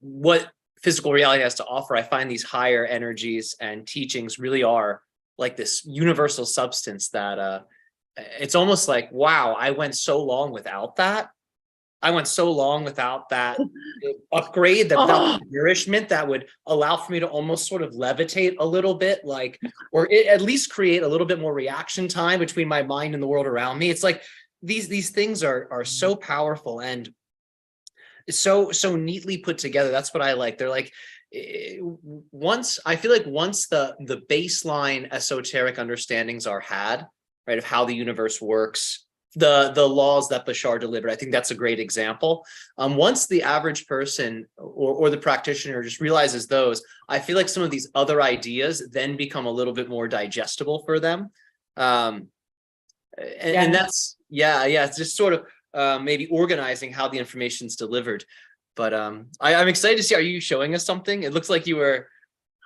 Speaker 3: what physical reality has to offer, I find these higher energies and teachings really are like this universal substance that it's almost like, wow, I went so long without that. I went so long without that upgrade, that nourishment that would allow for me to almost sort of levitate a little bit, like, or at least create a little bit more reaction time between my mind and the world around me. It's like these things are so powerful and so neatly put together. That's what I like. They're like, I feel like once the baseline esoteric understandings are had, right, of how the universe works, the laws that Bashar delivered, I think that's a great example. Once the average person or the practitioner just realizes those, I feel like some of these other ideas then become a little bit more digestible for them. And that's, it's just sort of maybe organizing how the information is delivered. But I'm excited to see, are you showing us something? It looks like you were.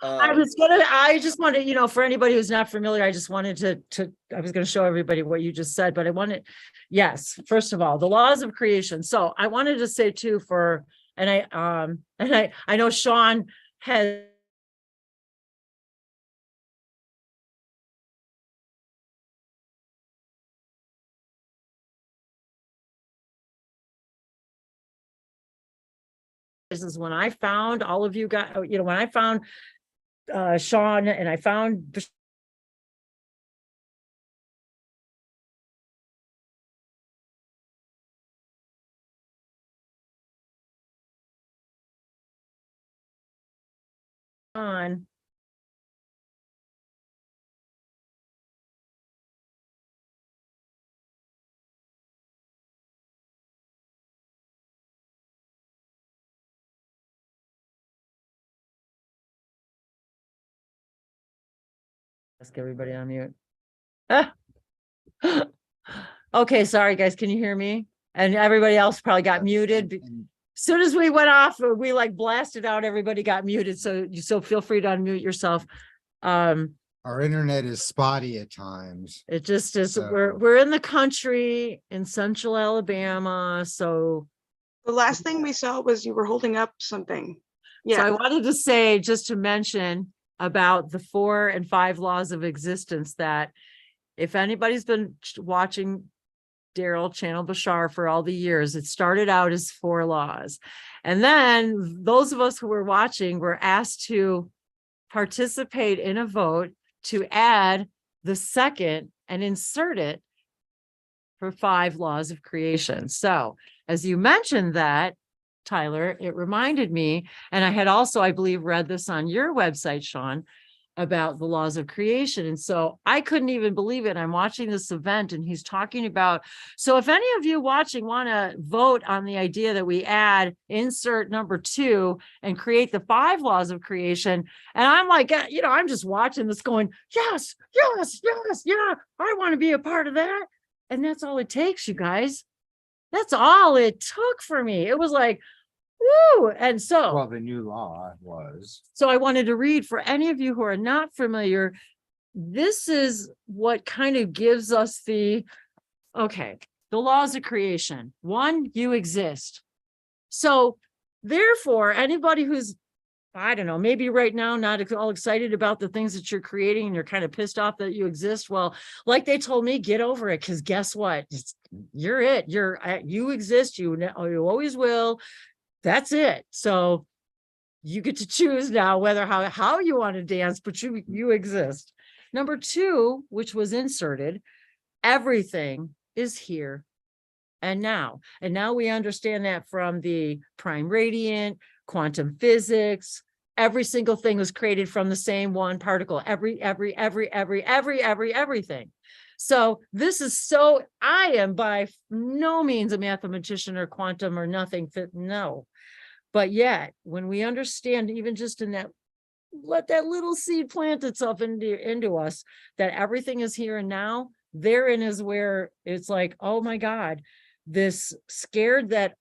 Speaker 2: I just wanted, for anybody who's not familiar, I just wanted I was going to show everybody what you just said, but I wanted, yes, first of all, the laws of creation. So I wanted to say too, I know Shaun has this is when I found all of you guys, when I found Shaun and I found Shaun. Ask everybody on mute. Okay, sorry guys, can you hear me? And everybody else probably got muted. As soon as we went off, we like blasted out, everybody got muted. So feel free to unmute yourself.
Speaker 4: Our internet is spotty at times.
Speaker 2: It just is.
Speaker 4: So-
Speaker 2: We're in the country in central Alabama. So
Speaker 9: The last thing we saw was you were holding up something.
Speaker 2: So I
Speaker 9: Yeah,
Speaker 2: wanted to say, just to mention about the 4 and 5 laws of existence, that if anybody's been watching Daryl Channel Bashar for all the years, it started out as 4 laws. And then those of us who were watching were asked to participate in a vote to add the second and insert it for 5 laws of creation. So as you mentioned that, Tyler, it reminded me, and I had also, I believe, read this on your website, Shaun, about the laws of creation. And so I couldn't even believe it. I'm watching this event and he's talking about, so if any of you watching want to vote on the idea that we add insert number 2 and create the 5 laws of creation. And I'm like, I'm just watching this going, yes, yeah, I want to be a part of that. And that's all it takes, you guys. That's all it took for me. It was like, woo. And so,
Speaker 4: Well, the new law was.
Speaker 2: so I wanted to read for any of you who are not familiar. This is what kind of gives us the laws of creation. 1, you exist. So therefore, anybody who's, I don't know, maybe right now not all excited about the things that you're creating and you're kind of pissed off that you exist. Well, like they told me, get over it, because guess what? You exist. You always will. That's it. So you get to choose now whether how you want to dance, but you exist. Number 2, which was inserted, everything is here and now. And now we understand that from the prime radiant, quantum physics. Every single thing was created from the same one particle. Everything. So this is I am by no means a mathematician or quantum or nothing. No. But yet, when we understand, even just in that, let that little seed plant itself into us, that everything is here and now, therein is where it's like, oh my God, this scared that,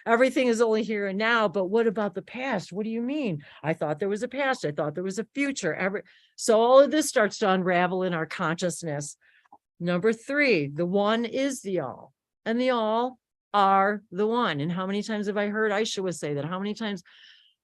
Speaker 2: everything is only here and now, but what about the past? What do you mean? I thought there was a past. I thought there was a future. So all of this starts to unravel in our consciousness. Number 3, the one is the all, and the all are the one. And how many times have I heard Aisha say that? How many times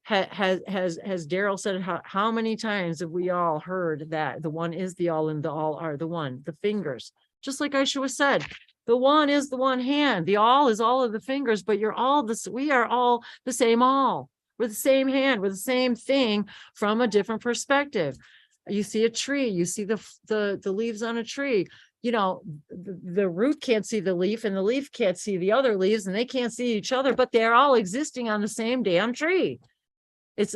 Speaker 2: Has Daryl said how many times have we all heard that the one is the all and the all are the one? The fingers, just like Aisha said, the one is the one hand, the all is all of the fingers, but you're all this, we are all the same all. We're the same hand, we're the same thing from a different perspective. You see a tree, you see the leaves on a tree. You know, the root can't see the leaf and the leaf can't see the other leaves and they can't see each other, but they're all existing on the same damn tree. It's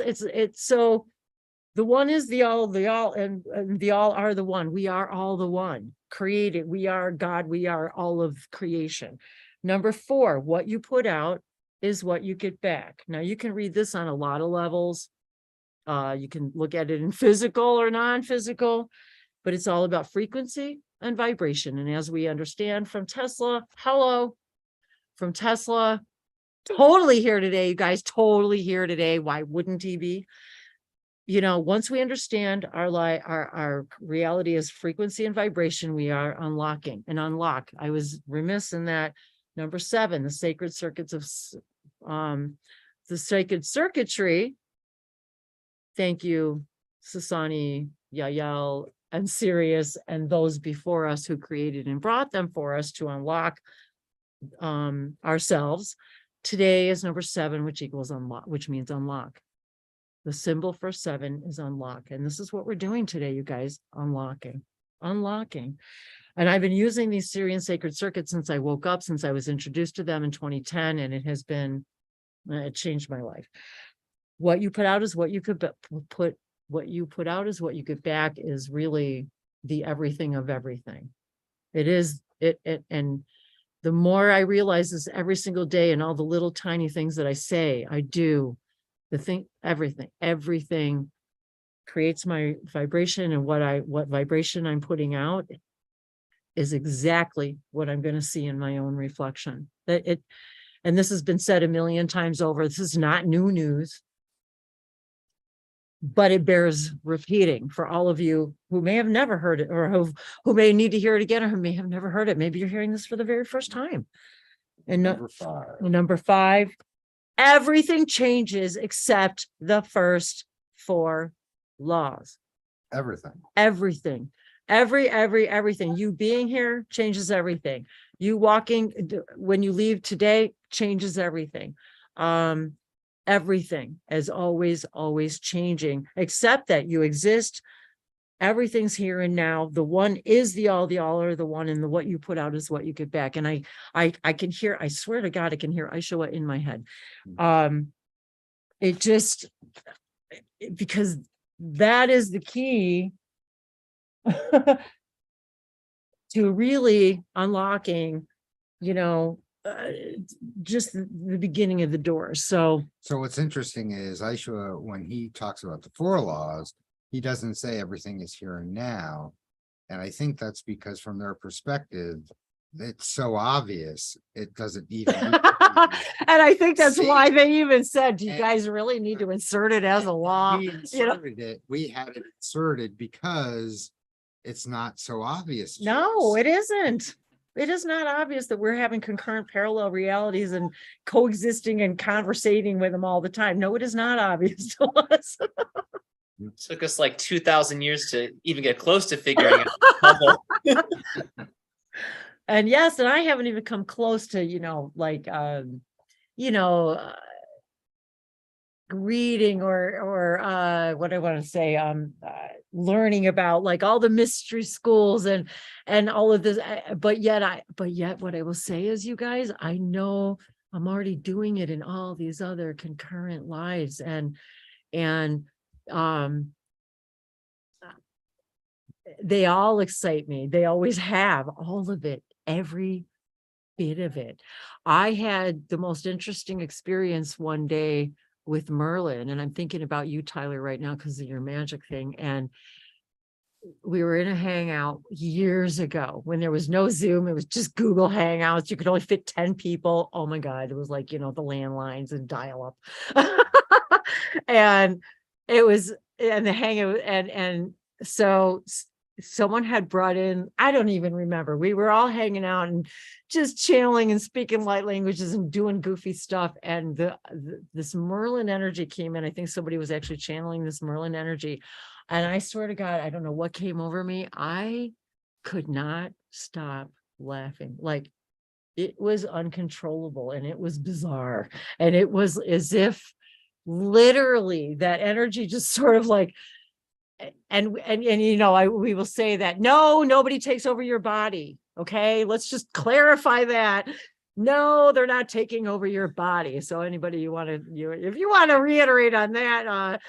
Speaker 2: so the one is the all, and the all are the one. We are all the one created. We are God. We are all of creation. Number 4, what you put out is what you get back. Now you can read this on a lot of levels. You can look at it in physical or non-physical, but it's all about frequency and vibration. And as we understand from Tesla, from Tesla, totally here today, you guys, totally here today. Why wouldn't he be? You know, once we understand our reality is frequency and vibration, we are unlocking and unlock. I was remiss in that. Number 7, the sacred circuits of the sacred circuitry. Thank you, Sasani, Yael, and Sirius, and those before us who created and brought them for us to unlock ourselves. Today is number 7, which equals unlock, which means unlock. The symbol for 7 is unlock. And this is what we're doing today, you guys, unlocking. And I've been using these Syrian sacred circuits since I woke up, since I was introduced to them in 2010, and it has been, it changed my life. What you put out is what you could put, what you put out is what you get back is really the everything of everything. It is, and the more I realize this every single day and all the little tiny things that I say, I do, everything creates my vibration, and what vibration I'm putting out is exactly what I'm going to see in my own reflection. And this has been said a million times over. This is not new news, but it bears repeating for all of you who may have never heard it, or who may need to hear it again, or who may have never heard it. Maybe you're hearing this for the very first time. And number 5, everything changes except the first 4 laws. Everything. Everything. You being here changes everything. You walking, when you leave today, changes everything. Everything is always changing, except that you exist. Everything's here and now. The one is the all are the one, and what you put out is what you get back. And I can hear, I swear to God, I can hear Aisha in my head. It just, because that is the key to really unlocking, just the beginning of the door. So
Speaker 4: what's interesting is Aisha, when he talks about the 4 laws, he doesn't say everything is here and now. And I think that's because from their perspective, it's so obvious, it doesn't even.
Speaker 2: And I think that's why they even said, do you guys really need to insert it as a law?
Speaker 4: We inserted it. We had it inserted because it's not so obvious.
Speaker 2: No, it isn't. It is not obvious that we're having concurrent parallel realities and coexisting and conversating with them all the time. No, it is not obvious to us.
Speaker 3: It took us like 2,000 years to even get close to figuring out the puzzle.
Speaker 2: And yes, and I haven't even come close to, reading or what I want to say, learning about like all the mystery schools and all of this. But yet what I will say is, you guys, I know I'm already doing it in all these other concurrent lives, and they all excite me. They always have, all of it, every bit of it. I had the most interesting experience one day with Merlin, and I'm thinking about you, Tyler, right now because of your magic thing. And we were in a hangout years ago when there was no Zoom. It was just Google Hangouts. You could only fit 10 people. Oh my God. It was like, the landlines and dial up. And it was, and the hangout, and so someone had brought in, I don't even remember. We were all hanging out and just channeling and speaking light languages and doing goofy stuff. And this Merlin energy came in. I think somebody was actually channeling this Merlin energy. And I swear to God, I don't know what came over me. I could not stop laughing. Like, it was uncontrollable and it was bizarre. And it was as if literally that energy just sort of like, and you know, we will say that nobody takes over your body. Okay, let's just clarify that. No, they're not taking over your body. So anybody if you want to reiterate on that,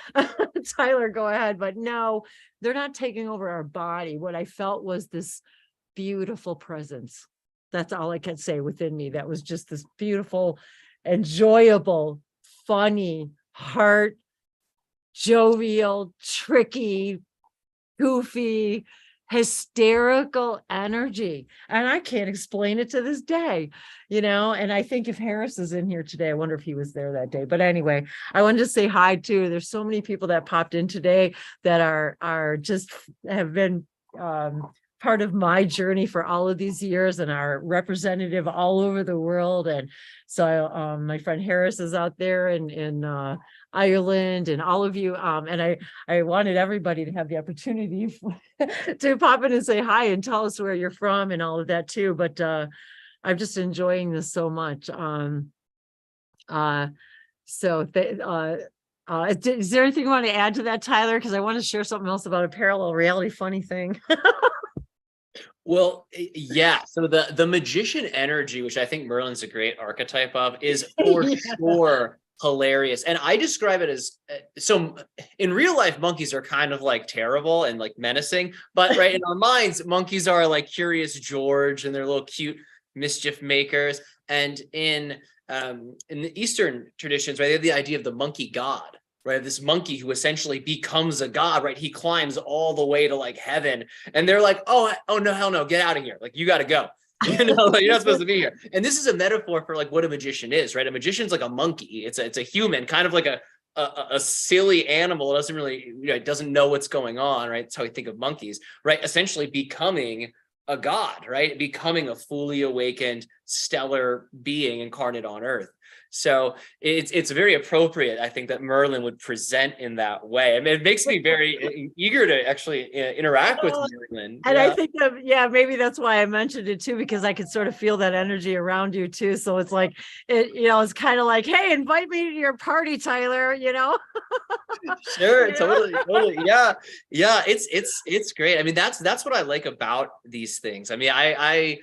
Speaker 2: Tyler, go ahead. But no, they're not taking over our body. What I felt was this beautiful presence. That's all I can say within me. That was just this beautiful, enjoyable, funny, heart, jovial, tricky, goofy, hysterical energy. And I can't explain it to this day, you know. And I think if Harris is in here today, I wonder if he was there that day. But anyway, I wanted to say hi too. There's so many people that popped in today that are just have been part of my journey for all of these years and are representative all over the world. And so my friend Harris is out there in Ireland, and all of you. And I wanted everybody to have the opportunity to pop in and say hi and tell us where you're from and all of that too. But I'm just enjoying this so much. Is there anything you want to add to that, Tyler? Because I want to share something else about a parallel reality funny thing.
Speaker 3: Well, yeah. So the magician energy, which I think Merlin's a great archetype of, is for sure hilarious. And I describe it as, so in real life, monkeys are kind of like terrible and like menacing, but right in our minds, monkeys are like Curious George and they're little cute mischief makers. And in the Eastern traditions, right, they have the idea of the monkey god. Right, this monkey who essentially becomes a god, right? He climbs all the way to like heaven, and they're like, "Oh no, hell no, get out of here! Like, you got to go. You know, like, you're not supposed to be here." And this is a metaphor for like what a magician is, right? A magician's like a monkey. It's a human, kind of like a silly animal. It doesn't really, you know, it doesn't know what's going on, right? That's how we think of monkeys, right? Essentially becoming a god, right? Becoming a fully awakened, stellar being incarnate on Earth. So it's very appropriate, I think, that Merlin would present in that way. I mean, it makes me very eager to actually interact with Merlin.
Speaker 2: And I think maybe that's why I mentioned it too, because I could sort of feel that energy around you too. So it's like, it's kind of like, hey, invite me to your party, Tyler, you know?
Speaker 3: Sure, totally. Yeah. It's great. I mean, that's what I like about these things. I mean, I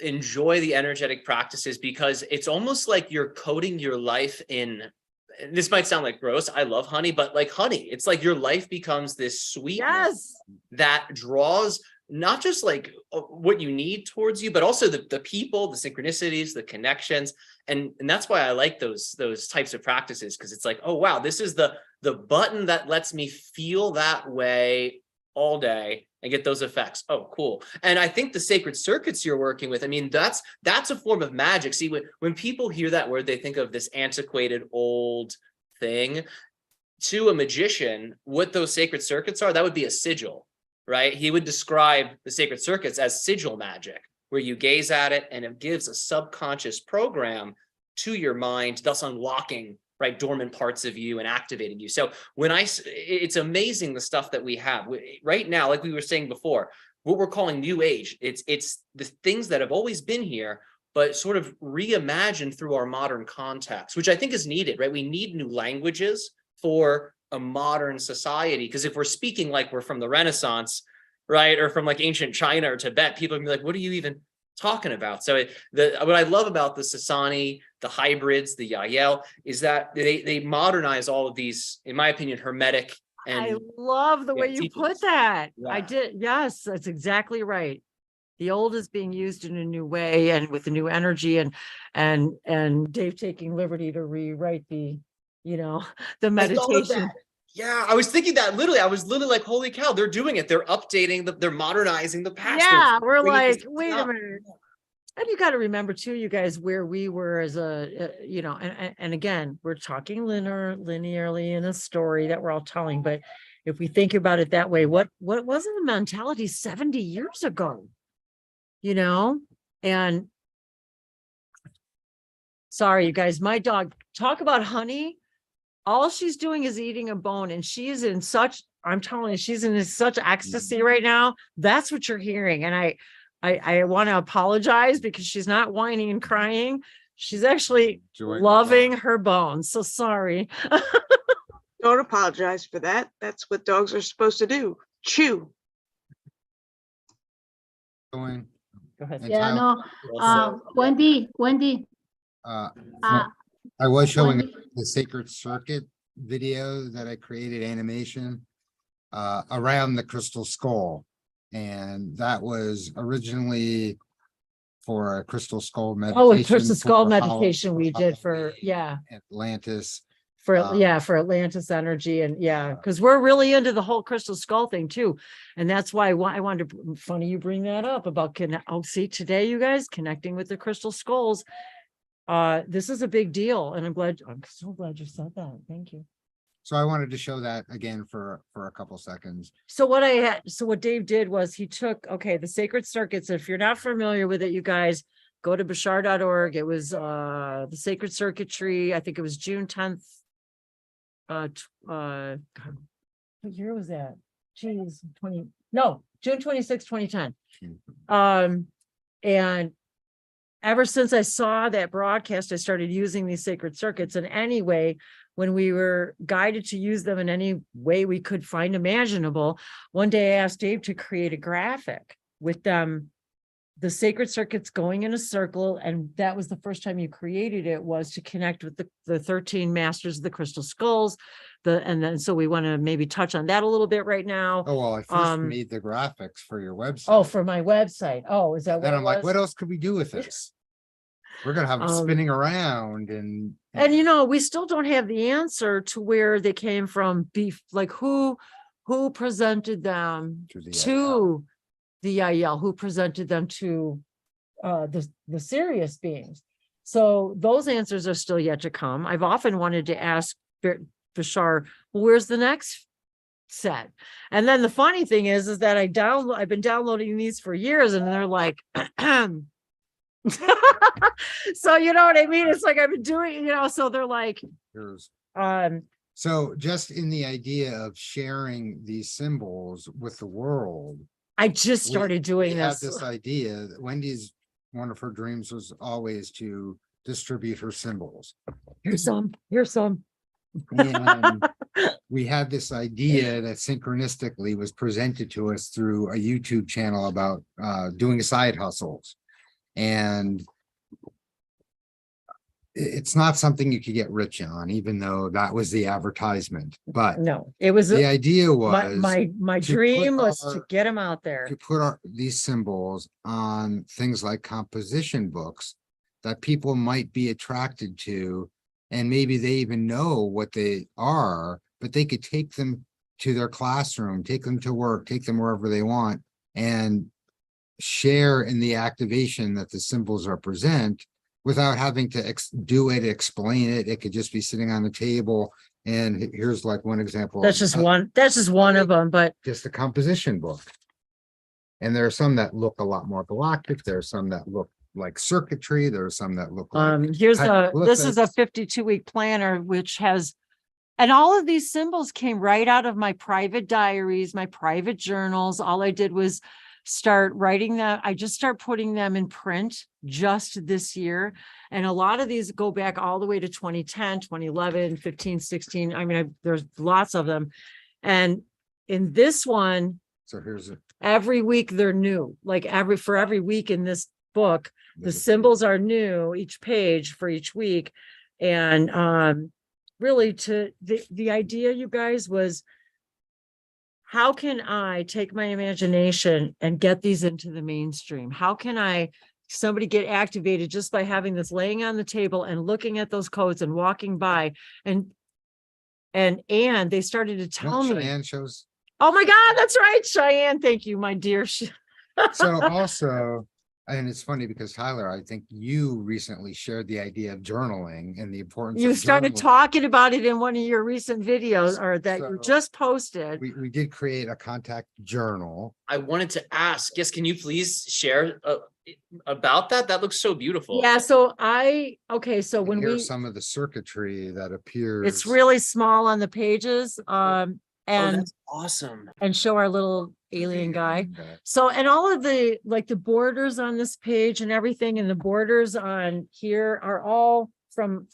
Speaker 3: enjoy the energetic practices because it's almost like you're coating your life in, this might sound like gross, I love honey, but like honey, it's like your life becomes this sweetness that draws not just like what you need towards you, but also the people, the synchronicities, the connections. And that's why I like those types of practices, because it's like, oh wow, this is the button that lets me feel that way all day and get those effects. Oh, cool. And I think the sacred circuits you're working with, I mean, that's a form of magic. See, when people hear that word, they think of this antiquated old thing. To a magician, what those sacred circuits are, that would be a sigil, right? He would describe the sacred circuits as sigil magic, where you gaze at it and it gives a subconscious program to your mind, thus unlocking, right, dormant parts of you and activating you. So it's amazing the stuff that we have right now, like we were saying before, what we're calling new age. It's the things that have always been here, but sort of reimagined through our modern context, which I think is needed, right? We need new languages for a modern society, because if we're speaking like we're from the Renaissance, right, or from like ancient China or Tibet, people can be like, what are you even talking about? So what I love about the Sasani, the hybrids, the Yael, is that they modernize all of these, in my opinion, hermetic. And
Speaker 2: I love the way you put that.
Speaker 3: Yeah.
Speaker 2: I did. Yes, that's exactly right. The old is being used in a new way and with a new energy, and Dave taking liberty to rewrite the meditation.
Speaker 3: Yeah, I was thinking that literally. I was literally like, holy cow, they're doing it. They're updating, they're modernizing the past.
Speaker 2: Yeah, we're like, wait a minute. And you got to remember too, you guys, where we were as and again, we're talking linearly in a story that we're all telling, but if we think about it that way, what wasn't the mentality 70 years ago? You know, and sorry, you guys, my dog, talk about honey. All she's doing is eating a bone, and she's in such, I'm telling you, she's in such ecstasy right now. That's what you're hearing. And I want to apologize because she's not whining and crying. She's actually loving her bones. So sorry.
Speaker 9: Don't apologize for that. That's what dogs are supposed to do. Chew.
Speaker 4: Going.
Speaker 2: Go ahead.
Speaker 4: And
Speaker 10: Yeah,
Speaker 4: Tyler,
Speaker 10: no, Wendy,
Speaker 4: uh,
Speaker 10: uh,
Speaker 4: I was showing
Speaker 10: Wendy.
Speaker 4: the Sacred Circuit video that I created animation around the crystal skull. And that was originally for a crystal skull meditation.
Speaker 2: Oh, a crystal skull
Speaker 4: for
Speaker 2: meditation we did for,
Speaker 4: Halloween,
Speaker 2: yeah.
Speaker 4: Atlantis.
Speaker 2: For Atlantis energy, and because we're really into the whole crystal skull thing too, and that's why I wanted to. Funny you bring that up about see today, you guys connecting with the crystal skulls. This is a big deal, and I'm so glad you said that. Thank you.
Speaker 4: So I wanted to show that again for a couple seconds.
Speaker 2: So what Dave did was he took the Sacred Circuits. If you're not familiar with it, you guys go to bashar.org. It was the Sacred Circuitry. I think it was June 10th. God, what year was that? Geez, June 26, 2010. And ever since I saw that broadcast, I started using these sacred circuits. And anyway, when we were guided to use them in any way we could find imaginable, one day I asked Dave to create a graphic with them, the sacred circuits going in a circle. And that was the first time you created it, was to connect with the 13 masters of the crystal skulls. And then, so we want to maybe touch on that a little bit right now.
Speaker 4: Oh, well, I first made the graphics for your website.
Speaker 2: Oh, for my website. Oh, is that what
Speaker 4: then
Speaker 2: it
Speaker 4: I'm like,
Speaker 2: was?
Speaker 4: what else could we do with this? We're going to have them spinning around and
Speaker 2: we still don't have the answer to where they came from. Like who presented them to the IL, who presented them to the serious beings. So those answers are still yet to come. I've often wanted to ask Bashar, well, where's the next set? And then the funny thing is that I've been downloading these for years, and they're like, so you know what I mean? It's like I've been doing, so they're like,
Speaker 4: so just in the idea of sharing these symbols with the world,
Speaker 2: I just started doing
Speaker 4: this. Had this idea that Wendy's, one of her dreams was always to distribute her symbols.
Speaker 2: Here's some.
Speaker 4: And we had this idea that synchronistically was presented to us through a YouTube channel about doing side hustles. And it's not something you could get rich on, even though that was the advertisement. But
Speaker 2: no, it was
Speaker 4: the idea was
Speaker 2: my dream was to get them out there,
Speaker 4: to put these symbols on things like composition books that people might be attracted to, and maybe they even know what they are, but they could take them to their classroom, take them to work, take them wherever they want, and share in the activation that the symbols represent without having to do it, explain it. It could just be sitting on the table. And here's like one example.
Speaker 2: That's just one of them, but
Speaker 4: just a composition book. And there are some that look a lot more galactic. There are some that look like circuitry. There are some that look like
Speaker 2: this is a 52-week planner, which has, and all of these symbols came right out of my private diaries, my private journals. All I did was start writing them. I just start putting them in print just this year. And a lot of these go back all the way to 2010, 2011, 15, 16. I mean, there's lots of them. And in this one,
Speaker 4: so here's it.
Speaker 2: Every week they're new. Like every week in this book, the symbols are new, each page for each week. And really the idea, you guys, was, how can I take my imagination and get these into the mainstream? How can somebody get activated just by having this laying on the table and looking at those codes and walking by? And they started to tell me.
Speaker 4: Cheyenne shows.
Speaker 2: Oh my God, that's right, Cheyenne. Thank you, my dear.
Speaker 4: So also, And it's funny because Tyler, I think you recently shared the idea of journaling and the importance.
Speaker 2: You
Speaker 4: of
Speaker 2: started
Speaker 4: journaling.
Speaker 2: talking about it in one of your recent videos or that you
Speaker 4: So,
Speaker 2: just posted.
Speaker 4: We did create a contact journal.
Speaker 3: I wanted to ask, yes, can you please share about that? That looks so beautiful.
Speaker 2: Yeah, so so when
Speaker 4: Here's some of the circuitry that appears.
Speaker 2: it's really small on the pages,
Speaker 3: Oh,
Speaker 2: and
Speaker 3: that's awesome.
Speaker 2: show our little alien guy. So, and all of the, like the borders on this page and everything, and the borders on here are all from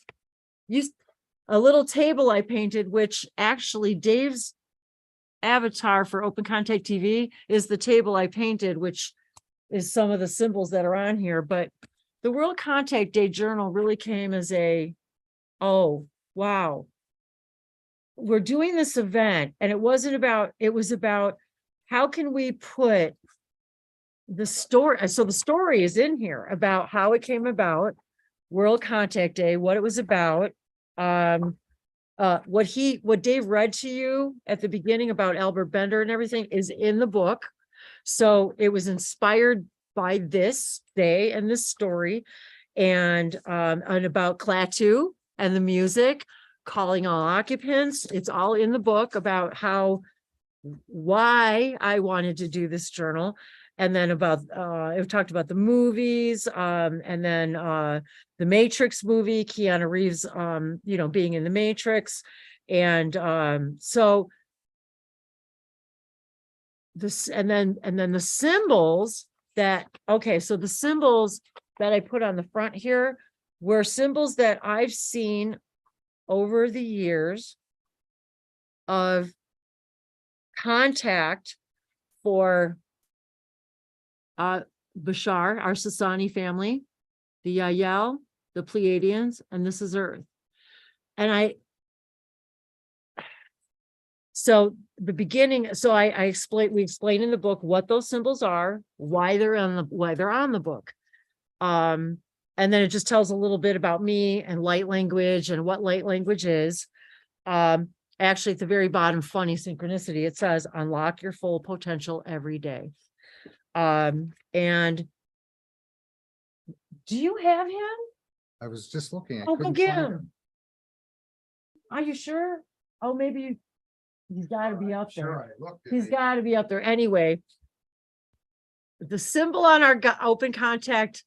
Speaker 2: a little table I painted, which actually Dave's avatar for Open Contact TV is the table I painted, which is some of the symbols that are on here. But the World Contact Day Journal really came as oh, wow. We're doing this event, and it was about how can we put the story. So the story is in here about how it came about, World Contact Day, what it was about, what Dave read to you at the beginning about Albert Bender and everything is in the book. So it was inspired by this day and this story, and about Klaatu and the music, calling all occupants. It's all in the book about why I wanted to do this journal. And then about it talked about the movies, and then the Matrix movie, Keanu Reeves, being in the Matrix. And so this, and then the symbols so the symbols that I put on the front here were symbols that I've seen over the years of contact for Bashar, our Sasani family, the Yael, the Pleiadians, and this is Earth. And so the beginning, so we explain in the book what those symbols are, why they're on the book. And then it just tells a little bit about me and light language and what light language is. Actually, at the very bottom, funny synchronicity, it says, unlock your full potential every day. And do you have him?
Speaker 4: I was just looking.
Speaker 2: Go get him. Are you sure? Oh, maybe he's got to be up there. He's got to be up there. Anyway, the symbol on our Open Contact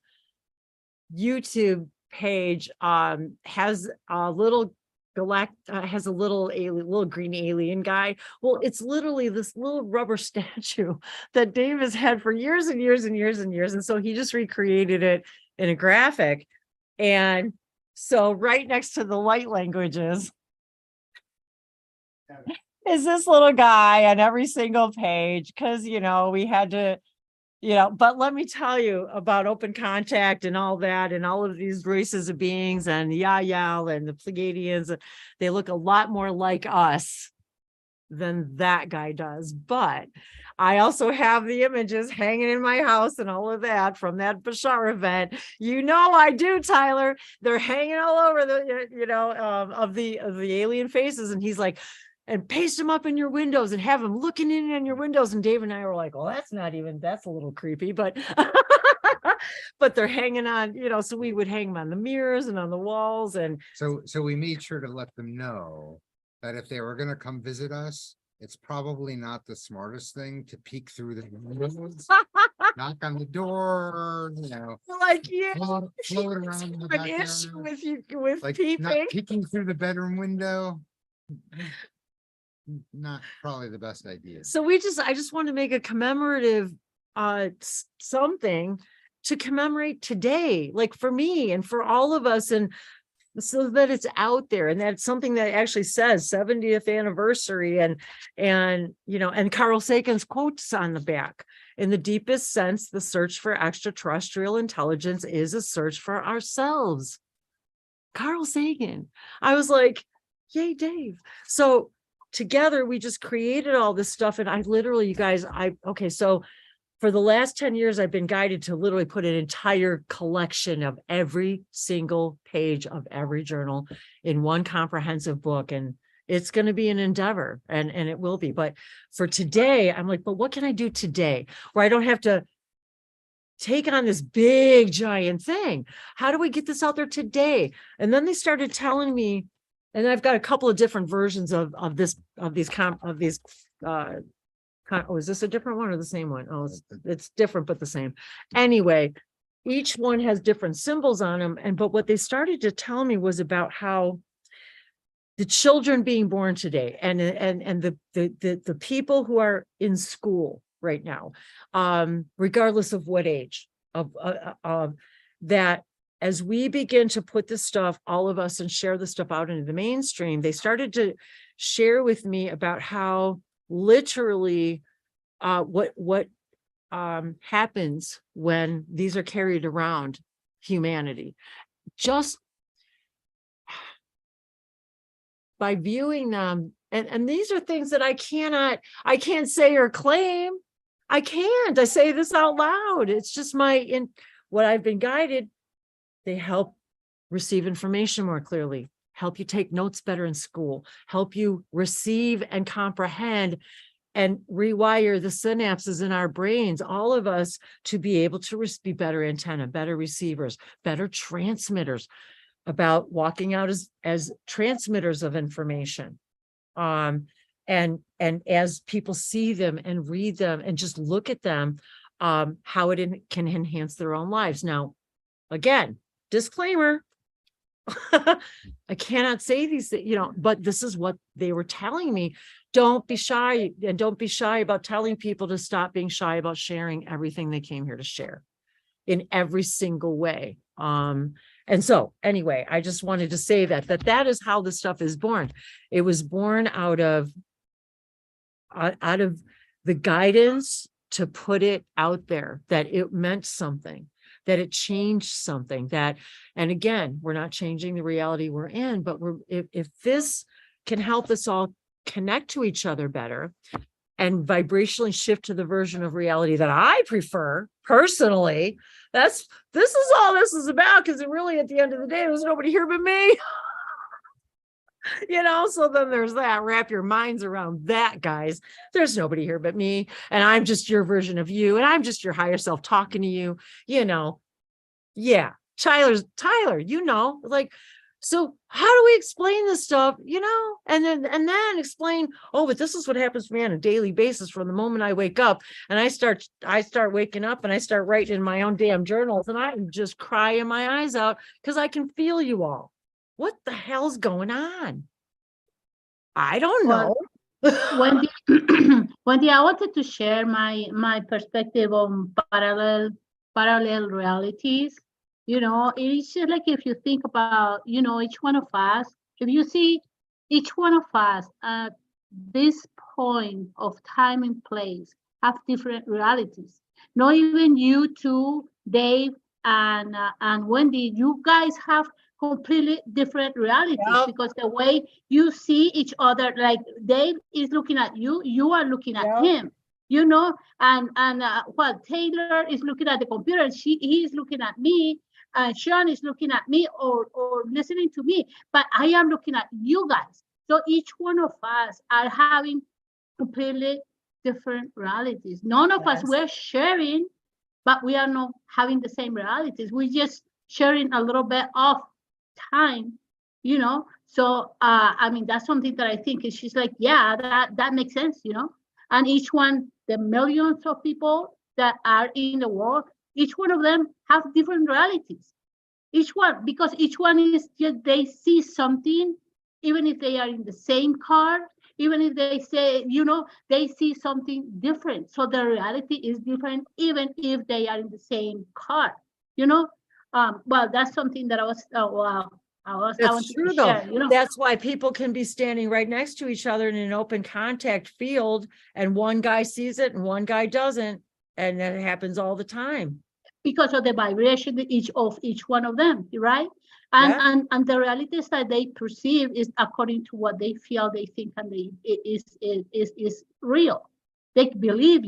Speaker 2: YouTube page has a little little green alien guy. Well, it's literally this little rubber statue that Dave has had for years and years and years and years. And so he just recreated it in a graphic. And so right next to the light languages is this little guy on every single page, because we had to, but let me tell you about Open Contact and all that, and all of these races of beings, and Yael and the Pleiadians. They look a lot more like us than that guy does. But I also have the images hanging in my house and all of that from that Bashar event. I do, Tyler. They're hanging all over the, of the alien faces. And he's like, and paste them up in your windows and have them looking in your windows. And Dave and I were like, well, that's a little creepy, but but they're hanging on, so we would hang them on the mirrors and on the walls. And
Speaker 4: so we made sure to let them know that if they were going to come visit us, it's probably not the smartest thing to peek through the windows, knock on the door,
Speaker 2: like,
Speaker 4: float around in the
Speaker 2: an issue with
Speaker 4: like
Speaker 2: peeping.
Speaker 4: Not peeking through the bedroom window. Not probably the best idea.
Speaker 2: So I just want to make a commemorative something to commemorate today, like for me and for all of us, and so that it's out there, and that's something that actually says 70th anniversary, and Carl Sagan's quotes on the back. In the deepest sense, the search for extraterrestrial intelligence is a search for ourselves. Carl Sagan. I was like, yay, Dave. So together we just created all this stuff. And I literally, you guys, so for the last 10 years, I've been guided to literally put an entire collection of every single page of every journal in one comprehensive book. And it's going to be an endeavor, and it will be. But for today, I'm like, but what can I do today where I don't have to take on this big giant thing. How do we get this out there today? And then they started telling me, and I've got a couple of different versions of these. Oh, is this a different one or the same one? Oh, it's different, but the same. Anyway, each one has different symbols on them. But what they started to tell me was about how the children being born today and the people who are in school right now, regardless of what age, that as we begin to put this stuff, all of us, and share this stuff out into the mainstream, they started to share with me about how literally what happens when these are carried around humanity. Just by viewing them, and these are things that I can't say or claim. I say this out loud. It's just what I've been guided. They help receive information more clearly, help you take notes better in school, help you receive and comprehend and rewire the synapses in our brains, all of us, to be able to be better antenna, better receivers, better transmitters, about walking out as transmitters of information. And as people see them and read them and just look at them, how it can enhance their own lives. Now, again, disclaimer, I cannot say these things, but this is what they were telling me. Don't be shy, and don't be shy about telling people to stop being shy about sharing everything they came here to share in every single way. And so anyway, I just wanted to say that is how this stuff is born. It was born out of the guidance to put it out there, that it meant something, that it changed something, and again, we're not changing the reality we're in, but if this can help us all connect to each other better and vibrationally shift to the version of reality that I prefer personally, this is all this is about, because it really, at the end of the day, there's nobody here but me. So then there's that. Wrap your minds around that, guys. There's nobody here but me, and I'm just your version of you, and I'm just your higher self talking to you. Yeah, Tyler, like, so how do we explain this stuff, and then explain, oh, but this is what happens to me on a daily basis from the moment I wake up, and I start waking up and I start writing in my own damn journals, and I'm just crying my eyes out because I can feel you all. What the hell's going on? I don't know.
Speaker 11: Wendy, Wendy, I wanted to share my perspective on parallel realities. It's just like, if you think about, each one of us, if you see each one of us at this point of time and place have different realities. Not even you two, Dave and Wendy, you guys have completely different realities. Yep. Because the way you see each other, like Dave is looking at you, you are looking at him. And Taylor is looking at the computer, he is looking at me, and Shaun is looking at me or listening to me, but I am looking at you guys. So each one of us are having completely different realities. None of us, we're sharing, but we are not having the same realities. We're just sharing a little bit of time, So, that's something that I think is just like, that makes sense, And each one, the millions of people that are in the world, each one of them have different realities. Each one, because each one is just, they see something, even if they are in the same car, even if they say, they see something different. So the reality is different, even if they are in the same car, Well, that's something that I was,
Speaker 2: That's true, though. That's why people can be standing right next to each other in an open contact field, and one guy sees it and one guy doesn't, and that happens all the time. Because of the vibration of each one of them, right? And the realities that they perceive is according to what they feel, they think, and is real. They believe,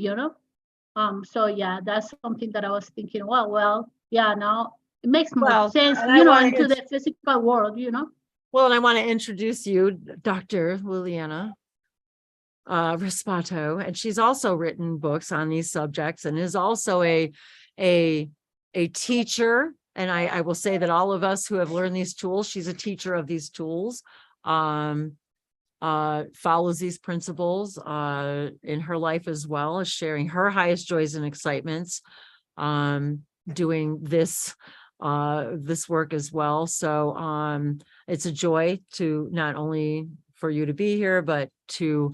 Speaker 2: So that's something that I was thinking. Now it makes more sense, into the physical world, Well, and I want to introduce you, Dr. Liliana Rispato, and she's also written books on these subjects, and is also a a teacher. And I will say that all of us who have learned these tools, she's a teacher of these tools, follows these principles in her life, as well as sharing her highest joys and excitements, doing this work as well. So it's a joy to not only for you to be here, but to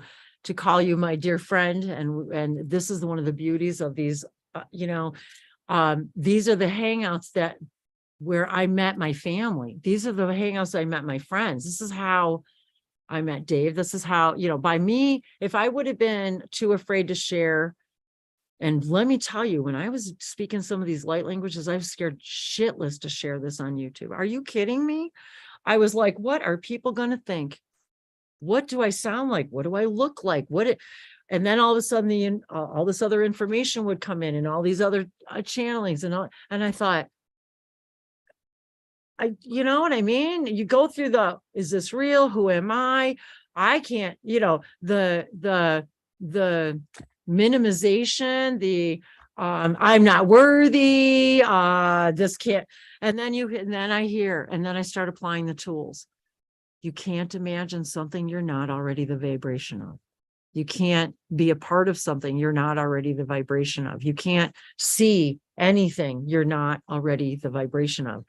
Speaker 2: call you my dear friend. And this is one of the beauties of these, these are the hangouts where I met my family. These are the hangouts I met my friends. This is how I met Dave. This is how, by me, if I would have been too afraid to share. And let me tell you, when I was speaking some of these light languages, I was scared shitless to share this on YouTube. Are you kidding me? I was like, what are people going to think? What do I sound like? What do I look like? And then all of a sudden, all this other information would come in, and all these other channelings and I thought, you know what I mean? You go through is this real? Who am I? I can't, the minimization, I'm not worthy, this can't, and then I start applying the tools. You can't imagine something you're not already the vibration of. You can't be a part of something you're not already the vibration of. You can't see anything you're not already the vibration of.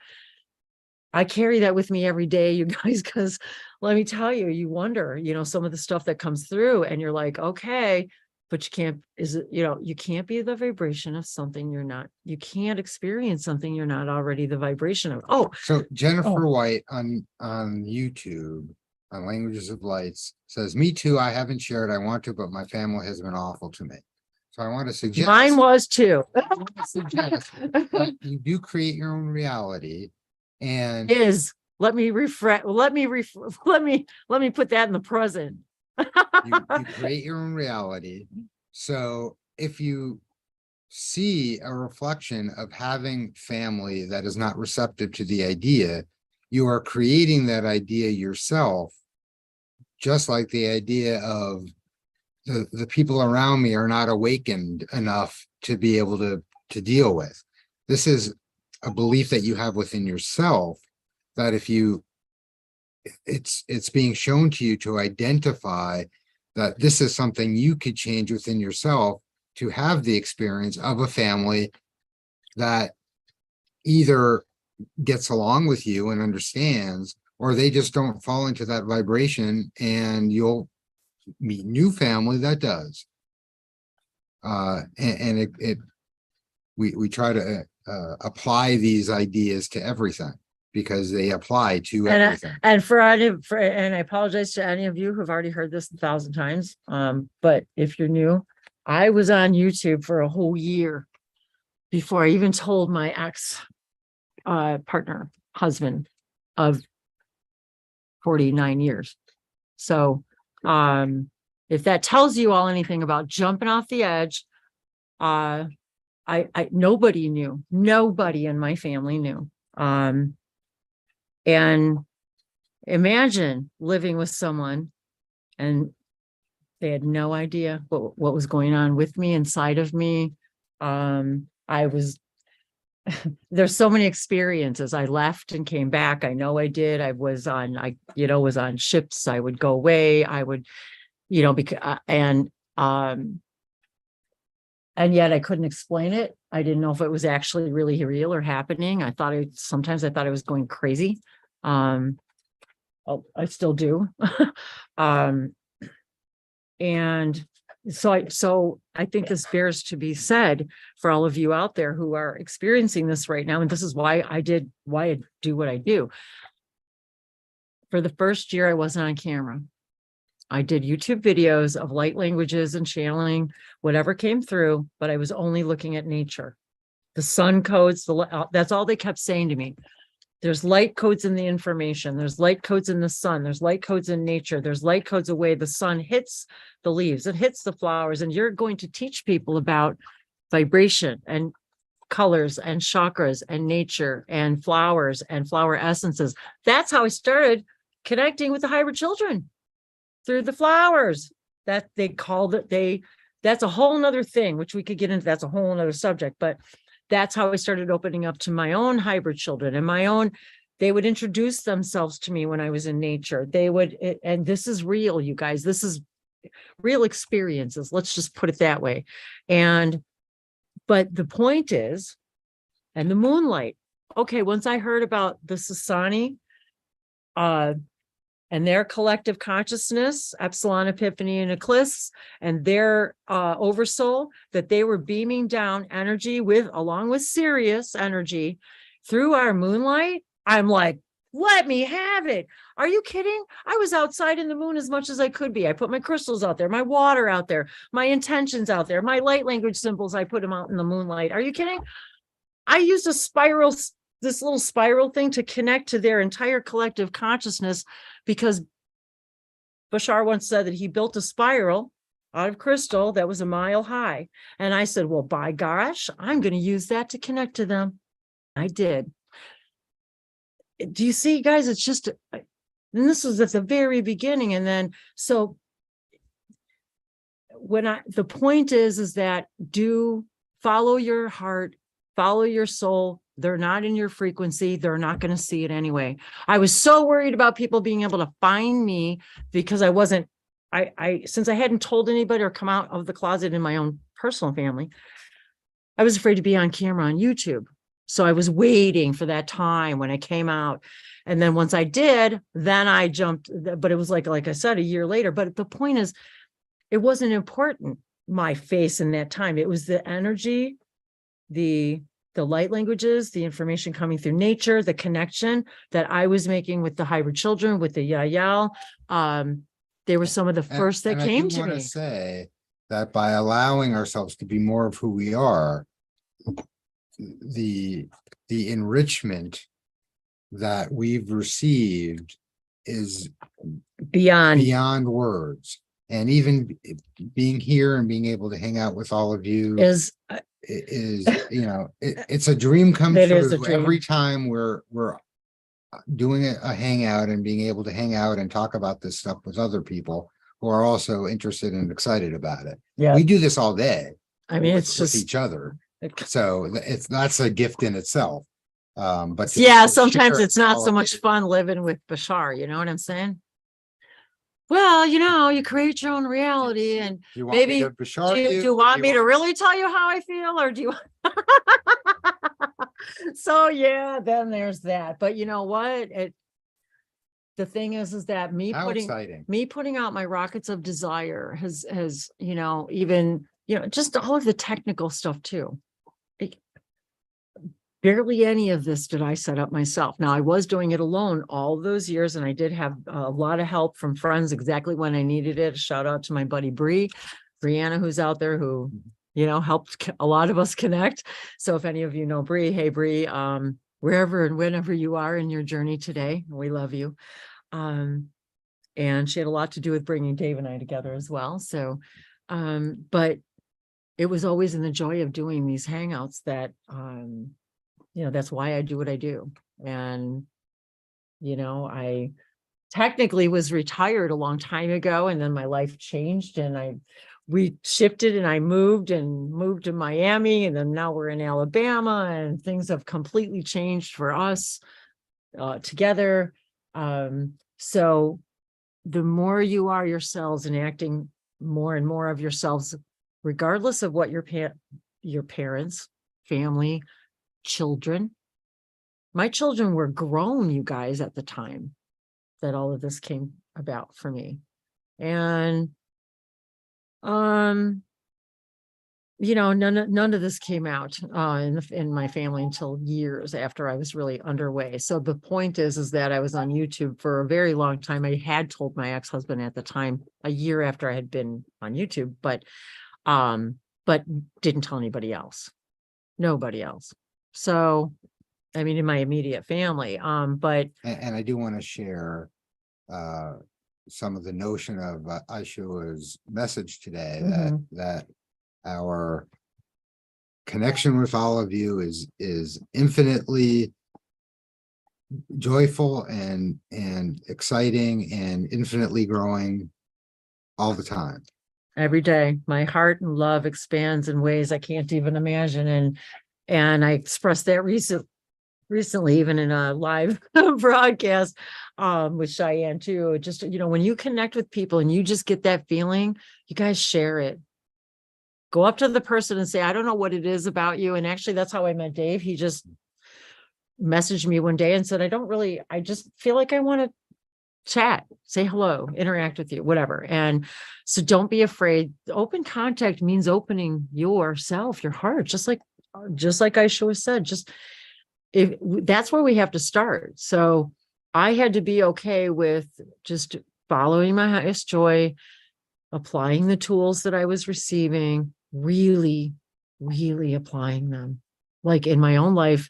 Speaker 2: I carry that with me every day, you guys, because let me tell you, you wonder, some of the stuff that comes through, and you're like, okay, but you can't be the vibration of something you're not. You can't experience something you're not already the vibration of. Oh,
Speaker 4: so Jennifer White on YouTube on Languages of Lights says, me too, I haven't shared, I want to, but my family has been awful to me. So I want to suggest.
Speaker 2: Mine was too.
Speaker 4: That you do create your own reality. And
Speaker 2: let me put that in the present.
Speaker 4: you create your own reality. So if you see a reflection of having family that is not receptive to the idea, you are creating that idea yourself, just like the idea of the people around me are not awakened enough to be able to deal with. This is a belief that you have within yourself, that if it's being shown to you to identify that this is something you could change within yourself, to have the experience of a family that either gets along with you and understands, or they just don't fall into that vibration, and you'll meet new family that does. We try to apply these ideas to everything, because they apply to everything.
Speaker 2: And I apologize to any of you who've already heard this 1,000 times. But if you're new, I was on YouTube for a whole year before I even told my ex partner, husband of 49 years. So if that tells you all anything about jumping off the edge, nobody knew. Nobody in my family knew. And imagine living with someone and they had no idea what was going on with me, inside of me. There's so many experiences. I left and came back. I know I did. I was on ships. I would go away. I would, and yet I couldn't explain it. I didn't know if it was actually really real or happening. Sometimes I thought I was going crazy. I still do. And so I think this bears to be said for all of you out there who are experiencing this right now. And this is why I do what I do. For the first year, I wasn't on camera. I did YouTube videos of light languages and channeling whatever came through, but I was only looking at nature. The sun codes, that's all they kept saying to me. There's light codes in the information. There's light codes in the sun. There's light codes in nature. There's light codes the way the sun hits the leaves. It hits the flowers. And you're going to teach people about vibration and colors and chakras and nature and flowers and flower essences. That's how I started connecting with the hybrid children, through the flowers. That they called it. That's a whole nother thing, which we could get into. That's a whole nother subject. But that's how I started opening up to my own hybrid children and my own. They would introduce themselves to me when I was in nature. They would, and this is real, you guys. This is real experiences. Let's just put it that way. But the point is, and the moonlight. Okay, once I heard about the Sasani, and their collective consciousness, Epsilon, Epiphany, and Eclipse, and their oversoul, that they were beaming down energy along with Sirius energy through our moonlight. I'm like, let me have it. Are you kidding? I was outside in the moon as much as I could be. I put my crystals out there, my water out there, my intentions out there, my light language symbols, I put them out in the moonlight. Are you kidding? I used this little spiral thing to connect to their entire collective consciousness, because Bashar once said that he built a spiral out of crystal that was a mile high. And I said, well, by gosh, I'm going to use that to connect to them. I did. Do you see, guys? It's just, and this was at the very beginning. And then, so the point is that do follow your heart, follow your soul. They're not in your frequency. They're not going to see it anyway. I was so worried about people being able to find me because I wasn't, since I hadn't told anybody or come out of the closet in my own personal family, I was afraid to be on camera on YouTube. So I was waiting for that time when I came out. And then once I did, then I jumped, but it was like I said, a year later. But the point is, it wasn't important, my face in that time. It was the energy, the light languages, the information coming through nature, the connection that I was making with the hybrid children, with the Yael. They were some of the first that came to me.
Speaker 4: Say that by allowing ourselves to be more of who we are, the enrichment that we've received is beyond words. And even being here and being able to hang out with all of you is it's a dream come true. Every time we're doing a hangout and being able to hang out and talk about this stuff with other people who are also interested and excited about it.
Speaker 2: Yeah,
Speaker 4: we do this all day.
Speaker 2: I mean, it's
Speaker 4: with
Speaker 2: just
Speaker 4: each other. So that's a gift in itself. But
Speaker 2: yeah, sometimes it's not so much fun living with Bashar. You know what I'm saying? Well, you create your own reality, and maybe do you want me to really tell you how I feel, or do you? So yeah, then there's that. But you know what? The thing is that me putting out my rockets of desire has even just all of the technical stuff too. Barely any of this did I set up myself. Now, I was doing it alone all those years, and I did have a lot of help from friends exactly when I needed it. Shout out to my buddy Brianna, who's out there, who helped a lot of us connect. So if any of you know Bree, hey Bree, wherever and whenever you are in your journey today, we love you. And she had a lot to do with bringing Dave and I together as well. So, but it was always in the joy of doing these hangouts that that's why I do what I do. And, I technically was retired a long time ago, and then my life changed and we shifted and I moved to Miami, and then now we're in Alabama, and things have completely changed for us together. So the more you are yourselves and acting more and more of yourselves, regardless of what your parents, family, children. My children were grown, you guys, at the time that all of this came about for me. And none of this came out in my family until years after I was really underway. So the point is that I was on YouTube for a very long time. I had told my ex-husband at the time, a year after I had been on YouTube, but didn't tell anybody else. Nobody else. So, I mean, in my immediate family, but.
Speaker 4: And I do want to share some of the notion of Aisha's message today, that our connection with all of you is infinitely joyful and exciting and infinitely growing all the time.
Speaker 2: Every day, my heart and love expands in ways I can't even imagine. And And I expressed that recently, even in a live broadcast with Cheyenne too. Just, when you connect with people and you just get that feeling, you guys share it. Go up to the person and say, I don't know what it is about you. And actually, that's how I met Dave. He just messaged me one day and said, I just feel like I want to chat, say hello, interact with you, whatever. And so don't be afraid. Open contact means opening yourself, your heart, just like Aisha said, if that's where we have to start. So I had to be okay with just following my highest joy, applying the tools that I was receiving, really, really applying them, like in my own life.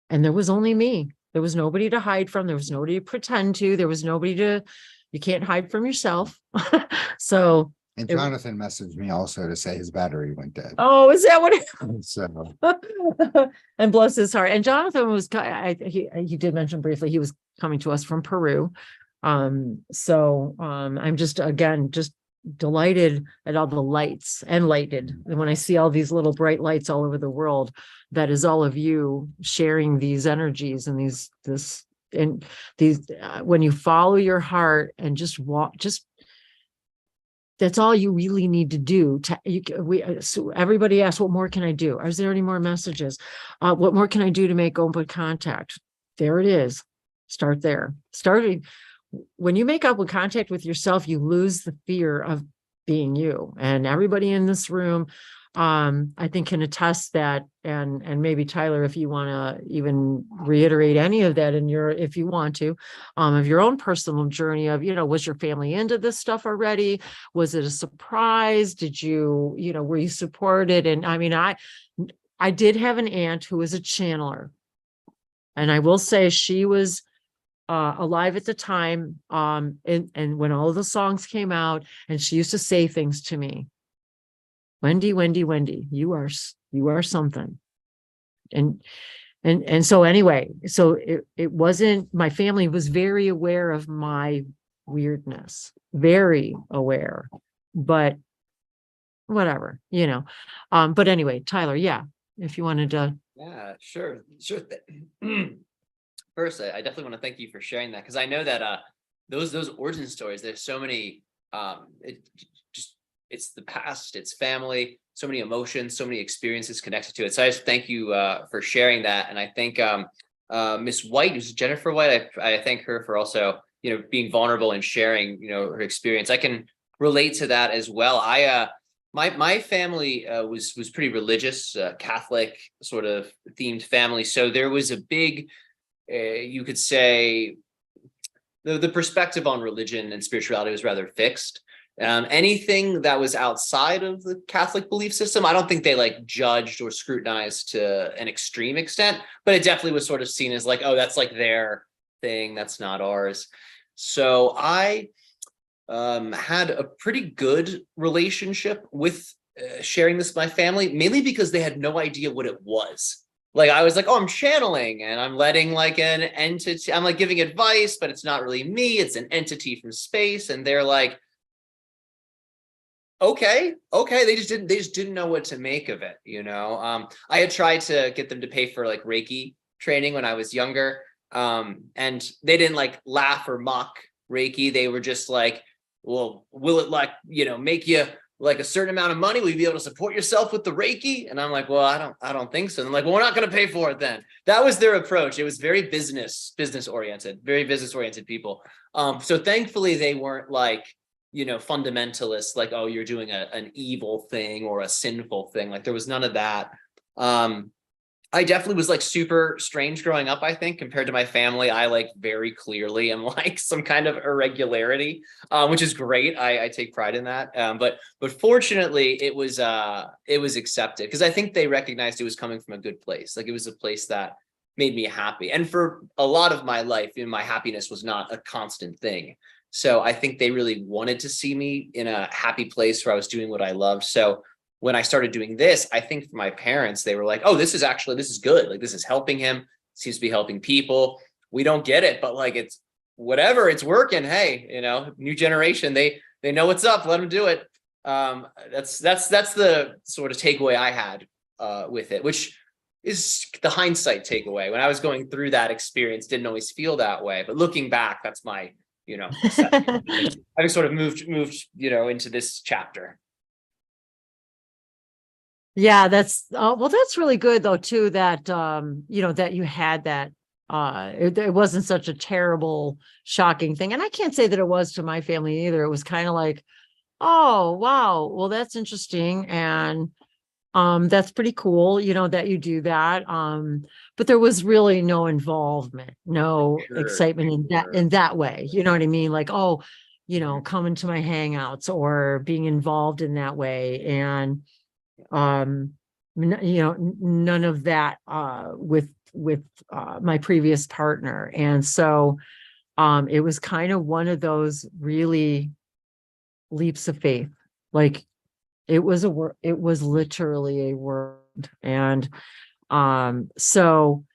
Speaker 2: And there was only me. There was nobody to hide from. There was nobody to pretend to. There was nobody you can't hide from yourself. So.
Speaker 4: And Jonathan messaged me also to say his battery went dead.
Speaker 2: Oh, is that what it
Speaker 4: So.
Speaker 2: And bless his heart. And Jonathan was, he did mention briefly, he was coming to us from Peru. So I'm just, again, just delighted at all the lights and lighted. And when I see all these little bright lights all over the world, that is all of you sharing these energies and when you follow your heart and just walk, that's all you really need to do. So everybody asks, what more can I do? Is there any more messages? What more can I do to make open contact? There it is. Start there. When you make open contact with yourself, you lose the fear of being you. And everybody in this room, I think, can attest that. And maybe Tyler, if you want to even reiterate any of that if you want to, of your own personal journey of, was your family into this stuff already? Was it a surprise? Did you, were you supported? And I mean, I did have an aunt who was a channeler, and I will say she was alive at the time. And when all of the songs came out, and she used to say things to me, Wendy, Wendy, Wendy, you are something. And so anyway, so it wasn't, my family was very aware of my weirdness, very aware, but whatever, but anyway, Tyler, yeah, if you wanted to.
Speaker 3: Yeah, sure. First, I definitely want to thank you for sharing that, because I know that those origin stories, there's so many, it's the past, it's family, so many emotions, so many experiences connected to it. So I just thank you for sharing that. And I think Miss White, who's Jennifer White, I thank her for also, being vulnerable and sharing, her experience. I can relate to that as well. My family was pretty religious, Catholic sort of themed family. So there was a big, you could say, the perspective on religion and spirituality was rather fixed. Anything that was outside of the Catholic belief system, I don't think they judged or scrutinized to an extreme extent, but it definitely was sort of seen as oh, that's their thing, that's not ours. So I had a pretty good relationship with sharing this with my family, mainly because they had no idea what it was. I was oh, I'm channeling and I'm letting an entity, I'm giving advice, but it's not really me, it's an entity from space. And they're okay. They just didn't know what to make of it. I had tried to get them to pay for Reiki training when I was younger. And they didn't laugh or mock Reiki. They were just well, will it make you a certain amount of money? Will you be able to support yourself with the Reiki? And I'm well, I don't think so. And they're well, we're not going to pay for it then. That was their approach. It was very business oriented, very business oriented people. So thankfully they weren't fundamentalists, oh, you're doing an evil thing or a sinful thing. There was none of that. I definitely was super strange growing up, I think, compared to my family. I very clearly am some kind of irregularity, which is great. I take pride in that. But fortunately it was accepted, because I think they recognized it was coming from a good place. It was a place that made me happy. And for a lot of my life, my happiness was not a constant thing. So I think they really wanted to see me in a happy place where I was doing what I loved. So when I started doing this, I think for my parents, they were oh, this is good. This is helping him. Seems to be helping people. We don't get it, but it's whatever, it's working. Hey, new generation, they know what's up. Let them do it. That's the sort of takeaway I had with it, which is the hindsight takeaway. When I was going through that experience, didn't always feel that way, but looking back, that's my, assessment. Having sort of moved, into this chapter.
Speaker 2: Yeah, that's well, that's really good though too, that that you had that it wasn't such a terrible, shocking thing. And I can't say that it was to my family either. It was kind of like, oh wow, well, that's interesting. And that's pretty cool, that you do that. But there was really no involvement, no excitement in that way. You know what I mean? Like, oh, coming to my hangouts or being involved in that way. And none of that with my previous partner. And so it was kind of one of those really leaps of faith. Like it was literally a word. And so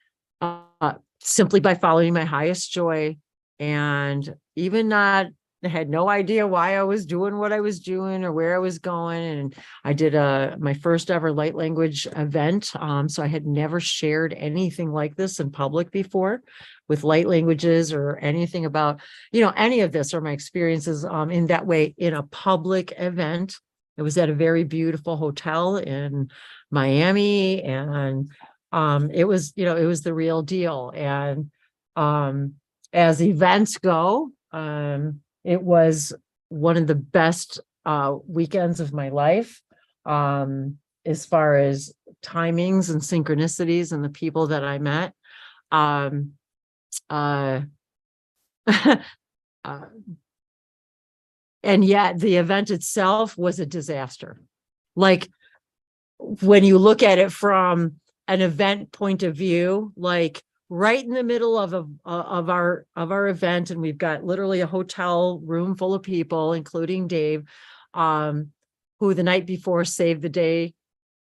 Speaker 2: simply by following my highest joy, and even I had no idea why I was doing what I was doing or where I was going. And I did my first ever light language event. So I had never shared anything like this in public before with light languages or anything about, any of this or my experiences in that way in a public event. It was at a very beautiful hotel in Miami. And it was the real deal. And as events go, it was one of the best weekends of my life, as far as timings and synchronicities and the people that I met. And yet the event itself was a disaster. Like when you look at it from an event point of view, like right in the middle of our event, and we've got literally a hotel room full of people, including Dave, who the night before saved the day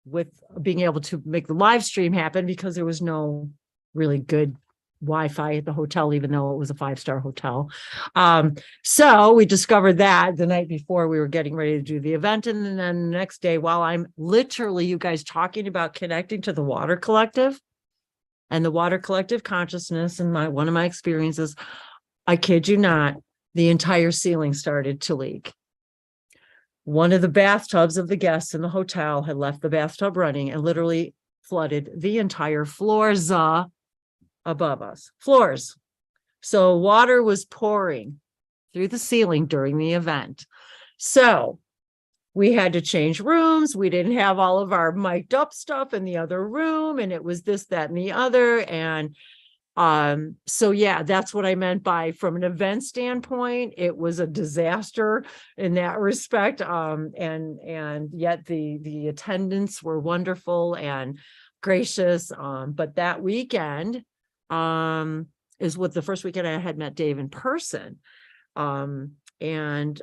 Speaker 2: with being able to make the live stream happen because there was no really good Wi-Fi at the hotel, even though it was a 5-star hotel. So we discovered that the night before we were getting ready to do the event. And then the next day, while I'm literally, you guys, talking about connecting to the water collective and the water collective consciousness and one of my experiences, I kid you not, the entire ceiling started to leak. One of the bathtubs of the guests in the hotel had left the bathtub running and literally flooded the entire floors above us. Floors. So water was pouring through the ceiling during the event. So we had to change rooms. We didn't have all of our mic'd up stuff in the other room. And it was this, that, and the other. And so yeah, that's what I meant by, from an event standpoint, it was a disaster in that respect. And yet the attendants were wonderful and gracious. But that weekend is what the first weekend I had met Dave in person. And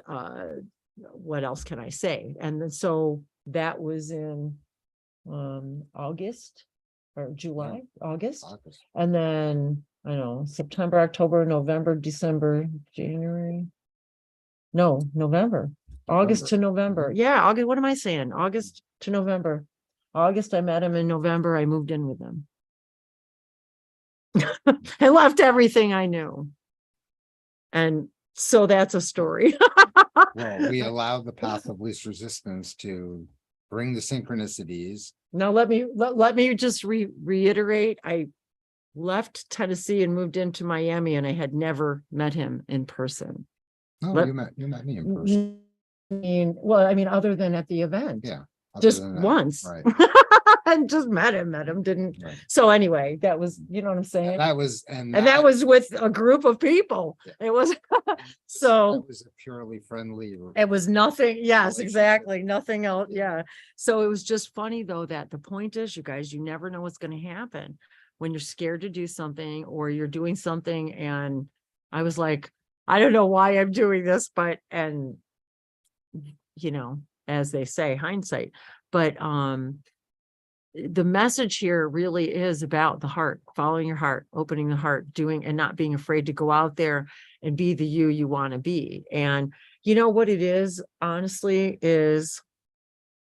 Speaker 2: what else can I say? And then, so that was in August or July, August. And then I don't know, September, October, November, December, January. No, November. August to November. Yeah, August. What am I saying? August to November. August, I met him. In November, I moved in with him. I left everything I knew. And so that's a story.
Speaker 4: Well, we allowed the path of least resistance to bring the synchronicities.
Speaker 2: Now, let me just reiterate. I left Tennessee and moved into Miami, and I had never met him in person.
Speaker 4: Oh, you met me in person.
Speaker 2: I mean, other than at the event.
Speaker 4: Yeah.
Speaker 2: Just once.
Speaker 4: Right.
Speaker 2: And just met him, didn't.
Speaker 4: Right.
Speaker 2: So anyway, that was, you know what I'm saying?
Speaker 4: That was,
Speaker 2: and that was with a group of people. Yeah. It was, so.
Speaker 4: It was a purely friendly.
Speaker 2: It was nothing. Yes, exactly. Nothing else. Yeah. So it was just funny though, that the point is, you guys, you never know what's going to happen when you're scared to do something or you're doing something. And I was like, I don't know why I'm doing this, but, and you know, as they say, hindsight, but, the message here really is about the heart, following your heart, opening the heart, doing, and not being afraid to go out there and be the you want to be. And you know what it is, honestly, is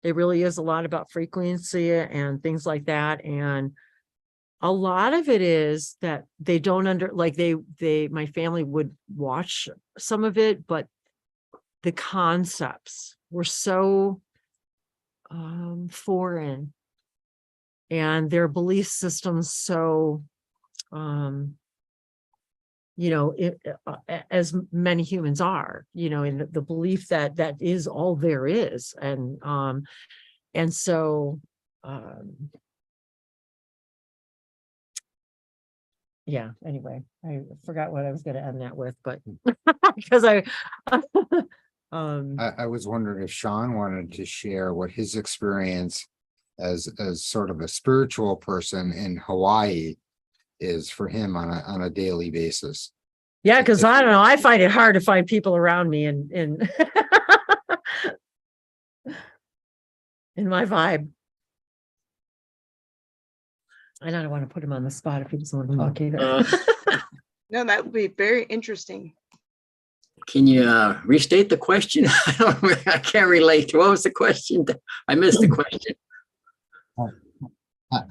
Speaker 2: it really is a lot about frequency and things like that. And a lot of it is that they don't my family would watch some of it, but the concepts were so foreign, and their belief systems so as many humans are, in the belief that that is all there is. And so yeah, anyway, I forgot what I was going to end that with, but because I
Speaker 4: was wondering if Shaun wanted to share what his experience as sort of a spiritual person in Hawaii is for him on a daily basis.
Speaker 2: Yeah, because I don't know, I find it hard to find people around me in in my vibe. I don't want to put him on the spot if he doesn't want to talk either.
Speaker 9: No, that would be very interesting.
Speaker 6: Can you restate the question? I can't relate. What was the question? I missed the question.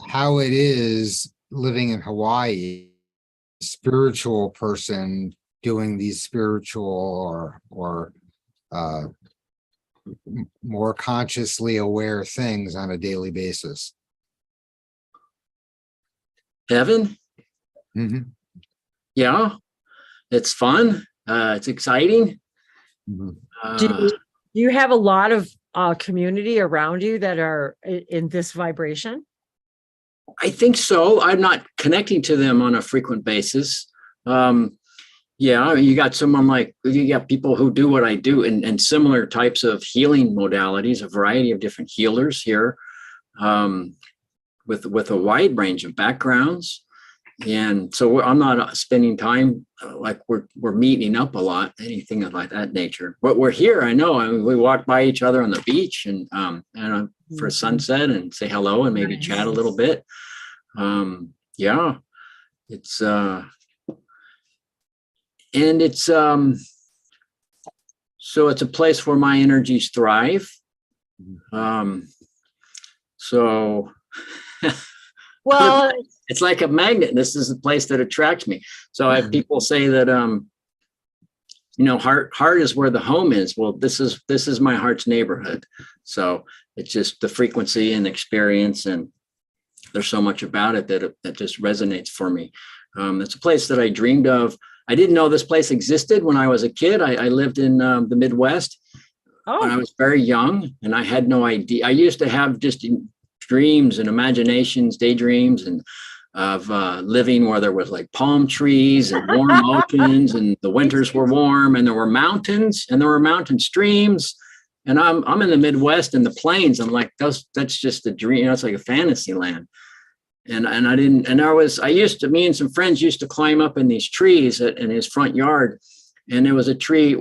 Speaker 4: How it is living in Hawaii, spiritual person doing these spiritual or more consciously aware things on a daily basis.
Speaker 6: Heaven?
Speaker 4: Mm-hmm.
Speaker 6: Yeah, it's fun. It's exciting.
Speaker 4: Mm-hmm.
Speaker 2: Do you have a lot of community around you that are in this vibration?
Speaker 6: I think so. I'm not connecting to them on a frequent basis. Yeah, you got you got people who do what I do and similar types of healing modalities, a variety of different healers here, with a wide range of backgrounds. And so I'm not spending time like we're meeting up a lot, anything like that nature. But we're here. I know. I mean, we walk by each other on the beach and for sunset and say hello and maybe chat a little bit. Yeah, it's and it's so it's a place where my energies thrive. So
Speaker 2: well,
Speaker 6: it's like a magnet. This is a place that attracts me. So I have people say that heart is where the home is. Well, this is my heart's neighborhood. So it's just the frequency and experience, and there's so much about it that just resonates for me. It's a place that I dreamed of. I didn't know this place existed when I was a kid. I lived in the Midwest when I was very young, and I had no idea. I used to have just dreams and imaginations, daydreams, and of living where there was like palm trees and warm oceans, and the winters were warm, and there were mountains and there were mountain streams. And I'm in the Midwest in the plains. I'm like, that's just a dream. It's like a fantasy land. And me and some friends used to climb up in these trees in his front yard. And there was a tree.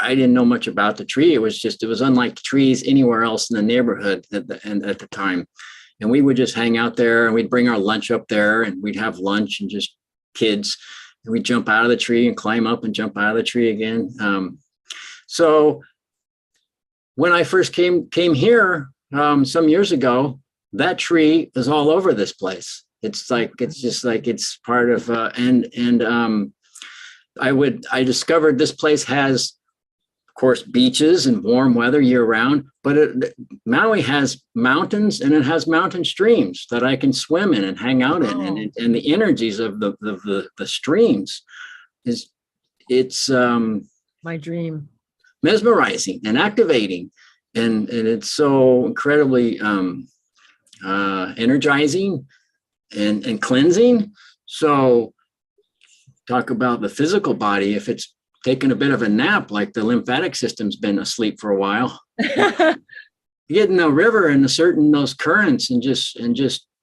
Speaker 6: I didn't know much about the tree. It was unlike trees anywhere else in the neighborhood at the time. And we would just hang out there, and we'd bring our lunch up there, and we'd have lunch, and just kids, and we'd jump out of the tree and climb up and jump out of the tree again. So when I first came here some years ago, that tree is all over this place. It's part of I discovered this place has, of course, beaches and warm weather year round, but Maui has mountains, and it has mountain streams that I can swim in and hang out in, and the energies of the streams it's
Speaker 2: my dream,
Speaker 6: mesmerizing and activating, and it's so incredibly energizing and cleansing. So talk about the physical body. If it's taking a bit of a nap, like the lymphatic system's been asleep for a while, you get in the river and those currents and just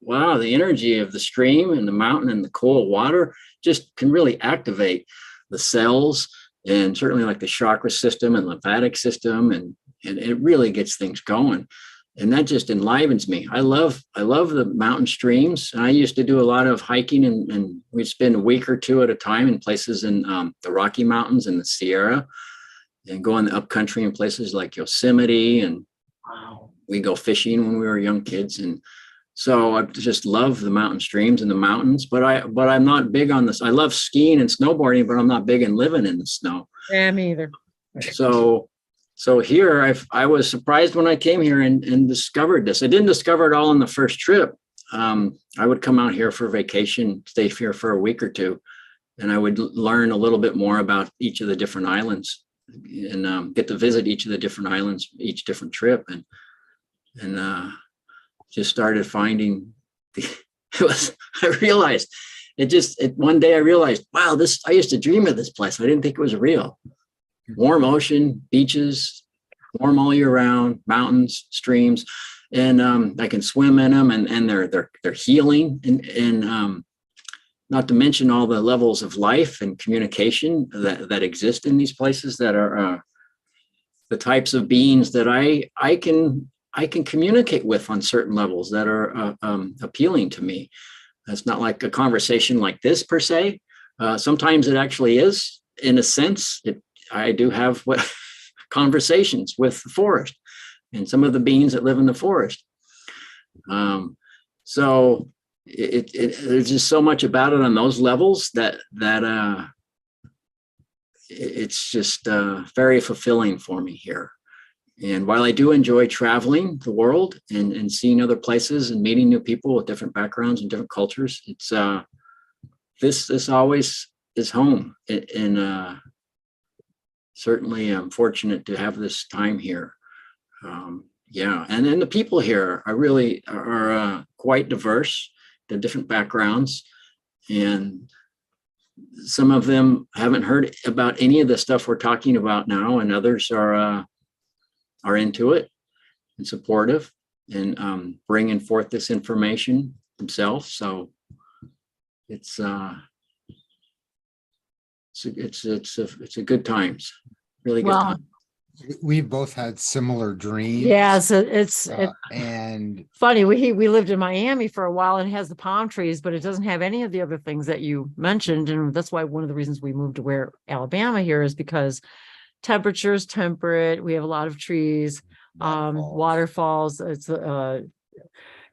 Speaker 6: wow, the energy of the stream and the mountain and the cold water just can really activate the cells, and certainly like the chakra system and lymphatic system, and it really gets things going. And that just enlivens me. I love the mountain streams. And I used to do a lot of hiking, and we'd spend a week or two at a time in places in the Rocky Mountains and the Sierra, and go in the upcountry in places like Yosemite. And we go fishing when we were young kids. And So I just love the mountain streams and the mountains, but I'm not big on this. I love skiing and snowboarding, but I'm not big in living in the snow.
Speaker 2: Yeah, me either.
Speaker 6: So here I was surprised when I came here and discovered this. I didn't discover it all on the first trip. I would come out here for vacation, stay here for a week or two, and I would learn a little bit more about each of the different islands and get to visit each of the different islands, each different trip. And just started finding I realized one day I realized, wow, I used to dream of this place. I didn't think it was real. Warm ocean, beaches, warm all year round, mountains, streams, and I can swim in them, and they're healing, and not to mention all the levels of life and communication that exist in these places that are the types of beings that I can communicate with on certain levels that are appealing to me. It's not like a conversation like this per se. Sometimes it actually is, in a sense. I do have conversations with the forest and some of the beings that live in the forest. So there's just so much about it on those levels that it's just very fulfilling for me here. And while I do enjoy traveling the world and seeing other places and meeting new people with different backgrounds and different cultures, it's this always is home. And certainly I'm fortunate to have this time here. Yeah, and then the people here are quite diverse. They're different backgrounds, and some of them haven't heard about any of the stuff we're talking about now, and others are into it and supportive and bringing forth this information themselves. So it's a good times, really good time.
Speaker 4: We both had similar dreams.
Speaker 2: Yeah, so it's
Speaker 4: and
Speaker 2: funny. We lived in Miami for a while, and it has the palm trees, but it doesn't have any of the other things that you mentioned. And that's why one of the reasons we moved to Alabama here is because temperature is temperate. We have a lot of trees, waterfalls. It's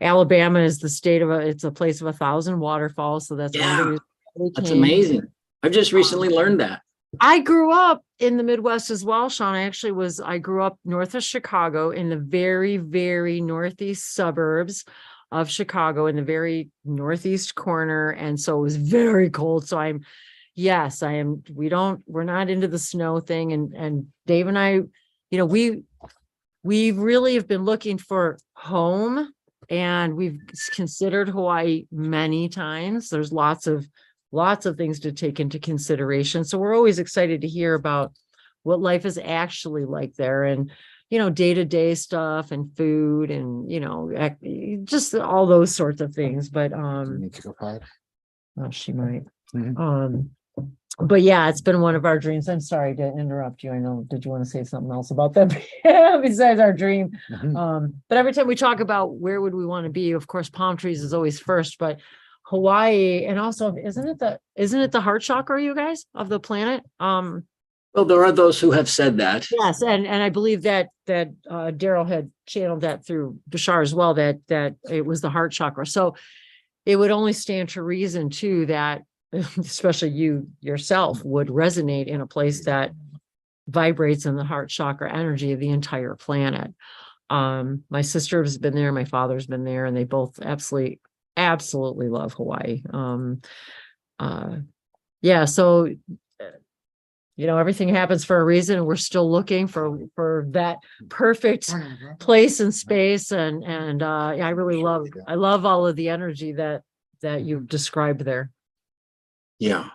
Speaker 2: Alabama is the state it's a place of 1,000 waterfalls. So that's one of the reasons
Speaker 6: that's amazing. I've just recently learned that.
Speaker 2: I grew up in the Midwest as well, Shaun. I grew up north of Chicago in the very, very northeast suburbs of Chicago, in the very northeast corner. And so it was very cold. So we're not into the snow thing. And Dave and I, we really have been looking for home, and we've considered Hawaii many times. There's lots of things to take into consideration. So we're always excited to hear about what life is actually like there, and, day-to-day stuff and food and, just all those sorts of things. But,
Speaker 4: need to go five.
Speaker 2: well, she might.
Speaker 4: Mm-hmm.
Speaker 2: But yeah, it's been one of our dreams. I'm sorry to interrupt you. I know, did you want to say something else about that besides our dream?
Speaker 4: Mm-hmm.
Speaker 2: But every time we talk about where would we want to be, of course, palm trees is always first, but Hawaii, and also isn't it the heart chakra, you guys, of the planet?
Speaker 6: Well, there are those who have said that.
Speaker 2: Yes, and I believe that Daryl had channeled that through Bashar as well, that it was the heart chakra. So it would only stand to reason too that especially you yourself would resonate in a place that vibrates in the heart chakra energy of the entire planet. My sister has been there, my father's been there, and they both absolutely love Hawaii. So everything happens for a reason, and we're still looking for that perfect place and space. And I really love all of the energy that you've described there.
Speaker 6: Yeah.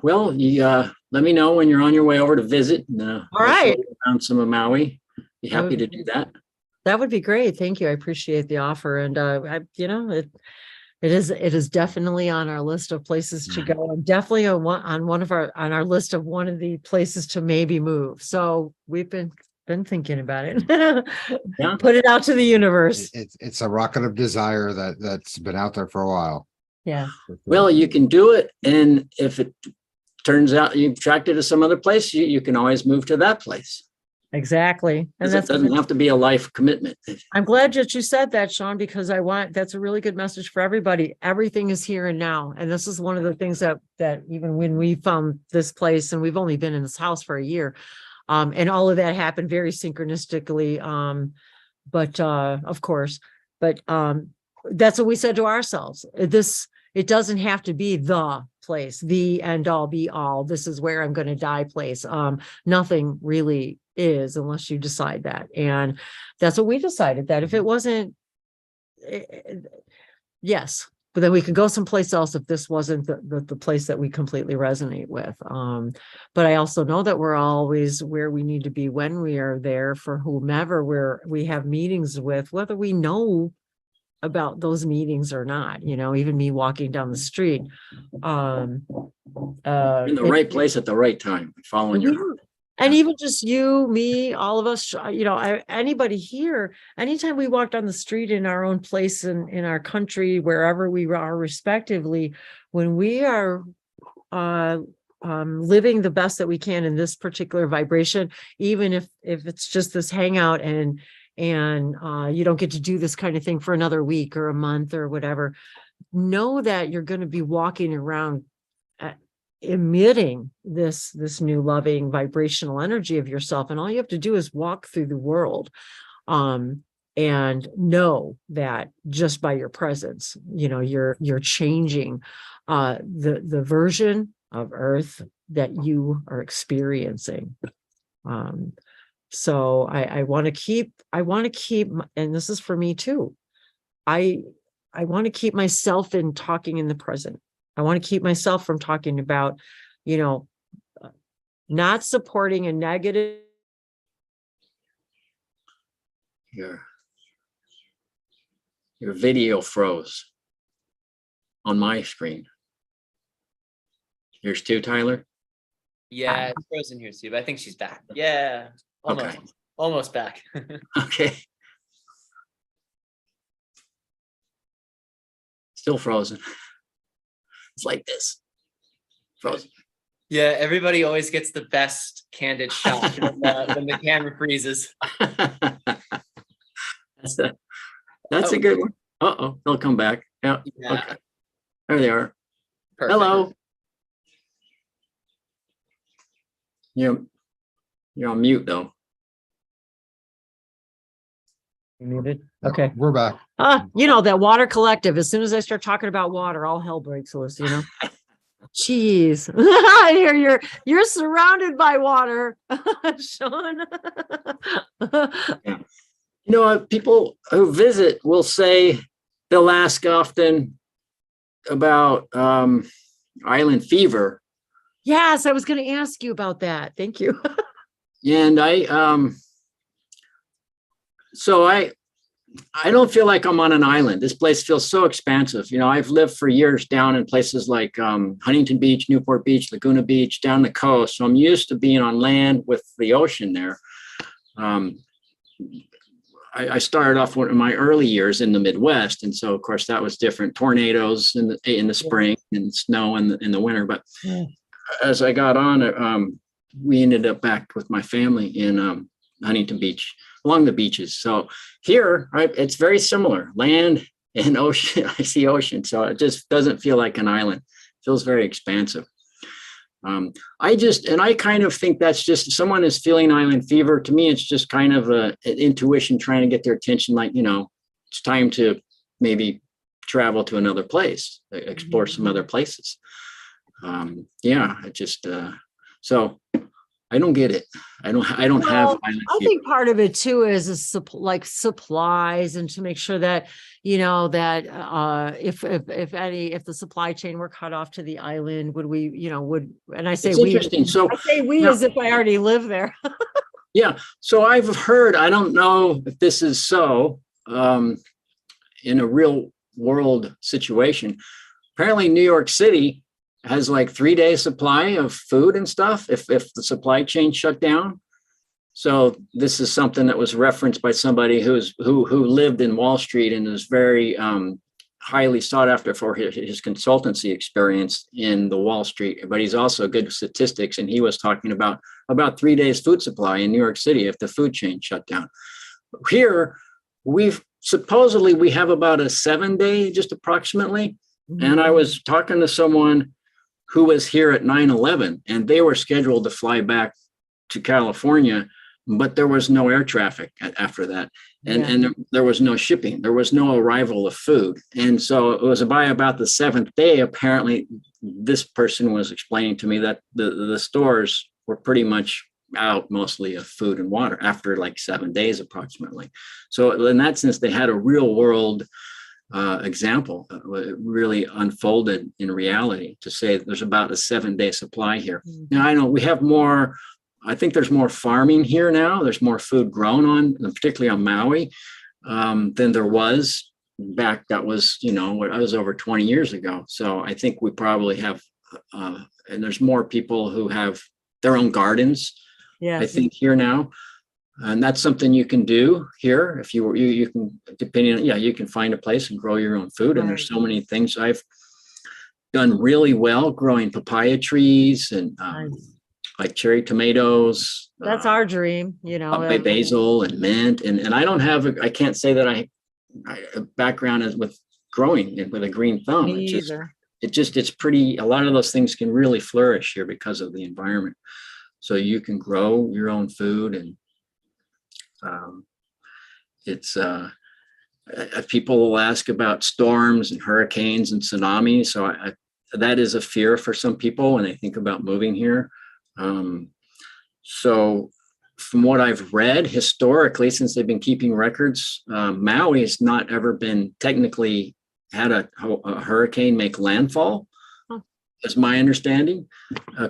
Speaker 6: Well, you let me know when you're on your way over to visit.
Speaker 2: All right.
Speaker 6: Around some of Maui. Be happy to do that.
Speaker 2: That would be great. Thank you. I appreciate the offer. And it is definitely on our list of places to go, and definitely on our list of one of the places to maybe move. So we've been thinking about it.
Speaker 6: Yeah.
Speaker 2: Put it out to the universe.
Speaker 4: It's a rocket of desire that's been out there for a while.
Speaker 2: Yeah.
Speaker 6: Well, you can do it, and if it turns out you're attracted to some other place, you can always move to that place.
Speaker 2: Exactly. And
Speaker 6: It
Speaker 2: that's,
Speaker 6: doesn't have to be a life commitment.
Speaker 2: I'm glad that you said that, Shaun, because that's a really good message for everybody. Everything is here and now. And this is one of the things that even when we found this place, and we've only been in this house for a year, and all of that happened very synchronistically. But of course, that's what we said to ourselves. It doesn't have to be the place, the end all be all. This is where I'm going to die place. Nothing really is unless you decide that. And that's what we decided, that if it wasn't, yes, but then we could go someplace else if this wasn't the place that we completely resonate with. But I also know that we're always where we need to be when we are there for whomever we have meetings with, whether we know about those meetings or not, even me walking down the street.
Speaker 6: In the right place at the right time, following your.
Speaker 2: And even just you, me, all of us, anybody here, anytime we walk down the street in our own place in our country, wherever we are respectively, when we are living the best that we can in this particular vibration, even if it's just this hangout and you don't get to do this kind of thing for another week or a month or whatever, know that you're going to be walking around emitting this new loving vibrational energy of yourself. And all you have to do is walk through the world and know that just by your presence, you're changing the version of Earth that you are experiencing. So I want to keep, and this is for me too. I want to keep myself in talking in the present. I want to keep myself from talking about, not supporting a negative.
Speaker 6: Your video froze on my screen. Yours too, Tyler?
Speaker 3: Yeah, it's frozen here too, but I think she's back. Yeah, almost back.
Speaker 6: Okay. Still frozen. It's like this. Frozen.
Speaker 3: Yeah, everybody always gets the best candid shot when the camera freezes.
Speaker 6: That's a good one. Uh-oh, they'll come back. Yeah. Okay. There they are.
Speaker 3: Perfect.
Speaker 6: Hello. You're on mute though.
Speaker 2: Muted. Okay.
Speaker 4: We're back.
Speaker 2: That water collective. As soon as I start talking about water, all hell breaks loose, Jeez. I hear you're surrounded by water, Shaun.
Speaker 6: Yeah. People who visit will say they'll ask often about island fever.
Speaker 2: Yes, I was going to ask you about that. Thank you.
Speaker 6: And I don't feel like I'm on an island. This place feels so expansive. I've lived for years down in places like Huntington Beach, Newport Beach, Laguna Beach, down the coast. So I'm used to being on land with the ocean there. I started off in my early years in the Midwest. And so, of course, that was different. Tornadoes in the spring and snow in the winter. But as I got on, we ended up back with my family in Huntington Beach, along the beaches. So here, it's very similar, land and ocean. I see ocean, so it just doesn't feel like an island. It feels very expansive. I kind of think that's just, if someone is feeling island fever, to me, it's just kind of an intuition trying to get their attention. Like, it's time to maybe travel to another place, explore some other places. So I don't get it. I don't have island fever.
Speaker 2: I think part of it too is supplies, and to make sure that that if the supply chain were cut off to the island, would we and I say
Speaker 6: it's
Speaker 2: we
Speaker 6: interesting. So
Speaker 2: I say we as if I already live there.
Speaker 6: Yeah. So I've heard, I don't know if this is so in a real world situation. Apparently New York City has like 3-day supply of food and stuff if the supply chain shut down. So this is something that was referenced by somebody who lived in Wall Street and is very highly sought after for his consultancy experience in the Wall Street, but he's also good with statistics. And he was talking about 3 days food supply in New York City if the food chain shut down. Here, we have about a 7-day, just approximately.
Speaker 2: Mm-hmm.
Speaker 6: And I was talking to someone who was here at 9/11, and they were scheduled to fly back to California, but there was no air traffic after that. And there was no shipping. There was no arrival of food. And so it was by about the 7th day, apparently, this person was explaining to me that the stores were pretty much out mostly of food and water after like 7 days approximately. So in that sense, they had a real world example really unfolded in reality to say there's about a 7-day supply here.
Speaker 2: Mm-hmm.
Speaker 6: Now, I know we have more. I think there's more farming here now. There's more food grown on, particularly on Maui, than there was back. That was, I was over 20 years ago. So I think we probably have, and there's more people who have their own gardens.
Speaker 2: Yeah,
Speaker 6: I think here now, and that's something you can do here. If you can, depending on, you can find a place and grow your own food. And there's so many things I've done really well growing papaya trees and.
Speaker 2: Nice.
Speaker 6: Like cherry tomatoes.
Speaker 2: That's our dream,
Speaker 6: Basil and mint. And I don't have, I can't say that I a background is with growing it with a green thumb.
Speaker 2: Me either.
Speaker 6: It's pretty, a lot of those things can really flourish here because of the environment. So you can grow your own food and people will ask about storms and hurricanes and tsunamis. So that is a fear for some people when they think about moving here. So from what I've read historically, since they've been keeping records, Maui has not ever been technically had a hurricane make landfall, is my understanding.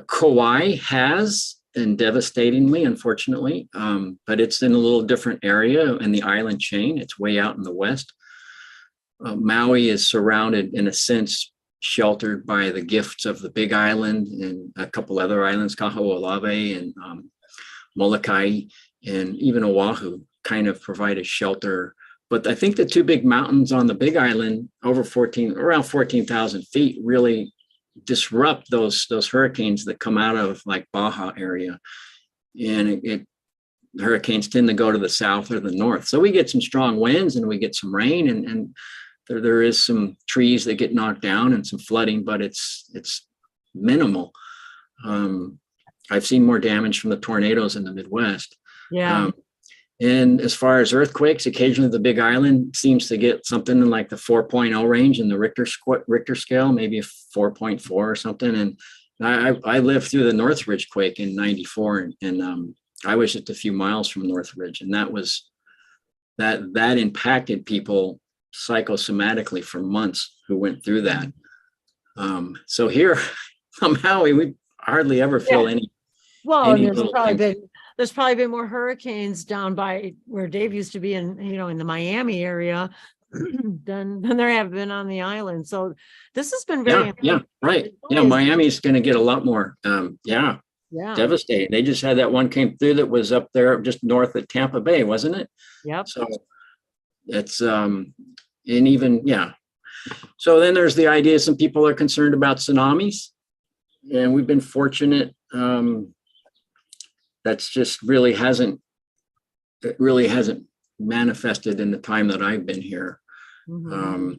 Speaker 6: Kauai has, and devastatingly, unfortunately, but it's in a little different area in the island chain. It's way out in the west. Maui is surrounded, in a sense, sheltered by the gifts of the Big Island and a couple other islands, Kaho'olawe and Molokai, and even Oahu kind of provide a shelter. But I think the two big mountains on the Big Island, around 14,000 feet, really disrupt those hurricanes that come out of like Baja area. And the hurricanes tend to go to the south or the north. So we get some strong winds and we get some rain and there is some trees that get knocked down and some flooding, but it's minimal. I've seen more damage from the tornadoes in the Midwest.
Speaker 2: Yeah.
Speaker 6: And as far as earthquakes, occasionally the Big Island seems to get something in like the 4.0 range in the Richter scale, maybe a 4.4 or something. And I lived through the Northridge quake in '94, and I was just a few miles from Northridge, and that impacted people psychosomatically for months who went through that. So here on Maui, we hardly ever feel any.
Speaker 2: Well, there's probably been more hurricanes down by where Dave used to be in the Miami area than there have been on the island. So this has been very
Speaker 6: right. Yeah, Miami's going to get a lot more. Devastating. They just had that one came through that was up there just north of Tampa Bay, wasn't it?
Speaker 2: Yep.
Speaker 6: So it's So then there's the idea some people are concerned about tsunamis, and we've been fortunate. That's just really hasn't manifested in the time that I've been here.
Speaker 2: Mm-hmm.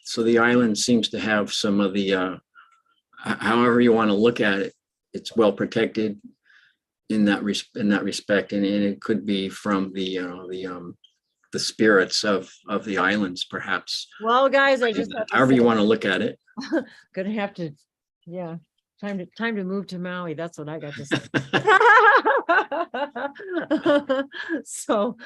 Speaker 6: So the island seems to have some of the however you want to look at it, it's well protected in that respect, and it could be from the spirits of the islands, perhaps.
Speaker 2: Well, guys, I just
Speaker 6: however you want to look at it.
Speaker 2: Gonna have to, time to move to Maui. That's what I got to say. So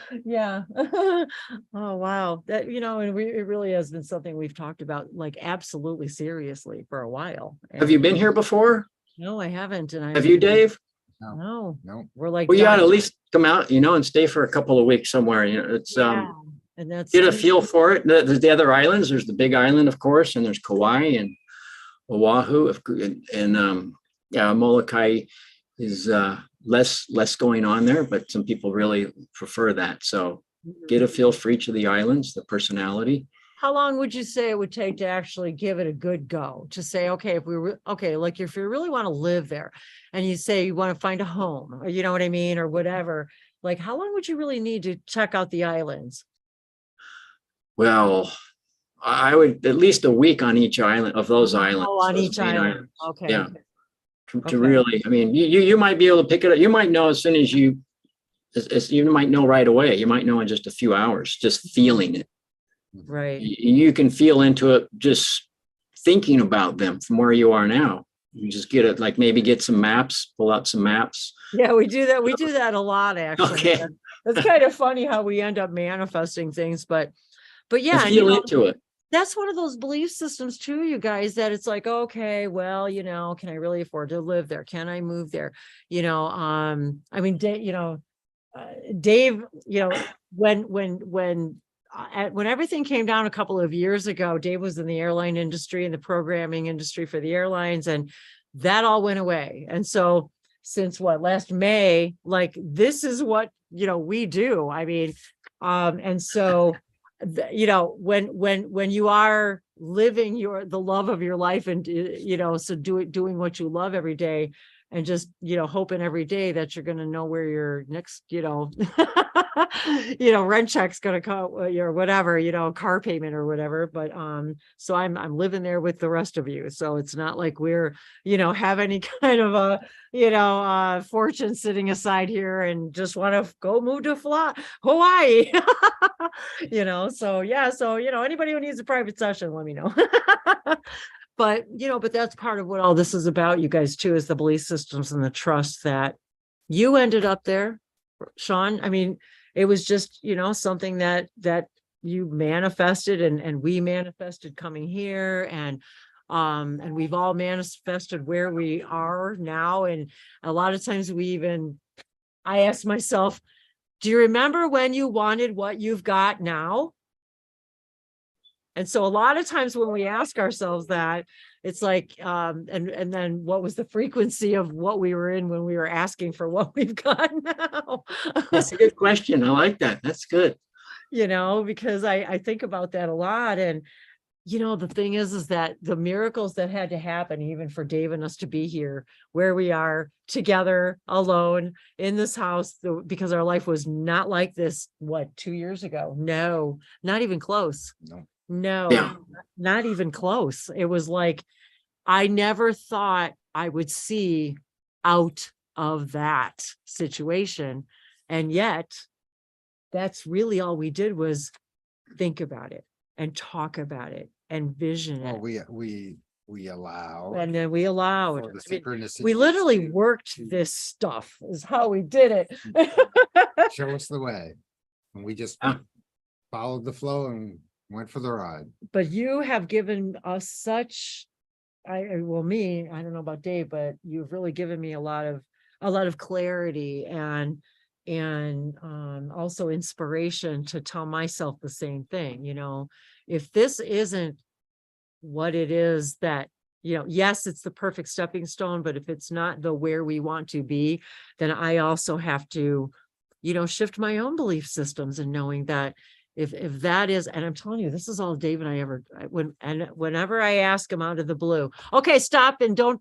Speaker 2: oh wow, that and it really has been something we've talked about like absolutely seriously for a while.
Speaker 6: Have you been here before?
Speaker 2: No, I haven't. And
Speaker 6: have you, Dave?
Speaker 2: No.
Speaker 6: We're like, well, you ought to at least come out, and stay for a couple of weeks somewhere. It's
Speaker 2: and that's
Speaker 6: get a feel for it. There's the other islands. There's the Big Island, of course, and there's Kauai and Oahu, and Molokai is less going on there, but some people really prefer that. So get a feel for each of the islands, the personality.
Speaker 2: how long would you say it would take to actually give it a good go? To say, okay, if we were, okay, like if you really want to live there and you say you want to find a home, or you know what I mean, or whatever, like how long would you really need to check out the islands?
Speaker 6: Well, I would at least a week on each island of those islands.
Speaker 2: Oh, on
Speaker 6: those
Speaker 2: each
Speaker 6: main
Speaker 2: island. Okay.
Speaker 6: Yeah. To
Speaker 2: Okay.
Speaker 6: really, I mean, you might be able to pick it up. You might know as soon as you might know right away. You might know in just a few hours, just feeling it.
Speaker 2: Right.
Speaker 6: You can feel into it just thinking about them from where you are now. You just get it, like maybe get some maps, pull out some maps.
Speaker 2: Yeah, we do that. We do that a lot, actually.
Speaker 6: Okay.
Speaker 2: That's kind of funny how we end up manifesting things, but yeah,
Speaker 6: And feel into it.
Speaker 2: that's one of those belief systems too, you guys, that it's like, okay, well, can I really afford to live there? Can I move there? I mean, Dave, when everything came down a couple of years ago, Dave was in the airline industry and the programming industry for the airlines, and that all went away. And so since last May, like this is what, we do. I mean, and so, when you are living the love of your life and, so doing what you love every day, and just, hoping every day that you're going to know where your next, rent check's going to come, or whatever, car payment or whatever. But, so I'm living there with the rest of you. So it's not like we're, have any kind of a, fortune sitting aside here and just want to go move to Hawaii, so yeah. So, anybody who needs a private session, let me know. But that's part of what all this is about, you guys, too, is the belief systems and the trust that you ended up there, Shaun. I mean, it was just, something that you manifested and we manifested coming here, and we've all manifested where we are now. And a lot of times I ask myself, do you remember when you wanted what you've got now? And so a lot of times when we ask ourselves that, it's like, and then what was the frequency of what we were in when we were asking for what we've got now?
Speaker 6: That's a good question. I like that. That's good.
Speaker 2: Because I think about that a lot. And, the thing is that the miracles that had to happen, even for Dave and us to be here, where we are together, alone in this house, because our life was not like this, 2 years ago? No, not even close. No,
Speaker 6: Yeah.
Speaker 2: not even close. It was like, I never thought I would see out of that situation. And yet that's really all we did was think about it and talk about it and vision it.
Speaker 4: We allow.
Speaker 2: And then we allowed.
Speaker 4: For the synchronicity
Speaker 2: We literally worked this stuff, is how we did it.
Speaker 4: show us the way. And we just followed the flow and went for the ride.
Speaker 2: But you have given us such, I don't know about Dave, but you've really given me a lot of clarity and also inspiration to tell myself the same thing. If this isn't what it is that, yes, it's the perfect stepping stone, but if it's not the where we want to be, then I also have to, shift my own belief systems, and knowing that if that is, and I'm telling you, this is all Dave and I whenever I ask him out of the blue, okay, stop and don't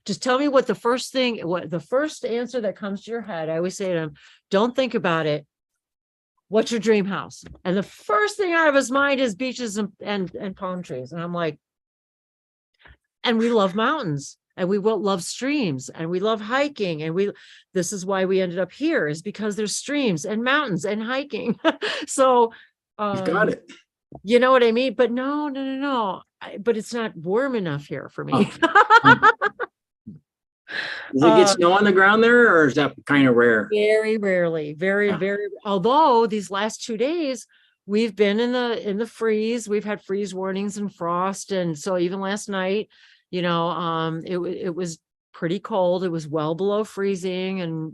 Speaker 2: just tell me what the first answer that comes to your head. I always say to him, don't think about it. What's your dream house? And the first thing out of his mind is beaches and palm trees. And I'm like, and we love mountains, and we will love streams, and we love hiking. And this is why we ended up here, is because there's streams and mountains and hiking. So,
Speaker 6: You've got it.
Speaker 2: You know what I mean? But no. But it's not warm enough here for me.
Speaker 6: Does it get snow on the ground there, or is that kind of rare?
Speaker 2: Very rarely, very. Although these last 2 days, we've been in the freeze. We've had freeze warnings and frost, and so even last night, it was pretty cold. It was well below freezing, and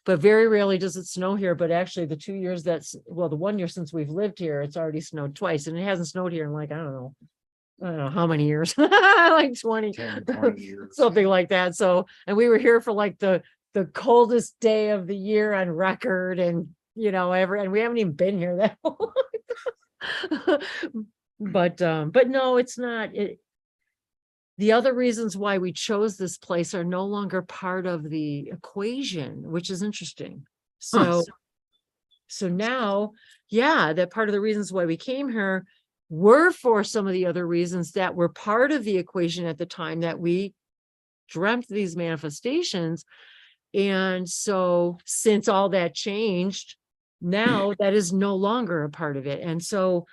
Speaker 2: but very rarely does it snow here. But actually, the 2 years the 1 year since we've lived here, it's already snowed twice, and it hasn't snowed here in like I don't know how many years, like 20 years, something like that. So, and we were here for like the coldest day of the year on record, and and we haven't even been here that long. But no, it's not. The other reasons why we chose this place are no longer part of the equation, which is interesting. So, so now, yeah, that part of the reasons why we came here were for some of the other reasons that were part of the equation at the time that we dreamt these manifestations. And so since all that changed, now that is no longer a part of it. And so,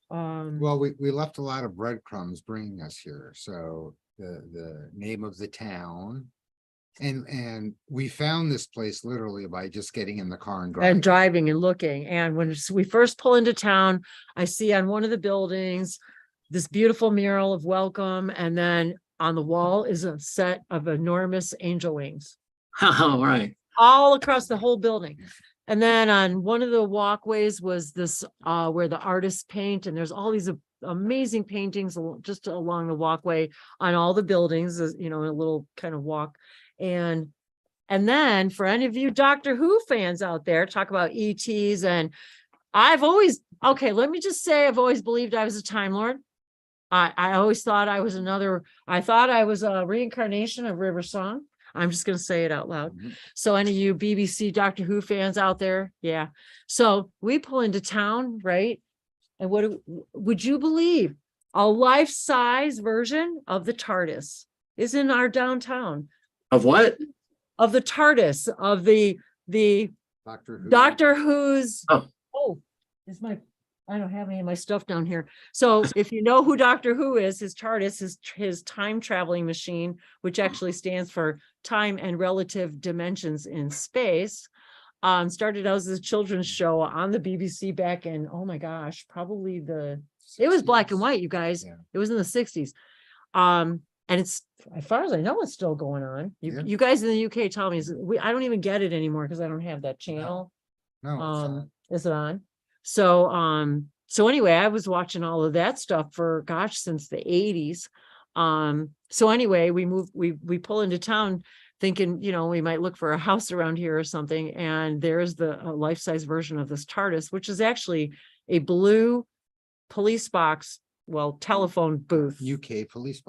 Speaker 4: Well, we left a lot of breadcrumbs bringing us here. So the name of the town, and we found this place literally by just getting in the car and
Speaker 2: driving and looking. And when we first pull into town, I see on one of the buildings this beautiful mural of welcome, and then on the wall is a set of enormous angel wings.
Speaker 6: Oh, right.
Speaker 2: All across the whole building. And then on one of the walkways was this where the artists paint, and there's all these amazing paintings just along the walkway on all the buildings, you know, a little kind of walk. And then for any of you Doctor Who fans out there, talk about ETs. And I've always, okay, let me just say, I've always believed I was a Time Lord. I always thought I was a reincarnation of River Song. I'm just going to say it out loud. So any of you BBC Doctor Who fans out there, yeah. So we pull into town, right? And what would you believe? A life-size version of the TARDIS is in our downtown.
Speaker 6: Of what?
Speaker 2: Of the TARDIS, of the Doctor Who's. Oh, is I don't have any of my stuff down here. So if you know who Doctor Who is, his TARDIS is his time traveling machine, which actually stands for time and relative dimensions in space. Started out as a children's show on the BBC back in, oh my gosh, probably it was black and white, you guys. Yeah. It was in the 60s. And it's, as far as I know, it's still going on. You guys in the UK tell me, I don't even get it anymore because I don't have that channel. No. Is it on? So anyway, I was watching all of that stuff for since the 80s. So anyway, we pull into town thinking, you know, we might look for a house around here or something. And there's the life-size version of this TARDIS, which is actually a blue police box, telephone booth.
Speaker 4: UK police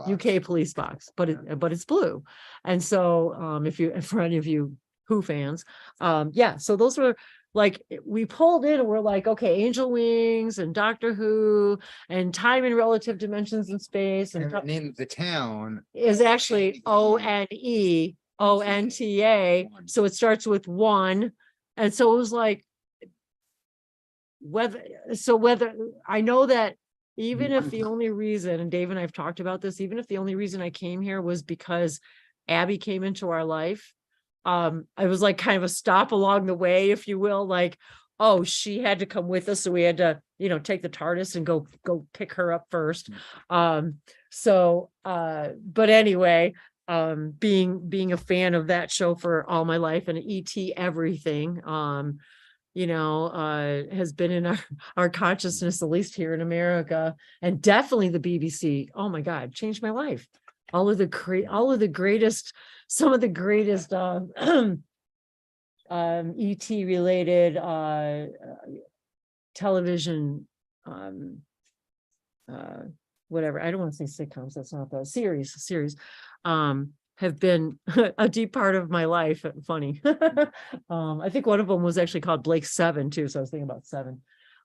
Speaker 4: box,
Speaker 2: but it's blue. And so for any of you Who fans, so those were, like, we pulled in and we're like, okay, angel wings and Doctor Who and time and relative dimensions in space. And
Speaker 4: the name of the town
Speaker 2: is actually ONEONTA. So it starts with one. And so it was like, whether I know that even if the only reason, and Dave and I've talked about this, even if the only reason I came here was because Abby came into our life, I was like kind of a stop along the way, if you will, like, oh, she had to come with us. So we had to, you know, take the TARDIS and go pick her up first. But anyway, being a fan of that show for all my life and ET everything, you know, has been in our consciousness, at least here in America, and definitely the BBC. Oh my God, changed my life. Some of the greatest ET related television whatever, I don't want to say sitcoms, that's not the series have been a deep part of my life. Funny. I think one of them was actually called Blake 7 too, so I was thinking about 7.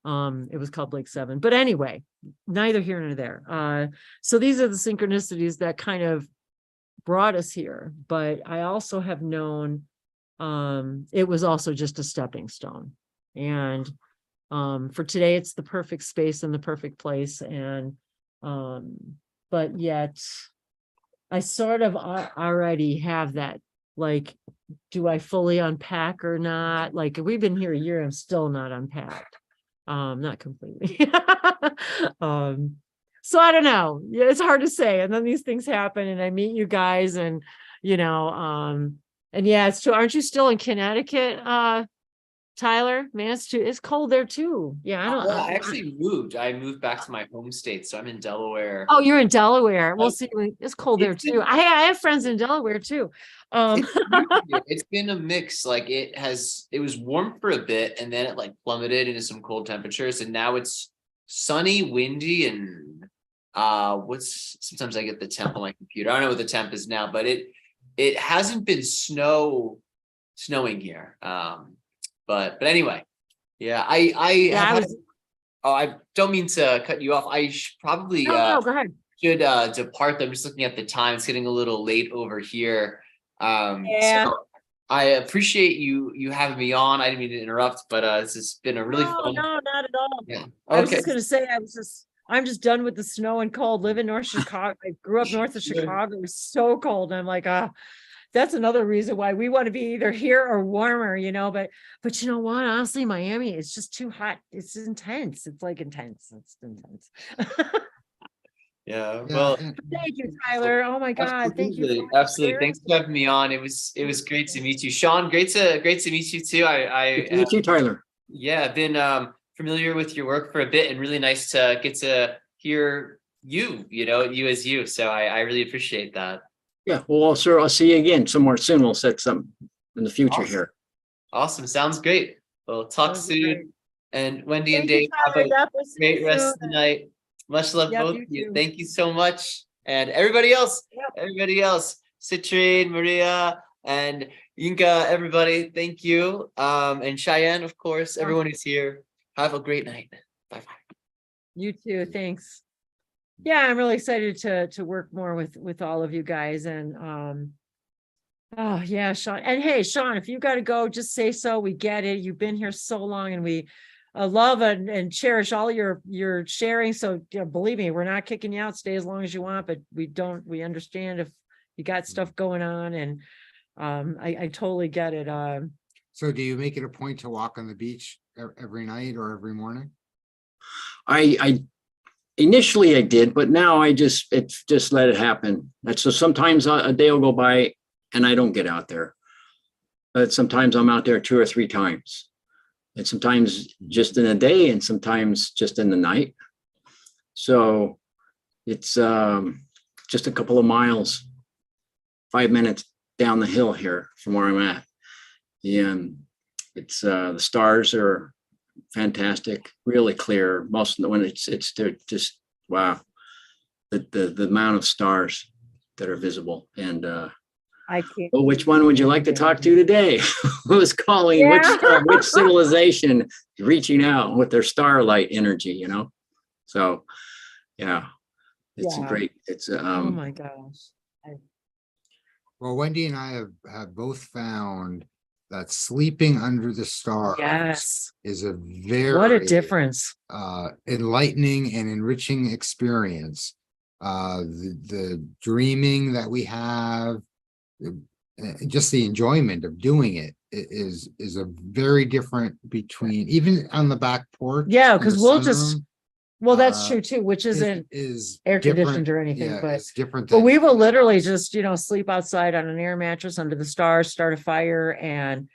Speaker 2: It was called Blake 7, but anyway, neither here nor there. So these are the synchronicities that kind of brought us here, but I also have known it was also just a stepping stone. And for today, it's the perfect space and the perfect place. And but yet I sort of already have that, like, do I fully unpack or not? Like, we've been here a year, I'm still not unpacked. Not completely. So I don't know. Yeah, it's hard to say. And then these things happen and I meet you guys and, you know, and yeah, it's true. Aren't you still in Connecticut, Tyler, man, it's cold there too. Yeah, I don't.
Speaker 3: Well, I actually moved. I moved back to my home state, so I'm in Delaware.
Speaker 2: Oh, you're in Delaware. Well,
Speaker 3: Uh,
Speaker 2: see, it's cold there
Speaker 3: it's
Speaker 2: too.
Speaker 3: been-
Speaker 2: I have friends in Delaware too.
Speaker 3: It's been a mix. Like it was warm for a bit and then it like plummeted into some cold temperatures, and now it's sunny, windy, and sometimes I get the temp on my computer. I don't know what the temp is now, but it hasn't been snowing here. But anyway, yeah, I don't mean to cut you off. I should probably
Speaker 2: No, go ahead.
Speaker 3: should depart. I'm just looking at the time. It's getting a little late over here.
Speaker 2: Yeah.
Speaker 3: So I appreciate you having me on. I didn't mean to interrupt, but this has been a really fun.
Speaker 2: No, not at all.
Speaker 3: Yeah.
Speaker 2: I was
Speaker 3: Okay.
Speaker 2: just gonna say I'm just done with the snow and cold. Live in North Chicago. I grew up north of Chicago. It was so cold. I'm like, that's another reason why we want to be either here or warmer, but you know what? Honestly, Miami is just too hot. It's intense. It's like intense. It's intense.
Speaker 3: Yeah. Well,
Speaker 2: Thank you, Tyler. Oh my God. Thank you. so much.
Speaker 3: Absolutely. Thanks for having me on. It was great to meet you. Shaun, great to meet you too.
Speaker 6: Good to meet you, Tyler.
Speaker 3: Yeah, I've been familiar with your work for a bit, and really nice to get to hear you as you. So I really appreciate that.
Speaker 6: Yeah, well, sir, I'll see you again somewhere soon. We'll set some in the future
Speaker 3: Awesome.
Speaker 6: here.
Speaker 3: Sounds great. We'll talk
Speaker 2: Sounds
Speaker 3: soon.
Speaker 2: great.
Speaker 3: And Wendy
Speaker 2: Thank
Speaker 3: and
Speaker 2: you,
Speaker 3: Dave, have
Speaker 2: Tyler.
Speaker 3: a
Speaker 2: Yep, we'll see
Speaker 3: great
Speaker 2: you
Speaker 3: rest of
Speaker 2: soon.
Speaker 3: the night. Much love,
Speaker 2: Yep,
Speaker 3: both
Speaker 2: you
Speaker 3: of you.
Speaker 2: too.
Speaker 3: Thank you so much. And everybody else,
Speaker 2: Yep.
Speaker 3: Citrine, Maria, and Yinka, everybody, thank you. And Cheyenne, of course, everyone who's here. Have a great night. Bye-bye.
Speaker 2: You too. Thanks. Yeah, I'm really excited to work more with all of you guys. And oh yeah, Shaun. And hey, Shaun, if you got to go, just say so. We get it. You've been here so long, and we love and cherish all your sharing. So believe me, we're not kicking you out. Stay as long as you want, but we understand if you got stuff going on, and I totally get it.
Speaker 4: So do you make it a point to walk on the beach every night or every morning?
Speaker 6: I initially I did, but now it's just let it happen. So sometimes a day will go by and I don't get out there. But sometimes I'm out there 2 or 3 times. And sometimes just in a day and sometimes just in the night. So it's just a couple of miles, 5 minutes down the hill here from where I'm at. And it's the stars are fantastic, really clear. Most of the when it's just wow, the amount of stars that are visible. And
Speaker 2: I can't.
Speaker 6: well, which one would you like to talk to today? Who's calling?
Speaker 2: Yeah.
Speaker 6: Which civilization is reaching out with their starlight energy? So yeah, it's
Speaker 2: Yeah.
Speaker 6: great. It's
Speaker 2: Oh my gosh.
Speaker 4: Well, Wendy and I have both found that sleeping under the stars
Speaker 2: Yes.
Speaker 4: is a very
Speaker 2: What a difference.
Speaker 4: enlightening and enriching experience. The dreaming that we have, just the enjoyment of doing it is a very different between even on the back porch.
Speaker 2: Yeah,
Speaker 4: in the
Speaker 2: because we'll just
Speaker 4: sunroom,
Speaker 2: well, that's
Speaker 4: uh,
Speaker 2: true too, which isn't
Speaker 4: is
Speaker 2: air
Speaker 4: different.
Speaker 2: conditioned or anything,
Speaker 4: Yeah,
Speaker 2: but
Speaker 4: it's different.
Speaker 2: but
Speaker 4: than-
Speaker 2: we will literally just sleep outside on an air mattress under the stars, start a fire, and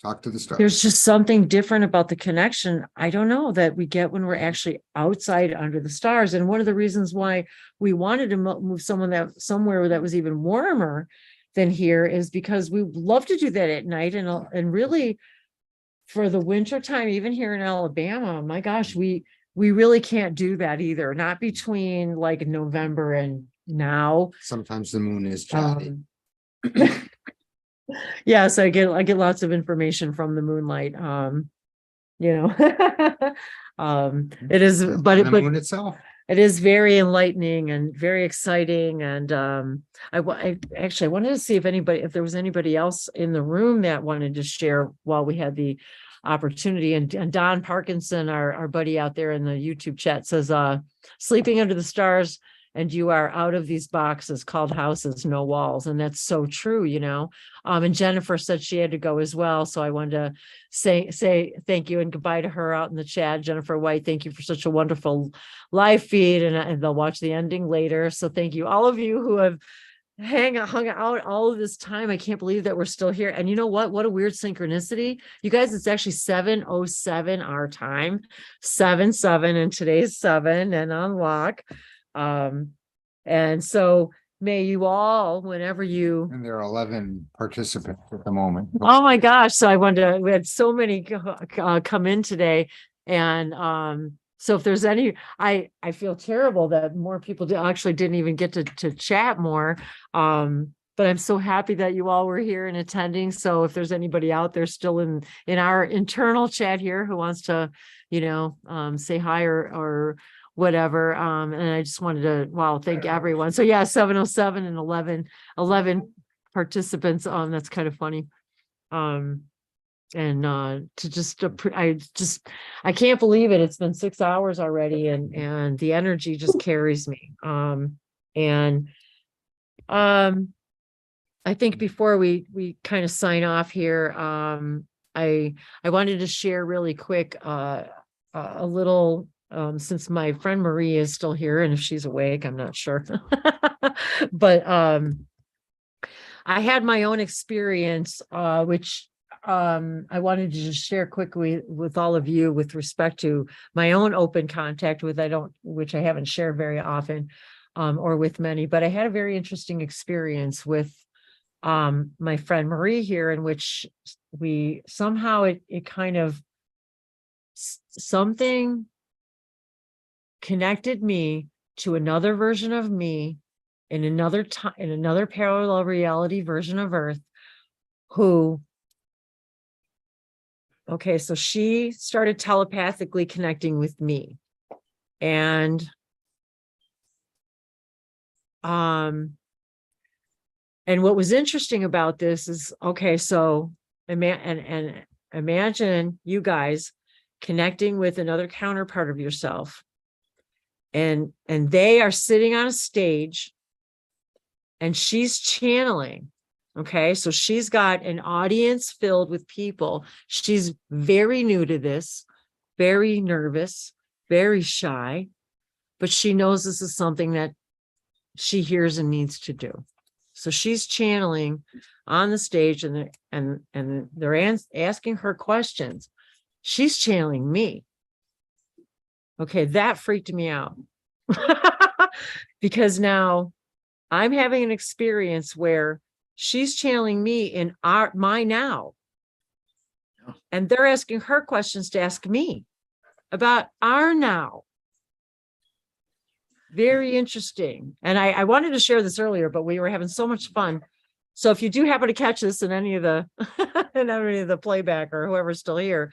Speaker 4: Talk to the stars.
Speaker 2: there's just something different about the connection. I don't know that we get when we're actually outside under the stars. And one of the reasons why we wanted to move somewhere that was even warmer than here is because we love to do that at night. And really for the winter time, even here in Alabama, my gosh, we really can't do that either. Not between like November and now.
Speaker 4: Sometimes the moon is chatty.
Speaker 2: Yes, I get lots of information from the moonlight. It is,
Speaker 4: And
Speaker 2: but
Speaker 4: the moon itself.
Speaker 2: it is very enlightening and very exciting. And I wanted to see if there was anybody else in the room that wanted to share while we had the opportunity. And Don Parkinson, our buddy out there in the YouTube chat, says, sleeping under the stars and you are out of these boxes called houses, no walls. And that's so true, and Jennifer said she had to go as well. So I wanted to say thank you and goodbye to her out in the chat. Jennifer White, thank you for such a wonderful live feed, and they'll watch the ending later. So thank you, all of you who hung out all of this time. I can't believe that we're still here. And you know what? What a weird synchronicity. You guys, it's actually 7:07 our time, 7/7, and today's 7 and unlock. And so may you all, whenever you.
Speaker 4: And there are 11 participants at the moment.
Speaker 2: Oh my gosh. So we had so many come in today. And so if there's any, I feel terrible that more people actually didn't even get to chat more. But I'm so happy that you all were here and attending. So if there's anybody out there still in our internal chat here who wants to, say hi or whatever. And I just wanted to, thank everyone. So yeah, 7:07 and 11 participants. That's kind of funny. And I can't believe it. It's been 6 hours already, and the energy just carries me. I think before we kind of sign off here, I wanted to share really quick a little, since my friend Marie is still here, and if she's awake, I'm not sure. But I had my own experience, which I wanted to just share quickly with all of you with respect to my own open contact which I haven't shared very often, or with many, but I had a very interesting experience with my friend Marie here, in which we somehow it kind of something connected me to another version of me in another time, in another parallel reality version of Earth, who. Okay, so she started telepathically connecting with me. And what was interesting about this is, okay, so imagine you guys connecting with another counterpart of yourself. And they are sitting on a stage and she's channeling. Okay, so she's got an audience filled with people. She's very new to this, very nervous, very shy, but she knows this is something that she hears and needs to do. So she's channeling on the stage, and they're asking her questions. She's channeling me. Okay, that freaked me out. Because now I'm having an experience where she's channeling me in my now. And they're asking her questions to ask me about our now. Very interesting. And I wanted to share this earlier, but we were having so much fun. So if you do happen to catch this in any of the playback or whoever's still here,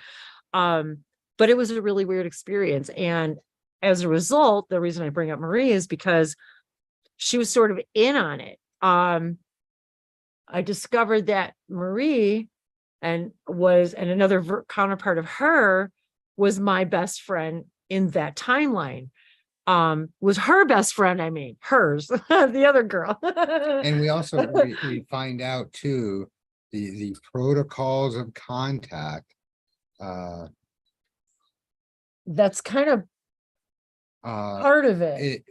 Speaker 2: but it was a really weird experience. And as a result, the reason I bring up Marie is because she was sort of in on it. I discovered that Marie and another counterpart of her was my best friend in that timeline. Was her best friend, hers, the other girl.
Speaker 4: And we also we find out too the protocols of contact.
Speaker 2: That's kind of part of it.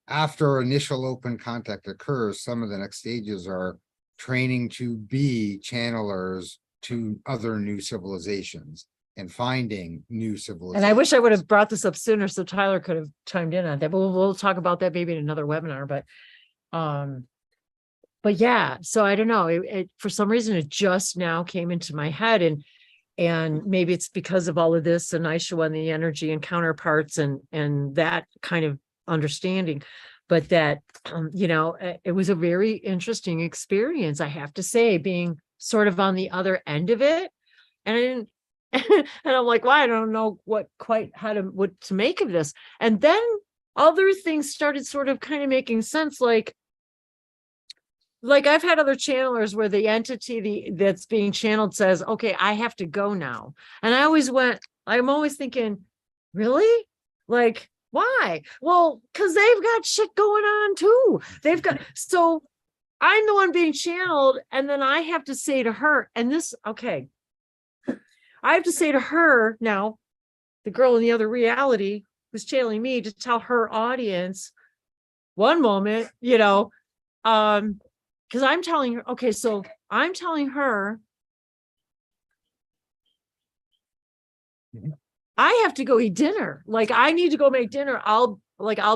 Speaker 4: After initial open contact occurs, some of the next stages are training to be channelers to other new civilizations and finding new civilizations.
Speaker 2: And I wish I would have brought this up sooner so Tyler could have chimed in on that, but we'll talk about that maybe in another webinar. But yeah, so I don't know. It for some reason it just now came into my head, and maybe it's because of all of this and Aisha and the energy and counterparts and that kind of understanding, but that it was a very interesting experience, I have to say, being sort of on the other end of it. And I didn't and I'm like, well, I don't know what to make of this. And then other things started sort of kind of making sense, like I've had other channelers where the entity that's being channeled says, okay, I have to go now. And I'm always thinking, really? Like, why? Well, because they've got shit going on too. So I'm the one being channeled, and then I have to say to her, I have to say to her now, the girl in the other reality who's channeling me, to tell her audience one moment, because I'm telling her, okay, so I'm telling her I have to go eat dinner. Like, I need to go make dinner. I'll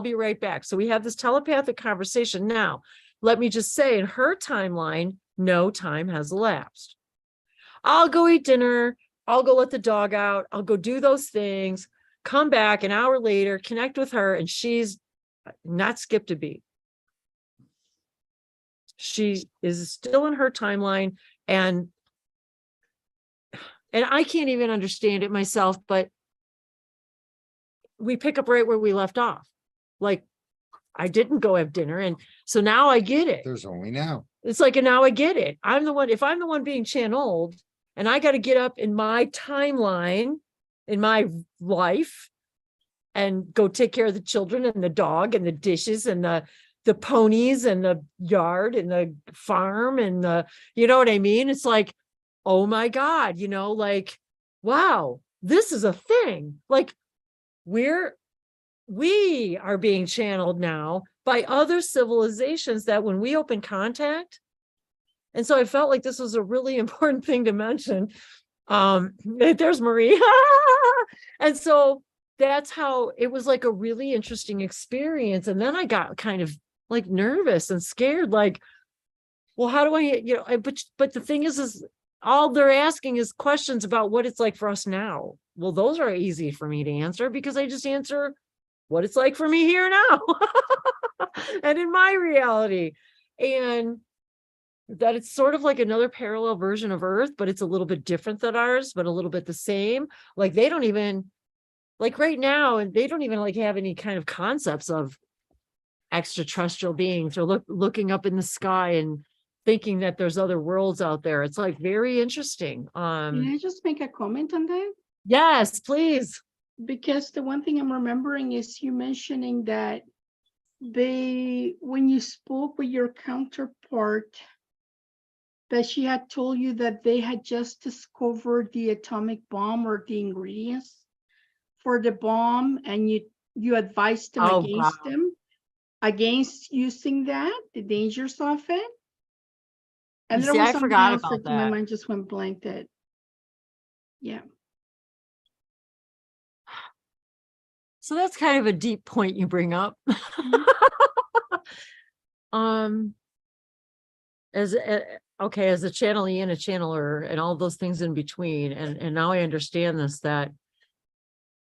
Speaker 2: be right back. So we have this telepathic conversation. Now, let me just say, in her timeline, no time has elapsed. I'll go eat dinner. I'll go let the dog out. I'll go do those things, come back an hour later, connect with her, and she's not skipped a beat. She is still in her timeline, and I can't even understand it myself, but we pick up right where we left off. Like, I didn't go have dinner. And so now I get it.
Speaker 4: There's only now.
Speaker 2: It's like, and now I get it. I'm the one, if I'm the one being channeled and I got to get up in my timeline, in my life, and go take care of the children and the dog and the dishes and the ponies and the yard and the farm and the, you know what I mean? It's like, oh my God, you know, like, wow, this is a thing. Like, we are being channeled now by other civilizations that when we open contact. And so I felt like this was a really important thing to mention. There's Marie. And so that's how it was, like a really interesting experience. And then I got kind of like nervous and scared, like, well, how do I, you know, but the thing is all they're asking is questions about what it's like for us now. Well, those are easy for me to answer because I just answer what it's like for me here now and in my reality. And that it's sort of like another parallel version of Earth, but it's a little bit different than ours, but a little bit the same. Like, they don't even, like right now, and they don't even like have any kind of concepts of extraterrestrial beings or looking up in the sky and thinking that there's other worlds out there. It's like very interesting.
Speaker 10: Can I just make a comment on that?
Speaker 2: Yes, please.
Speaker 10: Because the one thing I'm remembering is you mentioning that when you spoke with your counterpart, that she had told you that they had just discovered the atomic bomb or the ingredients for the bomb, and you advised them against using that, the dangers of it. And there was something else that my mind just went blank. Yeah.
Speaker 2: So that's kind of a deep point you bring up. As a channelee and a channeler and all those things in between. And now I understand this, that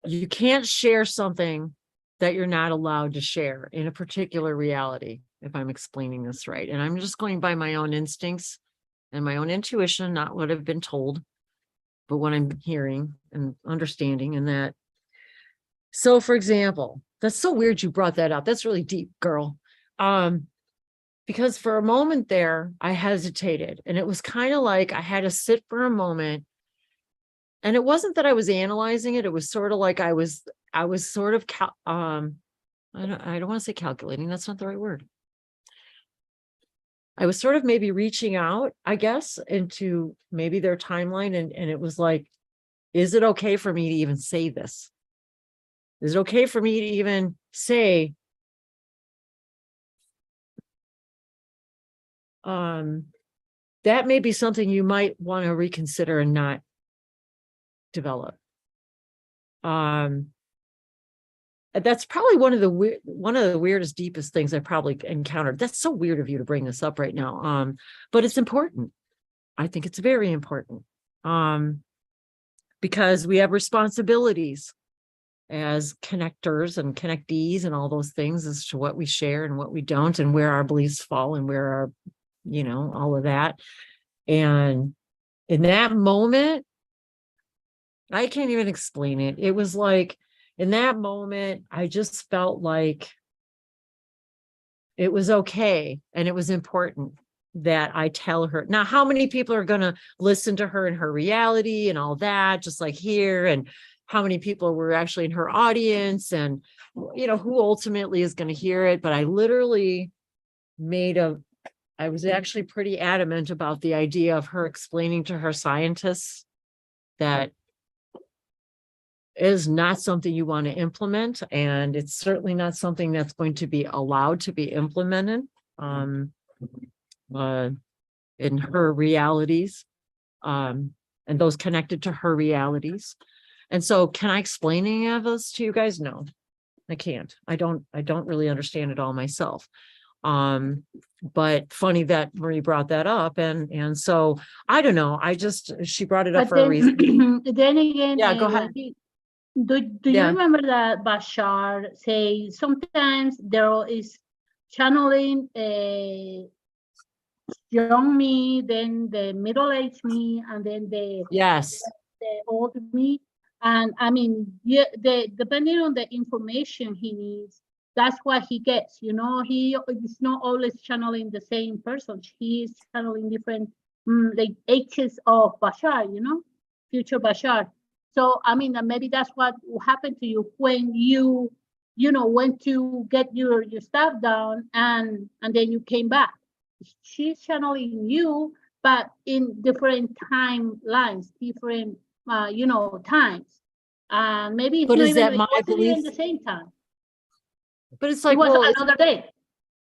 Speaker 2: you can't share something that you're not allowed to share in a particular reality, if I'm explaining this right. And I'm just going by my own instincts and my own intuition, not what I've been told, but what I'm hearing and understanding. And that, so for example, that's so weird you brought that up. That's really deep, girl. Because for a moment there, I hesitated, and it was kind of like I had to sit for a moment. And it wasn't that I was analyzing it. It was sort of like I was sort of, I don't want to say calculating. That's not the right word. I was sort of maybe reaching out, I guess, into maybe their timeline. And it was like, is it okay for me to even say this? Is it okay for me to even say, that may be something you might want to reconsider and not develop. That's probably one of the weirdest, deepest things I probably encountered. That's so weird of you to bring this up right now. But it's important. I think it's very important. Because we have responsibilities as connectors and connectees and all those things as to what we share and what we don't, and where our beliefs fall and where our, all of that. And in that moment, I can't even explain it. It was like, in that moment, I just felt like it was okay. And it was important that I tell her. Now, how many people are going to listen to her in her reality and all that, just like here, and how many people were actually in her audience, and, who ultimately is going to hear it. But I literally I was actually pretty adamant about the idea of her explaining to her scientists that is not something you want to implement. And it's certainly not something that's going to be allowed to be implemented. in her realities, and those connected to her realities. And so can I explain any of this to you guys? No, I can't. I don't really understand it all myself. But funny that Marie brought that up. And so I don't know. She brought it up for a reason.
Speaker 11: Then again,
Speaker 2: Yeah, go ahead.
Speaker 11: Do you
Speaker 2: Yeah.
Speaker 11: remember that Bashar say sometimes there is channeling a young me, then the middle-aged me, and then the old me. And I mean, yeah, depending on the information he needs, that's what he gets. You know, he is not always channeling the same person. He is channeling different like ages of Bashar, you know, future Bashar. So I mean, maybe that's what happened to you when you went to get your stuff down, and then you came back. She's channeling you, but in different timelines, different times. Maybe it's
Speaker 2: But
Speaker 11: not
Speaker 2: is
Speaker 11: even
Speaker 2: that
Speaker 11: it
Speaker 2: my
Speaker 11: wasn't even
Speaker 2: belief?
Speaker 11: the same time.
Speaker 2: But it's
Speaker 11: It
Speaker 2: like,
Speaker 11: was
Speaker 2: well,
Speaker 11: another day.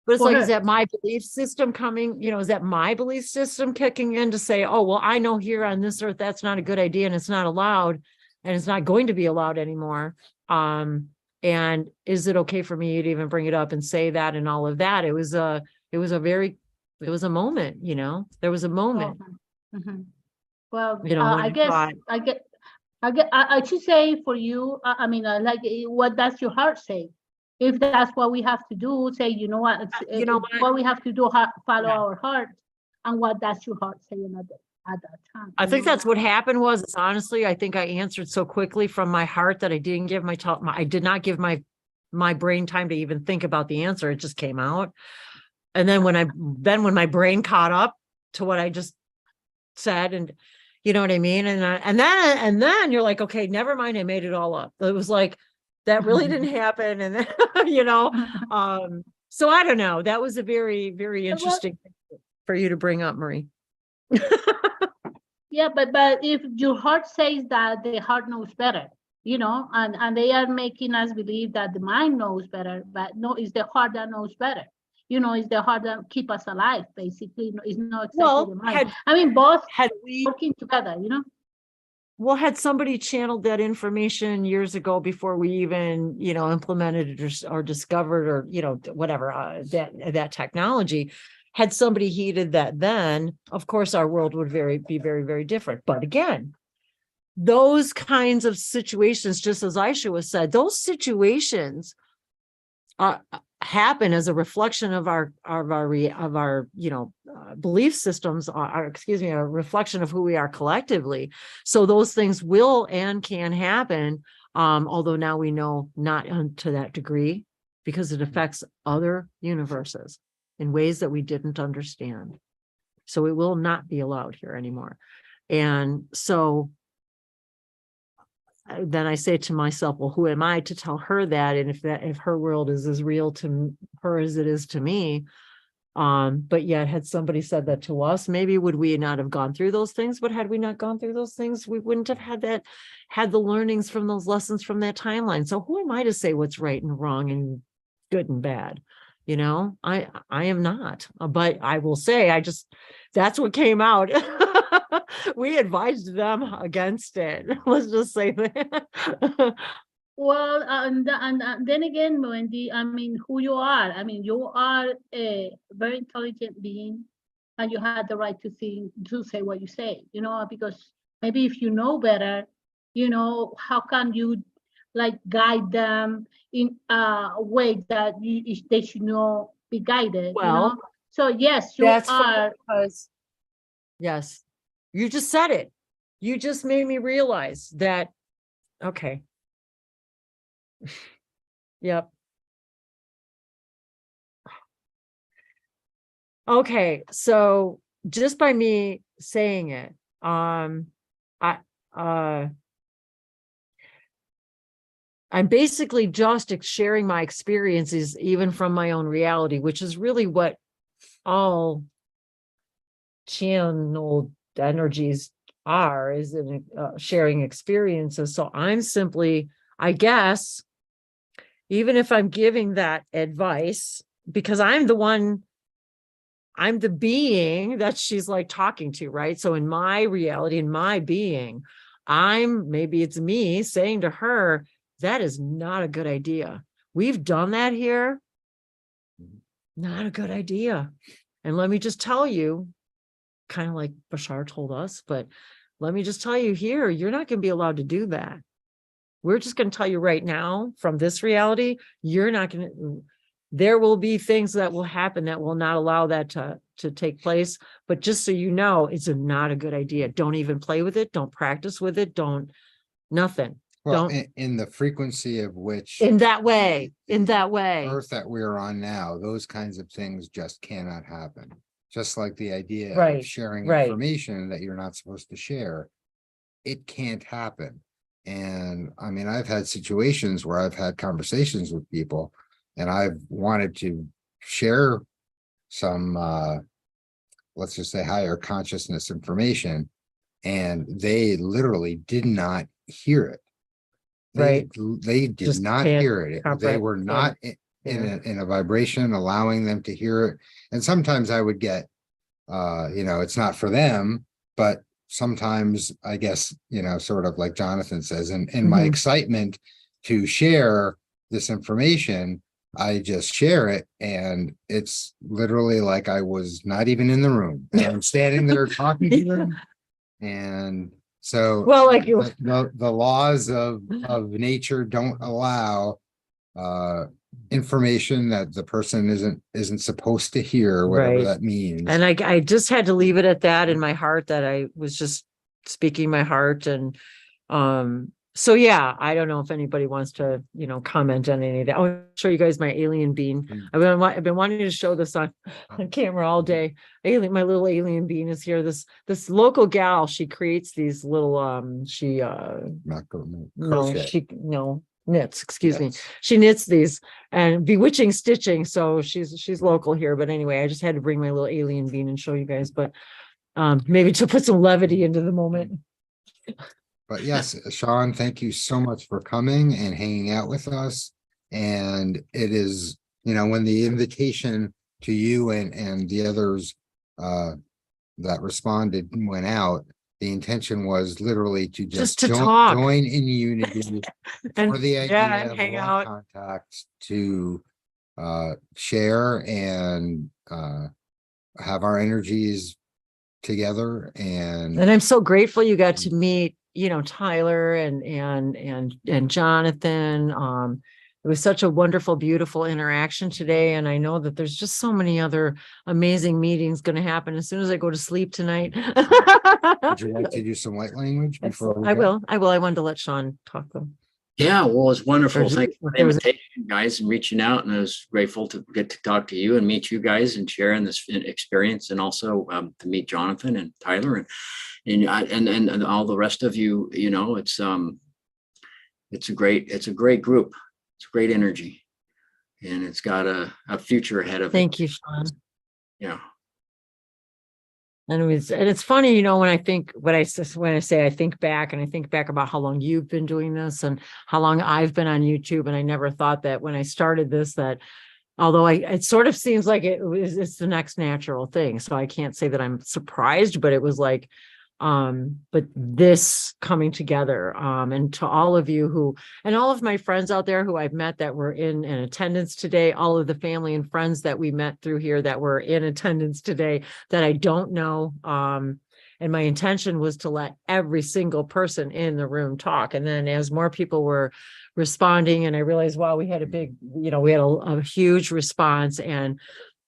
Speaker 2: but it's
Speaker 11: for
Speaker 2: like,
Speaker 11: her.
Speaker 2: is that my belief system coming? Is that my belief system kicking in to say, oh, well, I know here on this earth, that's not a good idea and it's not allowed and it's not going to be allowed anymore. And is it okay for me to even bring it up and say that and all of that? It was a moment, there was a moment.
Speaker 11: Mhm. Well,
Speaker 2: when
Speaker 11: I guess
Speaker 2: thought,
Speaker 11: I should say for you, I mean, like, what does your heart say? If that's what we have to do, say, you know what, what we have to do, follow our heart, and what does your heart say at that time?
Speaker 2: I think that's what happened was, honestly, I think I answered so quickly from my heart that I didn't give I did not give my brain time to even think about the answer. It just came out. And then when my brain caught up to what I just said, and you know what I mean? And then you're like, okay, never mind. I made it all up. It was like, that really didn't happen. And then, so I don't know. That was a very, very interesting thing for you to bring up, Marie.
Speaker 11: Yeah, but if your heart says that, the heart knows better, and they are making us believe that the mind knows better, but no, it's the heart that knows better. It's the heart that keep us alive, basically. It's not exactly the mind. Both working together,
Speaker 2: Well, had somebody channeled that information years ago before we even, implemented it or discovered or, whatever, that technology, had somebody heeded that, then of course our world would be very, very different. But again, those kinds of situations, just as Aisha was said, those situations happen as a reflection of our belief systems, a reflection of who we are collectively. So those things will and can happen, although now we know not to that degree, because it affects other universes in ways that we didn't understand. So it will not be allowed here anymore. And so then I say to myself, well, who am I to tell her that? And if her world is as real to her as it is to me, but yet had somebody said that to us, maybe would we not have gone through those things? But had we not gone through those things, we wouldn't have had the learnings from those lessons from that timeline. So who am I to say what's right and wrong and good and bad? I am not, but I will say, that's what came out. We advised them against it. Let's just say that.
Speaker 11: Well, and then again, Wendy, I mean, who you are. I mean, you are a very intelligent being, and you had the right to say what you say, because maybe if you know better, how can you guide them in a way that they should be guided,
Speaker 2: Well,
Speaker 11: So yes, you are.
Speaker 2: Because, yes, you just said it. You just made me realize that. Okay. Yep. Okay, so just by me saying it, I'm basically just sharing my experiences, even from my own reality, which is really what all channeled energies are, is in sharing experiences. So I'm simply, I guess, even if I'm giving that advice, because I'm the one I'm the being that she's like talking to, right? So in my reality, in my being, maybe it's me saying to her, that is not a good idea. We've done that here. Not a good idea. And let me just tell you, kind of like Bashar told us, but let me just tell you here, you're not going to be allowed to do that. We're just going to tell you right now from this reality, you're not going to, there will be things that will happen that will not allow that to take place. But just so you know, it's not a good idea. Don't even play with it. Don't practice with it. Nothing.
Speaker 4: Well,
Speaker 2: Don't
Speaker 4: in the frequency of which
Speaker 2: in that way,
Speaker 4: earth that we're on now, those kinds of things just cannot happen. Just like the idea
Speaker 2: Right,
Speaker 4: of sharing
Speaker 2: right.
Speaker 4: information that you're not supposed to share, it can't happen. And I mean, I've had situations where I've had conversations with people and I've wanted to share some, let's just say higher consciousness information, and they literally did not hear it. They did
Speaker 2: Just
Speaker 4: not
Speaker 2: can't
Speaker 4: hear it. They
Speaker 2: comprehend.
Speaker 4: were not in a vibration allowing them to hear it. And sometimes I would get, it's not for them, but sometimes I guess, sort of like Jonathan says, in my excitement to share this information, I just share it, and it's literally like I was not even in the room. And I'm standing there talking to them. And so
Speaker 2: Well, like
Speaker 4: the laws of nature don't allow information that the person isn't supposed to hear, whatever
Speaker 2: Right.
Speaker 4: that means.
Speaker 2: And I just had to leave it at that in my heart, that I was just speaking my heart. And so yeah, I don't know if anybody wants to, comment on any of that. I'll show you guys my alien bean. I've been wanting to show this on camera all day. My little alien bean is here. This local gal, she creates these little knits, excuse me. She knits these and bewitching stitching. So she's local here. But anyway, I just had to bring my little alien bean and show you guys, but maybe to put some levity into the moment.
Speaker 4: But yes, Shaun, thank you so much for coming and hanging out with us. And it is, when the invitation to you and the others that responded went out, the intention was literally to just
Speaker 2: to talk,
Speaker 4: join in unity
Speaker 2: and
Speaker 4: for the idea
Speaker 2: and
Speaker 4: of
Speaker 2: hang
Speaker 4: raw
Speaker 2: out,
Speaker 4: contact, to share and have our energies together. And
Speaker 2: I'm so grateful you got to meet, Tyler and Jonathan. It was such a wonderful, beautiful interaction today. And I know that there's just so many other amazing meetings going to happen as soon as I go to sleep tonight.
Speaker 4: would you like to do some light language before we
Speaker 2: I
Speaker 4: go?
Speaker 2: will. I wanted to let Shaun talk though.
Speaker 6: Yeah, well, it's wonderful.
Speaker 2: There's-
Speaker 6: Thank you for the
Speaker 2: there was-
Speaker 6: invitation, guys, and reaching out. And I was grateful to get to talk to you and meet you guys and sharing this experience, and also to meet Jonathan and Tyler and all the rest of you. It's a great group. It's great energy, and it's got a future ahead of it.
Speaker 2: Thank you, Shaun.
Speaker 6: Yeah.
Speaker 2: And it's funny, when I think I think back, and I think back about how long you've been doing this and how long I've been on YouTube. And I never thought that when I started this, that although it sort of seems like it's the next natural thing. So I can't say that I'm surprised, but it was like, but this coming together, and to all of you and all of my friends out there who I've met that were in attendance today, all of the family and friends that we met through here that were in attendance today that I don't know. And my intention was to let every single person in the room talk. And then as more people were responding, and I realized, wow, we had a huge response. And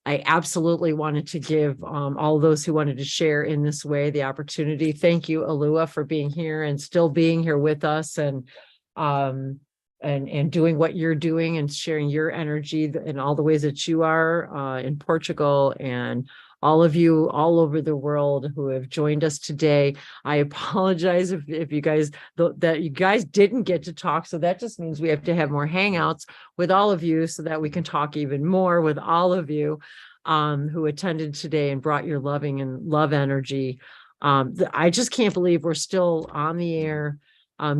Speaker 2: I absolutely wanted to give all those who wanted to share in this way the opportunity. Thank you, Alua, for being here and still being here with us, and doing what you're doing and sharing your energy in all the ways that you are in Portugal, and all of you all over the world who have joined us today. I apologize if you guys that you guys didn't get to talk. So that just means we have to have more hangouts with all of you so that we can talk even more with all of you who attended today and brought your loving and love energy. I just can't believe we're still on the air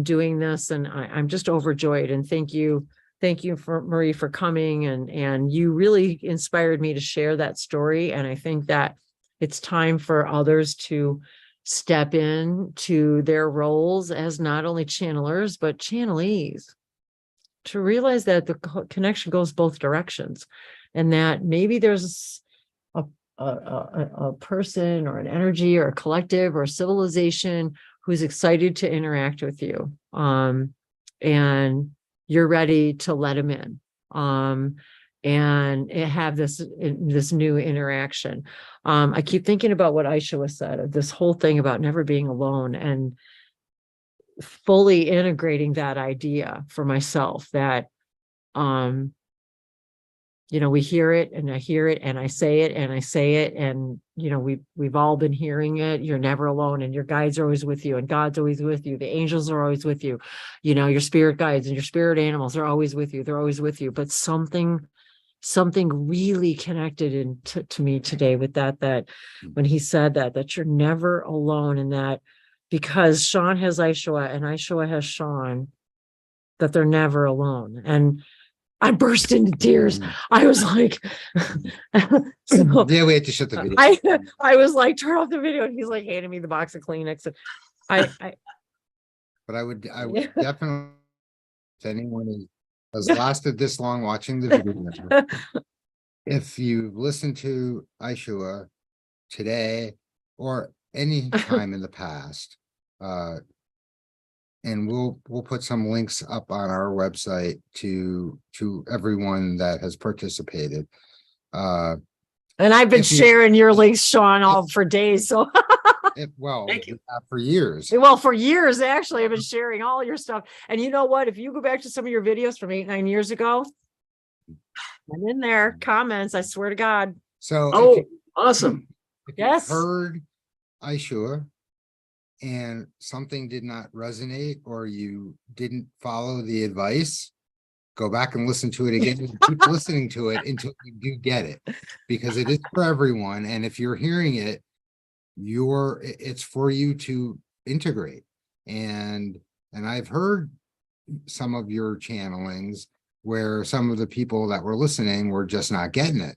Speaker 2: doing this, and I'm just overjoyed. And thank you thank you for Marie for coming, and you really inspired me to share that story. And I think that it's time for others to step in to their roles as not only channelers, but channelees, to realize that the connection goes both directions, and that maybe there's a person or an energy or a collective or a civilization who's excited to interact with you. And you're ready to let them in, and have this new interaction. I keep thinking about what Aisha said, this whole thing about never being alone, and fully integrating that idea for myself, that we hear it, and I hear it, and I say it, and I say it, and we've all been hearing it. You're never alone, and your guides are always with you, and God's always with you. The angels are always with you. Your spirit guides and your spirit animals are always with you. They're always with you. But something really connected to me today with that when he said that you're never alone, and that because Shaun has Aisha and Aisha has Shaun, that they're never alone. And I burst into tears. I was like,
Speaker 4: Yeah, we had to shut the video.
Speaker 2: I was like, turn off the video. And he's like handing me the box of Kleenex.
Speaker 4: But I would definitely, if anyone has lasted this long watching the video, if you've listened to Aisha today or any time in the past, and we'll put some links up on our website to everyone that has participated.
Speaker 2: And I've been sharing your links, Shaun, all for days. So
Speaker 4: Thank you. For years.
Speaker 2: Well, for years, actually, I've been sharing all your stuff. And you know what? If you go back to some of your videos from 8-9 years ago, I'm in there, comments, I swear to God.
Speaker 4: So
Speaker 6: awesome.
Speaker 4: If
Speaker 2: yes.
Speaker 4: you heard Aisha and something did not resonate, or you didn't follow the advice, go back and listen to it again and keep listening to it until you do get it, because it is for everyone. And if you're hearing it, it's for you to integrate. And I've heard some of your channelings where some of the people that were listening were just not getting it.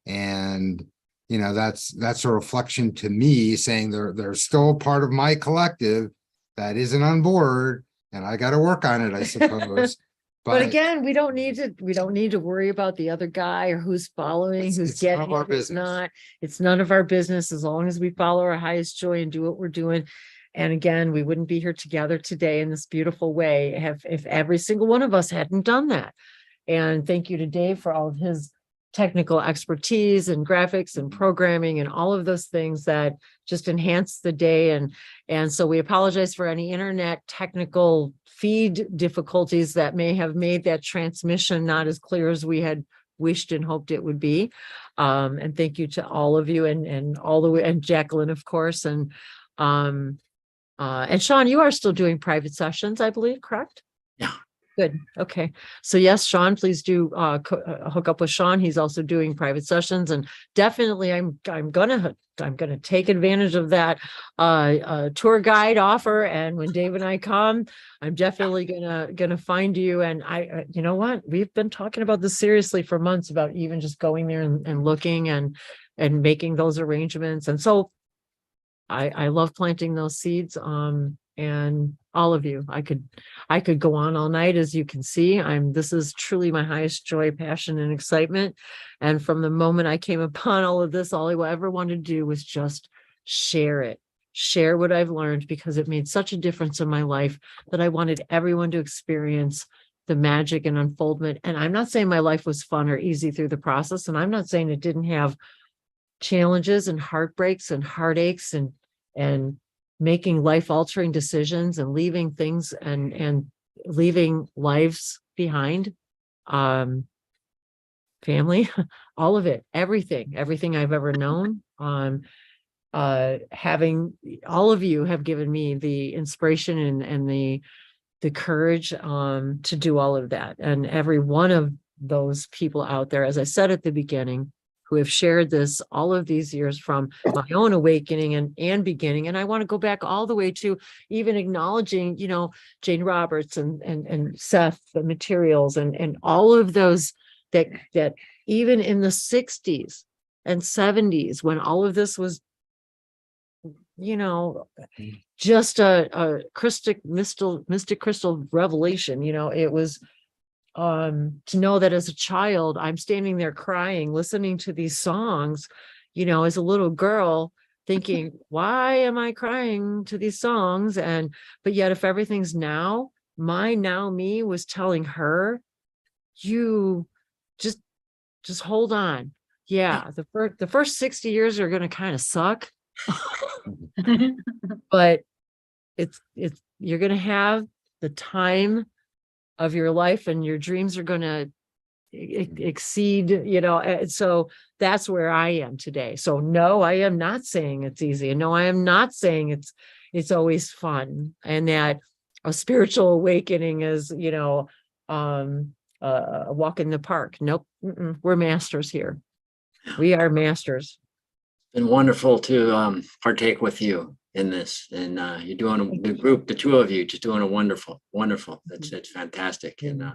Speaker 4: And that's a reflection to me, saying they're still part of my collective that isn't on board, and I got to work on it, I suppose.
Speaker 2: But again, we don't need to worry about the other guy or who's following, who's getting it, who's not. It's none of our business, as long as we follow our highest joy and do what we're doing. And again, we wouldn't be here together today in this beautiful way if every single one of us hadn't done that. And thank you to Dave for all of his technical expertise and graphics and programming and all of those things that just enhance the day. And so we apologize for any internet technical feed difficulties that may have made that transmission not as clear as we had wished and hoped it would be. And thank you to all of you, and all the way, and Jacquelin, of course. And Shaun, you are still doing private sessions, I believe, correct?
Speaker 6: Yeah.
Speaker 2: Good. Okay. So yes, Shaun, please do hook up with Shaun. He's also doing private sessions, and definitely I'm gonna take advantage of that tour guide offer. And when Dave and I come, I'm definitely gonna find you. And you know what? We've been talking about this seriously for months, about even just going there and looking and making those arrangements. And so I love planting those seeds. And all of you, I could go on all night. As you can see, this is truly my highest joy, passion, and excitement. And from the moment I came upon all of this, all I ever wanted to do was just share what I've learned, because it made such a difference in my life that I wanted everyone to experience the magic and unfoldment. And I'm not saying my life was fun or easy through the process. And I'm not saying it didn't have challenges and heartbreaks and heartaches and making life-altering decisions and leaving things and leaving lives behind, family, all of it, everything I've ever known. Having all of you have given me the inspiration and the courage to do all of that. And every one of those people out there, as I said at the beginning, who have shared this all of these years from my own awakening and beginning. And I want to go back all the way to even acknowledging, Jane Roberts and Seth, the materials and all of those that even in the 60s and 70s, when all of this was, just a mystic crystal revelation, it was to know that as a child, I'm standing there crying, listening to these songs, as a little girl thinking, why am I crying to these songs? But yet if everything's now, my now me was telling her, you just hold on. Yeah. The first 60 years are going to kind of suck, but it's you're going to have the time of your life and your dreams are going to exceed, and so that's where I am today. So no, I am not saying it's easy. And no, I am not saying it's always fun and that a spiritual awakening is, a walk in the park. Nope. We're masters here. We are masters.
Speaker 6: It's been wonderful to partake with you in this, and you're doing the group, the two of you, just doing a wonderful. It's fantastic, and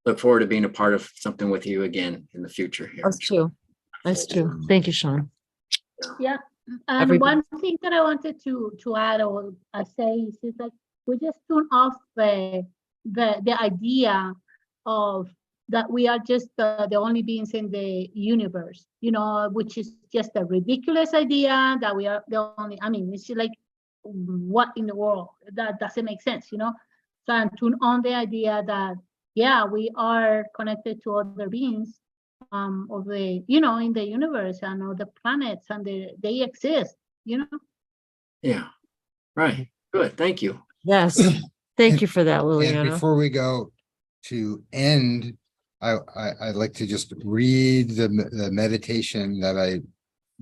Speaker 6: look forward to being a part of something with you again in the future here.
Speaker 2: That's true. Thank you, Shaun.
Speaker 11: Yeah. And one thing that I wanted to add or say is like we just turn off the idea of that we are just the only beings in the universe, which is just a ridiculous idea that we are the only. I mean, it's like, what in the world? That doesn't make sense, So and tune on the idea that, yeah, we are connected to other beings of the, in the universe and other planets, and they exist,
Speaker 6: Yeah, right. Good. Thank you.
Speaker 2: Yes. Thank you for that,
Speaker 4: And
Speaker 2: Liliana.
Speaker 4: before we go to end, I'd like to just read the meditation that I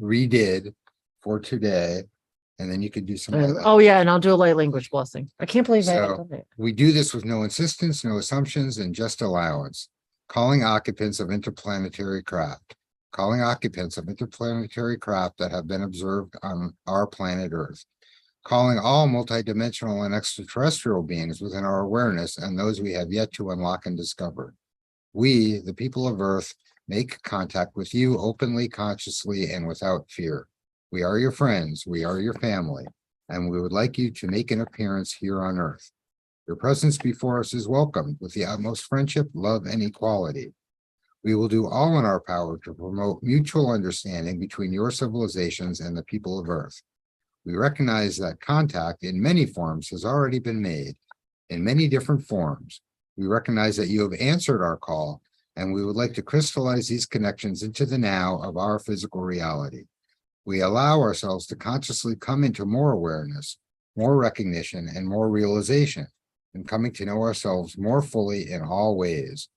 Speaker 4: redid for today, and then you could do some.
Speaker 2: Oh yeah, and I'll do a light language blessing. I can't believe I haven't
Speaker 4: So
Speaker 2: done it.
Speaker 4: we do this with no insistence, no assumptions, and just allowance. Calling occupants of interplanetary craft. Calling occupants of interplanetary craft that have been observed on our planet Earth. Calling all multidimensional and extraterrestrial beings within our awareness and those we have yet to unlock and discover. We, the people of Earth, make contact with you openly, consciously, and without fear. We are your friends, we are your family, and we would like you to make an appearance here on Earth. Your presence before us is welcomed with the utmost friendship, love, and equality. We will do all in our power to promote mutual understanding between your civilizations and the people of Earth. We recognize that contact in many forms has already been made, in many different forms. We recognize that you have answered our call, and we would like to crystallize these connections into the now of our physical reality. We allow ourselves to consciously come into more awareness, more recognition, and more realization, and coming to know ourselves more fully in all ways,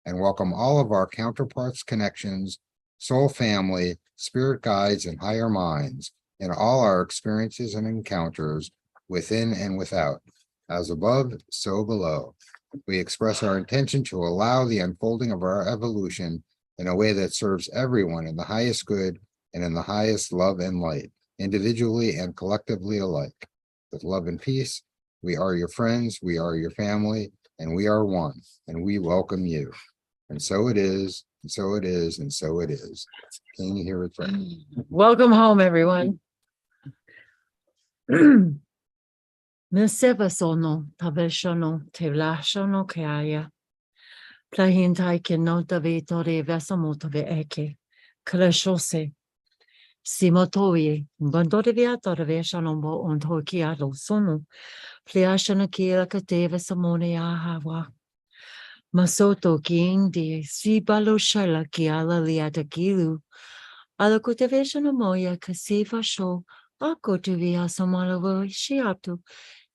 Speaker 4: and welcome all of our counterparts, connections, soul family, spirit guides, and higher minds in all our experiences and encounters within and without, as above, so below. We express our intention to allow the unfolding of our evolution in a way that serves everyone in the highest good and in the highest love and light, individually and collectively alike. With love and peace, we are your friends, we are your family, and we are one, and we welcome you. And so it is, and so it is, and so it is. Can you hear it?
Speaker 2: Welcome home, everyone. Meseva sono tabeshono tevlashono kaya. Plahintai kinota vitore vesamotove eke. Kleshose. Simotoye. Bandore viatore veshono bo ontokiado sono. Pliashana kila kateva samone ahawa. Masoto king de sibalo shala kiala liata kilu. Alakuteveshana moya kasifa show. Ako tu via samalavo shiatu.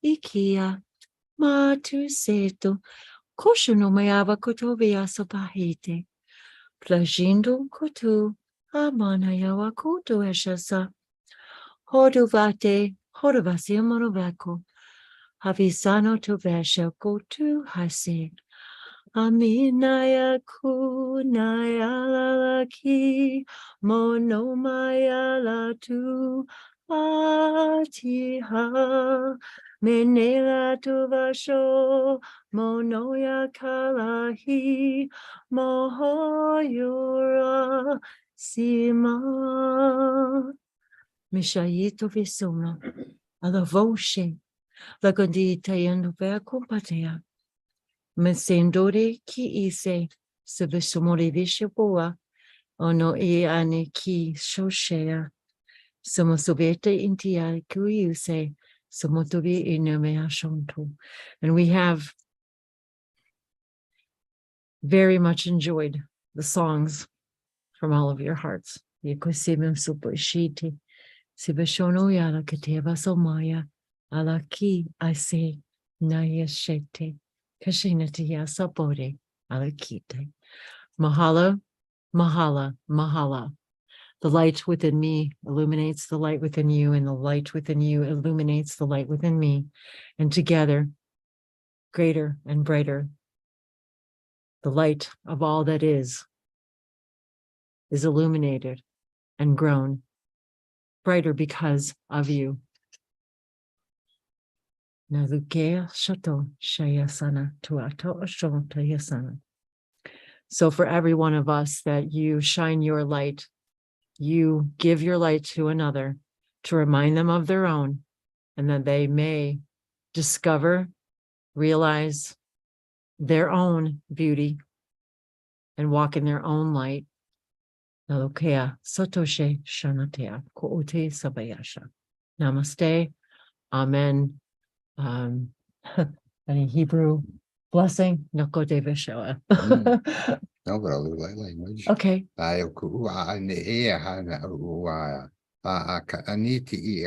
Speaker 2: Ikia matu seto koshuno mayava kotovia sopahite plagindo kotu amana yawa koto eshasa hoduvate hodavasi monovako havisano to vesha kotu hase Aminaya kunaya lalaki monomaya latu atiha menela tuvasho monoya kalahi mohoyura sima mishayito visona alavoshe lagondi tayendo kumpatea Mesendore ki ise sebesomore vishaboa ono e ane ki shoshea samosovete intia kuiuse samotovi inome ashonto. And we have very much enjoyed the songs from all of your hearts. Yekosime suposhiti sibeshono yala kateva somaya ala ki ase nayashete. Kashinatiya sapore alakite. Mahala, mahala, mahala. The light within me illuminates the light within you, and the light within you illuminates the light within me. And together, greater and brighter, the light of all that is illuminated and grown brighter because of you. Nalukea shato shayasana tuato ashon tayasana. So for every one of us that you shine your light, you give your light to another to remind them of their own, and that they may discover, realize their own beauty and walk in their own light. Nalukea satoshe shanatea ko'ote sabayasha. Namaste. Amen. Any Hebrew blessing? Nako deva shoa.
Speaker 4: No, but I'll light language.
Speaker 2: Okay.
Speaker 4: Aniti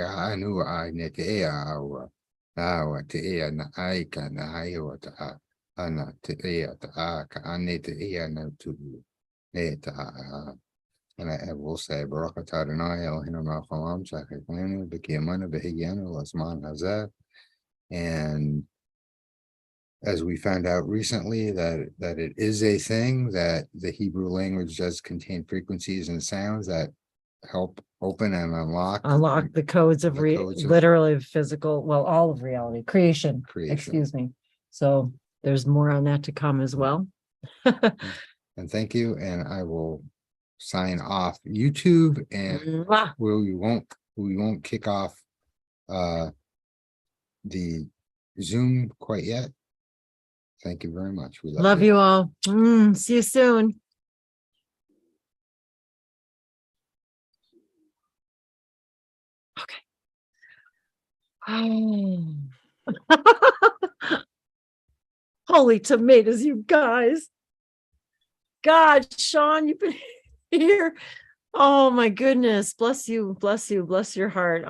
Speaker 4: anu nete awa te na aika na hayo ta ana te ta ka anete na tu and I will say Baruch atah Adonai Eloheinu melech haolam shachechenu b'kiyamanu b'higyanu l'zman hazeh. And as we found out recently that it is a thing, that the Hebrew language does contain frequencies and sounds that help open and unlock
Speaker 2: the codes of literally physical, well, all of reality, creation. Excuse me. So there's more on that to come as well.
Speaker 4: And thank you. And I will sign off YouTube, and we won't kick off the Zoom quite yet. Thank you very much. We
Speaker 2: love you all. See you soon. Okay. Holy tomatoes, you guys. God, Shaun, you've been here. Oh my goodness. Bless you. Bless you. Bless your heart.